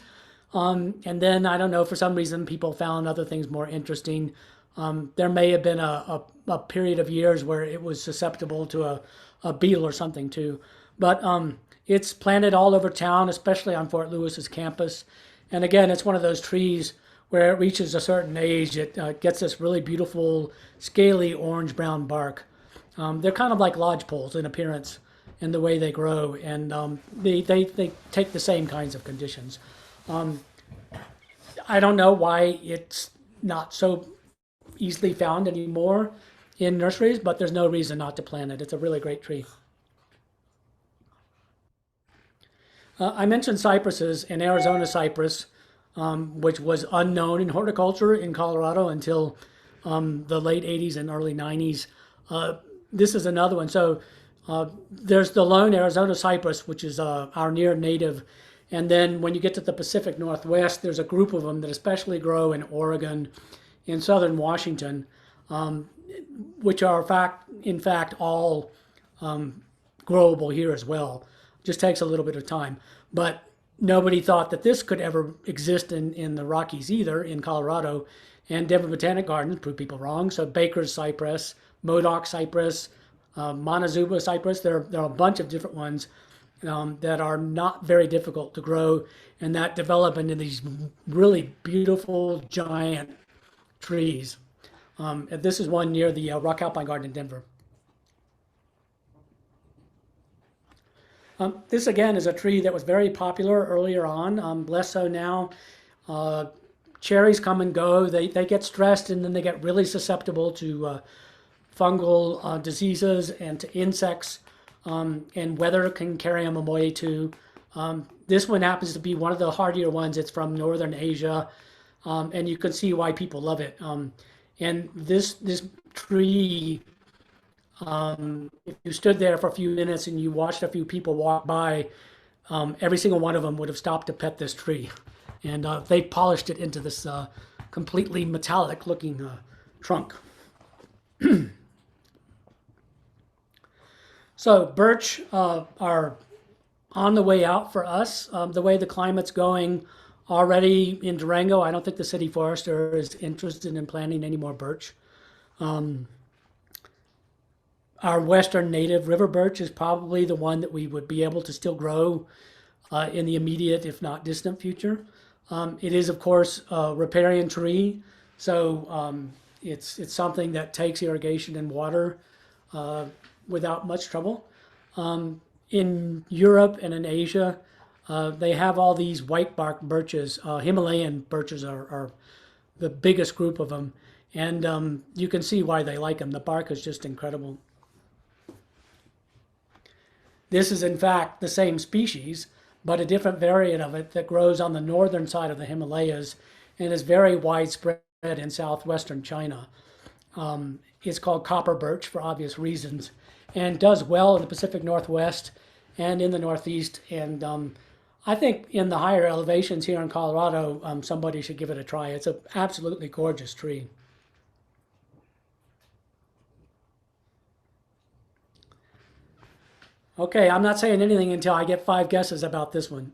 And then, I don't know, for some reason, people found other things more interesting. There may have been a period of years where it was susceptible to a beetle or something too. But it's planted all over town, especially on Fort Lewis's campus. And again, it's one of those trees where it reaches a certain age, it gets this really beautiful, scaly orange-brown bark. They're kind of like lodgepoles in appearance in the way they grow, and they take the same kinds of conditions. I don't know why it's not so easily found anymore in nurseries, but there's no reason not to plant it. It's a really great tree. I mentioned cypresses, and Arizona cypress, which was unknown in horticulture in Colorado until the late 80s and early 90s. This is another one. So there's the lone Arizona cypress, which is our near native. And then when you get to the Pacific Northwest, there's a group of them that especially grow in Oregon, in southern Washington, which are in fact all growable here as well. Just takes a little bit of time. But nobody thought that this could ever exist in the Rockies either, in Colorado. And Denver Botanic Gardens proved people wrong. So Baker's cypress, Modoc cypress, Montezuma cypress, there are a bunch of different ones that are not very difficult to grow and that develop into these really beautiful giant trees. This is one near the Rock Alpine Garden in Denver. This again is a tree that was very popular earlier on, less so now. Cherries come and go. They get stressed and then they get really susceptible to fungal diseases and to insects, and weather can carry them away too. This one happens to be one of the hardier ones. It's from northern Asia, and you can see why people love it. And this tree, if you stood there for a few minutes and you watched a few people walk by, every single one of them would have stopped to pet this tree. And they polished it into this completely metallic looking trunk. So birch are on the way out for us. The way the climate's going already in Durango, I don't think the city forester is interested in planting any more birch. Our western native river birch is probably the one that we would be able to still grow in the immediate, if not distant future. It is, of course, a riparian tree, so it's something that takes irrigation and water without much trouble. In Europe and in Asia, they have all these white bark birches. Himalayan birches are the biggest group of them, and you can see why they like them. The bark is just incredible. This is in fact the same species, but a different variant of it that grows on the northern side of the Himalayas and is very widespread in southwestern China. It's called copper birch for obvious reasons, and does well in the Pacific Northwest and in the Northeast. And I think in the higher elevations here in Colorado, somebody should give it a try. It's an absolutely gorgeous tree. Okay, I'm not saying anything until I get 5 guesses about this one.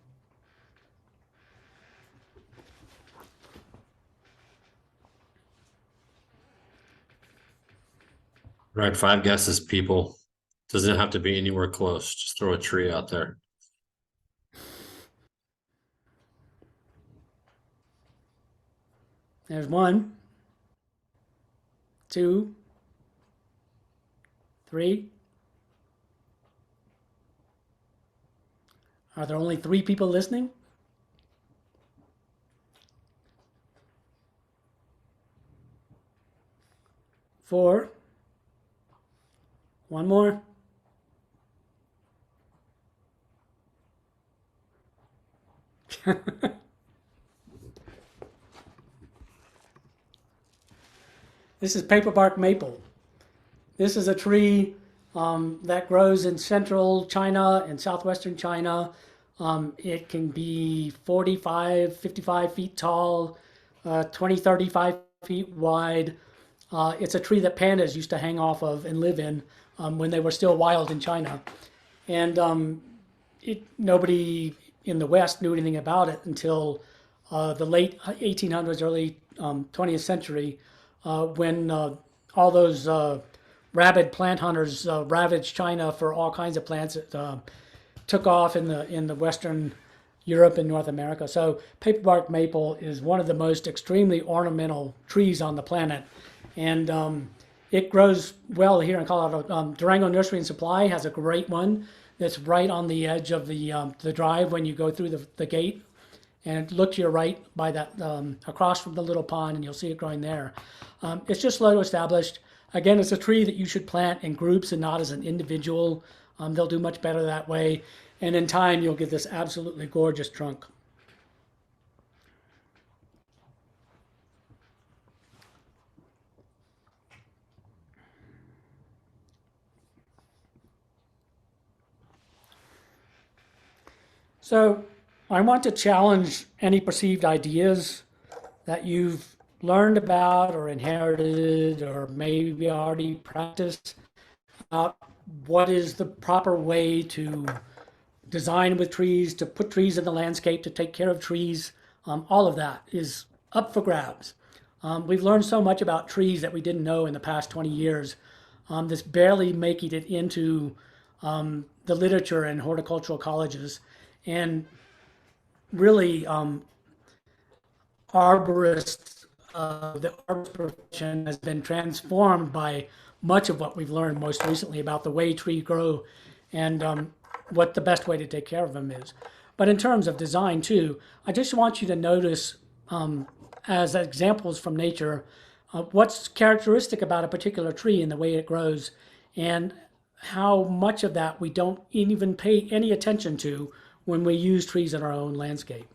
Right, 5 guesses, people. Doesn't have to be anywhere close. Just throw a tree out there. There's 1, 2, 3. Are there only 3 people listening? 4. One more. This is paperbark maple. This is a tree that grows in central China and southwestern China. It can be 45, 55 feet tall, 20, 35 feet wide. It's a tree that pandas used to hang off of and live in when they were still wild in China. And nobody in the West knew anything about it until the late 1800s, early 20th century, when all those rabid plant hunters ravaged China for all kinds of plants. It took off in the Western Europe and North America. So paperbark maple is one of the most extremely ornamental trees on the planet, and it grows well here in Colorado. Durango Nursery and Supply has a great one that's right on the edge of the drive when you go through the gate, and look to your right by that across from the little pond, and you'll see it growing there. It's just slow to establish. Again, it's a tree that you should plant in groups and not as an individual. They'll do much better that way, and in time you'll get this absolutely gorgeous trunk. So I want to challenge any perceived ideas that you've learned about or inherited or maybe already practiced about what is the proper way to design with trees, to put trees in the landscape, to take care of trees. All of that is up for grabs. We've learned so much about trees that we didn't know in the past 20 years. That's barely making it into the literature in horticultural colleges. And really, arborists, the arborist profession has been transformed by much of what we've learned most recently about the way trees grow and what the best way to take care of them is. But in terms of design too, I just want you to notice as examples from nature what's characteristic about a particular tree and the way it grows, and how much of that we don't even pay any attention to when we use trees in our own landscape.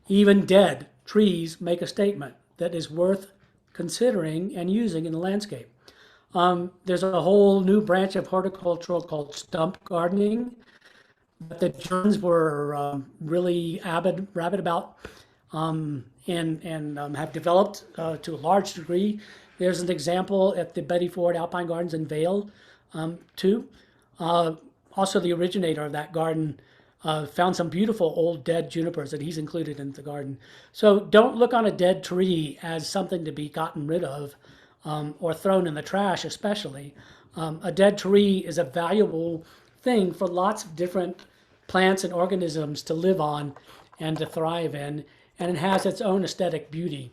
Even dead trees make a statement that is worth considering and using in the landscape. There's a whole new branch of horticultural called stump gardening that the Germans were really rabid about, and have developed to a large degree. There's an example at the Betty Ford Alpine Gardens in Vail, too. Also, the originator of that garden found some beautiful old dead junipers that he's included in the garden. So don't look on a dead tree as something to be gotten rid of or thrown in the trash, especially. A dead tree is a valuable thing for lots of different plants and organisms to live on and to thrive in, and it has its own aesthetic beauty.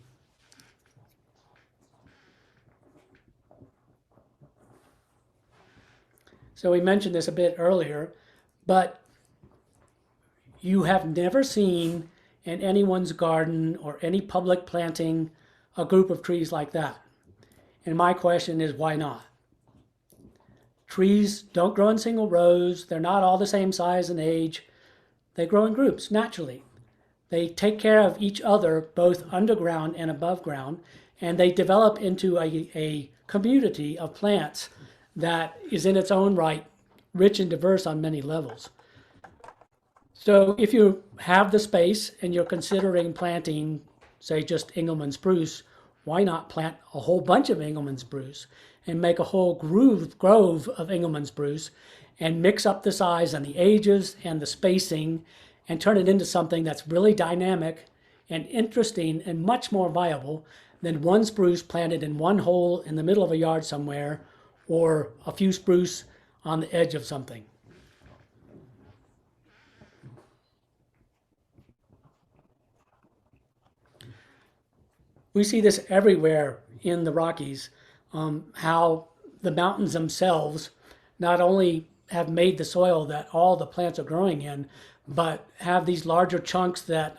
So we mentioned this a bit earlier, but you have never seen in anyone's garden or any public planting a group of trees like that. And my question is, why not? Trees don't grow in single rows. They're not all the same size and age. They grow in groups naturally. They take care of each other both underground and above ground, and they develop into a community of plants that is in its own right rich and diverse on many levels. So if you have the space and you're considering planting, say, just Engelmann spruce, why not plant a whole bunch of Engelmann spruce and make a whole grove of Engelmann spruce and mix up the size and the ages and the spacing and turn it into something that's really dynamic and interesting and much more viable than one spruce planted in one hole in the middle of a yard somewhere or a few spruce on the edge of something. We see this everywhere in the Rockies, how the mountains themselves not only have made the soil that all the plants are growing in, but have these larger chunks that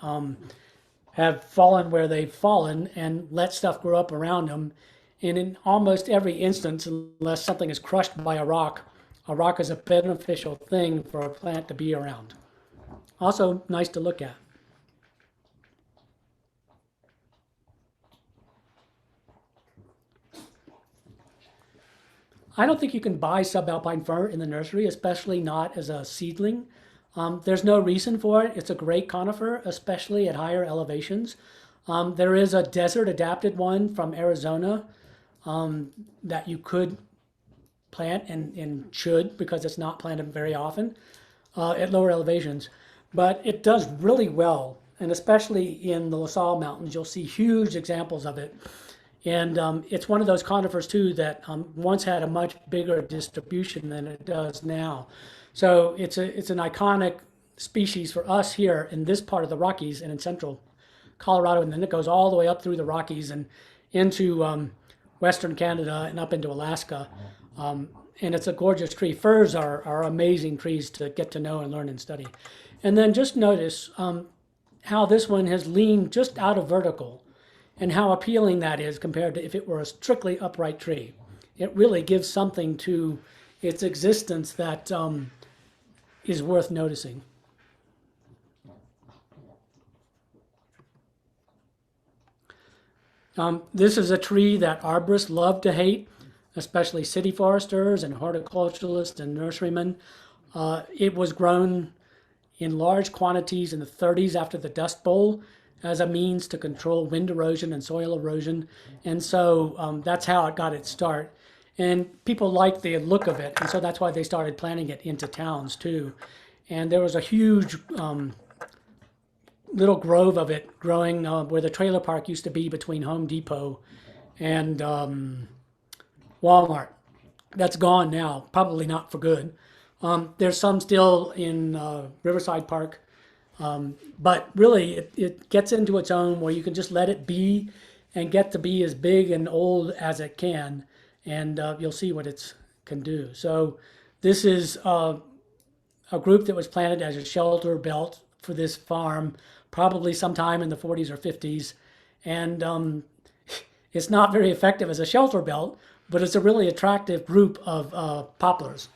have fallen where they've fallen and let stuff grow up around them. And in almost every instance, unless something is crushed by a rock is a beneficial thing for a plant to be around. Also nice to look at. I don't think you can buy subalpine fir in the nursery, especially not as a seedling. There's no reason for it. It's a great conifer, especially at higher elevations. There is a desert adapted one from Arizona that you could plant and should, because it's not planted very often at lower elevations. But it does really well, and especially in the La Salle Mountains, you'll see huge examples of it. And it's one of those conifers too that once had a much bigger distribution than it does now. So it's an iconic species for us here in this part of the Rockies and in central Colorado, and then it goes all the way up through the Rockies and into western Canada and up into Alaska. And it's a gorgeous tree. Firs are amazing trees to get to know and learn and study. And then just notice how this one has leaned just out of vertical, and how appealing that is compared to if it were a strictly upright tree. It really gives something to its existence that is worth noticing. This is a tree that arborists love to hate, especially city foresters and horticulturalists and nurserymen. It was grown in large quantities in the 30s after the Dust Bowl as a means to control wind erosion and soil erosion. And so that's how it got its start. And people liked the look of it. And so that's why they started planting it into towns too. And there was a huge little grove of it growing where the trailer park used to be between Home Depot and Walmart. That's gone now, probably not for good. There's some still in Riverside Park. But really, it gets into its own where you can just let it be and get to be as big and old as it can, and you'll see what it can do. So this is a group that was planted as a shelter belt for this farm, probably sometime in the 40s or 50s, and it's not very effective as a shelter belt, but it's a really attractive group of poplars.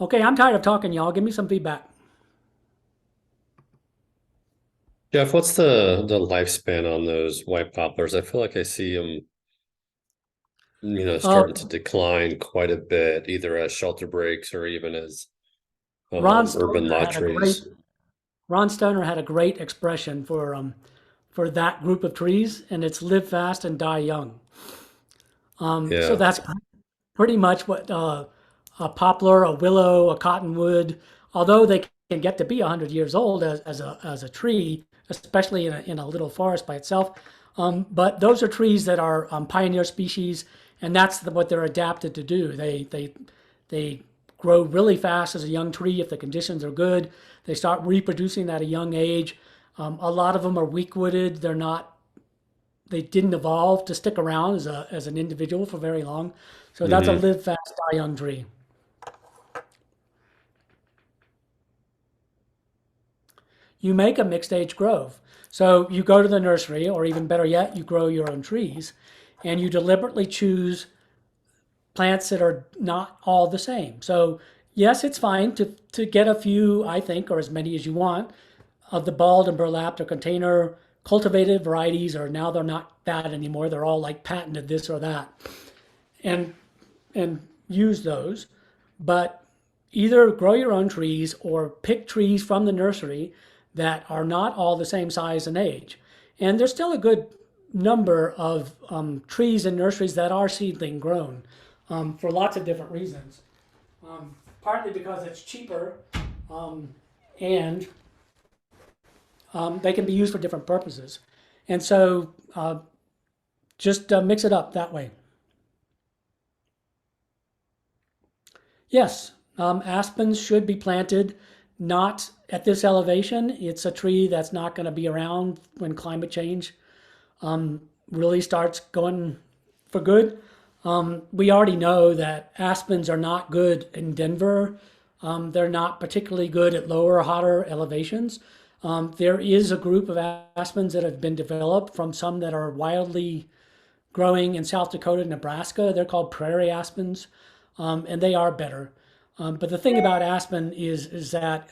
Okay, I'm tired of talking, y'all. Give me some feedback. Jeff, what's the lifespan on those white poplars? I feel like I see them, starting to decline quite a bit, either as shelter breaks or even as Ron urban Stoner lot had a great trees. Ron Stoner had a great expression for that group of trees, and it's live fast and die young. So Yeah. that's pretty much what a poplar, a willow, a cottonwood, although they can get to be 100 years old as a tree, especially in a little forest by itself. But those are trees that are pioneer species, and that's what they're adapted to do. They grow really fast as a young tree if the conditions are good. They start reproducing at a young age. A lot of them are weak-wooded. They didn't evolve to stick around as an individual for very long. So that's a Hmm. live fast, die young tree. You make a mixed age grove. So you go to the nursery, or even better yet, you grow your own trees, and you deliberately choose plants that are not all the same. So yes, it's fine to get a few, I think, or as many as you want, of the balled and burlapped or container cultivated varieties, or now they're not that anymore. They're all like patented this or that, and use those. But either grow your own trees or pick trees from the nursery that are not all the same size and age. And there's still a good number of trees in nurseries that are seedling grown for lots of different reasons. Partly because it's cheaper and they can be used for different purposes. And so just mix it up that way. Yes, aspens should be planted not at this elevation. It's a tree that's not going to be around when climate change really starts going for good. We already know that aspens are not good in Denver. They're not particularly good at lower, hotter elevations. There is a group of aspens that have been developed from some that are wildly growing in South Dakota and Nebraska. They're called prairie aspens, and they are better. But the thing about aspen is that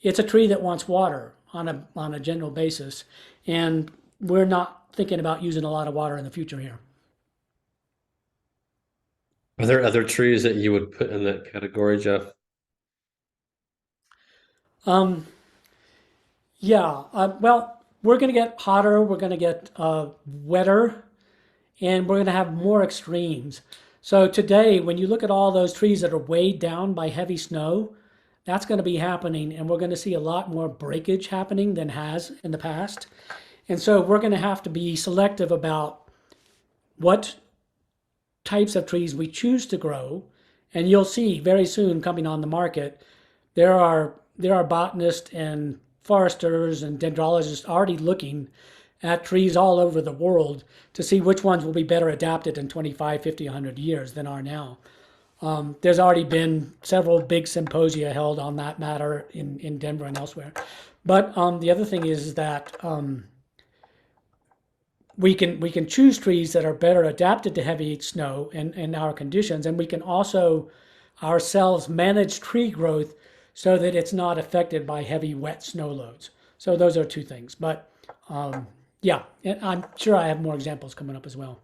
it's a tree that wants water on a general basis, and we're not thinking about using a lot of water in the future here. Are there other trees that you would put in that category, Jeff? Yeah, well, we're going to get hotter, we're going to get wetter, and we're going to have more extremes. So today, when you look at all those trees that are weighed down by heavy snow, that's going to be happening, and we're going to see a lot more breakage happening than has in the past. And so we're going to have to be selective about what types of trees we choose to grow. And you'll see very soon coming on the market, there are botanists and foresters and dendrologists already looking at trees all over the world to see which ones will be better adapted in 25, 50, 100 years than are now. There's already been several big symposia held on that matter in Denver and elsewhere. But the other thing is that we can choose trees that are better adapted to heavy snow and our conditions, and we can also ourselves manage tree growth so that it's not affected by heavy wet snow loads. So those are two things. But yeah, and I'm sure I have more examples coming up as well.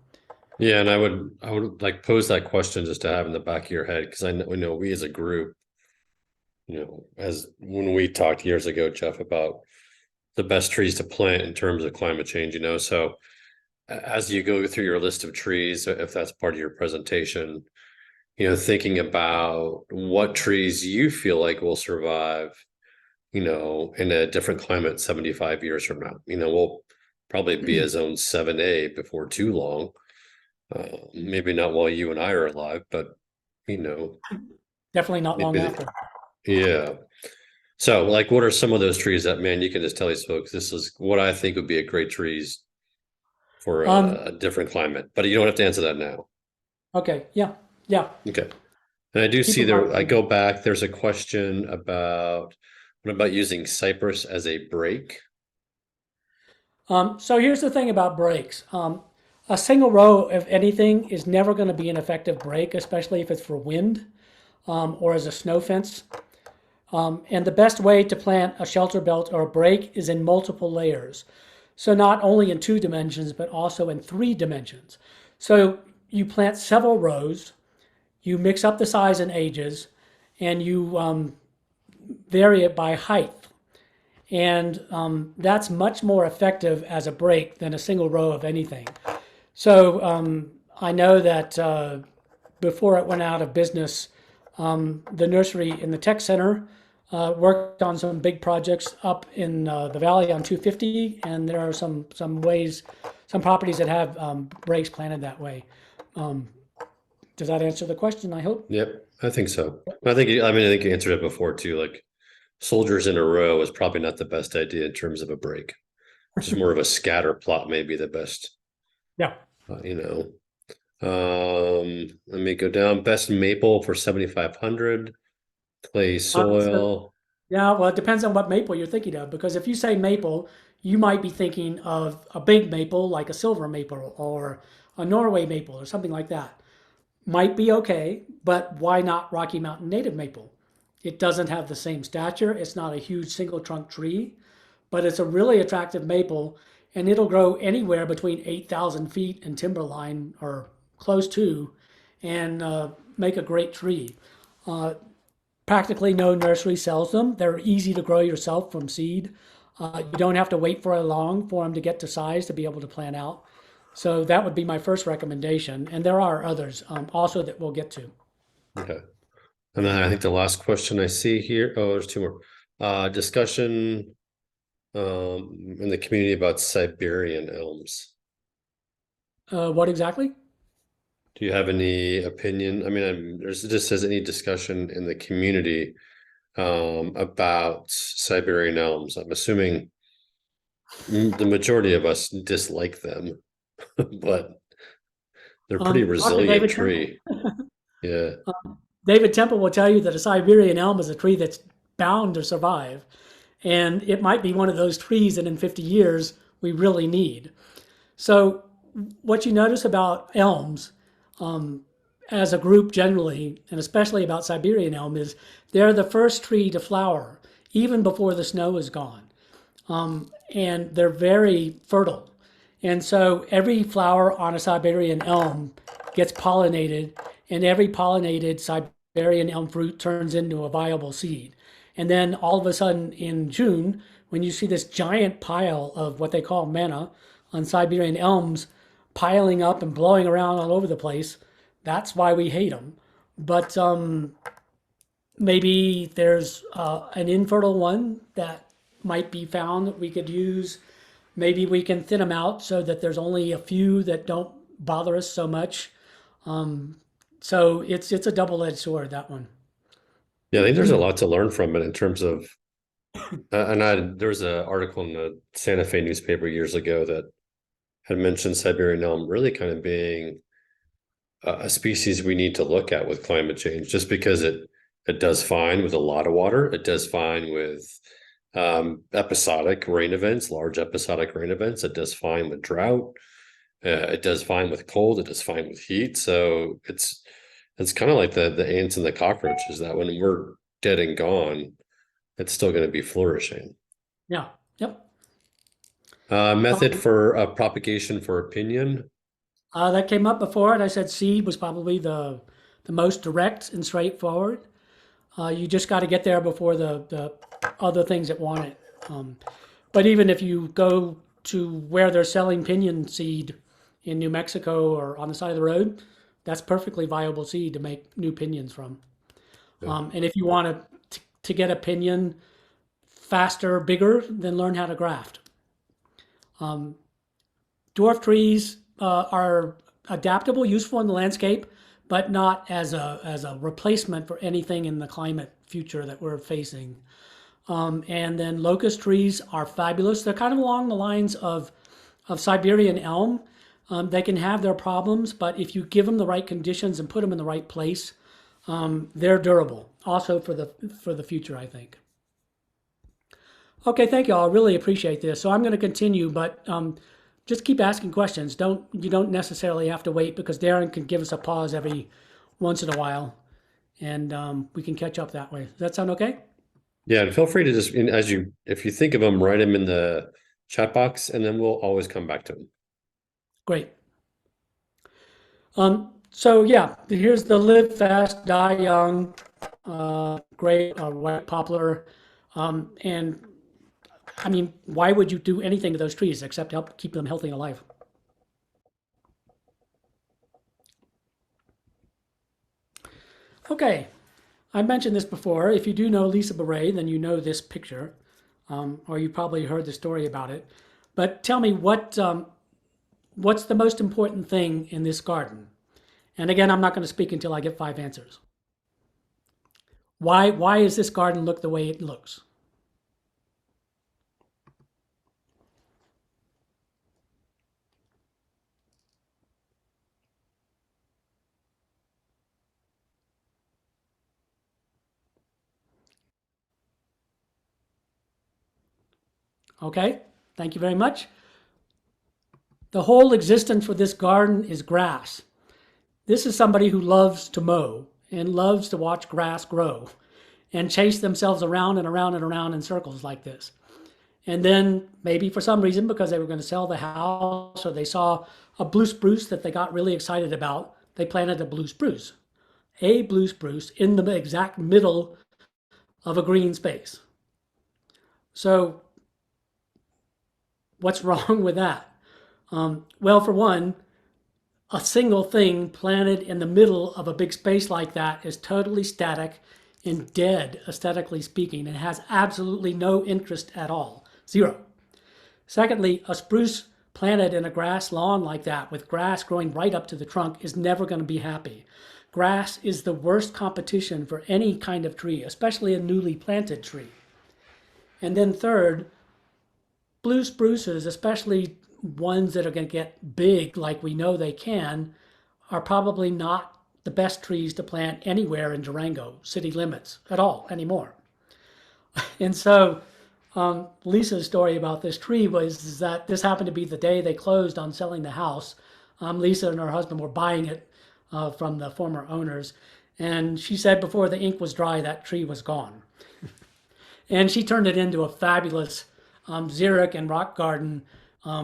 Yeah, and I would like pose that question just to have in the back of your head, because I know we as a group, as when we talked years ago, Jeff, about the best trees to plant in terms of climate change, so as you go through your list of trees, if that's part of your presentation, thinking about what trees you feel like will survive, in a different climate 75 years from now. We'll probably be a zone 7A before too long. Maybe not while you and I are alive, but definitely not long after. Yeah. So like, what are some of those trees that, man, you can just tell these folks, this is what I think would be a great trees for a different climate, but you don't have to answer that now. Okay. Yeah. Okay. And I do see there, I go back, there's a question about, what about using cypress as a brake? So here's the thing about brakes. A single row of anything is never going to be an effective brake, especially if it's for wind or as a snow fence. And the best way to plant a shelter belt or a brake is in multiple layers. So not only in 2 dimensions, but also in 3 dimensions. So you plant several rows, you mix up the size and ages, and you vary it by height. And that's much more effective as a brake than a single row of anything. So I know that before it went out of business, the nursery in the tech center worked on some big projects up in the valley on 250, and there are some ways, some properties that have brakes planted that way. Does that answer the question, I hope? Yep, I think so. I think you answered it before too. Like, soldiers in a row is probably not the best idea in terms of a brake. Just more of a scatter plot, maybe the best. Yeah. Let me go down. Best maple for 7,500. Clay soil. Yeah, well, it depends on what maple you're thinking of, because if you say maple, you might be thinking of a big maple like a silver maple or a Norway maple or something like that. might be okay, but why not Rocky Mountain native maple? It doesn't have the same stature. It's not a huge single trunk tree, but it's a really attractive maple, and it'll grow anywhere between 8,000 feet and timberline or close to, and make a great tree. Practically no nursery sells them. They're easy to grow yourself from seed. You don't have to wait for long for them to get to size to be able to plant out. So that would be my first recommendation. And there are others also that we'll get to. Okay. And then I think the last question I see here, oh, there's two more. Discussion in the community about Siberian elms. What exactly? Do you have any opinion? I mean, it just says any discussion in the community about Siberian elms. I'm assuming the majority of us dislike them, but they're pretty Talk to resilient David tree. Yeah. David Temple will tell you that a Siberian elm is a tree that's bound to survive. And it might be one of those trees that in 50 years we really need. So, what you notice about elms as a group generally, and especially about Siberian elm, is they're the first tree to flower even before the snow is gone. And they're very fertile. And so every flower on a Siberian elm gets pollinated, and every pollinated Siberian elm fruit turns into a viable seed. And then all of a sudden in June, when you see this giant pile of what they call manna on Siberian elms piling up and blowing around all over the place, that's why we hate them. But maybe there's an infertile one that might be found that we could use. Maybe we can thin them out so that there's only a few that don't bother us so much. So it's a double-edged sword, that one. Yeah, I think there's a lot to learn from it in terms of, there was an article in the Santa Fe newspaper years ago that had mentioned Siberian elm really kind of being a species we need to look at with climate change, just because it does fine with a lot of water. It does fine with episodic rain events, large episodic rain events. It does fine with drought. It does fine with cold. It does fine with heat. So it's kind of like the ants and the cockroaches, that when we're dead and gone, it's still going to be flourishing. Yeah. Yep. Method for propagation for opinion. That came up before, and I said seed was probably the most direct and straightforward. You just got to get there before the other things that want it. But even if you go to where they're selling pinyon seed in New Mexico or on the side of the road, that's perfectly viable seed to make new pinions from. And if you want to get a pinion faster, bigger, then learn how to graft. Dwarf trees are adaptable, useful in the landscape, but not as a replacement for anything in the climate future that we're facing. And then locust trees are fabulous. They're kind of along the lines of Siberian elm. They can have their problems, but if you give them the right conditions and put them in the right place, they're durable. Also for the future, I think. Okay, thank you all. I really appreciate this. So I'm going to continue, but just keep asking questions. You don't necessarily have to wait, because Darren can give us a pause every once in a while, and we can catch up that way. Does that sound okay? Yeah, and feel free to just, if you think of them, write them in the chat box, and then we'll always come back to them. Great. So yeah, here's the live fast, die young, great white poplar, and I mean, why would you do anything to those trees except help keep them healthy and alive? Okay, I mentioned this before. If you do know Lisa Beret, then you know this picture, or you probably heard the story about it. But tell me, what's the most important thing in this garden? And again, I'm not going to speak until I get 5 answers. Why does this garden look the way it looks? Okay, thank you very much. The whole existence for this garden is grass. This is somebody who loves to mow and loves to watch grass grow and chase themselves around and around and around in circles like this. And then maybe for some reason, because they were going to sell the house or they saw a blue spruce that they got really excited about, they planted a blue spruce in the exact middle of a green space. So what's wrong with that? Well, for one, a single thing planted in the middle of a big space like that is totally static and dead, aesthetically speaking. It has absolutely no interest at all. Zero. Secondly, a spruce planted in a grass lawn like that with grass growing right up to the trunk is never going to be happy. Grass is the worst competition for any kind of tree, especially a newly planted tree. And then third, blue spruces, especially ones that are going to get big like we know they can, are probably not the best trees to plant anywhere in Durango city limits at all anymore. And so Lisa's story about this tree was that this happened to be the day they closed on selling the house. Lisa and her husband were buying it from the former owners. And she said before the ink was dry, that tree was gone. And she turned it into a fabulous xeric and rock garden,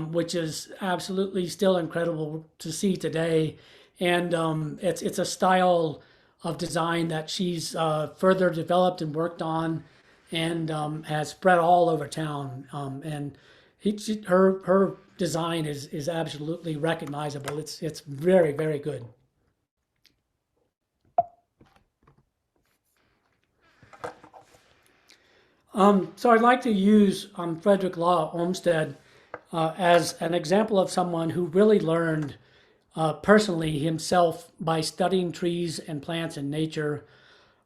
which is absolutely still incredible to see today. And it's a style of design that she's further developed and worked on, and has spread all over town. And her design is absolutely recognizable. It's very, very good. So I'd like to use Frederick Law Olmsted as an example of someone who really learned personally himself by studying trees and plants and nature,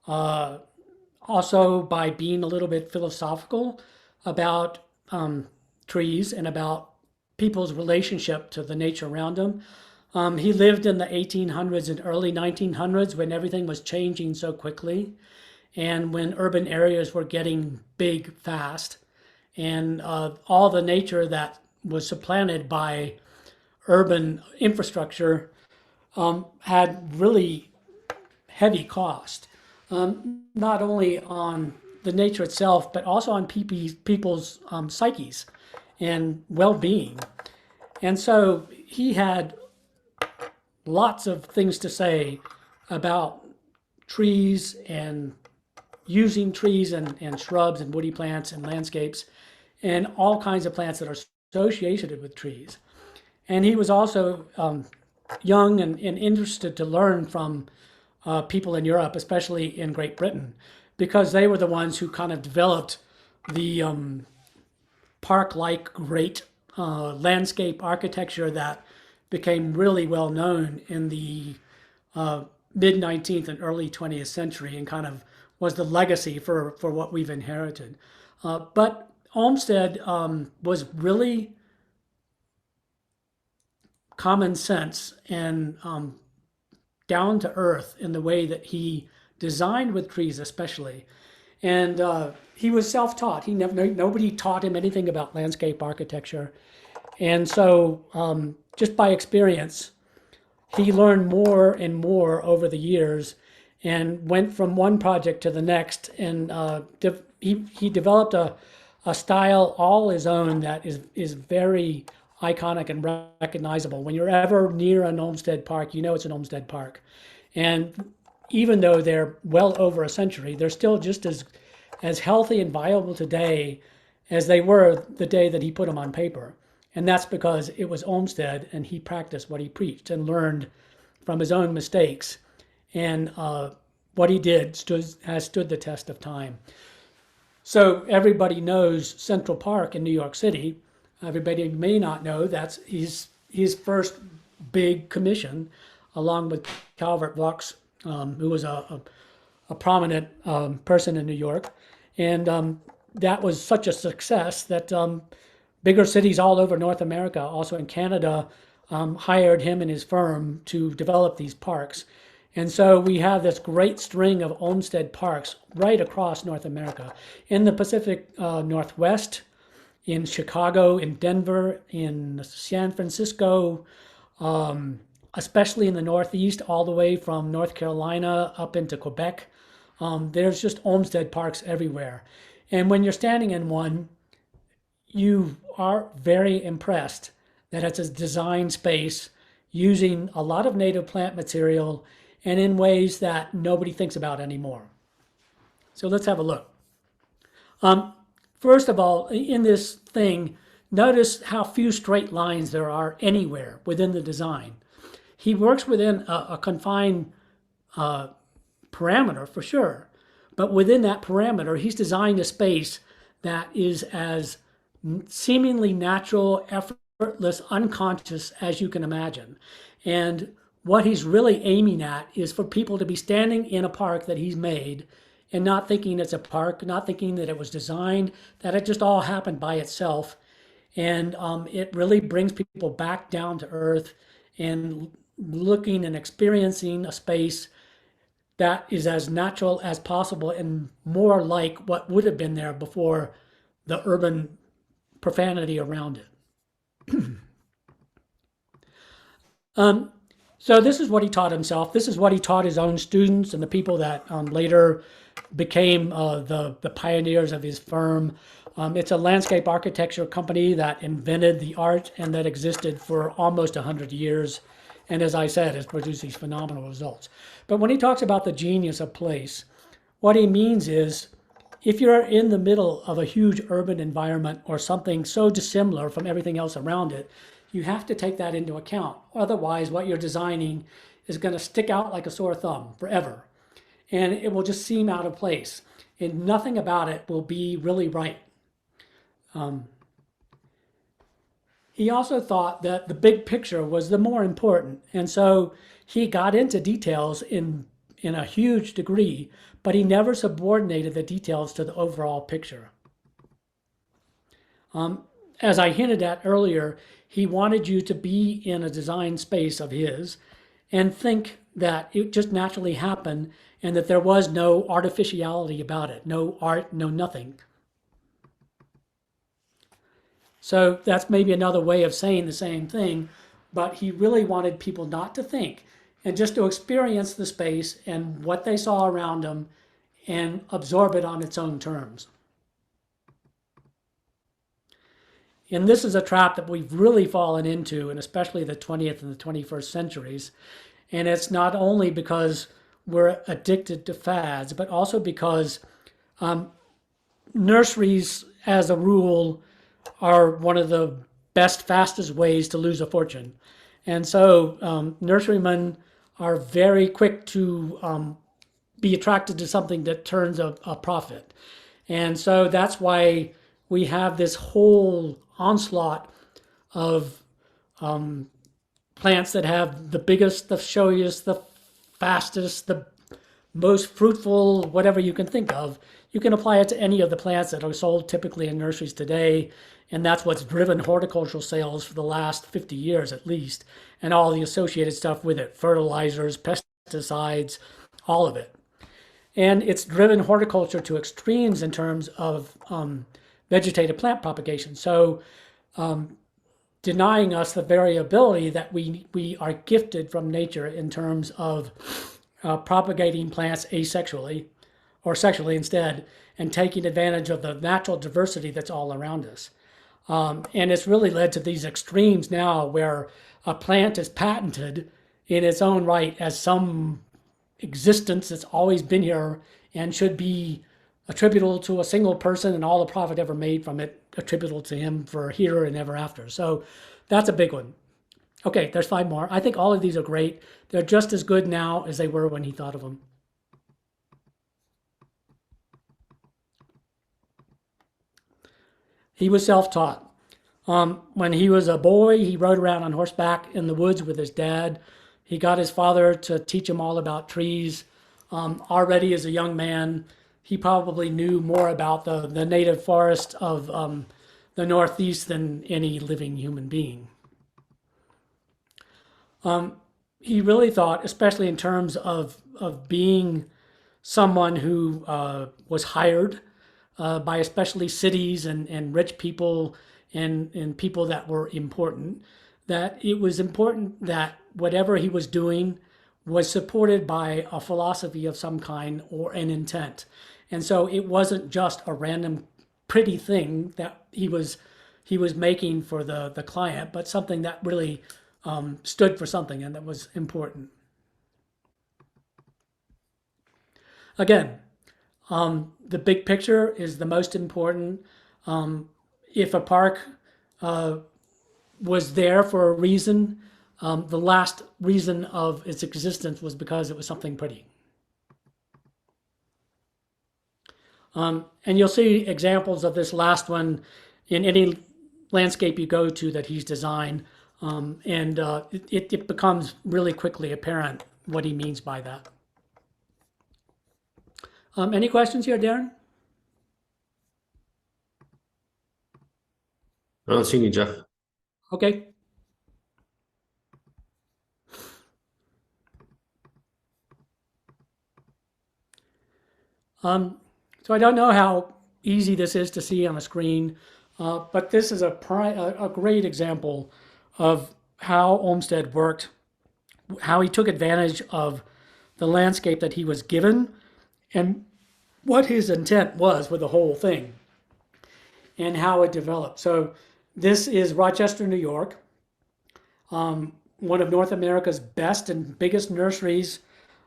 also by being a little bit philosophical about trees and about people's relationship to the nature around them. He lived in the 1800s and early 1900s when everything was changing so quickly, and when urban areas were getting big fast, and all the nature that was supplanted by urban infrastructure had really heavy cost, not only on the nature itself, but also on people's psyches and well-being. And so he had lots of things to say about trees and using trees and shrubs and woody plants and landscapes and all kinds of plants that are associated with trees. And he was also young and interested to learn from people in Europe, especially in Great Britain, because they were the ones who kind of developed the park-like great landscape architecture that became really well known in the mid-19th and early 20th century, and kind of was the legacy for what we've inherited. But Olmsted was really common sense and down to earth in the way that he designed with trees, especially. And he was self-taught. Nobody taught him anything about landscape architecture. And so just by experience, he learned more and more over the years and went from one project to the next. And he developed a style all his own that is very iconic and recognizable. When you're ever near an Olmsted Park, you know it's an Olmsted Park. And even though they're well over a century, they're still just as healthy and viable today as they were the day that he put them on paper. And that's because it was Olmsted, and he practiced what he preached and learned from his own mistakes. And what he did has stood the test of time. So everybody knows Central Park in New York City. Everybody may not know that's his first big commission, along with Calvert Vaux, who was a prominent person in New York. And that was such a success that bigger cities all over North America, also in Canada, hired him and his firm to develop these parks. And so we have this great string of Olmsted parks right across North America. In the Pacific Northwest, in Chicago, in Denver, in San Francisco, especially in the Northeast, all the way from North Carolina up into Quebec. There's just homestead parks everywhere. And when you're standing in one, you are very impressed that it's a design space using a lot of native plant material and in ways that nobody thinks about anymore. So let's have a look. First of all, in this thing, notice how few straight lines there are anywhere within the design. He works within a confined parameter for sure, but within that parameter, he's designed a space that is as seemingly natural, effortless, unconscious as you can imagine. And what he's really aiming at is for people to be standing in a park that he's made and not thinking it's a park, not thinking that it was designed, that it just all happened by itself. And it really brings people back down to earth and looking and experiencing a space that is as natural as possible and more like what would have been there before the urban profanity around it. So this is what he taught himself. This is what he taught his own students and the people that later became the pioneers of his firm. It's a landscape architecture company that invented the art and that existed for almost 100 years. And as I said, has produced these phenomenal results. But when he talks about the genius of place, what he means is if you're in the middle of a huge urban environment or something so dissimilar from everything else around it, you have to take that into account. Otherwise, what you're designing is going to stick out like a sore thumb forever. And it will just seem out of place. And nothing about it will be really right. He also thought that the big picture was the more important. And so he got into details in a huge degree, but he never subordinated the details to the overall picture. As I hinted at earlier, he wanted you to be in a design space of his and think that it just naturally happened and that there was no artificiality about it, no art, no nothing. So that's maybe another way of saying the same thing, but he really wanted people not to think and just to experience the space and what they saw around them and absorb it on its own terms. And this is a trap that we've really fallen into, and especially the 20th and the 21st centuries. And it's not only because we're addicted to fads, but also because nurseries, as a rule, are one of the best, fastest ways to lose a fortune. And so nurserymen are very quick to be attracted to something that turns a profit. And so that's why we have this whole onslaught of plants that have the biggest, the showiest, the fastest, the most fruitful, whatever you can think of. You can apply it to any of the plants that are sold typically in nurseries today. And that's what's driven horticultural sales for the last 50 years at least, and all the associated stuff with it, fertilizers, pesticides, all of it. And it's driven horticulture to extremes in terms of vegetative plant propagation. So denying us the variability that we are gifted from nature in terms of propagating plants asexually or sexually instead, and taking advantage of the natural diversity that's all around us. And it's really led to these extremes now where a plant is patented in its own right as some existence that's always been here and should be attributable to a single person and all the profit ever made from it attributable to him for here and ever after. So that's a big one. Okay, there's 5 more. I think all of these are great. They're just as good now as they were when he thought of them. He was self-taught. When he was a boy, he rode around on horseback in the woods with his dad. He got his father to teach him all about trees. Already as a young man, he probably knew more about the native forest of the Northeast than any living human being. He really thought, especially in terms of being someone who was hired by especially cities and rich people and people that were important, that it was important that whatever he was doing was supported by a philosophy of some kind or an intent. And so it wasn't just a random pretty thing that he was making for the client, but something that really stood for something and that was important. Again, the big picture is the most important. If a park was there for a reason, the last reason of its existence was because it was something pretty. And you'll see examples of this last one in any landscape you go to that he's designed. And it becomes really quickly apparent what he means by that. Any questions here, Darren? I don't see any, Jeff. Okay. So I don't know how easy this is to see on a screen, but this is a great example of how Olmsted worked, how he took advantage of the landscape that he was given, and what his intent was with the whole thing, and how it developed. So this is Rochester, New York, one of North America's best and biggest nurseries.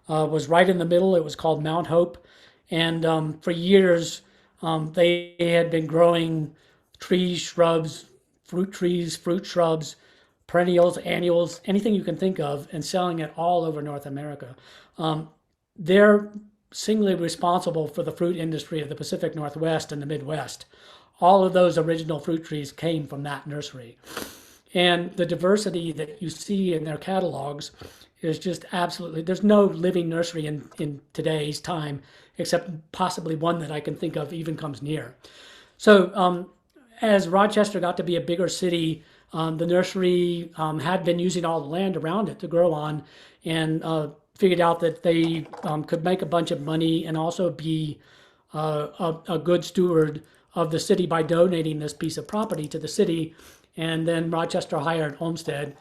Was right in the middle. It was called Mount Hope. And for years, they had been growing trees, shrubs, fruit shrubs, perennials, annuals, anything you can think of, and selling it all over North America. They're singly responsible for the fruit industry of the Pacific Northwest and the Midwest. All of those original fruit trees came from that nursery. And the diversity that you see in their catalogs is just absolutely, there's no living nursery in today's time, except possibly one that I can think of even comes near. So as Rochester got to be a bigger city, the nursery had been using all the land around it to grow on, and figured out that they could make a bunch of money and also be a good steward of the city by donating this piece of property to the city. And then Rochester hired Olmsted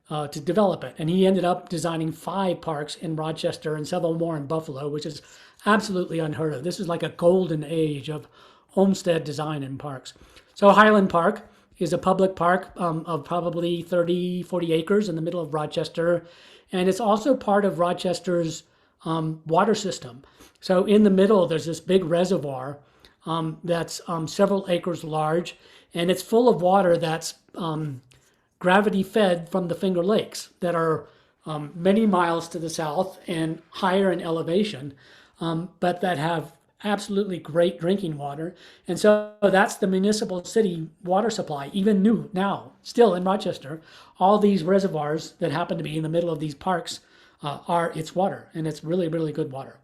to develop it. And he ended up designing 5 parks in Rochester and several more in Buffalo, which is absolutely unheard of. This is like a golden age of Olmsted design in parks. So Highland Park is a public park of probably 30, 40 acres in the middle of Rochester. And it's also part of Rochester's water system. So in the middle, there's this big reservoir that's several acres large, and it's full of water that's gravity fed from the Finger Lakes that are many miles to the south and higher in elevation, but that have absolutely great drinking water. And so that's the municipal city water supply, even new now, still in Rochester. All these reservoirs that happen to be in the middle of these parks are its water, and it's really, really good water.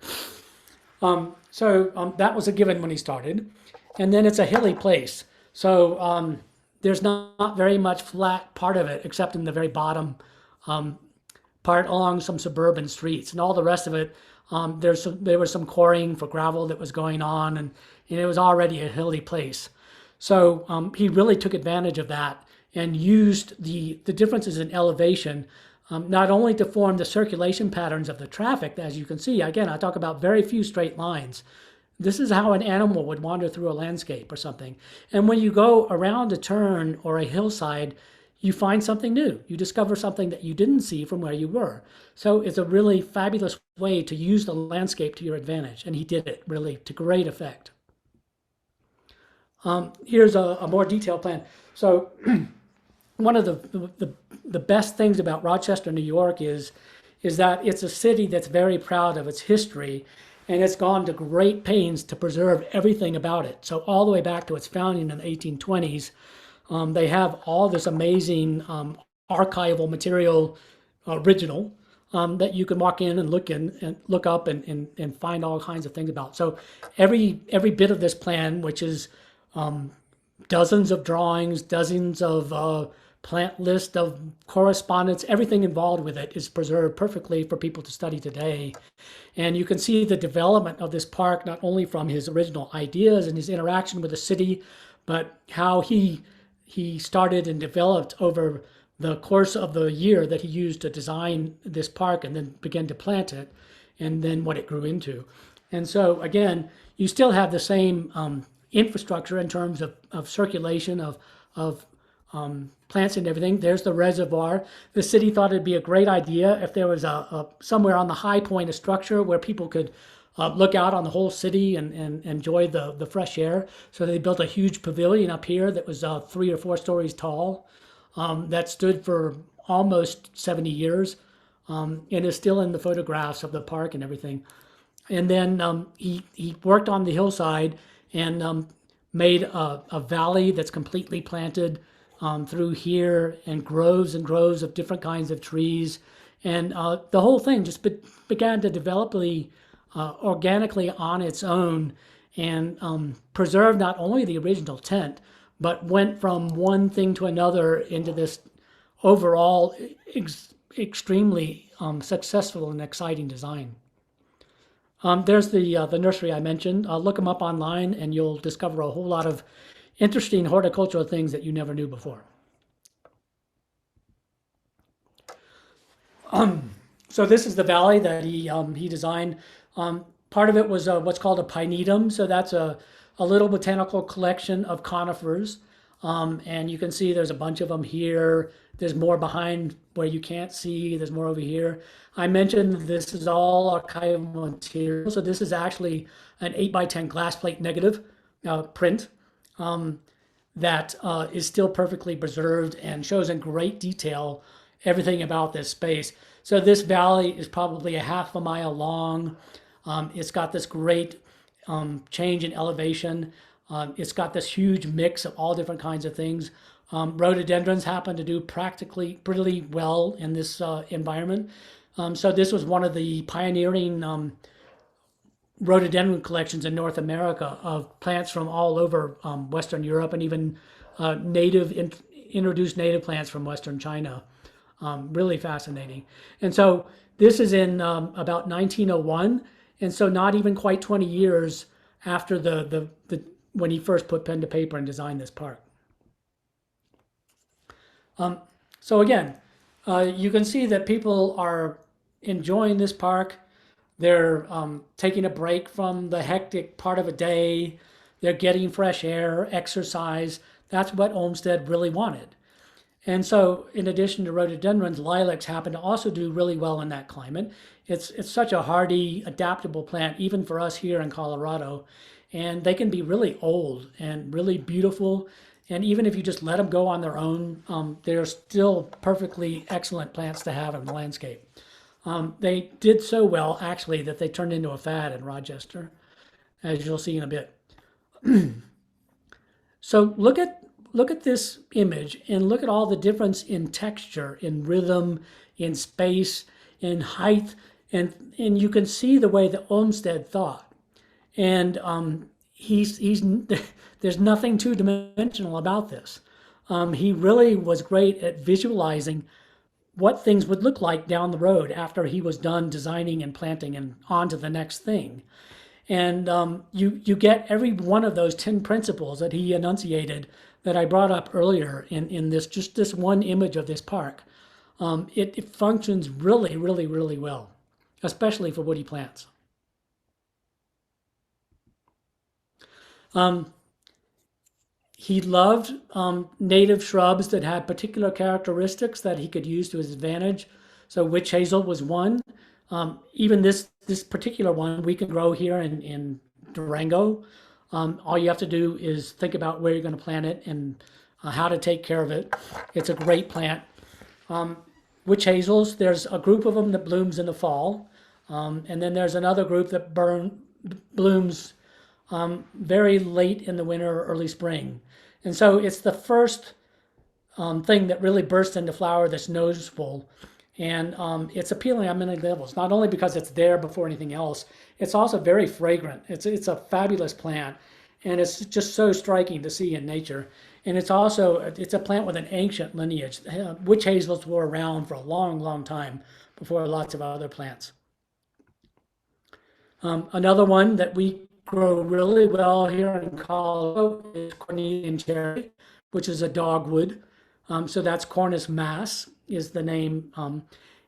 So that was a given when he started. And then it's a hilly place. So there's not very much flat part of it, except in the very bottom part along some suburban streets. And all the rest of it, there was some quarrying for gravel that was going on, and it was already a hilly place. So he really took advantage of that and used the differences in elevation not only to form the circulation patterns of the traffic, as you can see. Again, I talk about very few straight lines. This is how an animal would wander through a landscape or something. And when you go around a turn or a hillside, you find something new. You discover something that you didn't see from where you were. So it's a really fabulous way to use the landscape to your advantage. And he did it really to great effect. Here's a more detailed plan. So one of the best things about Rochester, New York is that it's a city that's very proud of its history, and it's gone to great pains to preserve everything about it. So all the way back to its founding in the 1820s, they have all this amazing archival material, original, that you can walk in and look up and find all kinds of things about. So every bit of this plan, which is dozens of drawings, dozens of plant list of correspondence, everything involved with it is preserved perfectly for people to study today. And you can see the development of this park, not only from his original ideas and his interaction with the city, but how he started and developed over the course of the year that he used to design this park and then begin to plant it, and then what it grew into. And so, again, you still have the same infrastructure in terms of circulation of plants and everything. There's the reservoir. The city thought it'd be a great idea if there was a somewhere on the high point of structure where people could look out on the whole city and enjoy the fresh air. So they built a huge pavilion up here that was 3 or 4 stories tall, that stood for almost 70 years, and is still in the photographs of the park and everything. And then he worked on the hillside and made a valley that's completely planted through here, and groves of different kinds of trees. And the whole thing just began to develop organically on its own, and preserve not only the original tent, but went from one thing to another into this overall extremely successful and exciting design. There's the nursery I mentioned. Look them up online, and you'll discover a whole lot of interesting horticultural things that you never knew before. So this is the valley that he designed. Part of it was what's called a pinetum. So that's a little botanical collection of conifers. And you can see there's a bunch of them here. There's more behind where you can't see. There's more over here. I mentioned this is all archival material. So this is actually an 8x10 glass plate negative print that is still perfectly preserved and shows in great detail everything about this space. So this valley is probably a half a mile long. It's got this great change in elevation. It's got this huge mix of all different kinds of things. Rhododendrons happen to do practically pretty well in this environment. So this was one of the pioneering rhododendron collections in North America of plants from all over Western Europe, and even introduced native plants from Western China. Really fascinating. And so this is in about 1901, and so not even quite 20 years after the when he first put pen to paper and designed this park. So again, you can see that people are enjoying this park. They're taking a break from the hectic part of a day. They're getting fresh air, exercise. That's what Olmsted really wanted. And so, in addition to rhododendrons, lilacs happen to also do really well in that climate. It's such a hardy, adaptable plant, even for us here in Colorado. And they can be really old and really beautiful. And even if you just let them go on their own, they're still perfectly excellent plants to have in the landscape. They did so well, actually, that they turned into a fad in Rochester, as you'll see in a bit. So look at this image and look at all the difference in texture, in rhythm, in space, in height, and you can see the way that Olmsted thought. And he's there's nothing two-dimensional about this. He really was great at visualizing what things would look like down the road after he was done designing and planting and on to the next thing. And you get every one of those 10 principles that he enunciated that I brought up earlier in this one image of this park. It functions really, really, really well, especially for woody plants. He loved native shrubs that had particular characteristics that he could use to his advantage. So witch hazel was one. Even this particular one we can grow here in Durango. All you have to do is think about where you're going to plant it and how to take care of it. It's a great plant. Witch hazels, there's a group of them that blooms in the fall. And then there's another group that blooms very late in the winter or early spring. And so it's the first thing that really bursts into flower that's noticeable. And it's appealing on many levels, not only because it's there before anything else, it's also very fragrant. It's a fabulous plant, and it's just so striking to see in nature. And it's a plant with an ancient lineage. Witch hazels were around for a long, long time before lots of other plants. Another one that we grow really well here in Colorado is Cornelian cherry, which is a dogwood. So that's Cornus mass is the name.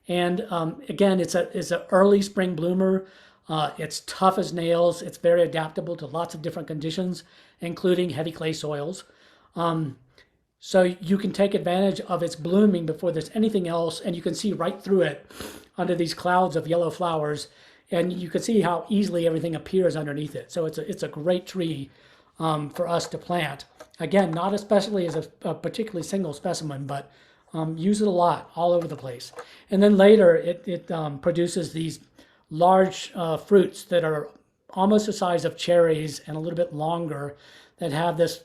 Again, it's an early spring bloomer. It's tough as nails. It's very adaptable to lots of different conditions, including heavy clay soils. So you can take advantage of its blooming before there's anything else, and you can see right through it under these clouds of yellow flowers, and you can see how easily everything appears underneath it. So it's a great tree for us to plant. Again, not especially as a particularly single specimen, but use it a lot all over the place. And then later it produces these large fruits that are almost the size of cherries and a little bit longer, that have this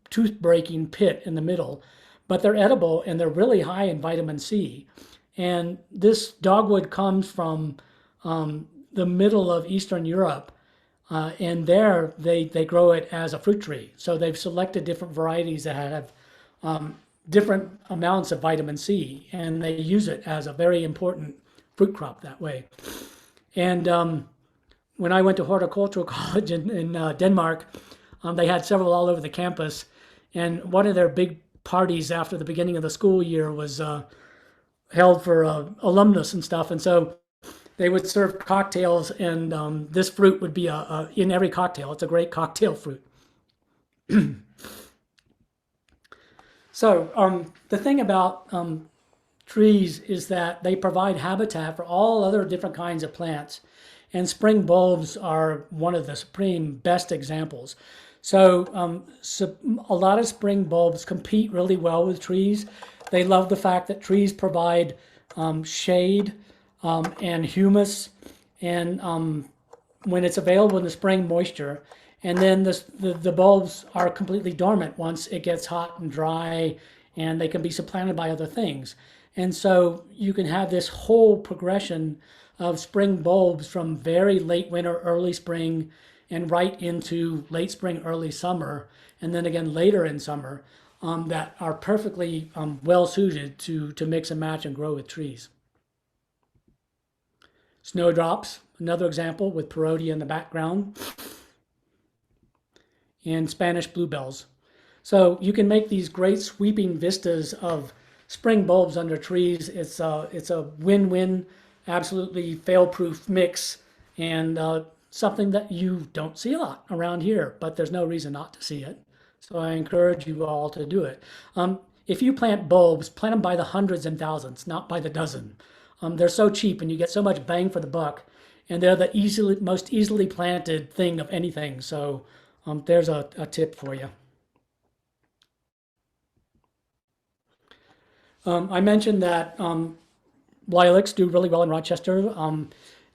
tooth-breaking pit in the middle, but they're edible and they're really high in vitamin C. And this dogwood comes from the middle of Eastern Europe, and there they grow it as a fruit tree. So they've selected different varieties that have different amounts of vitamin C, and they use it as a very important fruit crop that way. And when I went to horticultural college in Denmark, they had several all over the campus, and one of their big parties after the beginning of the school year was held for alumnus and stuff. And so they would serve cocktails, and this fruit would be in every cocktail. It's a great cocktail fruit. So the thing about trees is that they provide habitat for all other different kinds of plants, and spring bulbs are one of the supreme best examples. So a lot of spring bulbs compete really well with trees. They love the fact that trees provide shade and humus, and when it's available in the spring, moisture. And then the bulbs are completely dormant once it gets hot and dry, and they can be supplanted by other things. And so you can have this whole progression of spring bulbs from very late winter, early spring, and right into late spring, early summer, and then again later in summer, that are perfectly well suited to mix and match and grow with trees. Snowdrops, another example with perodia in the background, and Spanish bluebells. So you can make these great sweeping vistas of spring bulbs under trees. It's a win-win, absolutely fail-proof mix, and something that you don't see a lot around here, but there's no reason not to see it. So I encourage you all to do it. If you plant bulbs, plant them by the hundreds and thousands, not by the dozen. They're so cheap and you get so much bang for the buck, and they're the most easily planted thing of anything. So there's a tip for you. I mentioned that lilacs do really well in Rochester,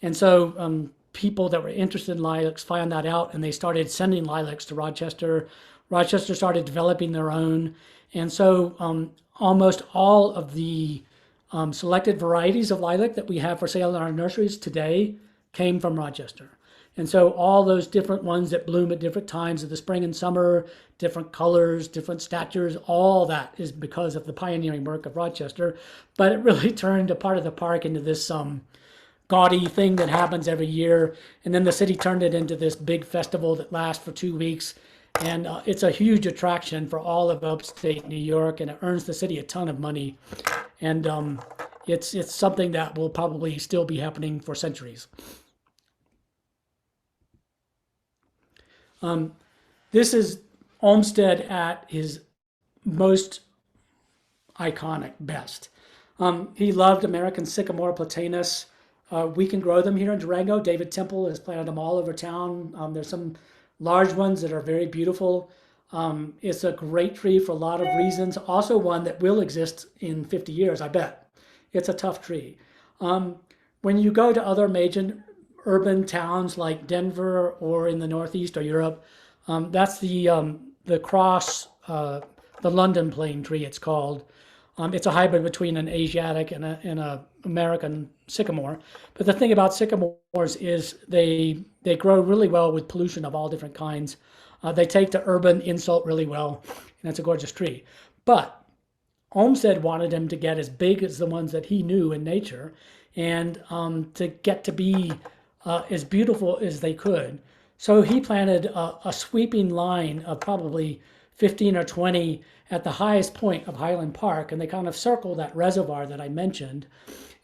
and so people that were interested in lilacs found that out, and they started sending lilacs to Rochester. Rochester started developing their own, and so almost all of the selected varieties of lilac that we have for sale in our nurseries today came from Rochester. And so all those different ones that bloom at different times of the spring and summer, different colors, different statures, all that is because of the pioneering work of Rochester. But it really turned a part of the park into this gaudy thing that happens every year. And then the city turned it into this big festival that lasts for 2 weeks. And it's a huge attraction for all of upstate New York, and it earns the city a ton of money. And it's something that will probably still be happening for centuries. This is Olmsted at his most iconic best. He loved American sycamore platanus. We can grow them here in Durango. David Temple has planted them all over town. There's some large ones that are very beautiful. It's a great tree for a lot of reasons. Also one that will exist in 50 years, I bet. It's a tough tree. When you go to other major urban towns like Denver or in the Northeast or Europe, that's the cross, the London plane tree it's called. It's a hybrid between an Asiatic and a American sycamore. But the thing about sycamores is they grow really well with pollution of all different kinds. They take the urban insult really well, and it's a gorgeous tree. But Olmsted wanted him to get as big as the ones that he knew in nature, and to get to be as beautiful as they could. So he planted a sweeping line of probably 15 or 20 at the highest point of Highland Park, and they kind of circle that reservoir that I mentioned.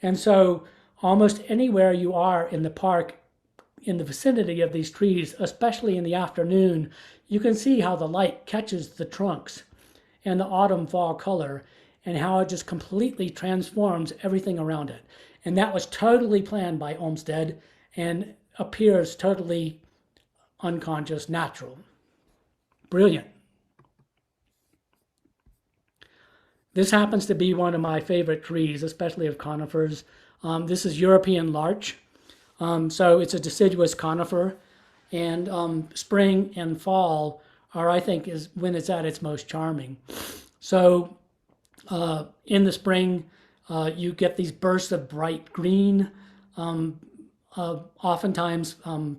And so almost anywhere you are in the park in the vicinity of these trees, especially in the afternoon, you can see how the light catches the trunks and the autumn fall color and how it just completely transforms everything around it. And that was totally planned by Olmsted and appears totally unconscious, natural. Brilliant. This happens to be one of my favorite trees, especially of conifers. This is European larch. So it's a deciduous conifer, and spring and fall are, I think, is when it's at its most charming. So in the spring, you get these bursts of bright green, oftentimes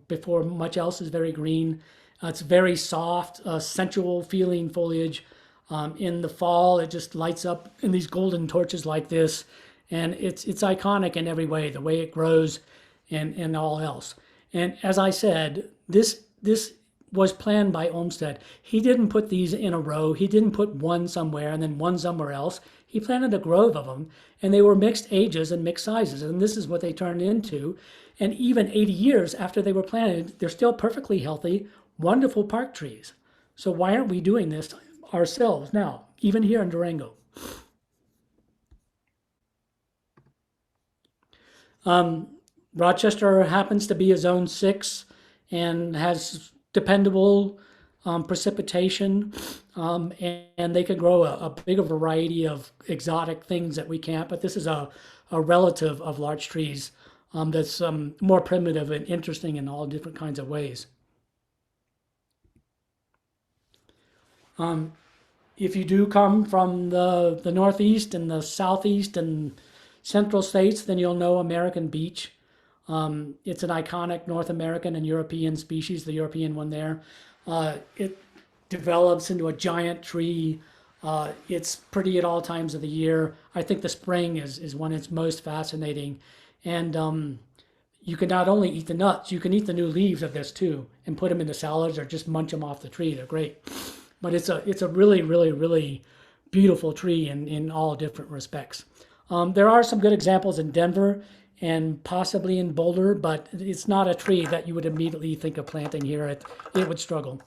before much else is very green. It's very soft, sensual feeling foliage. In the fall, it just lights up in these golden torches like this, and it's iconic in every way, the way it grows and all else. And as I said, this was planned by Olmsted. He didn't put these in a row. He didn't put one somewhere and then one somewhere else. He planted a grove of them, and they were mixed ages and mixed sizes, and this is what they turned into. And even 80 years after they were planted, they're still perfectly healthy, wonderful park trees. So why aren't we doing this ourselves now, even here in Durango? Rochester happens to be a zone 6 and has dependable precipitation, and they can grow a bigger variety of exotic things that we can't. But this is a relative of larch trees that's more primitive and interesting in all different kinds of ways. If you do come from the Northeast and the Southeast and Central states, then you'll know American beech. It's an iconic North American and European species, the European one there. It develops into a giant tree. It's pretty at all times of the year. I think the spring is when it's most fascinating. And you can not only eat the nuts, you can eat the new leaves of this too and put them into salads or just munch them off the tree. They're great. But it's a really, really, really beautiful tree in all different respects. There are some good examples in Denver and possibly in Boulder, but it's not a tree that you would immediately think of planting here. It would struggle.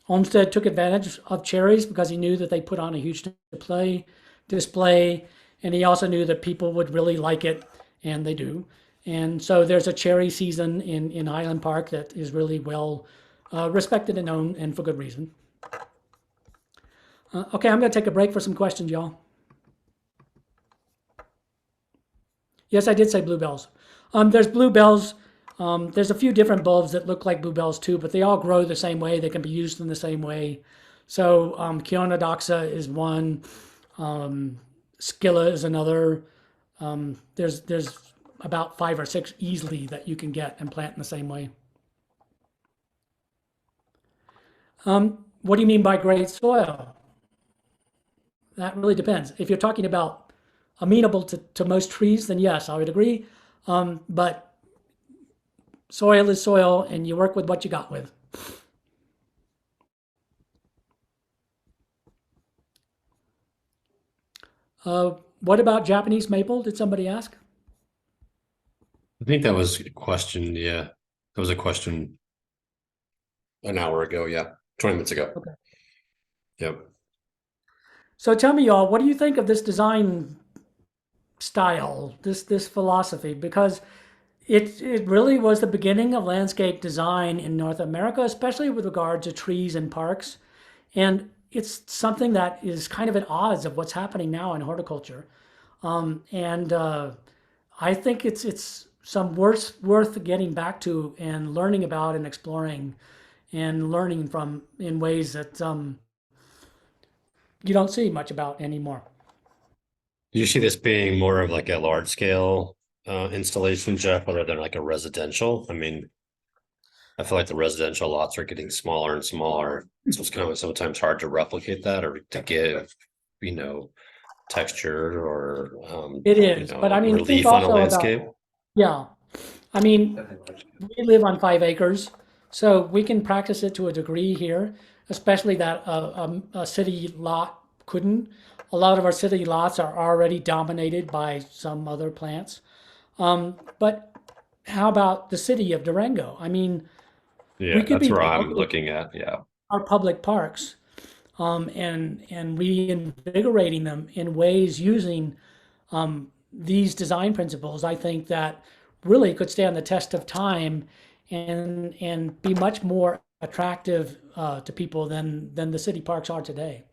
Olmsted took advantage of cherries because he knew that they put on a huge display, and he also knew that people would really like it, and they do. And so there's a cherry season in Highland Park that is really well respected and known, and for good reason. Okay, I'm going to take a break for some questions, y'all. Yes, I did say bluebells. There's bluebells. There's a few different bulbs that look like bluebells too, but they all grow the same way. They can be used in the same way. So Chionodoxa is one. Scilla is another. There's about 5 or 6 easily that you can get and plant in the same way. What do you mean by great soil? That really depends. If you're talking about amenable to most trees, then yes, I would agree. But soil is soil, and you work with what you got with. What about Japanese maple? Did somebody ask? I think that was a question. Yeah, that was a question an hour ago. Yeah, 20 minutes ago. Okay. Yep. So tell me, y'all, what do you think of this design style, this philosophy? Because it really was the beginning of landscape design in North America, especially with regard to trees and parks. And it's something that is kind of at odds of what's happening now in horticulture. And I think it's some worth getting back to and learning about and exploring and learning from in ways that you don't see much about anymore. Do you see this being more of like a large scale installation, Jeff, rather than like a residential? I mean, I feel like the residential lots are getting smaller and smaller. So it's kind of sometimes hard to replicate that or to give, texture or It is, but I mean, think relief on a also landscape. about, yeah. I mean, we live on 5 acres. So we can practice it to a degree here, especially that a city lot couldn't. A lot of our city lots are already dominated by some other plants. But how about the city of Durango? I mean, we Yeah, could that's be where I'm promoting looking at. Yeah. our public parks and reinvigorating them in ways using these design principles. I think that really could stand the test of time and be much more attractive to people than the city parks are today.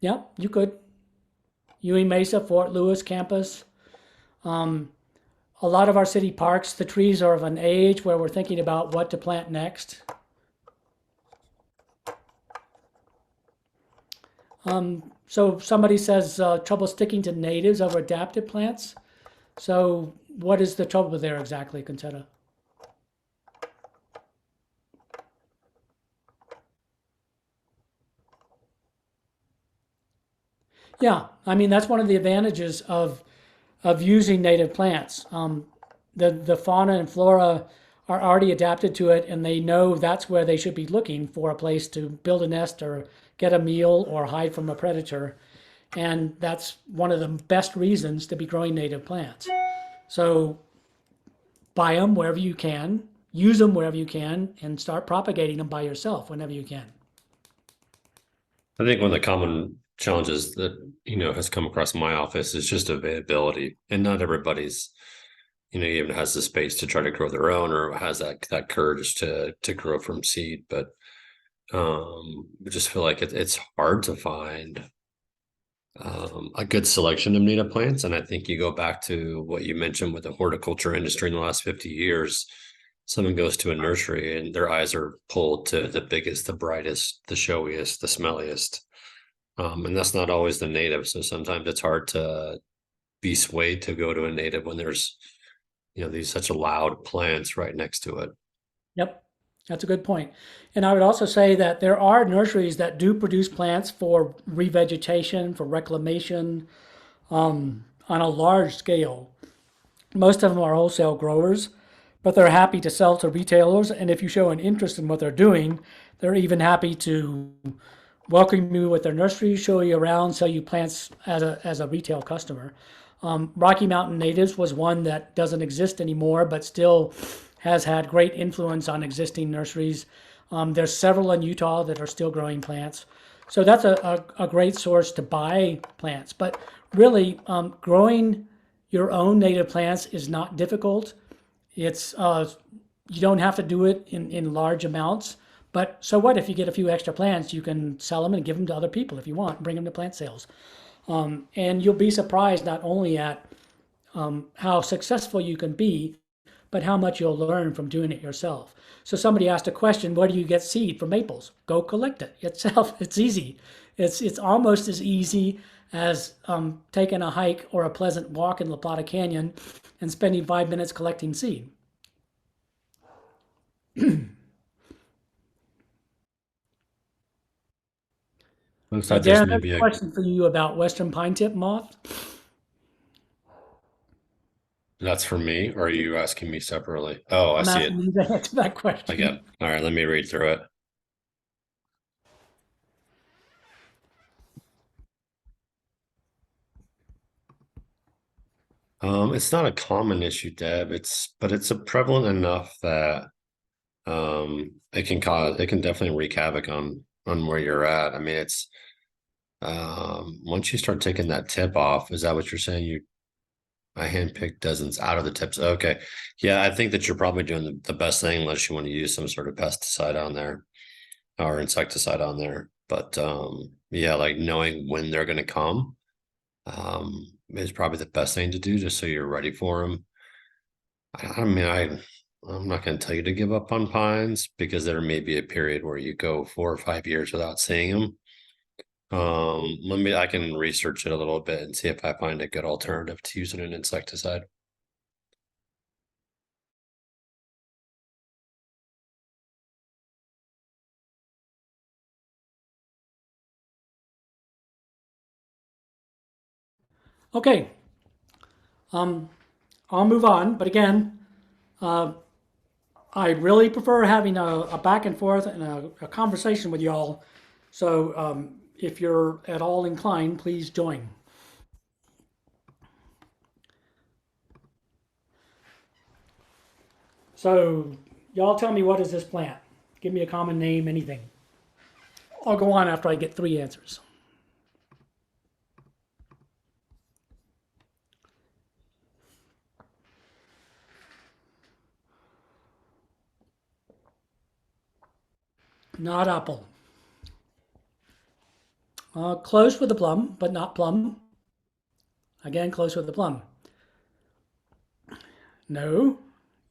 Yeah, you could. Ewing Mesa, Fort Lewis campus. A lot of our city parks, the trees are of an age where we're thinking about what to plant next. So somebody says trouble sticking to natives over adapted plants. So what is the trouble there exactly, Concetta? Yeah, I mean that's one of the advantages of using native plants. The fauna and flora are already adapted to it, and they know that's where they should be looking for a place to build a nest or get a meal or hide from a predator. And that's one of the best reasons to be growing native plants. So buy them wherever you can, use them wherever you can, and start propagating them by yourself whenever you can. I think one of the common challenges that, has come across my office is just availability. And not everybody's, even has the space to try to grow their own or has that courage to grow from seed. But I just feel like it's hard to find a good selection of native plants. And I think you go back to what you mentioned with the horticulture industry in the last 50 years. Someone goes to a nursery and their eyes are pulled to the biggest, the brightest, the showiest, the smelliest. And that's not always the native. So sometimes it's hard to be swayed to go to a native when there's, these such loud plants right next to it. Yep, that's a good point. And I would also say that there are nurseries that do produce plants for revegetation, for reclamation on a large scale. Most of them are wholesale growers, but they're happy to sell to retailers. And if you show an interest in what they're doing, they're even happy to welcome you with their nursery, show you around, sell you plants as a retail customer. Rocky Mountain Natives was one that doesn't exist anymore, but still has had great influence on existing nurseries. There's several in Utah that are still growing plants. So that's a great source to buy plants. But really, growing your own native plants is not difficult. It's you don't have to do it in large amounts. But so what if you get a few extra plants? You can sell them and give them to other people if you want. Bring them to plant sales, and you'll be surprised not only at how successful you can be, but how much you'll learn from doing it yourself. So somebody asked a question: where do you get seed for maples? Go collect it yourself. It's easy. It's almost as easy as taking a hike or a pleasant walk in La Plata Canyon and spending 5 minutes collecting seed. Looks like there's Darren, I have maybe a a, question for you about Western pine tip moth. that's for me, or are you asking me separately? Oh, I I'm see it asking you to answer that question. again. All right, let me read through it. It's not a common issue, Deb. But it's a prevalent enough that it can definitely wreak havoc on where you're at. I mean, it's once you start taking that tip off, is that what you're saying? I handpicked dozens out of the tips. Okay. Yeah, I think that you're probably doing the best thing unless you want to use some sort of pesticide on there or insecticide on there. But yeah, like knowing when they're gonna come is probably the best thing to do just so you're ready for them. I mean, I'm not going to tell you to give up on pines because there may be a period where you go 4 or 5 years without seeing them. I can research it a little bit and see if I find a good alternative to using an insecticide. Okay, I'll move on. But again, I really prefer having a back and forth and a conversation with y'all. So if you're at all inclined, please join. So y'all tell me, what is this plant? Give me a common name, anything. I'll go on after I get 3 answers. Not apple. Close with the plum, but not plum. Again, close with the plum. No.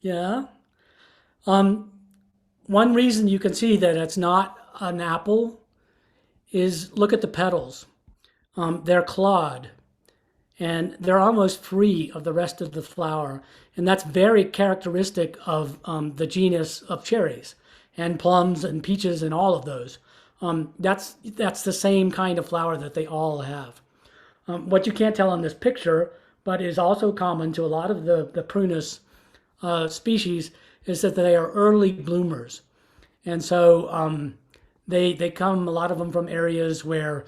Yeah. One reason you can see that it's not an apple is look at the petals. They're clawed and they're almost free of the rest of the flower. And that's very characteristic of the genus of cherries and plums and peaches and all of those. That's the same kind of flower that they all have. What you can't tell in this picture, but is also common to a lot of the prunus species, is that they are early bloomers. And so they come, a lot of them, from areas where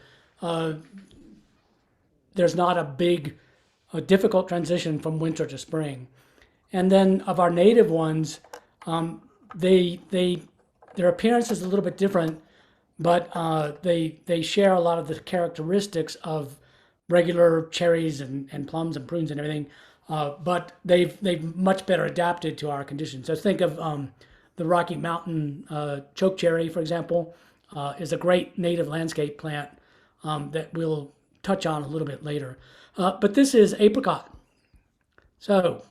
there's not a difficult transition from winter to spring. And then of our native ones, they their appearance is a little bit different, but they share a lot of the characteristics of regular cherries and plums and prunes and everything. But they've much better adapted to our conditions. So think of the Rocky Mountain chokecherry, for example, is a great native landscape plant that we'll touch on a little bit later. But this is apricot. So,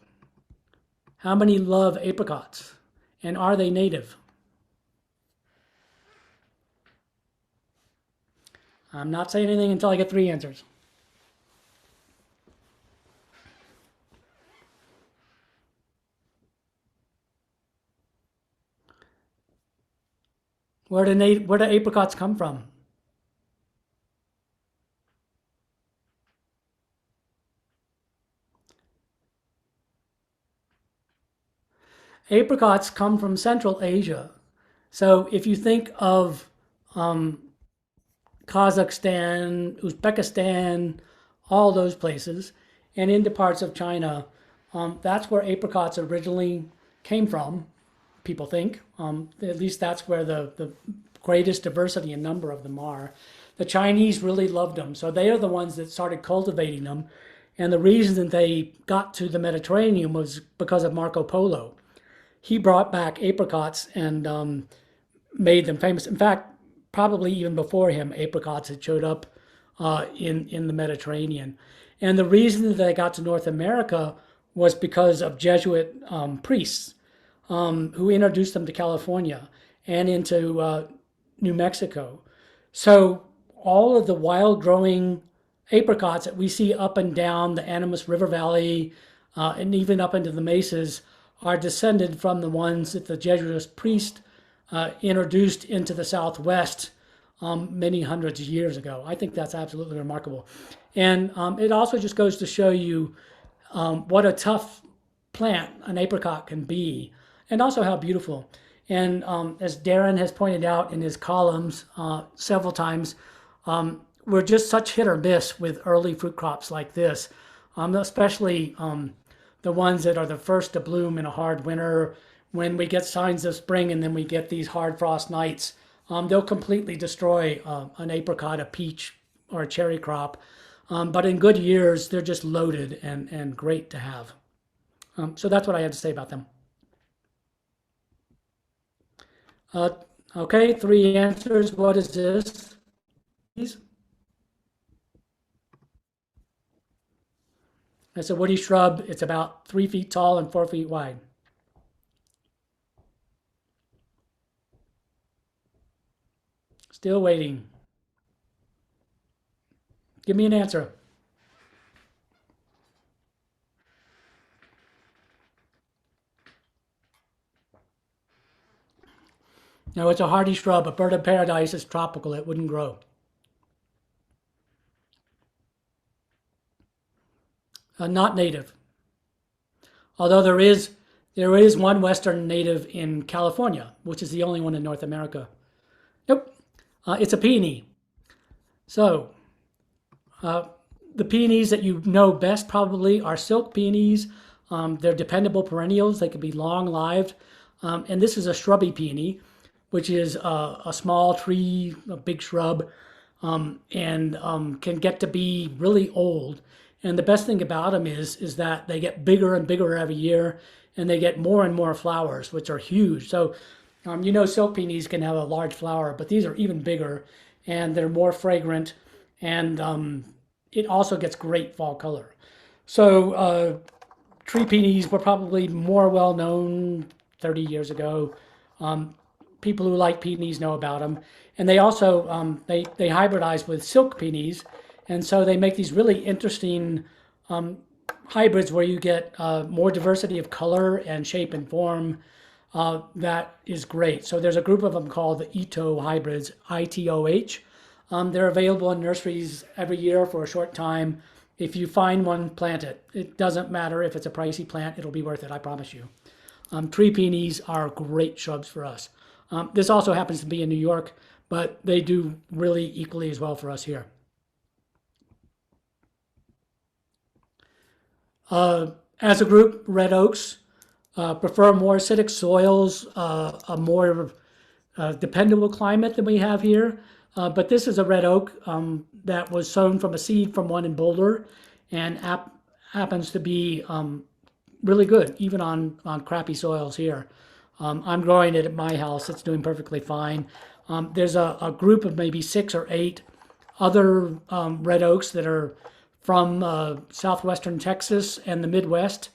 how many love apricots? And are they native? I'm not saying anything until I get 3 answers. Where do apricots come from? Apricots come from Central Asia. So if you think of Kazakhstan, Uzbekistan, all those places, and into parts of China, that's where apricots originally came from, people think. At least that's where the greatest diversity and number of them are. The Chinese really loved them, so they are the ones that started cultivating them. And the reason that they got to the Mediterranean was because of Marco Polo. He brought back apricots and made them famous. In fact, probably even before him, apricots had showed up in the Mediterranean. And the reason that they got to North America was because of Jesuit priests who introduced them to California and into New Mexico. So all of the wild growing apricots that we see up and down the Animas River Valley and even up into the mesas are descended from the ones that the Jesuit priest introduced into the Southwest many hundreds of years ago. I think that's absolutely remarkable. And it also just goes to show you what a tough plant an apricot can be, and also how beautiful. And as Darren has pointed out in his columns several times, we're just such hit or miss with early fruit crops like this, especially the ones that are the first to bloom in a hard winter. When we get signs of spring and then we get these hard frost nights, they'll completely destroy an apricot, a peach, or a cherry crop. But in good years, they're just loaded and great to have. So that's what I had to say about them. Okay, 3 answers. What is this? Please. It's a woody shrub. It's about 3 feet tall and 4 feet wide. Still waiting. Give me an answer. No, it's a hardy shrub. A bird of paradise is tropical. It wouldn't grow. Not native. Although there is There is one western native in California, which is the only one in North America. Nope, it's a peony. So the peonies that you know best probably are silk peonies. They're dependable perennials. They can be long-lived. And this is a shrubby peony, which is a small tree, a big shrub, and can get to be really old. And the best thing about them is that they get bigger and bigger every year, and they get more and more flowers, which are huge. So, silk peonies can have a large flower, but these are even bigger, and they're more fragrant, and it also gets great fall color. So, tree peonies were probably more well known 30 years ago. People who like peonies know about them, and they also they hybridize with silk peonies, and so they make these really interesting hybrids where you get more diversity of color and shape and form. That is great. So there's a group of them called the Ito hybrids, ITOH. They're available in nurseries every year for a short time. If you find one, plant it. It doesn't matter if it's a pricey plant, it'll be worth it, I promise you. Tree peonies are great shrubs for us. This also happens to be in New York, but they do really equally as well for us here. As a group, red oaks prefer more acidic soils, a more dependable climate than we have here. But this is a red oak that was sown from a seed from one in Boulder and happens to be really good, even on crappy soils here. I'm growing it at my house. It's doing perfectly fine. There's a group of maybe 6 or 8 other red oaks that are from southwestern Texas and the Midwest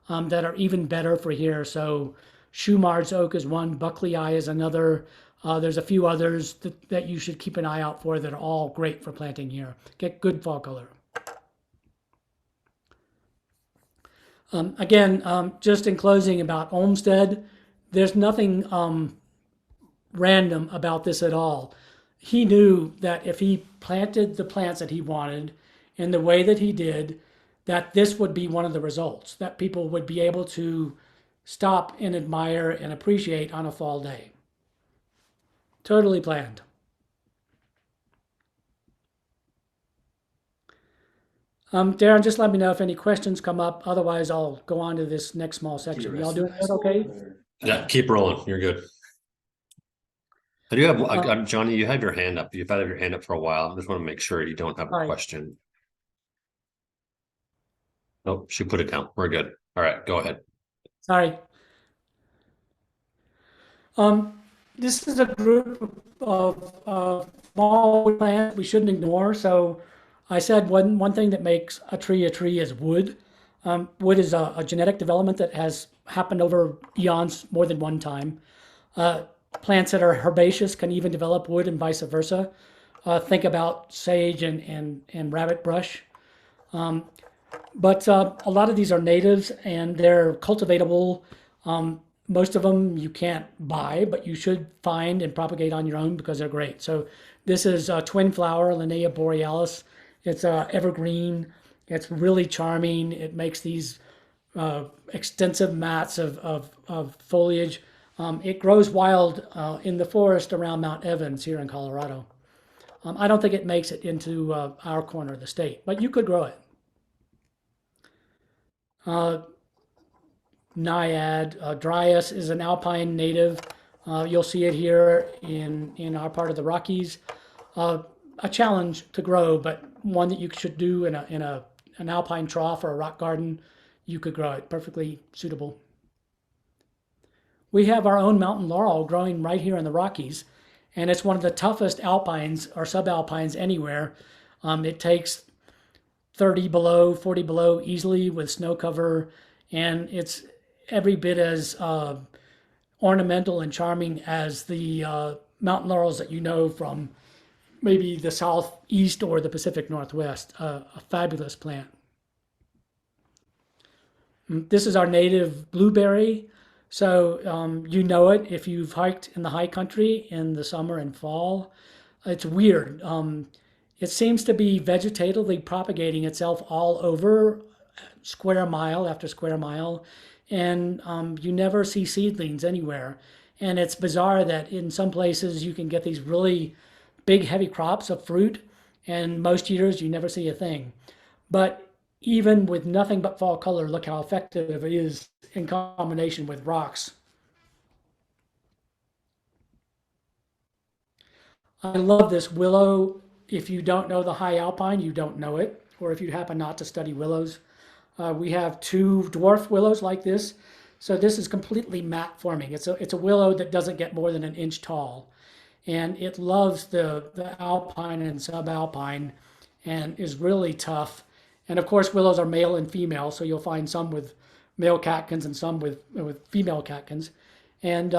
that are even better for here. So Shumard's oak is one, Buckley Eye is another. There's a few others that you should keep an eye out for that are all great for planting here. Get good fall color. Again, just in closing about Olmsted, there's nothing random about this at all. He knew that if he planted the plants that he wanted in the way that he did, that this would be one of the results, that people would be able to stop and admire and appreciate on a fall day. Totally planned. Darren, just let me know if any questions come up. Otherwise, I'll go on to this next small section. Y'all doing that okay? Yeah, keep rolling. You're good. I do have Johnny, you have your hand up. You've had your hand up for a while. I just want to make sure you don't have a question. Oh, she put it down. We're good. All right, go ahead. Sorry. This is a group of small plants we shouldn't ignore. So I said one thing that makes a tree is wood. Wood is a genetic development that has happened over eons more than one time. Plants that are herbaceous can even develop wood and vice versa. Think about sage and rabbit brush. But a lot of these are natives and they're cultivatable. Most of them you can't buy, but you should find and propagate on your own because they're great. So this is a twin flower, Linnea borealis. It's evergreen. It's really charming. It makes these extensive mats of foliage. It grows wild in the forest around Mount Evans here in Colorado. I don't think it makes it into our corner of the state, but you could grow it. Naiad, Dryas is an alpine native. You'll see it here in our part of the Rockies. A challenge to grow, but one that you should do in an alpine trough or a rock garden. You could grow it, perfectly suitable. We have our own mountain laurel growing right here in the Rockies, and it's one of the toughest alpines or subalpines anywhere. It takes 30 below, 40 below easily with snow cover, and it's every bit as ornamental and charming as the mountain laurels that you know from maybe the southeast or the Pacific Northwest. A fabulous plant. This is our native blueberry. So you know it if you've hiked in the high country in the summer and fall. It's weird. It seems to be vegetatively propagating itself all over square mile after square mile. and you never see seedlings anywhere. And it's bizarre that in some places you can get these really big, heavy crops of fruit, and most years you never see a thing. But even with nothing but fall color, look how effective it is in combination with rocks. I love this willow. If you don't know the high alpine, you don't know it. Or if you happen not to study willows, we have two dwarf willows like this. So this is completely mat forming. It's a willow that doesn't get more than an inch tall. And it loves the alpine and subalpine and is really tough. And of course, willows are male and female, so you'll find some with male catkins and some with female catkins. And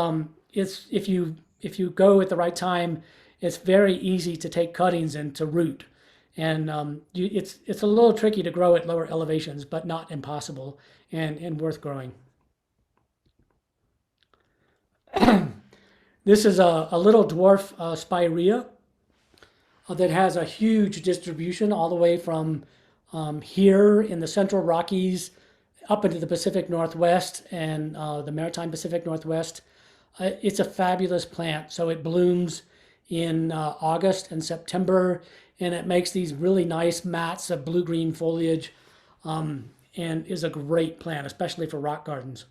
it's if you go at the right time, it's very easy to take cuttings and to root. And it's a little tricky to grow at lower elevations, but not impossible and worth growing. This is a little dwarf spirea that has a huge distribution all the way from here in the central Rockies up into the Pacific Northwest and the Maritime Pacific Northwest. It's a fabulous plant. So it blooms in August and September, and it makes these really nice mats of blue-green foliage, and is a great plant, especially for rock gardens.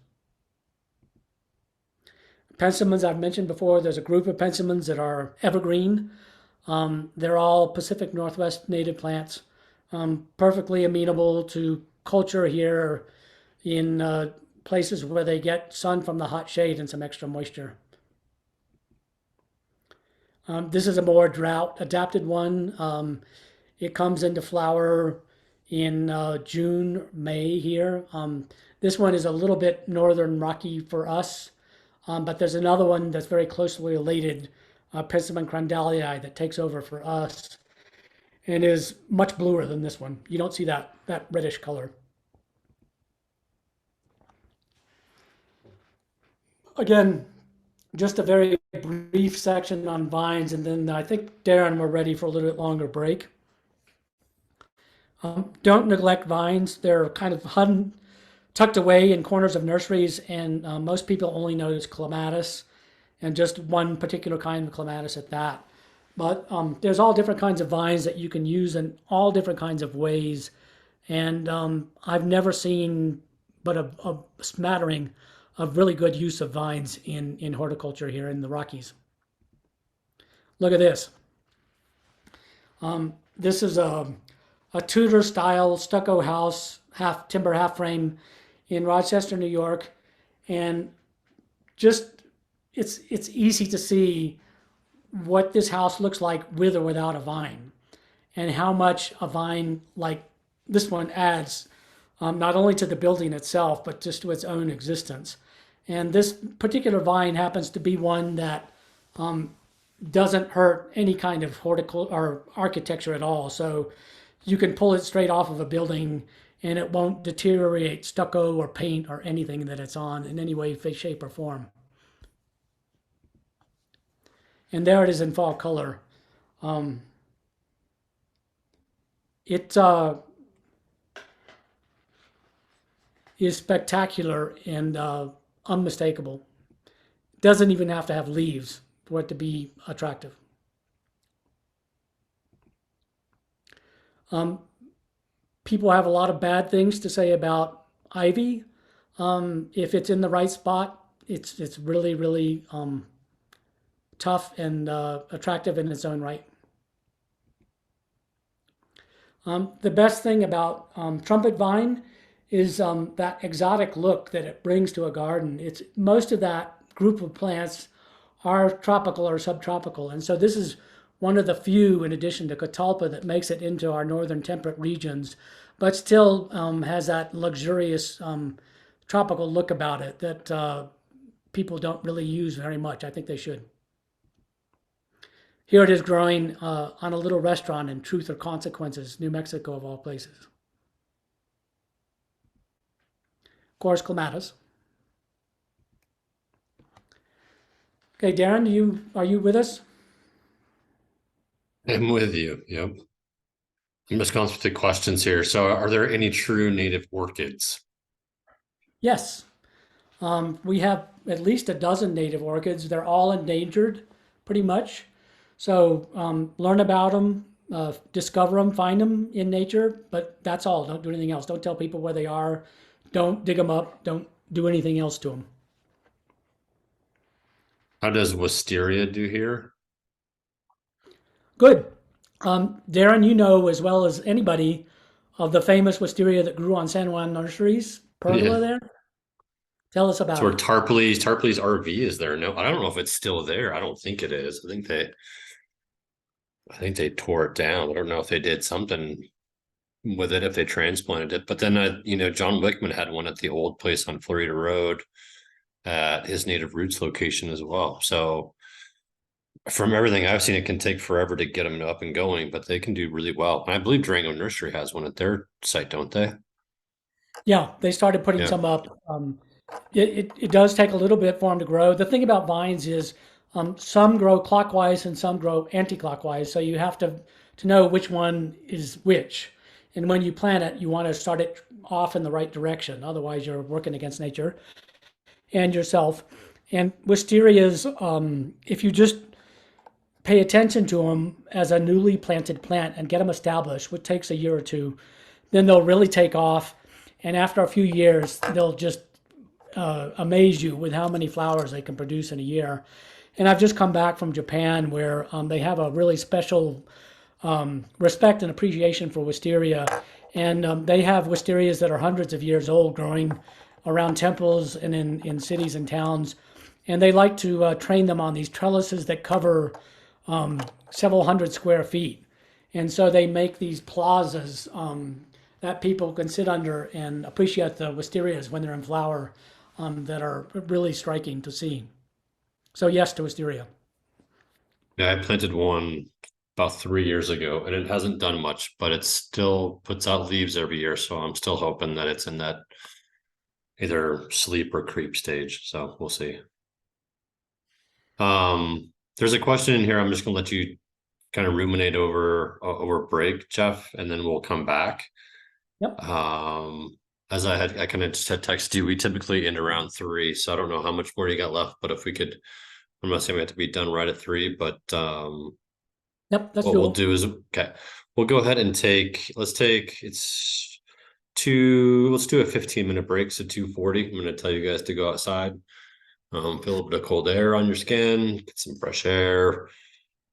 Pensimons, I've mentioned before, there's a group of pensimons that are evergreen. They're all Pacific Northwest native plants, perfectly amenable to culture here in places where they get sun from the hot shade and some extra moisture. This is a more drought adapted one. It comes into flower in June, May here. This one is a little bit northern rocky for us, but there's another one that's very closely related, Persimmon crandallii, that takes over for us and is much bluer than this one. You don't see that reddish color. Again, just a very brief section on vines, and then I think Darren, we're ready for a little bit longer break. Don't neglect vines. They're kind of tucked away in corners of nurseries, and most people only notice clematis, and just one particular kind of clematis at that. But there's all different kinds of vines that you can use in all different kinds of ways, and I've never seen but a smattering of really good use of vines in horticulture here in the Rockies. Look at this. This is a Tudor style stucco house, half timber, half frame in Rochester, New York. And just, it's easy to see what this house looks like with or without a vine, and how much a vine like this one adds, not only to the building itself, but just to its own existence. And this particular vine happens to be one that doesn't hurt any kind of horticulture or architecture at all. So you can pull it straight off of a building and it won't deteriorate stucco or paint or anything that it's on in any way, shape, or form. And there it is in fall color. It is spectacular and unmistakable. Doesn't even have to have leaves for it to be attractive. People have a lot of bad things to say about ivy. If it's in the right spot, it's really, really tough and attractive in its own right. The best thing about trumpet vine is that exotic look that it brings to a garden. It's most of that group of plants are tropical or subtropical, and so this is one of the few, in addition to catalpa, that makes it into our northern temperate regions, but still has that luxurious tropical look about it that people don't really use very much. I think they should. Here it is growing on a little restaurant in Truth or Consequences, New Mexico, of all places. Of course, clematis. Okay, Darren, are you with us? I'm with you. Yep. I'm just going through the questions here. So are there any true native orchids? Yes. We have at least a dozen native orchids. They're all endangered, pretty much. So learn about them, discover them, find them in nature, but that's all. Don't do anything else. Don't tell people where they are. Don't dig them up. Don't do anything else to them. How does wisteria do here? Good. Darren, you know as well as anybody of the famous wisteria that grew on San Juan Nurseries, pergola Yeah. there. Tell us It's about where it. Tarpley's RV is there. No, I don't know if it's still there. I don't think it is. I think they tore it down. I don't know if they did something with it, if they transplanted it. But then John Wickman had one at the old place on Florida Road at his Native Roots location as well. So from everything I've seen, it can take forever to get them up and going, but they can do really well. And I believe Durango Nursery has one at their site, don't they? Yeah, they started putting Yeah. some up. It does take a little bit for them to grow. The thing about vines is some grow clockwise and some grow anti-clockwise. So you have to know which one is which. And when you plant it, you want to start it off in the right direction. Otherwise, you're working against nature and yourself. And wisterias, if you just pay attention to them as a newly planted plant and get them established, which takes a year or two, then they'll really take off. And after a few years, they'll just amaze you with how many flowers they can produce in a year. And I've just come back from Japan where they have a really special respect and appreciation for wisteria. And they have wisterias that are hundreds of years old growing around temples and in cities and towns. And they like to train them on these trellises that cover several hundred square feet. And so they make these plazas that people can sit under and appreciate the wisterias when they're in flower that are really striking to see. So yes to wisteria. Yeah, I planted one about 3 years ago and it hasn't done much, but it still puts out leaves every year. So I'm still hoping that it's in that either sleep or creep stage. So we'll see. There's a question in here. I'm just gonna let you kind of ruminate over break, Jeff, and then we'll come back. Yep. I kind of just had texted you. We typically end around 3, so I don't know how much more you got left, but if we could, I'm not saying we have to be done right at 3, but Yep, that's what we'll doable. do is okay. We'll go ahead and let's do a 15-minute break, so 2:40. I'm gonna tell you guys to go outside, feel a little bit of cold air on your skin, get some fresh air,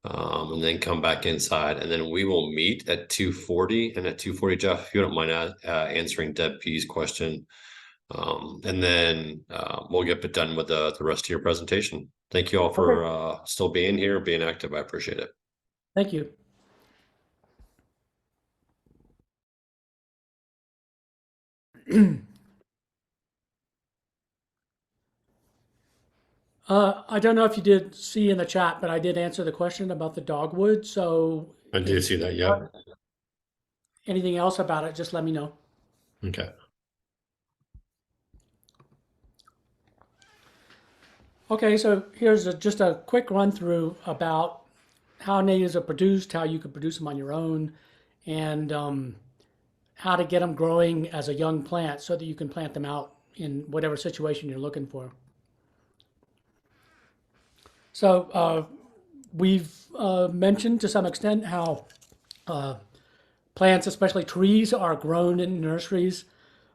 and then come back inside. And then we will meet at 2:40. And at 2:40, Jeff, if you don't mind answering Deb P's question, and then we'll get done with the rest of your presentation. Thank you all Okay. for still being here, being active. I appreciate it. Thank you. I don't know if you did see in the chat, but I did answer the question about the dogwood. So I do if see that. Yep. anything else about it, just let me know. Okay. Okay, so here's just a quick run through about how natives are produced, how you can produce them on your own, and how to get them growing as a young plant so that you can plant them out in whatever situation you're looking for. So we've mentioned to some extent how plants, especially trees, are grown in nurseries.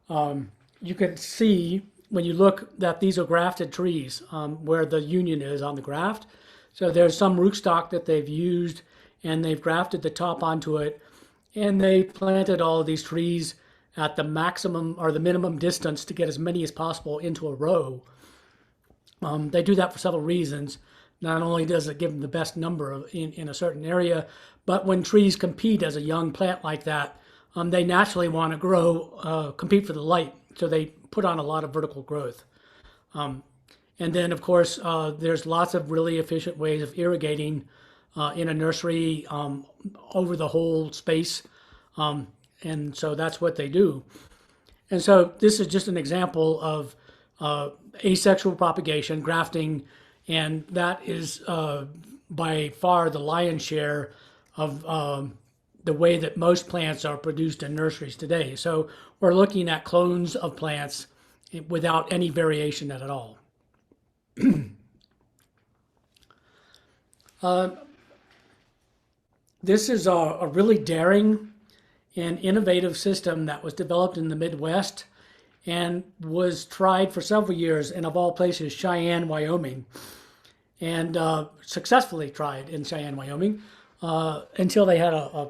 You can see when you look that these are grafted trees where the union is on the graft. So there's some rootstock that they've used and they've grafted the top onto it and they planted all of these trees at the maximum or the minimum distance to get as many as possible into a row. They do that for several reasons. Not only does it give them the best number in a certain area, but when trees compete as a young plant like that, they naturally want to grow, compete for the light. So they put on a lot of vertical growth. And then, of course, there's lots of really efficient ways of irrigating in a nursery over the whole space. And so that's what they do. And so this is just an example of asexual propagation, grafting, and that is by far the lion's share of the way that most plants are produced in nurseries today. So we're looking at clones of plants without any variation at all. This is a really daring and innovative system that was developed in the Midwest and was tried for several years in, of all places, Cheyenne, Wyoming, and successfully tried in Cheyenne, Wyoming, until they had a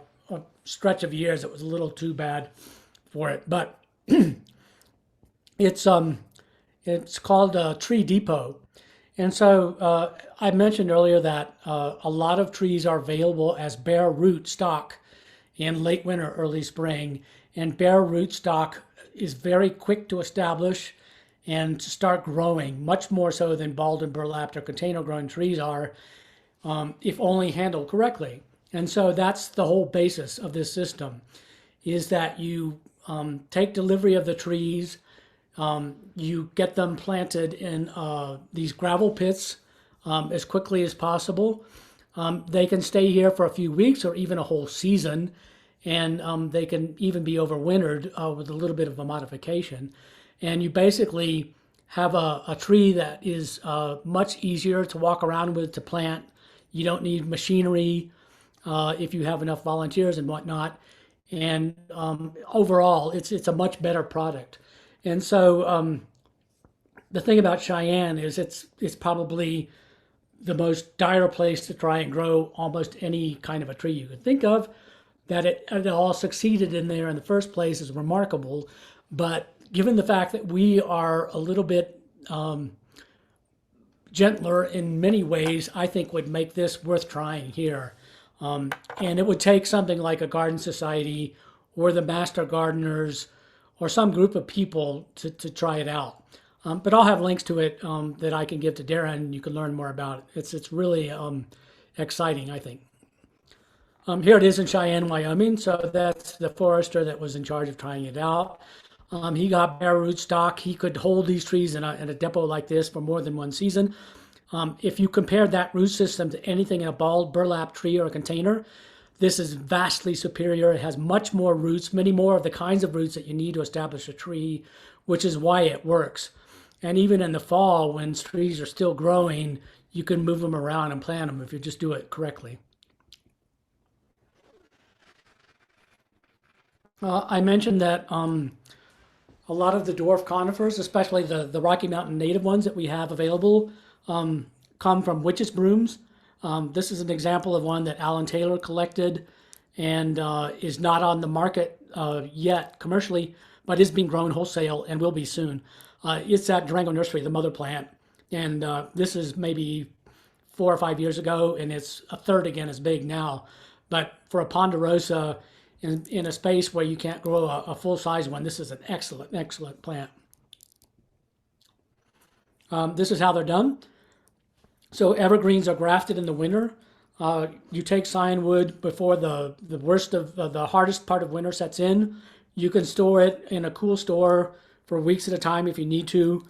stretch of years that was a little too bad for it. But it's called Tree Depot. And so I mentioned earlier that a lot of trees are available as bare root stock in late winter, early spring. And bare root stock is very quick to establish and to start growing, much more so than balled and burlapped or container growing trees are, if only handled correctly. And so that's the whole basis of this system, is that you take delivery of the trees, you get them planted in these gravel pits as quickly as possible. They can stay here for a few weeks or even a whole season, and they can even be overwintered with a little bit of a modification. And you basically have a tree that is much easier to walk around with, to plant. You don't need machinery if you have enough volunteers and whatnot. And overall, it's a much better product. And so the thing about Cheyenne is it's probably the most dire place to try and grow almost any kind of a tree you could think of. That it all succeeded in there in the first place is remarkable. But given the fact that we are a little bit gentler in many ways, I think would make this worth trying here. And it would take something like a garden society or the master gardeners or some group of people to try it out. But I'll have links to it that I can give to Darren, and you can learn more about it. It's really exciting, I think. Here it is in Cheyenne, Wyoming. So that's the forester that was in charge of trying it out. He got bare root stock. He could hold these trees in a depot like this for more than one season. If you compare that root system to anything in a balled burlap tree or a container, this is vastly superior. It has much more roots, many more of the kinds of roots that you need to establish a tree, which is why it works. And even in the fall, when trees are still growing, you can move them around and plant them if you just do it correctly. I mentioned that a lot of the dwarf conifers, especially the Rocky Mountain native ones that we have available, come from witches' brooms. This is an example of one that Alan Taylor collected and is not on the market yet commercially, but is being grown wholesale and will be soon. It's at Durango Nursery, the mother plant. And this is maybe 4 or 5 years ago, and it's a third again as big now. But for a ponderosa in a space where you can't grow a full-size one, this is an excellent, excellent plant. This is how they're done. So evergreens are grafted in the winter. You take scion wood before the worst of the hardest part of winter sets in. You can store it in a cool store for weeks at a time if you need to.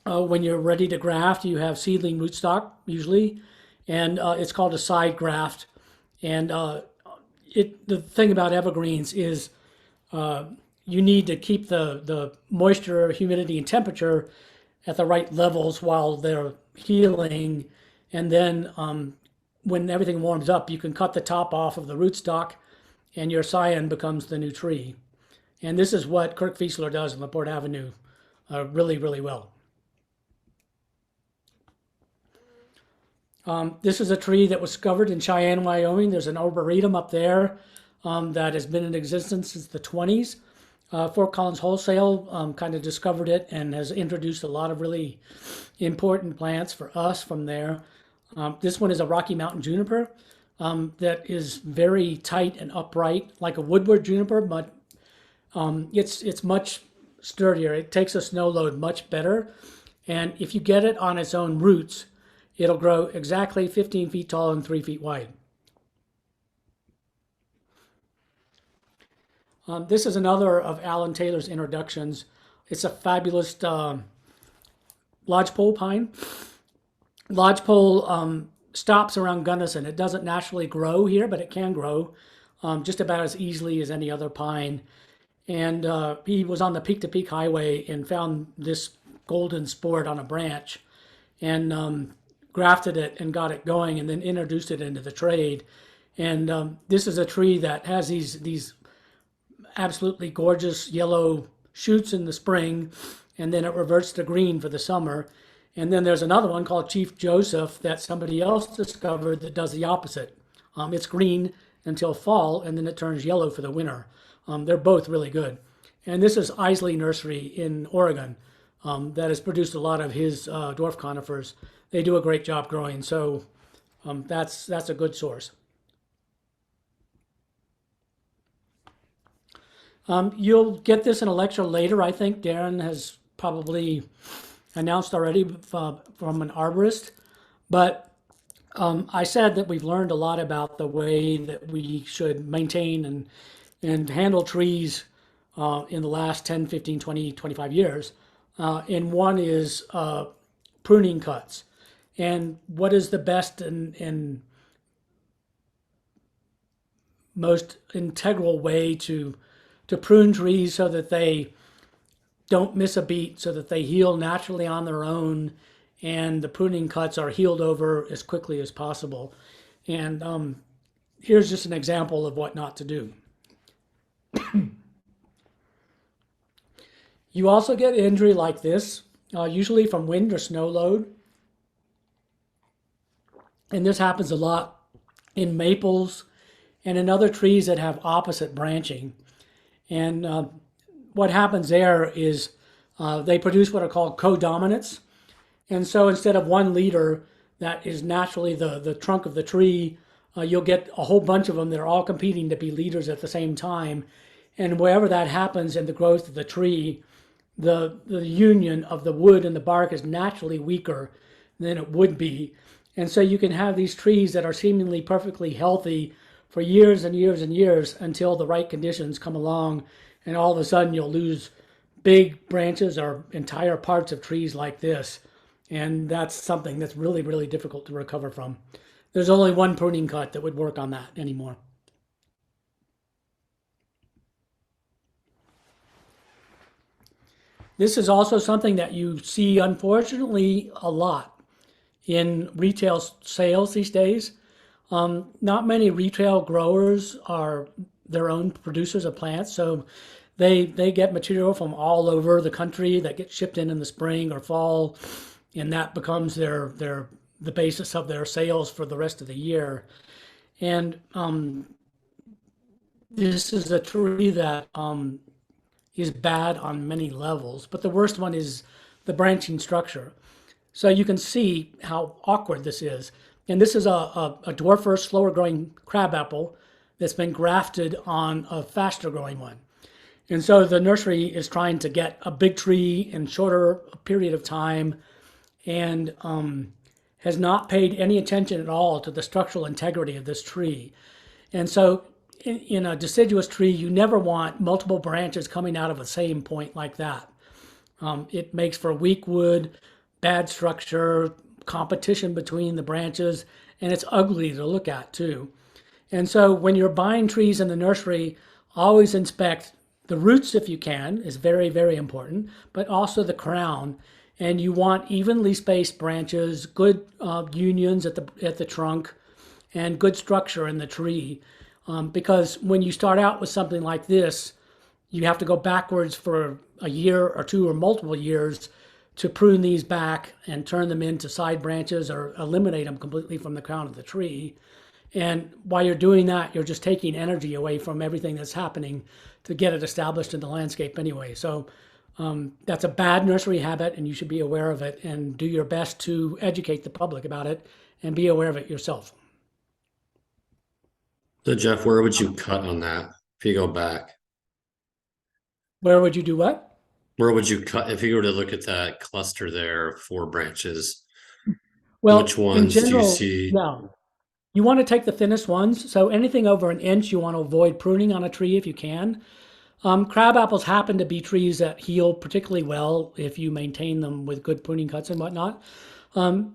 When you're ready to graft, you have seedling rootstock usually, and it's called a side graft. And the thing about evergreens is you need to keep the moisture, humidity, and temperature at the right levels while they're healing. And then when everything warms up, you can cut the top off of the rootstock and your scion becomes the new tree. And this is what Kirk Fiesler does in LaPorte Avenue really, really well. This is a tree that was discovered in Cheyenne, Wyoming. There's an arboretum up there that has been in existence since the 20s. Fort Collins Wholesale kind of discovered it and has introduced a lot of really important plants for us from there. This one is a Rocky Mountain juniper that is very tight and upright, like a woodward juniper, but it's much sturdier. It takes a snow load much better. And if you get it on its own roots, it'll grow exactly 15 feet tall and 3 feet wide. This is another of Alan Taylor's introductions. It's a fabulous lodgepole pine. Lodgepole stops around Gunnison. It doesn't naturally grow here, but it can grow just about as easily as any other pine. and he was on the Peak to Peak Highway and found this golden sport on a branch, and grafted it and got it going, and then introduced it into the trade. And this is a tree that has these absolutely gorgeous yellow shoots in the spring, and then it reverts to green for the summer. And then there's another one called Chief Joseph that somebody else discovered that does the opposite. It's green until fall, and then it turns yellow for the winter. They're both really good. And this is Isley Nursery in Oregon that has produced a lot of his dwarf conifers. They do a great job growing, so that's a good source. You'll get this in a lecture later. I think Darren has probably announced already from an arborist. But I said that we've learned a lot about the way that we should maintain and handle trees in the last 10, 15, 20, 25 years. And one is pruning cuts. And what is the best and most integral way to prune trees so that they don't miss a beat, so that they heal naturally on their own, and the pruning cuts are healed over as quickly as possible. And here's just an example of what not to do. You also get injury like this, usually from wind or snow load. And this happens a lot in maples and in other trees that have opposite branching. And what happens there is they produce what are called codominants. And so instead of one leader that is naturally the trunk of the tree, you'll get a whole bunch of them that are all competing to be leaders at the same time. And wherever that happens in the growth of the tree, the union of the wood and the bark is naturally weaker than it would be. And so you can have these trees that are seemingly perfectly healthy for years and years and years until the right conditions come along, and all of a sudden you'll lose big branches or entire parts of trees like this. And that's something that's really, really difficult to recover from. There's only one pruning cut that would work on that anymore. This is also something that you see, unfortunately, a lot in retail sales these days. Not many retail growers are their own producers of plants, so they get material from all over the country that gets shipped in the spring or fall, and that becomes the basis of their sales for the rest of the year. And this is a tree that is bad on many levels, but the worst one is the branching structure. So you can see how awkward this is. And this is a dwarfer, slower growing crabapple that's been grafted on a faster growing one. And so the nursery is trying to get a big tree in shorter period of time, and has not paid any attention at all to the structural integrity of this tree. And so in a deciduous tree, you never want multiple branches coming out of the same point like that. It makes for weak wood, bad structure, competition between the branches, and it's ugly to look at too. And so when you're buying trees in the nursery, always inspect the roots if you can, is very, very important, but also the crown. And you want evenly spaced branches, good unions at the trunk, and good structure in the tree. Because when you start out with something like this, you have to go backwards for a year or two or multiple years to prune these back and turn them into side branches or eliminate them completely from the crown of the tree. And while you're doing that, you're just taking energy away from everything that's happening to get it established in the landscape anyway. So that's a bad nursery habit, and you should be aware of it and do your best to educate the public about it and be aware of it yourself. So Jeff, where would you cut on that if you go back? Where would you do what? Where would you cut if you were to look at that cluster there, 4 branches? Well, Which ones in general, do you see? no. You want to take the thinnest ones. So anything over an inch, you want to avoid pruning on a tree if you can. Crab apples happen to be trees that heal particularly well if you maintain them with good pruning cuts and whatnot.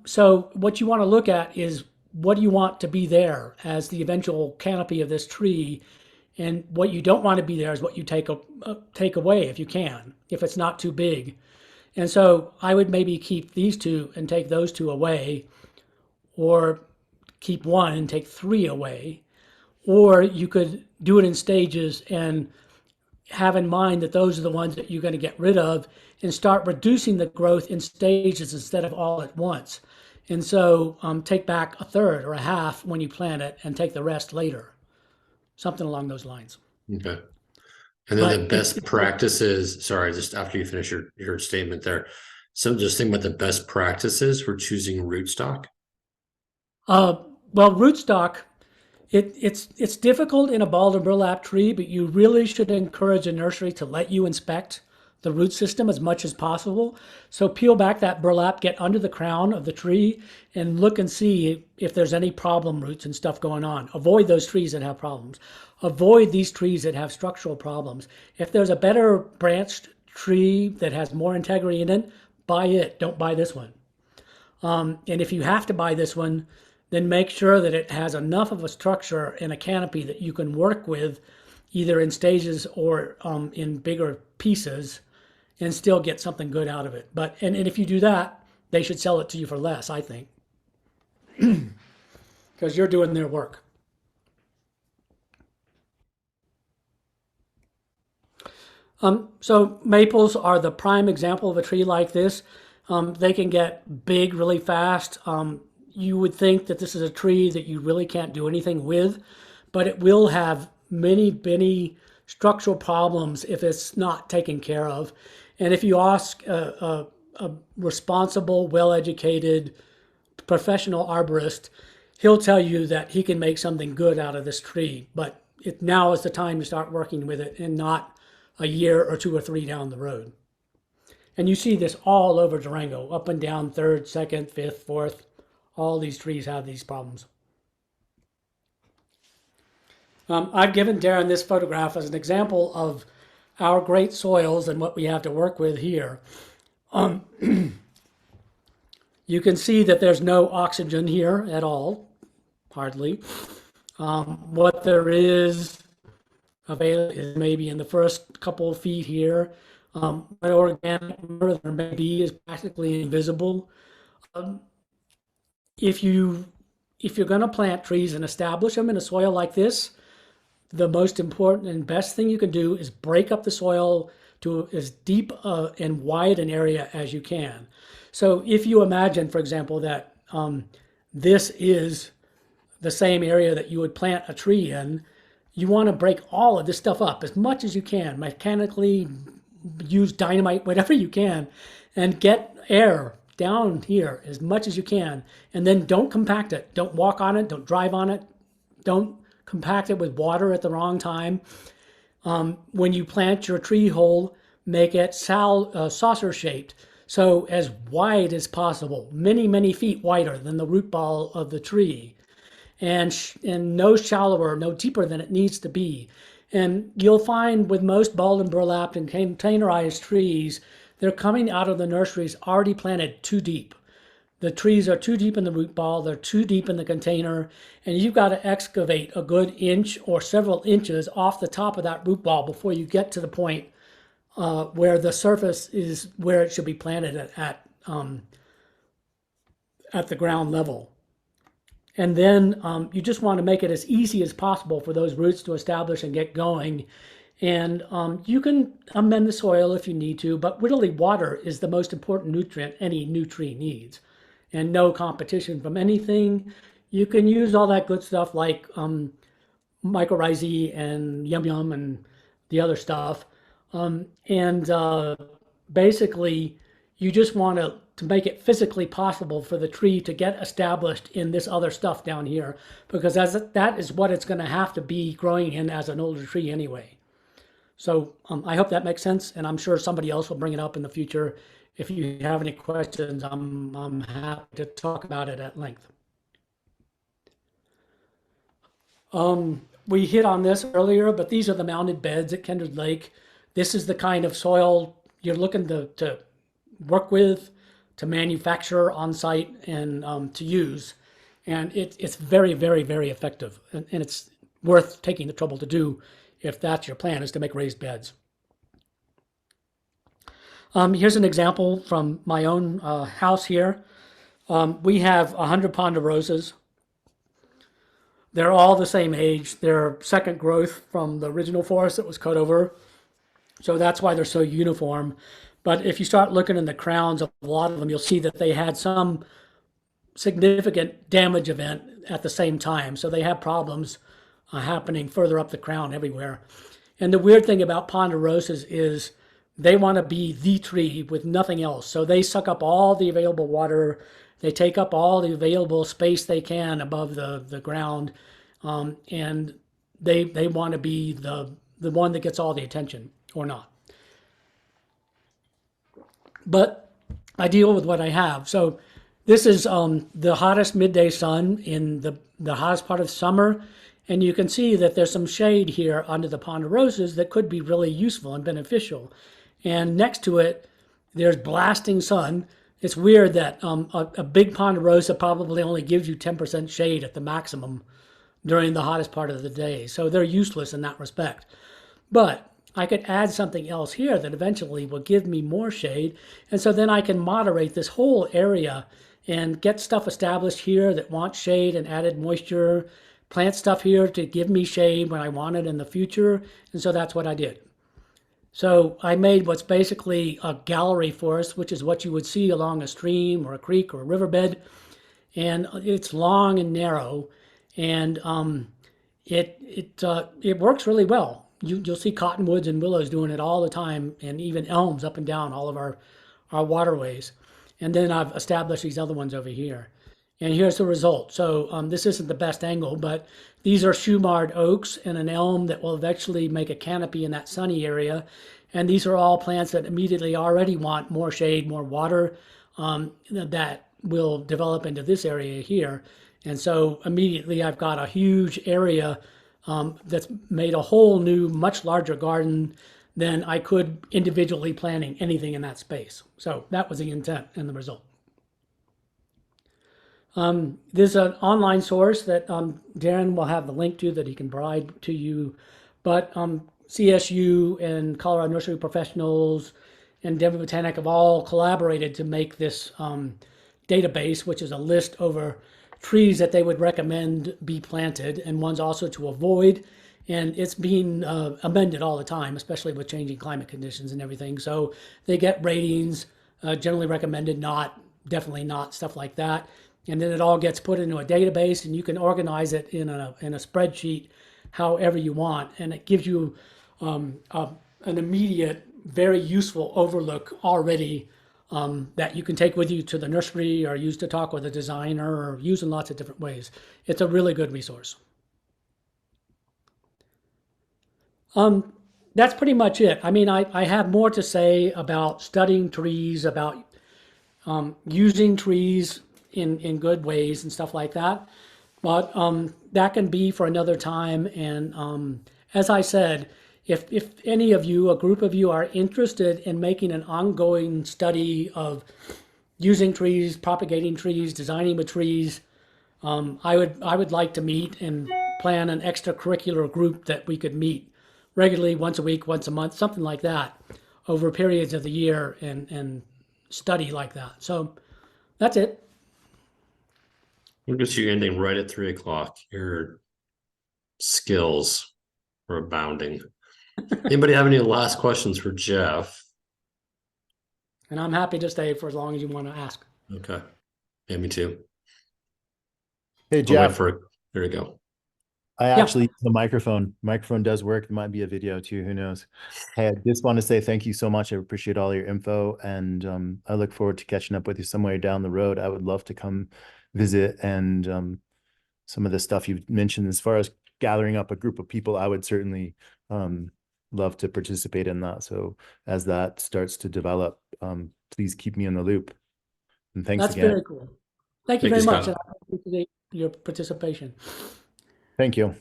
So what you want to look at is what do you want to be there as the eventual canopy of this tree. And what you don't want to be there is what you take away if you can, if it's not too big. And so I would maybe keep these two and take those two away, or keep one and take three away. Or you could do it in stages and have in mind that those are the ones that you're going to get rid of, and start reducing the growth in stages instead of all at once. And so take back a third or a half when you plant it and take the rest later. Something along those lines. Okay. And then But the best practices, sorry, just after you finish your statement there. So just think about the best practices for choosing rootstock. Well, rootstock, it's difficult in a balled and burlap tree, but you really should encourage a nursery to let you inspect the root system as much as possible. So peel back that burlap, get under the crown of the tree, and look and see if there's any problem roots and stuff going on. Avoid those trees that have problems. Avoid these trees that have structural problems. If there's a better branched tree that has more integrity in it, buy it. Don't buy this one. And if you have to buy this one, then make sure that it has enough of a structure and a canopy that you can work with, either in stages or in bigger pieces, and still get something good out of it. But and if you do that, they should sell it to you for less, I think, because you're doing their work. So maples are the prime example of a tree like this. They can get big really fast. You would think that this is a tree that you really can't do anything with, but it will have many structural problems if it's not taken care of. And if you ask a responsible, well-educated, professional arborist, he'll tell you that he can make something good out of this tree. But now is the time to start working with it, and not a year or 2 or 3 down the road. And you see this all over Durango, up and down 3rd, 2nd, 5th, 4th. All these trees have these problems. I've given Darren this photograph as an example of our great soils and what we have to work with here. You can see that there's no oxygen here at all, hardly. What there is available is maybe in the first couple of feet here. What organic matter there may be is practically invisible. If you're going to plant trees and establish them in a soil like this, the most important and best thing you can do is break up the soil to as deep and wide an area as you can. So if you imagine, for example, that this is the same area that you would plant a tree in, you want to break all of this stuff up as much as you can, mechanically, use dynamite, whatever you can, and get air down here as much as you can. And then don't compact it. Don't walk on it. Don't drive on it. Don't compact it with water at the wrong time. When you plant your tree hole, make it saucer shaped. So as wide as possible, many feet wider than the root ball of the tree. And no shallower, no deeper than it needs to be. And you'll find with most balled and burlapped and containerized trees, they're coming out of the nurseries already planted too deep. The trees are too deep in the root ball, they're too deep in the container, and you've got to excavate a good inch or several inches off the top of that root ball before you get to the point where the surface is where it should be planted at the ground level. And then you just want to make it as easy as possible for those roots to establish and get going. And you can amend the soil if you need to, but really water is the most important nutrient any new tree needs. And no competition from anything. You can use all that good stuff like mycorrhizae and yum yum and the other stuff. Basically, you just want to make it physically possible for the tree to get established in this other stuff down here, because that is what it's going to have to be growing in as an older tree anyway. So I hope that makes sense, and I'm sure somebody else will bring it up in the future. If you have any questions, I'm happy to talk about it at length. We hit on this earlier, but these are the mounded beds at Kindred Lake. This is the kind of soil you're looking to work with, to manufacture on site, and to use. And it's very effective, and it's worth taking the trouble to do if that's your plan, is to make raised beds. Here's an example from my own house here. We have 100 ponderosas. They're all the same age. They're second growth from the original forest that was cut over. So that's why they're so uniform. But if you start looking in the crowns of a lot of them, you'll see that they had some significant damage event at the same time. So they have problems happening further up the crown everywhere. And the weird thing about ponderosas is they want to be the tree with nothing else. So they suck up all the available water. They take up all the available space they can above the ground. And they want to be the one that gets all the attention or not. But I deal with what I have. So this is the hottest midday sun in the hottest part of summer. And you can see that there's some shade here under the ponderosas that could be really useful and beneficial. And next to it, there's blasting sun. It's weird that a big ponderosa probably only gives you 10% shade at the maximum during the hottest part of the day. So they're useless in that respect. But I could add something else here that eventually will give me more shade. And so then I can moderate this whole area and get stuff established here that wants shade and added moisture, plant stuff here to give me shade when I want it in the future. And so that's what I did. So I made what's basically a gallery forest, which is what you would see along a stream or a creek or a riverbed. And it's long and narrow, and it works really well. You'll see cottonwoods and willows doing it all the time, and even elms up and down all of our waterways. And then I've established these other ones over here. And here's the result. So this isn't the best angle, but these are shoe-marred oaks and an elm that will eventually make a canopy in that sunny area. And these are all plants that immediately already want more shade, more water, that will develop into this area here. And so immediately I've got a huge area that's made a whole new, much larger garden than I could individually planting anything in that space. So that was the intent and the result. There's an online source that Darren will have the link to that he can provide to you. But CSU and Colorado Nursery Professionals and Denver Botanic have all collaborated to make this database, which is a list over trees that they would recommend be planted and ones also to avoid. And it's being amended all the time, especially with changing climate conditions and everything. So they get ratings, generally recommended, not, definitely not, stuff like that. And then it all gets put into a database, and you can organize it in a spreadsheet however you want. And it gives you an immediate, very useful overlook already that you can take with you to the nursery or use to talk with a designer or use in lots of different ways. It's a really good resource. That's pretty much it. I mean, I have more to say about studying trees, about using trees in good ways and stuff like that. But that can be for another time. And as I said, if any of you, a group of you, are interested in making an ongoing study of using trees, propagating trees, designing with trees, I would like to meet and plan an extracurricular group that we could meet regularly, once a week, once a month, something like that, over periods of the year and study like that. So that's it. Look at you ending right at 3 o'clock. Your skills are abounding. Anybody have any last questions for Jeff? And I'm happy to stay for as long as you want to ask. Okay. Yeah, me too. Hey, I'll wait Jeff, for it. There we go. I Yeah. actually, the microphone does work. It might be a video too, who knows? Hey, I just want to say thank you so much. I appreciate all your info, and I look forward to catching up with you somewhere down the road. I would love to come visit, and some of the stuff you've mentioned as far as gathering up a group of people, I would certainly love to participate in that. So as that starts to develop, please keep me in the loop. And thanks That's again. very cool. Thank you Thank very you, much. Scott. And I appreciate your participation. Thank you.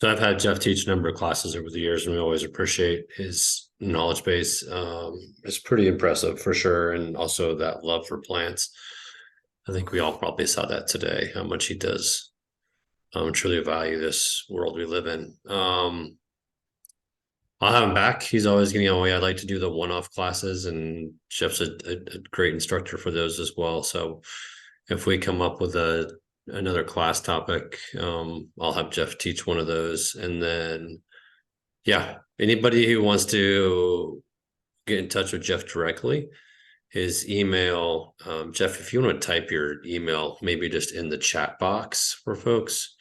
So I've had Jeff teach a number of classes over the years, and we always appreciate his knowledge base. It's pretty impressive for sure, and also that love for plants. I think we all probably saw that today, how much he does truly value this world we live in. I'll have him back. He's always getting away. I'd like to do the one-off classes, and Jeff's a great instructor for those as well. So if we come up with another class topic, I'll have Jeff teach one of those. And then, yeah, anybody who wants to get in touch with Jeff directly, his email, Jeff, if you want to type your email, maybe just in the chat box for folks.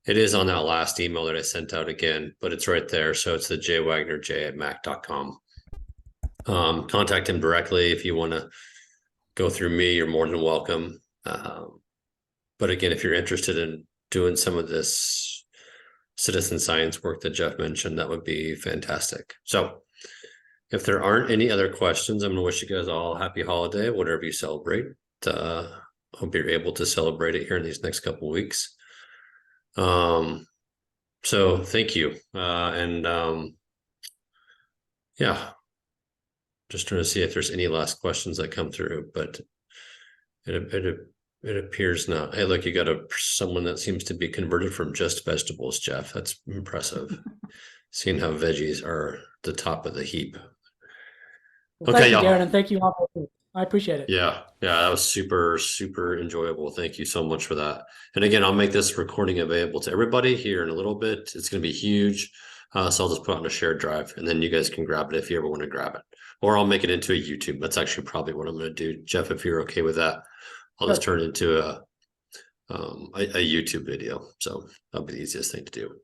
It is on that last email that I sent out again, but it's right there. So it's the jwagnerj@mac.com. Contact him directly if you want to go through me. You're more than welcome. But again, if you're interested in doing some of this citizen science work that Jeff mentioned, that would be fantastic. So if there aren't any other questions, I'm going to wish you guys all a happy holiday, whatever you celebrate. Hope you're able to celebrate it here in these next couple of weeks. So thank you. Yeah, just trying to see if there's any last questions that come through, but it appears not. Hey, look, you got someone that seems to be converted from just vegetables, Jeff. That's impressive. Seeing how veggies are the top of the heap. Well, Okay, thank you, y'all. Darren, and thank you all. I appreciate it. Yeah, that was super, super enjoyable. Thank you so much for that. And again, I'll make this recording available to everybody here in a little bit. It's going to be huge. So I'll just put it on a shared drive, and then you guys can grab it if you ever want to grab it. Or I'll make it into a YouTube. That's actually probably what I'm going to do. Jeff, if you're okay with that, I'll just turn it into a YouTube video. So that'll be the easiest thing to do.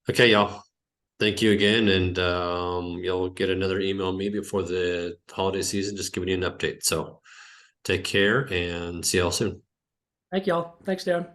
Okay, y'all. Thank you again, and you'll get another email me before the holiday season, just giving you an update. So take care and see y'all soon. Thank y'all. Thanks, Darren.